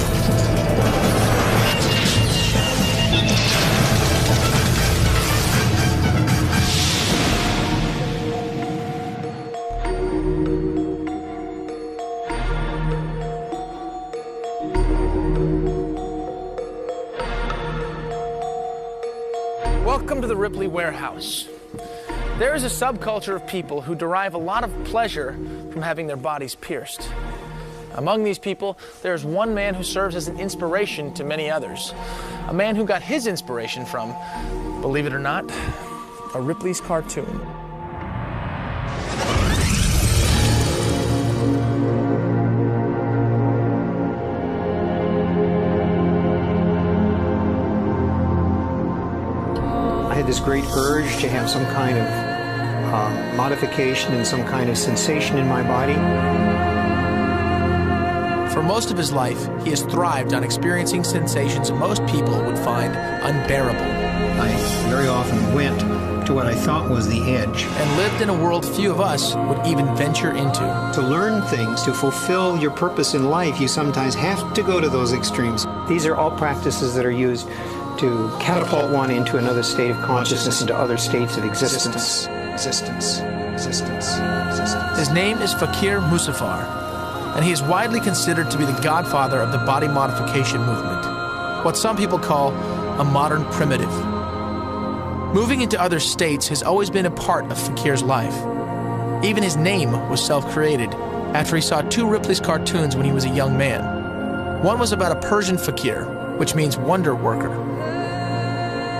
Speaker 15: Welcome to the Ripley Warehouse. There is a subculture of people who derive a lot of pleasure from having their bodies pierced. Among these people, there's one man who serves as an inspiration to many others. A man who got his inspiration from, believe it or not, a Ripley's cartoon.
Speaker 8: I had this great urge to have some kind of modification and some kind of sensation in my body.
Speaker 15: For most of his life, he has thrived on experiencing sensations most people would find unbearable.
Speaker 8: I very often went to what I thought was the edge.
Speaker 15: And lived in a world few of us would even venture into.
Speaker 8: To learn things, to fulfill your purpose in life, you sometimes have to go to those extremes. These are all practices that are used to catapult one into another state of consciousness, into other states of existence.
Speaker 15: His name is Fakir Musafar, and he is widely considered to be the godfather of the body modification movement, what some people call a modern primitive. Moving into other states has always been a part of Fakir's life. Even his name was self-created after he saw two Ripley's cartoons when he was a young man. One was about a Persian fakir, which means wonder worker.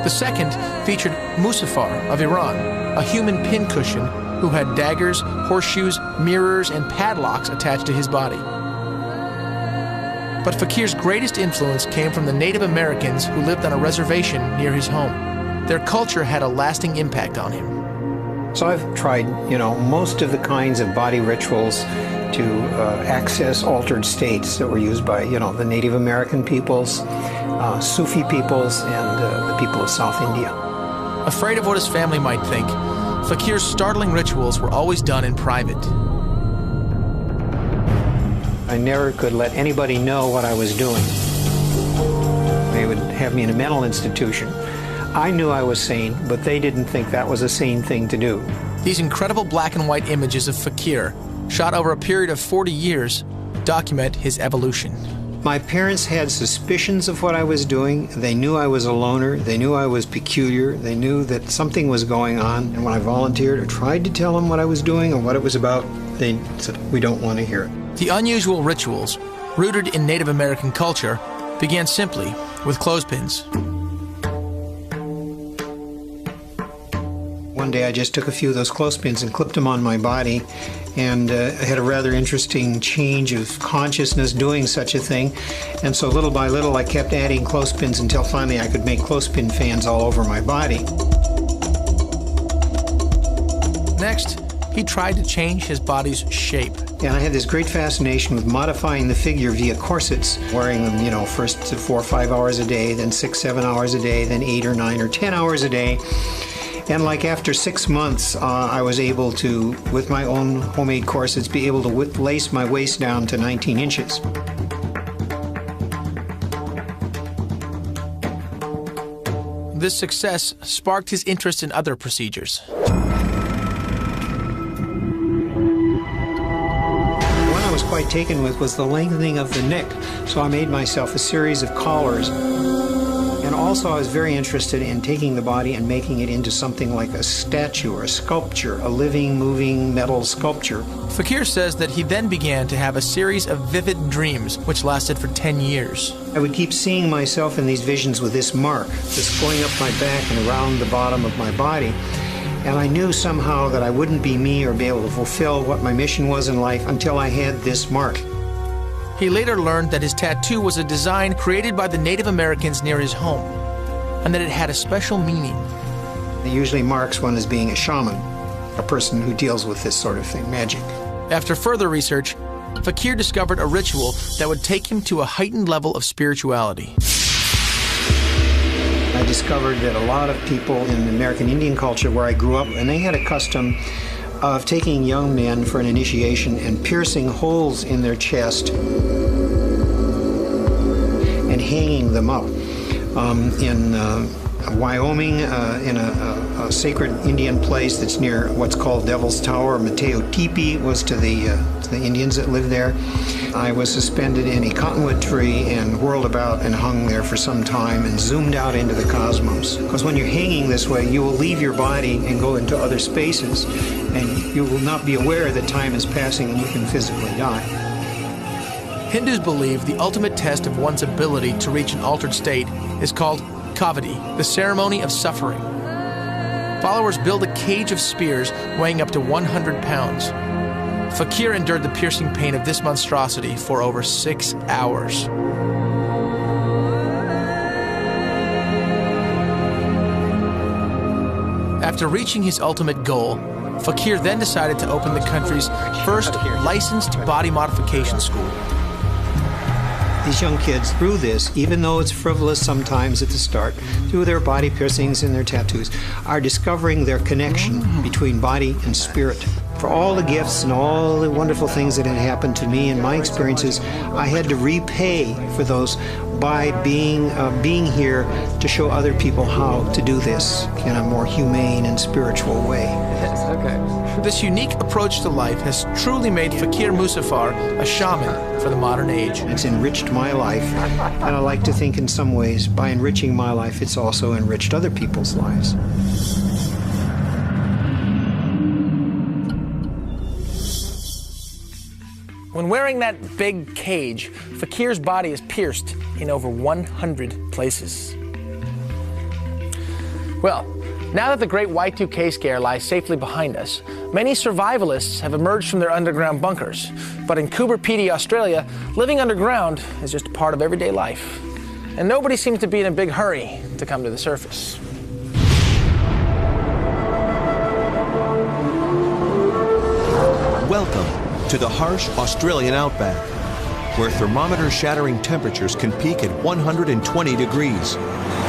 Speaker 15: The second featured Musafar of Iran, a human pincushion who had daggers, horseshoes, mirrors, and padlocks attached to his body. But Fakir's greatest influence came from the Native Americans who lived on a reservation near his home. Their culture had a lasting impact on him.
Speaker 8: So I've tried, most of the kinds of body rituals to access altered states that were used by, the Native American peoples, Sufi peoples, and the people of South India.
Speaker 15: Afraid of what his family might think, Fakir's startling rituals were always done in private.
Speaker 8: I never could let anybody know what I was doing. They would have me in a mental institution. I knew I was sane, but they didn't think that was a sane thing to do.
Speaker 15: These incredible black and white images of Fakir, shot over a period of 40 years, document his evolution.
Speaker 8: My parents had suspicions of what I was doing. They knew I was a loner. They knew I was peculiar. They knew that something was going on. And when I volunteered or tried to tell them what I was doing or what it was about, they said, "We don't want to hear it."
Speaker 15: The unusual rituals, rooted in Native American culture, began simply with clothespins.
Speaker 8: One day I just took a few of those clothespins and clipped them on my body, and I had a rather interesting change of consciousness doing such a thing. And so little by little I kept adding clothespins until finally I could make clothespin fans all over my body.
Speaker 15: Next, he tried to change his body's shape.
Speaker 8: And I had this great fascination with modifying the figure via corsets, wearing them, first 4 or 5 hours a day, then 6, 7 hours a day, then 8 or 9 or 10 hours a day. And like after 6 months, I was able to, with my own homemade corsets, be able to lace my waist down to 19 inches.
Speaker 15: This success sparked his interest in other procedures.
Speaker 8: One I was quite taken with was the lengthening of the neck. So I made myself a series of collars. And also I was very interested in taking the body and making it into something like a statue or a sculpture, a living, moving metal sculpture.
Speaker 15: Fakir says that he then began to have a series of vivid dreams, which lasted for 10 years.
Speaker 8: I would keep seeing myself in these visions with this mark, just going up my back and around the bottom of my body. And I knew somehow that I wouldn't be me or be able to fulfill what my mission was in life until I had this mark.
Speaker 15: He later learned that his tattoo was a design created by the Native Americans near his home, and that it had a special meaning.
Speaker 8: It usually marks one as being a shaman, a person who deals with this sort of thing, magic.
Speaker 15: After further research, Fakir discovered a ritual that would take him to a heightened level of spirituality.
Speaker 8: I discovered that a lot of people in the American Indian culture where I grew up, and they had a custom of taking young men for an initiation and piercing holes in their chest and hanging them up. In Wyoming, in a sacred Indian place that's near what's called Devil's Tower, Mateo Tipi was to the Indians that lived there. I was suspended in a cottonwood tree and whirled about and hung there for some time and zoomed out into the cosmos. Because when you're hanging this way, you will leave your body and go into other spaces, and you will not be aware that time is passing and you can physically die.
Speaker 15: Hindus believe the ultimate test of one's ability to reach an altered state is called kavadi, the ceremony of suffering. Followers build a cage of spears weighing up to 100 pounds. Fakir endured the piercing pain of this monstrosity for over 6 hours. After reaching his ultimate goal, Fakir then decided to open the country's first licensed body modification school.
Speaker 8: These young kids, through this, even though it's frivolous sometimes at the start, through their body piercings and their tattoos, are discovering their connection between body and spirit. For all the gifts and all the wonderful things that had happened to me and my experiences, I had to repay for those by being here to show other people how to do this in a more humane and spiritual way.
Speaker 15: Yes, okay. This unique approach to life has truly made Fakir Musafar a shaman for the modern age.
Speaker 8: It's enriched my life, and I like to think in some ways, by enriching my life, it's also enriched other people's lives.
Speaker 15: When wearing that big cage, Fakir's body is pierced in over 100 places. Well, now that the great Y2K scare lies safely behind us, many survivalists have emerged from their underground bunkers. But in Coober Pedy, Australia, living underground is just a part of everyday life. And nobody seems to be in a big hurry to come to the surface.
Speaker 4: Welcome to the harsh Australian outback, where thermometer-shattering temperatures can peak at 120 degrees.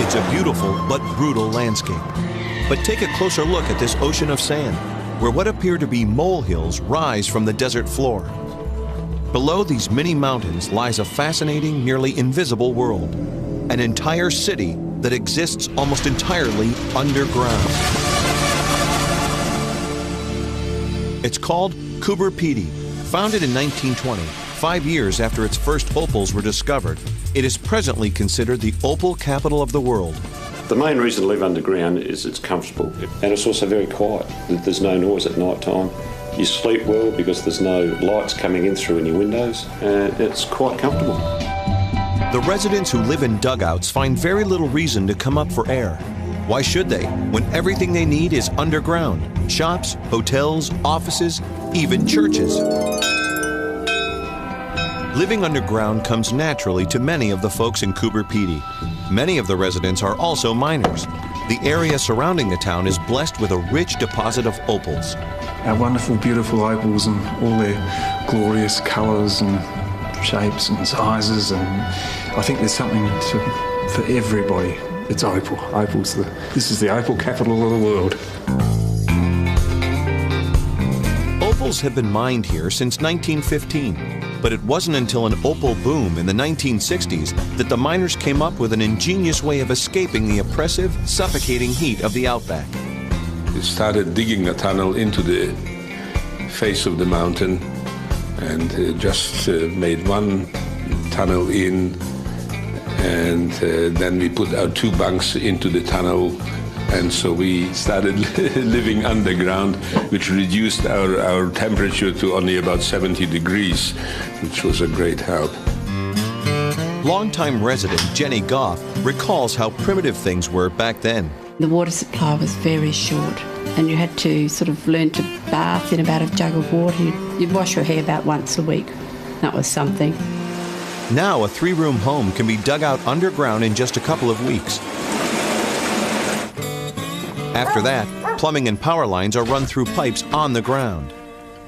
Speaker 4: It's a beautiful but brutal landscape. But take a closer look at this ocean of sand, where what appear to be molehills rise from the desert floor. Below these mini mountains lies a fascinating, nearly invisible world, an entire city that exists almost entirely underground. It's called Coober Pedy. Founded in 1920, 5 years after its first opals were discovered, it is presently considered the opal capital of the world.
Speaker 10: The main reason to live underground is it's comfortable, and it's also very quiet. There's no noise at night time. You sleep well because there's no lights coming in through any windows, and it's quite comfortable.
Speaker 4: The residents who live in dugouts find very little reason to come up for air. Why should they, when everything they need is underground? Shops, hotels, offices, even churches. Living underground comes naturally to many of the folks in Coober Pedy. Many of the residents are also miners. The area surrounding the town is blessed with a rich deposit of opals.
Speaker 14: Our wonderful, beautiful opals and all their glorious colours and shapes and sizes, and I think there's something for everybody. It's opal. This is the opal capital of the world.
Speaker 4: Opals have been mined here since 1915, but it wasn't until an opal boom in the 1960s that the miners came up with an ingenious way of escaping the oppressive, suffocating heat of the outback.
Speaker 20: We started digging a tunnel into the face of the mountain and just made one tunnel in And then we put our 2 bunks into the tunnel. And so we started living underground, which reduced our temperature to only about 70 degrees, which was a great help.
Speaker 4: Longtime resident Jenny Goff recalls how primitive things were back then.
Speaker 2: The water supply was very short, and you had to sort of learn to bath in about a jug of water. You'd wash your hair about once a week. That was something.
Speaker 4: Now a 3-room home can be dug out underground in just a couple of weeks. After that, plumbing and power lines are run through pipes on the ground.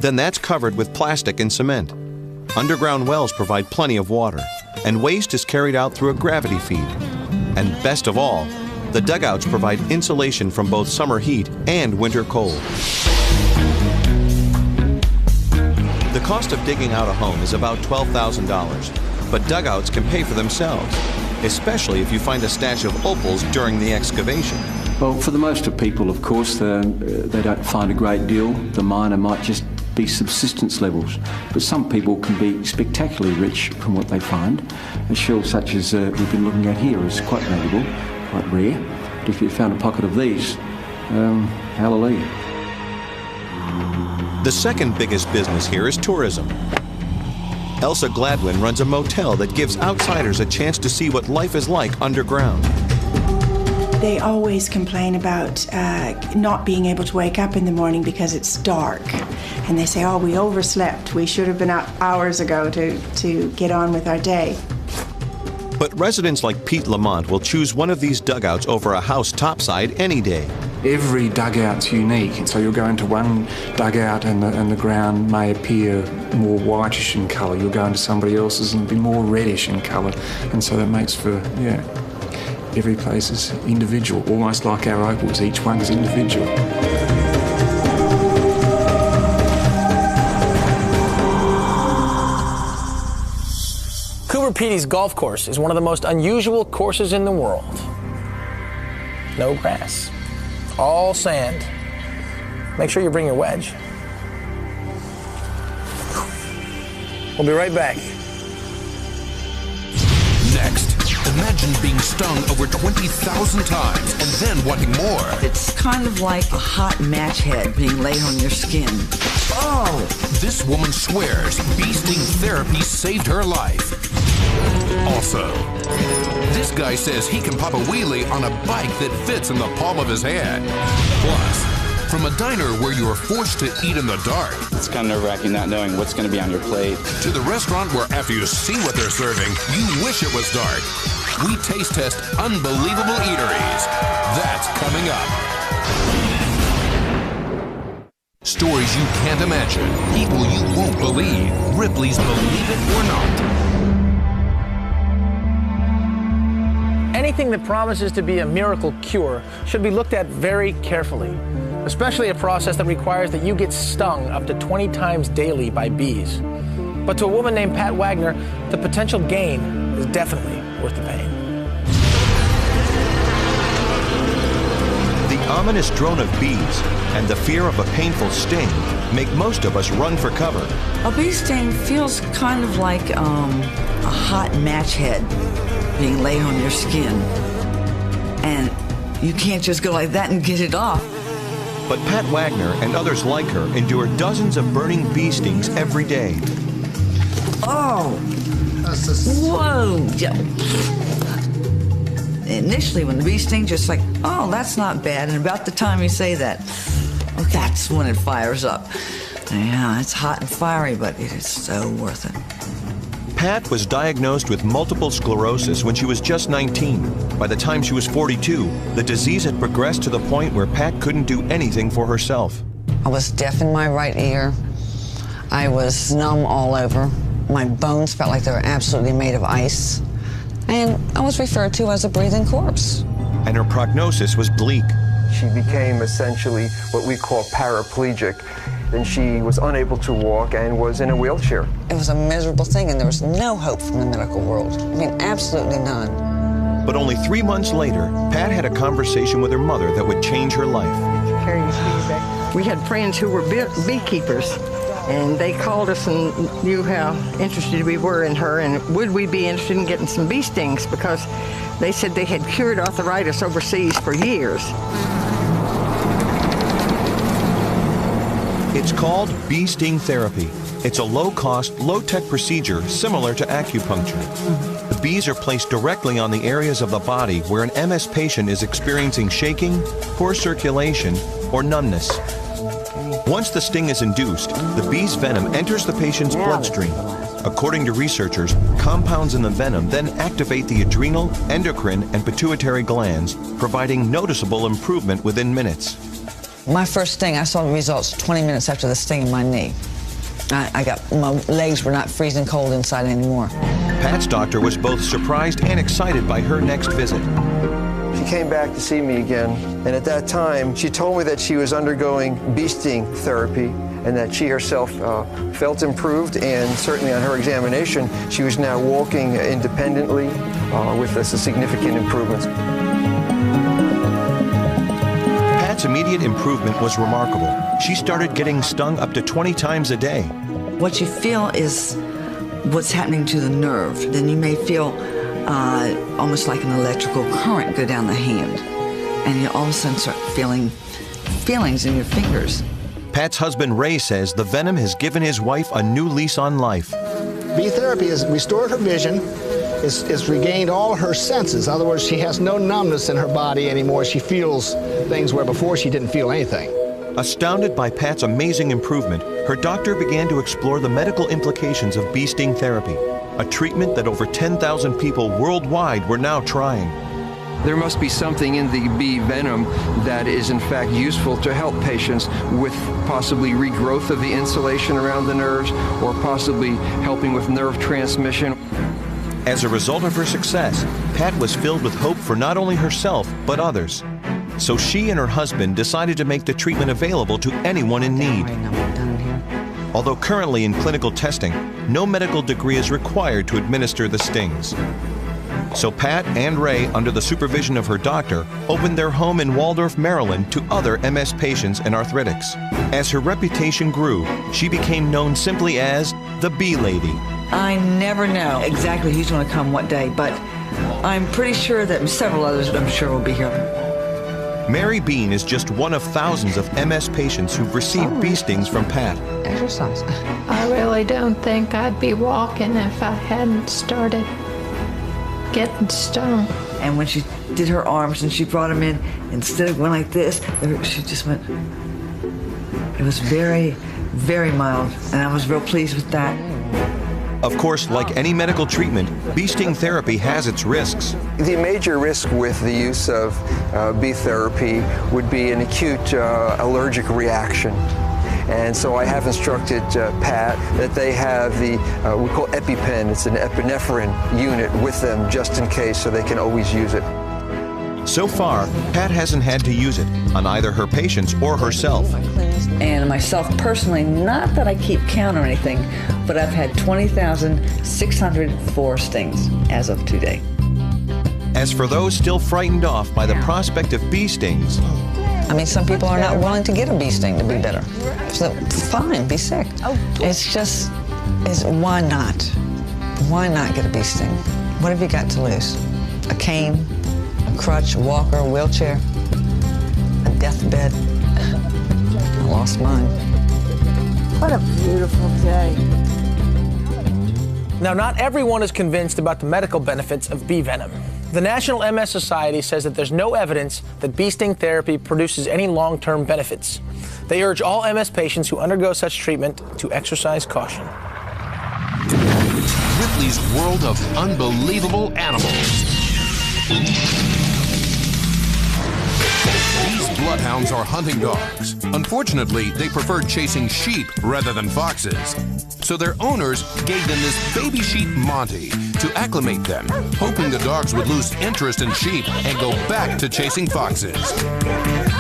Speaker 4: Then that's covered with plastic and cement. Underground wells provide plenty of water, and waste is carried out through a gravity feed. And best of all, the dugouts provide insulation from both summer heat and winter cold. The cost of digging out a home is about $12,000, but dugouts can pay for themselves, especially if you find a stash of opals during the excavation.
Speaker 7: Well, for the most of people, of course, they don't find a great deal. The minor might just be subsistence levels. But some people can be spectacularly rich from what they find. A shell such as we've been looking at here is quite valuable, quite rare. But if you found a pocket of these, hallelujah.
Speaker 4: The second biggest business here is tourism. Elsa Gladwin runs a motel that gives outsiders a chance to see what life is like underground.
Speaker 21: They always complain about not being able to wake up in the morning because it's dark. And they say, oh, we overslept. We should have been up hours ago to get on with our day.
Speaker 4: But residents like Pete Lamont will choose one of these dugouts over a house topside any day.
Speaker 14: Every dugout's unique, so you'll go into one dugout and the ground may appear more whitish in colour. You'll go into somebody else's and it'll be more reddish in colour. And so that makes for, every place is individual, almost like our opals. Each one is individual.
Speaker 18: Cooper Petey's golf course is one of the most unusual courses in the world. No grass, all sand. Make sure you bring your wedge. We'll be right back.
Speaker 23: Next, imagine being stung over 20,000 times and then wanting more.
Speaker 25: It's kind of like a hot match head being laid on your skin. Oh!
Speaker 23: This woman swears bee sting therapy saved her life. Also, this guy says he can pop a wheelie on a bike that fits in the palm of his hand. Plus, from a diner where you are forced to eat in the dark.
Speaker 26: It's kind of nerve-wracking not knowing what's going to be on your plate.
Speaker 23: To the restaurant where after you see what they're serving, you wish it was dark. We taste test unbelievable eateries. That's coming up. Stories you can't imagine. People you won't believe. Ripley's Believe It or Not.
Speaker 18: Anything that promises to be a miracle cure should be looked at very carefully, especially a process that requires that you get stung up to 20 times daily by bees. But to a woman named Pat Wagner, the potential gain is definitely worth the pain.
Speaker 4: The ominous drone of bees and the fear of a painful sting make most of us run for cover.
Speaker 25: A bee sting feels kind of like a hot match head being laid on your skin. And you can't just go like that and get it off.
Speaker 4: But Pat Wagner and others like her endure dozens of burning bee stings every day.
Speaker 25: Oh! Whoa! Initially, when the bee stings, just like, oh, that's not bad. And about the time you say that, that's when it fires up. Yeah, it's hot and fiery, but it is so worth it.
Speaker 4: Pat was diagnosed with multiple sclerosis when she was just 19. By the time she was 42, the disease had progressed to the point where Pat couldn't do anything for herself.
Speaker 25: I was deaf in my right ear. I was numb all over. My bones felt like they were absolutely made of ice. And I was referred to as a breathing corpse.
Speaker 4: And her prognosis was bleak.
Speaker 27: She became essentially what we call paraplegic. And she was unable to walk and was in a wheelchair.
Speaker 25: It was a miserable thing, and there was no hope from the medical world. I mean, absolutely none.
Speaker 4: But only 3 months later, Pat had a conversation with her mother that would change her life.
Speaker 25: We had friends who were beekeepers,
Speaker 3: And they called us and knew how interested we were in her, and would we be interested in getting some bee stings, because they said they had cured arthritis overseas for years.
Speaker 4: It's called bee sting therapy. It's a low-cost, low-tech procedure similar to acupuncture. The bees are placed directly on the areas of the body where an MS patient is experiencing shaking, poor circulation, or numbness. Once the sting is induced, the bee's venom enters the patient's bloodstream. According to researchers, compounds in the venom then activate the adrenal, endocrine, and pituitary glands, providing noticeable improvement within minutes.
Speaker 25: My first sting, I saw the results 20 minutes after the sting in my knee. My legs were not freezing cold inside anymore.
Speaker 4: Pat's doctor was both surprised and excited by her next visit.
Speaker 27: She came back to see me again, and at that time, she told me that she was undergoing bee sting therapy and that she herself felt improved, and certainly on her examination, she was now walking independently with significant improvements.
Speaker 4: Pat's immediate improvement was remarkable. She started getting stung up to 20 times a day.
Speaker 25: What you feel is what's happening to the nerve. Then you may feel almost like an electrical current go down the hand. And you all of a sudden start feeling feelings in your fingers.
Speaker 4: Pat's husband Ray says the venom has given his wife a new lease on life.
Speaker 19: Bee therapy has restored her vision, it's regained all her senses. In other words, she has no numbness in her body anymore. She feels things where before she didn't feel anything.
Speaker 4: Astounded by Pat's amazing improvement, her doctor began to explore the medical implications of bee sting therapy, a treatment that over 10,000 people worldwide were now trying.
Speaker 27: There must be something in the bee venom that is in fact useful to help patients with possibly regrowth of the insulation around the nerves, or possibly helping with nerve transmission.
Speaker 4: As a result of her success, Pat was filled with hope for not only herself, but others. So she and her husband decided to make the treatment available to anyone in need. Although currently in clinical testing, no medical degree is required to administer the stings. So Pat and Ray, under the supervision of her doctor, opened their home in Waldorf, Maryland to other MS patients and arthritics. As her reputation grew, she became known simply as the Bee Lady.
Speaker 25: I never know exactly who's going to come what day, but I'm pretty sure that several others, I'm sure, will be here.
Speaker 4: Mary Bean is just one of thousands of MS patients who've received bee stings from Pat.
Speaker 25: Exercise.
Speaker 5: I really don't think I'd be walking if I hadn't started getting stung.
Speaker 25: And when she did her arms and she brought them in, instead of going like this, she just went. It was very, very mild, and I was real pleased with that.
Speaker 4: Of course, like any medical treatment, bee sting therapy has its risks.
Speaker 27: The major risk with the use of bee therapy would be an acute allergic reaction. And so I have instructed Pat that they have the, we call EpiPen, it's an epinephrine unit with them just in case, so they can always use it.
Speaker 4: So far, Pat hasn't had to use it on either her patients or herself.
Speaker 25: And myself personally, not that I keep count or anything, but I've had 20,604 stings as of today.
Speaker 4: As for those still frightened off by the prospect of bee stings,
Speaker 25: I mean, some people are not willing to get a bee sting to be better. So fine, be sick. It's just, why not? Why not get a bee sting? What have you got to lose? A cane, a crutch, a walker, a wheelchair, a deathbed. I lost mine.
Speaker 3: What a beautiful day.
Speaker 18: Now, not everyone is convinced about the medical benefits of bee venom. The National MS Society says that there's no evidence that bee sting therapy produces any long-term benefits. They urge all MS patients who undergo such treatment to exercise caution.
Speaker 23: Ripley's world of unbelievable animals. These bloodhounds are hunting dogs. Unfortunately, they prefer chasing sheep rather than foxes. So their owners gave them this baby sheep, Monty, to acclimate them, hoping the dogs would lose interest in sheep and go back to chasing foxes.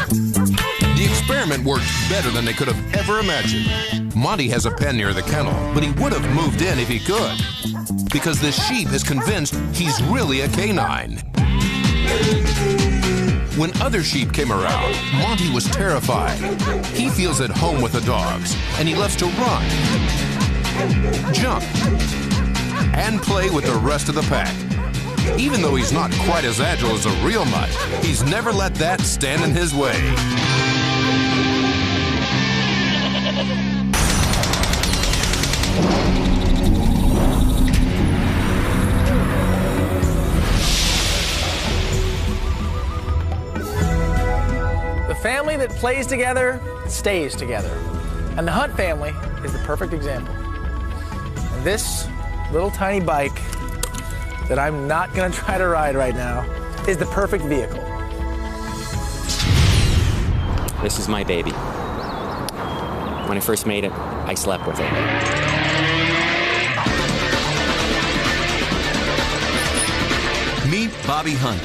Speaker 23: The experiment worked better than they could have ever imagined. Monty has a pen near the kennel, but he would have moved in if he could, because this sheep is convinced he's really a canine. When other sheep came around, Monty was terrified. He feels at home with the dogs, and he loves to run, jump, and play with the rest of the pack. Even though he's not quite as agile as a real mutt, he's never let that stand in his way.
Speaker 18: The family that plays together stays together. And the Hunt family is the perfect example. And this little tiny bike that I'm not gonna try to ride right now is the perfect vehicle.
Speaker 1: This is my baby. When I first made it, I slept with it.
Speaker 4: Meet Bobby Hunt.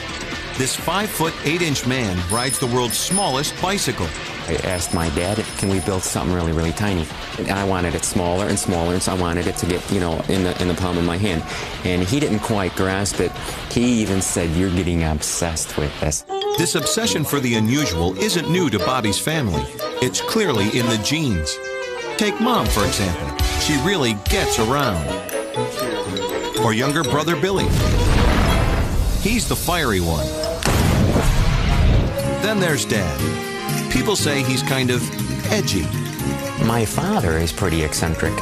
Speaker 4: This 5-foot 8-inch man rides the world's smallest bicycle.
Speaker 1: I asked my dad, can we build something really, really tiny? And I wanted it smaller and smaller, and so I wanted it to get, you know, in the palm of my hand. And he didn't quite grasp it. He even said, "You're getting obsessed with this."
Speaker 4: This obsession for the unusual isn't new to Bobby's family. It's clearly in the genes. Take Mom, for example. She really gets around. Or younger brother Billy. He's the fiery one. Then there's Dad. People say he's kind of edgy.
Speaker 1: My father is pretty eccentric.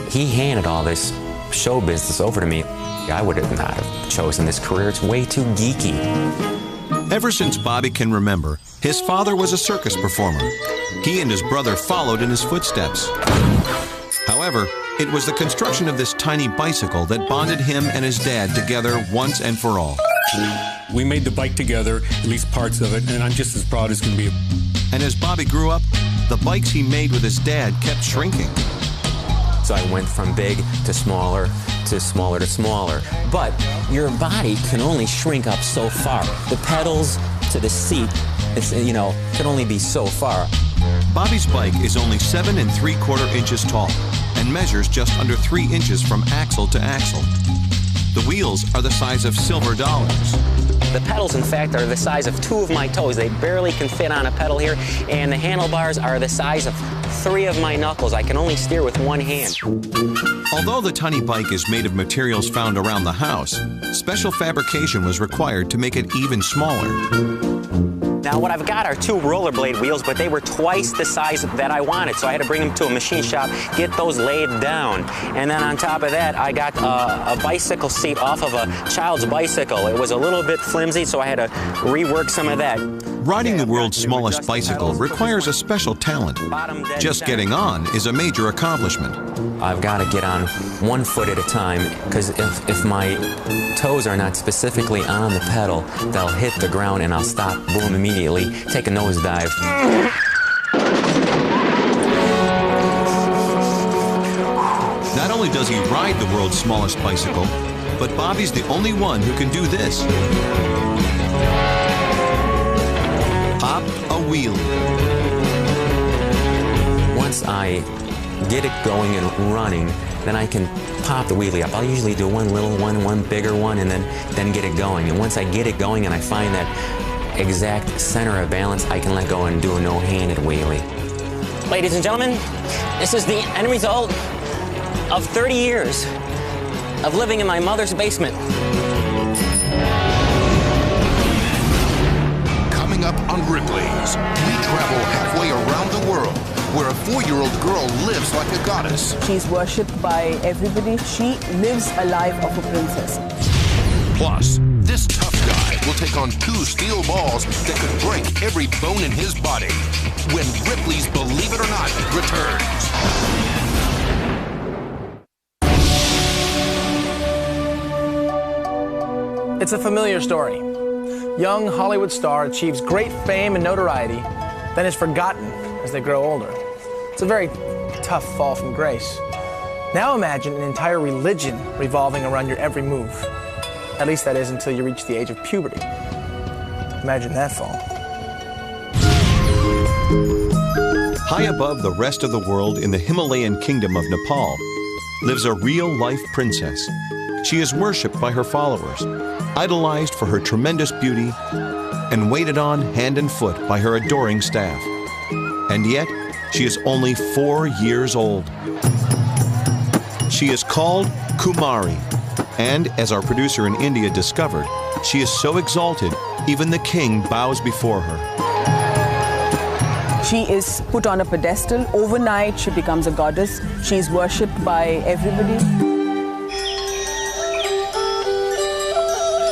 Speaker 1: He handed all this show business over to me. I would have not have chosen this career. It's way too geeky.
Speaker 4: Ever since Bobby can remember, his father was a circus performer. He and his brother followed in his footsteps. However, it was the construction of this tiny bicycle that bonded him and his dad together once and for all.
Speaker 6: We made the bike together, at least parts of it, and I'm just as proud as can be.
Speaker 4: And as Bobby grew up, the bikes he made with his dad kept shrinking.
Speaker 1: So I went from big to smaller to smaller to smaller. But your body can only shrink up so far. The pedals to the seat, it's, you know, can only be so far.
Speaker 4: Bobby's bike is only 7 3/4 inches tall and measures just under 3 inches from axle to axle. The wheels are the size of silver dollars.
Speaker 1: The pedals, in fact, are the size of 2 of my toes. They barely can fit on a pedal here, and the handlebars are the size of 3 of my knuckles. I can only steer with one hand.
Speaker 4: Although the tiny bike is made of materials found around the house, special fabrication was required to make it even smaller.
Speaker 1: Now what I've got are 2 rollerblade wheels, but they were twice the size that I wanted, so I had to bring them to a machine shop, get those laid down. And then on top of that, I got a bicycle seat off of a child's bicycle. It was a little bit flimsy, so I had to rework some of that.
Speaker 4: Riding the world's smallest bicycle requires a special talent. Just getting on is a major accomplishment.
Speaker 1: I've got to get on 1 foot at a time, because if my toes are not specifically on the pedal, they'll hit the ground and I'll stop, boom, immediately, take a nosedive.
Speaker 4: Not only does he ride the world's smallest bicycle, but Bobby's the only one who can do this. Pop a wheelie.
Speaker 1: Once I get it going and running, then I can pop the wheelie up. I'll usually do one little one, one bigger one, and then get it going. And once I get it going and I find that exact center of balance, I can let go and do a no-handed wheelie. Ladies and gentlemen, this is the end result of 30 years of living in my mother's basement.
Speaker 23: Coming up on Ripley's, we travel halfway around the world, where a 4-year-old girl lives like a goddess.
Speaker 13: She's worshipped by everybody. She lives a life of a princess.
Speaker 23: Plus, this tough guy will take on 2 steel balls that could break every bone in his body when Ripley's Believe It or Not returns.
Speaker 18: It's a familiar story. Young Hollywood star achieves great fame and notoriety, then is forgotten as they grow older. It's a very tough fall from grace. Now imagine an entire religion revolving around your every move. At least that is until you reach the age of puberty. Imagine that fall.
Speaker 4: High above the rest of the world in the Himalayan kingdom of Nepal lives a real-life princess. She is worshipped by her followers, idolized for her tremendous beauty and waited on hand and foot by her adoring staff. And yet, she is only 4 years old. She is called Kumari, and as our producer in India discovered, she is so exalted, even the king bows before her.
Speaker 13: She is put on a pedestal. Overnight, she becomes a goddess. She is worshipped by everybody.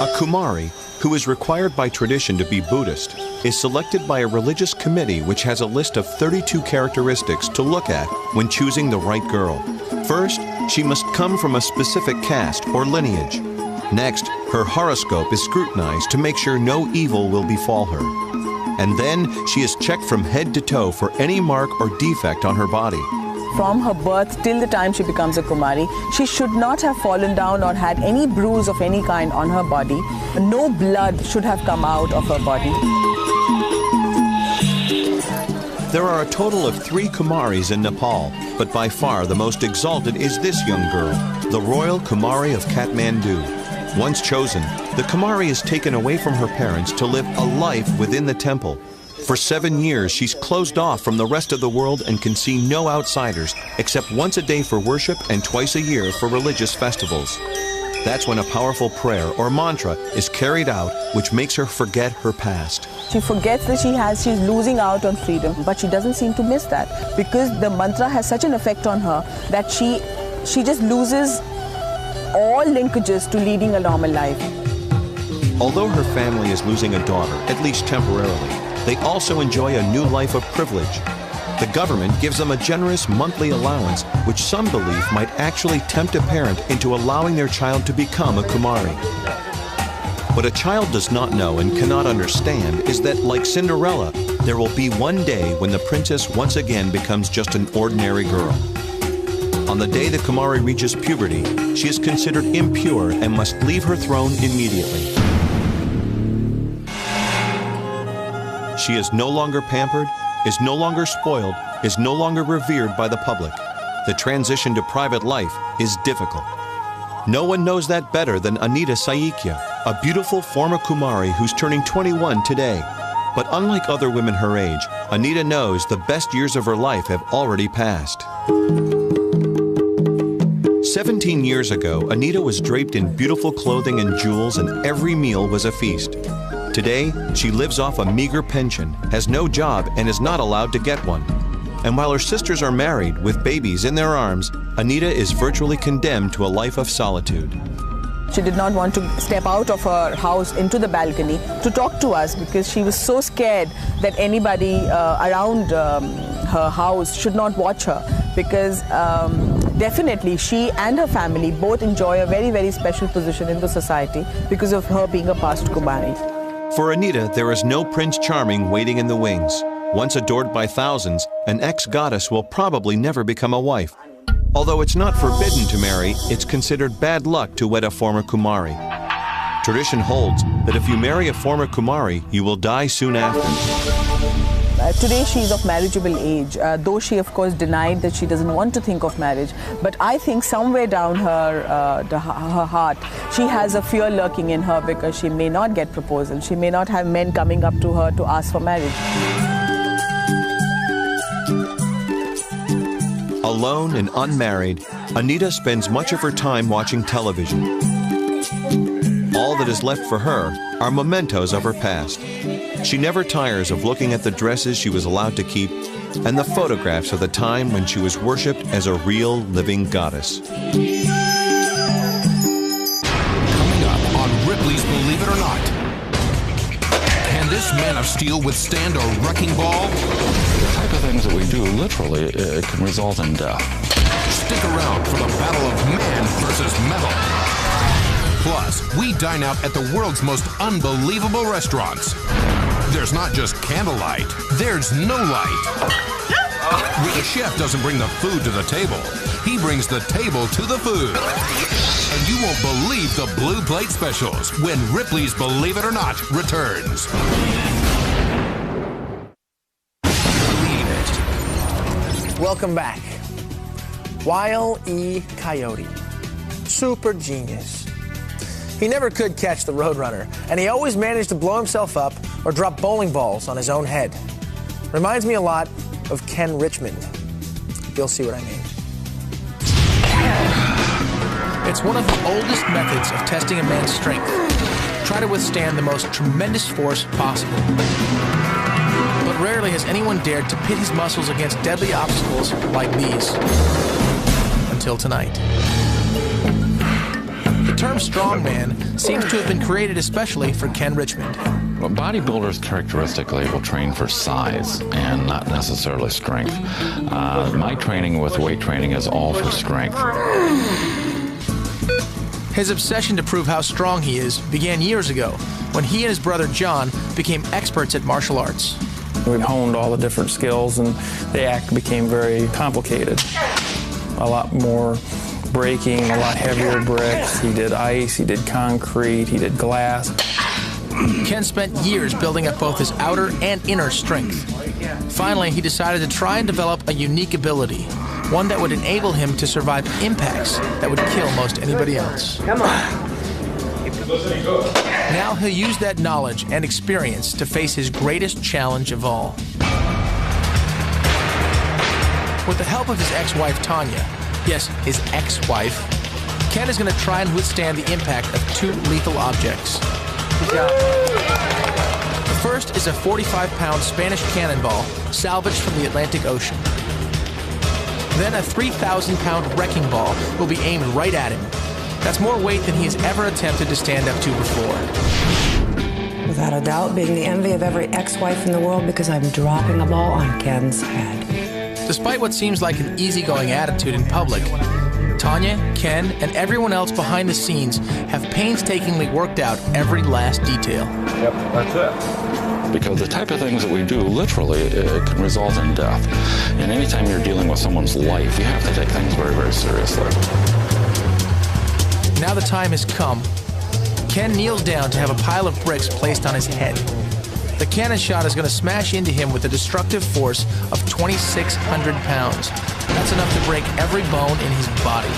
Speaker 4: A Kumari, who is required by tradition to be Buddhist, is selected by a religious committee which has a list of 32 characteristics to look at when choosing the right girl. First, she must come from a specific caste or lineage. Next, her horoscope is scrutinized to make sure no evil will befall her. And then she is checked from head to toe for any mark or defect on her body.
Speaker 13: From her birth till the time she becomes a Kumari, she should not have fallen down or had any bruise of any kind on her body. No blood should have come out of her body.
Speaker 4: There are a total of 3 Kumaris in Nepal, but by far the most exalted is this young girl, the Royal Kumari of Kathmandu. Once chosen, the Kumari is taken away from her parents to live a life within the temple. For 7 years, she's closed off from the rest of the world and can see no outsiders, except once a day for worship and twice a year for religious festivals. That's when a powerful prayer or mantra is carried out, which makes her forget her past.
Speaker 13: She forgets that she's losing out on freedom, but she doesn't seem to miss that because the mantra has such an effect on her that she just loses all linkages to leading a normal life.
Speaker 4: Although her family is losing a daughter, at least temporarily, they also enjoy a new life of privilege. The government gives them a generous monthly allowance, which some believe might actually tempt a parent into allowing their child to become a Kumari. What a child does not know and cannot understand is that, like Cinderella, there will be one day when the princess once again becomes just an ordinary girl. On the day the Kumari reaches puberty, she is considered impure and must leave her throne immediately. She is no longer pampered, is no longer spoiled, is no longer revered by the public. The transition to private life is difficult. No one knows that better than Anita Saikya, a beautiful former Kumari who's turning 21 today. But unlike other women her age, Anita knows the best years of her life have already passed. 17 years ago, Anita was draped in beautiful clothing and jewels, and every meal was a feast. Today, she lives off a meager pension, has no job, and is not allowed to get one. And while her sisters are married with babies in their arms, Anita is virtually condemned to a life of solitude.
Speaker 13: She did not want to step out of her house into the balcony to talk to us because she was so scared that anybody around her house should not watch her, because definitely she and her family both enjoy a very, very special position in the society because of her being a past Kumari.
Speaker 4: For Anita, there is no Prince Charming waiting in the wings. Once adored by thousands, an ex-goddess will probably never become a wife. Although it's not forbidden to marry, it's considered bad luck to wed a former Kumari. Tradition holds that if you marry a former Kumari, you will die soon after.
Speaker 13: Today she is of marriageable age, though she of course denied that she doesn't want to think of marriage. But I think somewhere down her heart, she has a fear lurking in her because she may not get proposal. She may not have men coming up to her to ask for marriage.
Speaker 4: Alone and unmarried, Anita spends much of her time watching television. All that is left for her are mementos of her past. She never tires of looking at the dresses she was allowed to keep and the photographs of the time when she was worshipped as a real living goddess.
Speaker 23: Coming up on Ripley's Believe It or Not. Can this Man of Steel withstand a wrecking ball?
Speaker 9: The type of things that we do literally can result in death.
Speaker 23: Stick around for the battle of man versus metal. Plus, we dine out at the world's most unbelievable restaurants. There's not just candlelight, there's no light. The chef doesn't bring the food to the table. He brings the table to the food. And you won't believe the Blue Plate specials when Ripley's Believe It or Not returns.
Speaker 18: Believe it. Welcome back. Wile E. Coyote. Super genius. He never could catch the Roadrunner, and he always managed to blow himself up or drop bowling balls on his own head. Reminds me a lot of Ken Richmond. You'll see what I mean. It's one of the oldest methods of testing a man's strength. Try to withstand the most tremendous force possible. But rarely has anyone dared to pit his muscles against deadly obstacles like these. Until tonight. The term strongman seems to have been created especially for Ken Richmond.
Speaker 9: Well, bodybuilders characteristically will train for size and not necessarily strength. My training with weight training is all for strength.
Speaker 18: His obsession to prove how strong he is began years ago when he and his brother John became experts at martial arts.
Speaker 8: We honed all the different skills and the act became very complicated. A lot more breaking, a lot heavier bricks. He did ice, he did concrete, he did glass.
Speaker 18: Ken spent years building up both his outer and inner strength. Finally, he decided to try and develop a unique ability, one that would enable him to survive impacts that would kill most anybody else.
Speaker 11: Come on.
Speaker 18: Now he'll use that knowledge and experience to face his greatest challenge of all. With the help of his ex-wife Tanya, yes, his ex-wife, Ken is going to try and withstand the impact of two lethal objects. Good job. The first is a 45-pound Spanish cannonball salvaged from the Atlantic Ocean. Then a 3,000-pound wrecking ball will be aimed right at him. That's more weight than he has ever attempted to stand up to before.
Speaker 12: Without a doubt, being the envy of every ex-wife in the world because I'm dropping a ball on Ken's head.
Speaker 18: Despite what seems like an easygoing attitude in public, Tanya, Ken, and everyone else behind the scenes have painstakingly worked out every last detail.
Speaker 9: Yep, that's it. Because the type of things that we do, literally, it can result in death. And anytime you're dealing with someone's life, you have to take things very, very seriously.
Speaker 18: Now the time has come. Ken kneels down to have a pile of bricks placed on his head. The cannon shot is going to smash into him with a destructive force of 2,600 pounds. That's enough to break every bone in his body.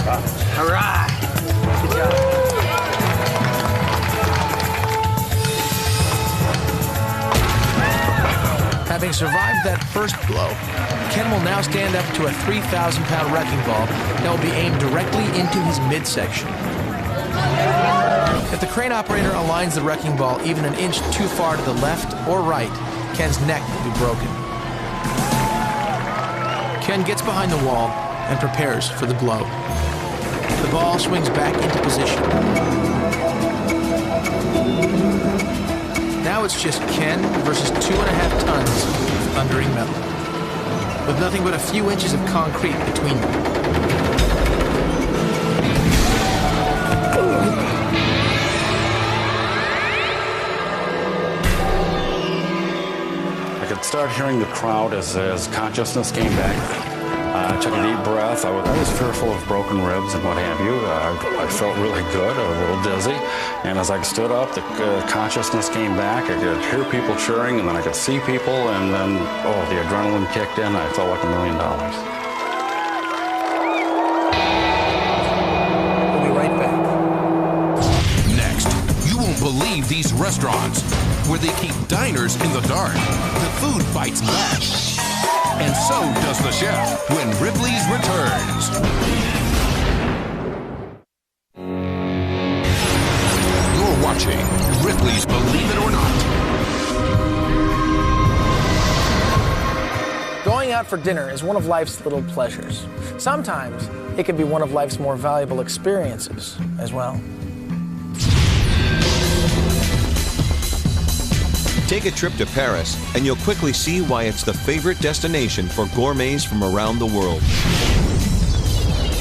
Speaker 11: Got it? All right. Good job.
Speaker 18: Having survived that first blow, Ken will now stand up to a 3,000-pound wrecking ball that will be aimed directly into his midsection. If the crane operator aligns the wrecking ball even an inch too far to the left or right, Ken's neck will be broken. Ken gets behind the wall and prepares for the blow. The ball swings back into position. Now it's just Ken versus 2.5 tons of thundering metal, with nothing but a few inches of concrete between them.
Speaker 9: I could start hearing the crowd as consciousness came back. I took a deep breath. I was fearful of broken ribs and what have you. I felt really good, a little dizzy. And as I stood up, the consciousness came back. I could hear people cheering, and then I could see people, and then, oh, the adrenaline kicked in. I felt like $1 million.
Speaker 18: We'll be right back.
Speaker 23: Next, you won't believe these restaurants where they keep diners in the dark. The food bites back. And so does the chef when Ripley's returns. You're watching Ripley's Believe It or Not.
Speaker 18: Going out for dinner is one of life's little pleasures. Sometimes it can be one of life's more valuable experiences as well.
Speaker 4: Take a trip to Paris, and you'll quickly see why it's the favorite destination for gourmets from around the world.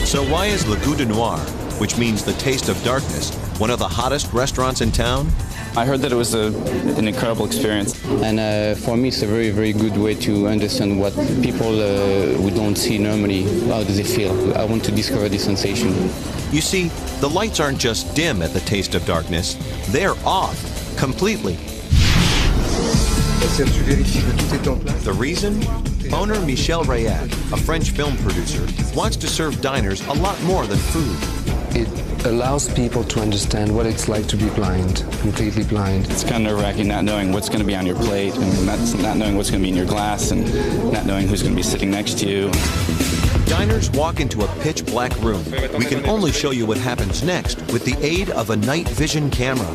Speaker 4: So why is Le Goût de Noir, which means the taste of darkness, one of the hottest restaurants in town?
Speaker 16: I heard that it was an incredible experience. And for me, it's a very, very good way to understand what people who don't see normally, how do they feel. I want to discover this sensation.
Speaker 4: You see, the lights aren't just dim at the Taste of Darkness. They're off completely. The reason? Owner Michel Rayat, a French film producer, wants to serve diners a lot more than food.
Speaker 2: It allows people to understand what it's like to be blind, completely blind.
Speaker 9: It's kind of nerve-wracking not knowing what's going to be on your plate, and not knowing what's going to be in your glass, and not knowing who's going to be sitting next to you.
Speaker 4: Diners walk into a pitch-black room. We can only show you what happens next with the aid of a night vision camera.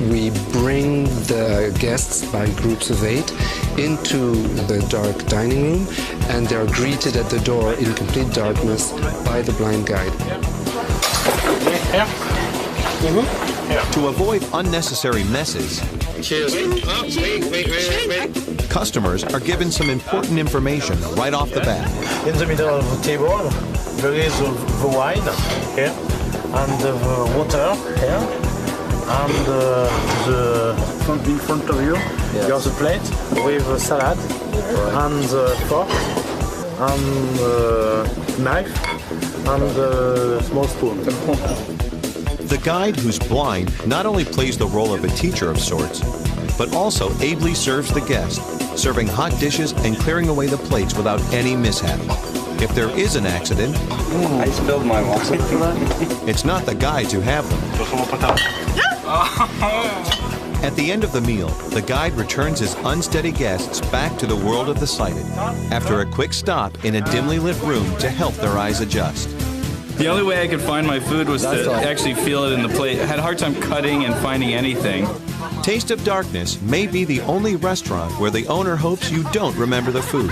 Speaker 2: We bring the guests by groups of 8 into the dark dining room, and they're greeted at the door in complete darkness by the blind guide.
Speaker 4: To avoid unnecessary messes, customers are given some important information right off the bat.
Speaker 10: In the middle of the table, there is the wine here, and the water here, and in front of you, you have the plate with a salad, and the fork, and knife, and a small spoon.
Speaker 4: The guide, who's blind, not only plays the role of a teacher of sorts, but also ably serves the guest, serving hot dishes and clearing away the plates without any mishap. If there is an accident,
Speaker 16: I spilled my wine.
Speaker 4: it's not the guides who have them. At the end of the meal, the guide returns his unsteady guests back to the world of the sighted, after a quick stop in a dimly lit room to help their eyes adjust.
Speaker 15: The only way I could find my food was to actually feel it in the plate. I had a hard time cutting and finding anything.
Speaker 4: Taste of Darkness may be the only restaurant where the owner hopes you don't remember the food.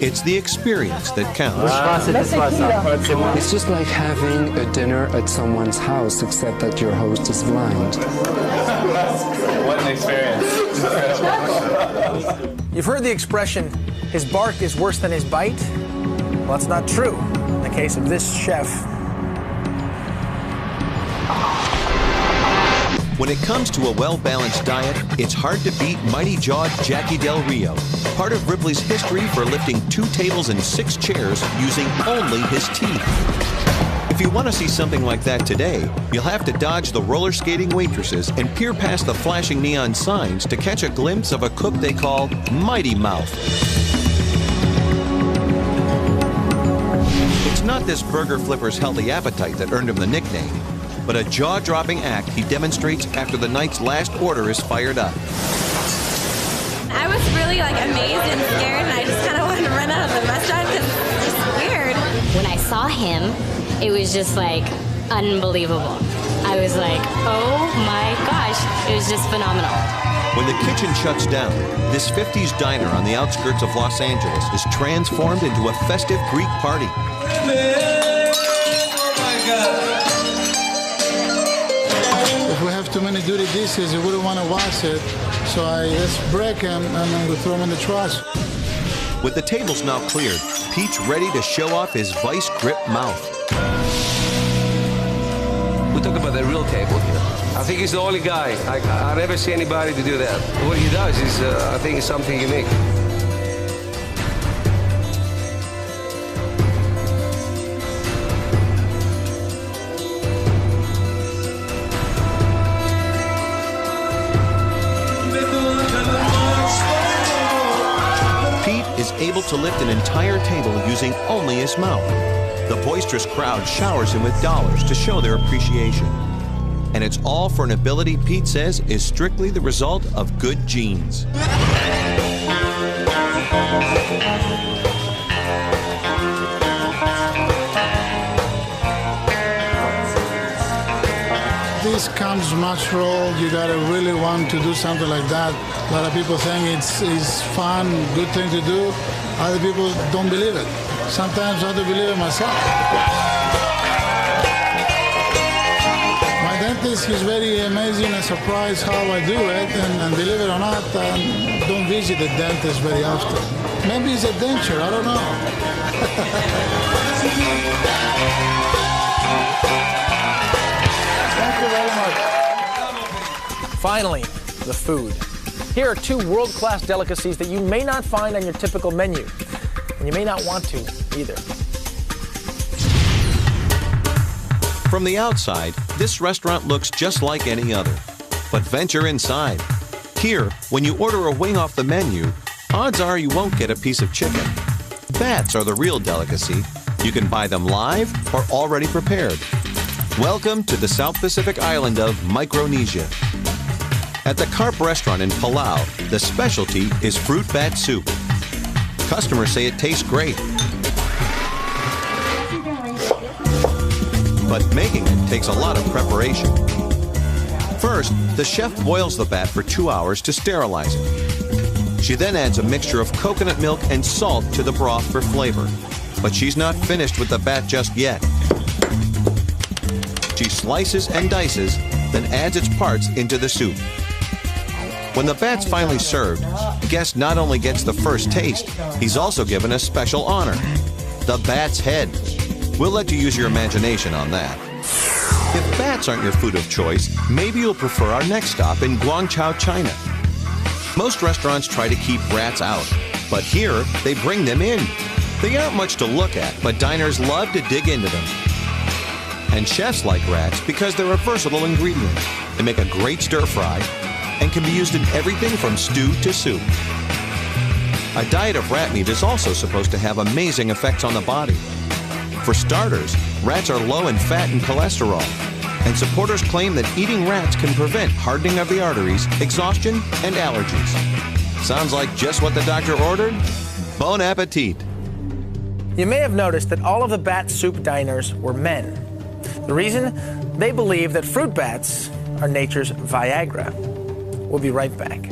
Speaker 4: It's the experience that counts.
Speaker 2: It's just like having a dinner at someone's house, except that your host is blind.
Speaker 15: What an experience.
Speaker 18: You've heard the expression, his bark is worse than his bite? Well, that's not true in the case of this chef.
Speaker 4: When it comes to a well-balanced diet, it's hard to beat mighty-jawed Jackie Del Rio, part of Ripley's history for lifting 2 tables and 6 chairs using only his teeth. If you want to see something like that today, you'll have to dodge the roller skating waitresses and peer past the flashing neon signs to catch a glimpse of a cook they call Mighty Mouth. It's not this burger flipper's healthy appetite that earned him the nickname, but a jaw-dropping act he demonstrates after the night's last order is fired up.
Speaker 17: I was really amazed and scared, and I just kind of wanted to run out of the restaurant because it's just weird.
Speaker 20: When I saw him, it was just unbelievable. I was like, oh my gosh, it was just phenomenal.
Speaker 4: When the kitchen shuts down, this 50s diner on the outskirts of Los Angeles is transformed into a festive Greek party.
Speaker 17: Oh my God.
Speaker 22: If we have too many dirty dishes, we wouldn't want to wash it, so I just break them and then we throw them in the trash.
Speaker 4: With the tables now cleared, Pete's ready to show off his vice-grip mouth.
Speaker 24: We talk about the real table here. I think he's the only guy. I never see anybody to do that. What he does is, I think, is something unique.
Speaker 4: Able to lift an entire table using only his mouth. The boisterous crowd showers him with dollars to show their appreciation. And it's all for an ability Pete says is strictly the result of good genes.
Speaker 22: This comes natural. You gotta really want to do something like that. A lot of people think it's fun, good thing to do. Other people don't believe it. Sometimes I don't believe it myself. My dentist is very amazing and surprised how I do it, and believe it or not, I don't visit the dentist very often. Maybe it's a denture, I don't know.
Speaker 18: Thank you very much. Finally, the food. Here are 2 world-class delicacies that you may not find on your typical menu, and you may not want to either.
Speaker 4: From the outside, this restaurant looks just like any other. But venture inside. Here, when you order a wing off the menu, odds are you won't get a piece of chicken. Bats are the real delicacy. You can buy them live or already prepared. Welcome to the South Pacific island of Micronesia. At the Carp restaurant in Palau, the specialty is fruit bat soup. Customers say it tastes great. But making it takes a lot of preparation. First, the chef boils the bat for 2 hours to sterilize it. She then adds a mixture of coconut milk and salt to the broth for flavor. But she's not finished with the bat just yet. She slices and dices, then adds its parts into the soup. When the bat's finally served, the guest not only gets the first taste, he's also given a special honor, the bat's head. We'll let you use your imagination on that. If bats aren't your food of choice, maybe you'll prefer our next stop in Guangzhou, China. Most restaurants try to keep rats out, but here they bring them in. They aren't much to look at, but diners love to dig into them. And chefs like rats because they're a versatile ingredient. They make a great stir fry and can be used in everything from stew to soup. A diet of rat meat is also supposed to have amazing effects on the body. For starters, rats are low in fat and cholesterol, and supporters claim that eating rats can prevent hardening of the arteries, exhaustion, and allergies. Sounds like just what the doctor ordered? Bon appetit!
Speaker 18: You may have noticed that all of the bat soup diners were men. The reason? They believe that fruit bats are nature's Viagra. We'll be right back.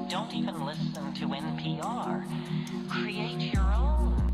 Speaker 5: Don't even listen to NPR. Create your own.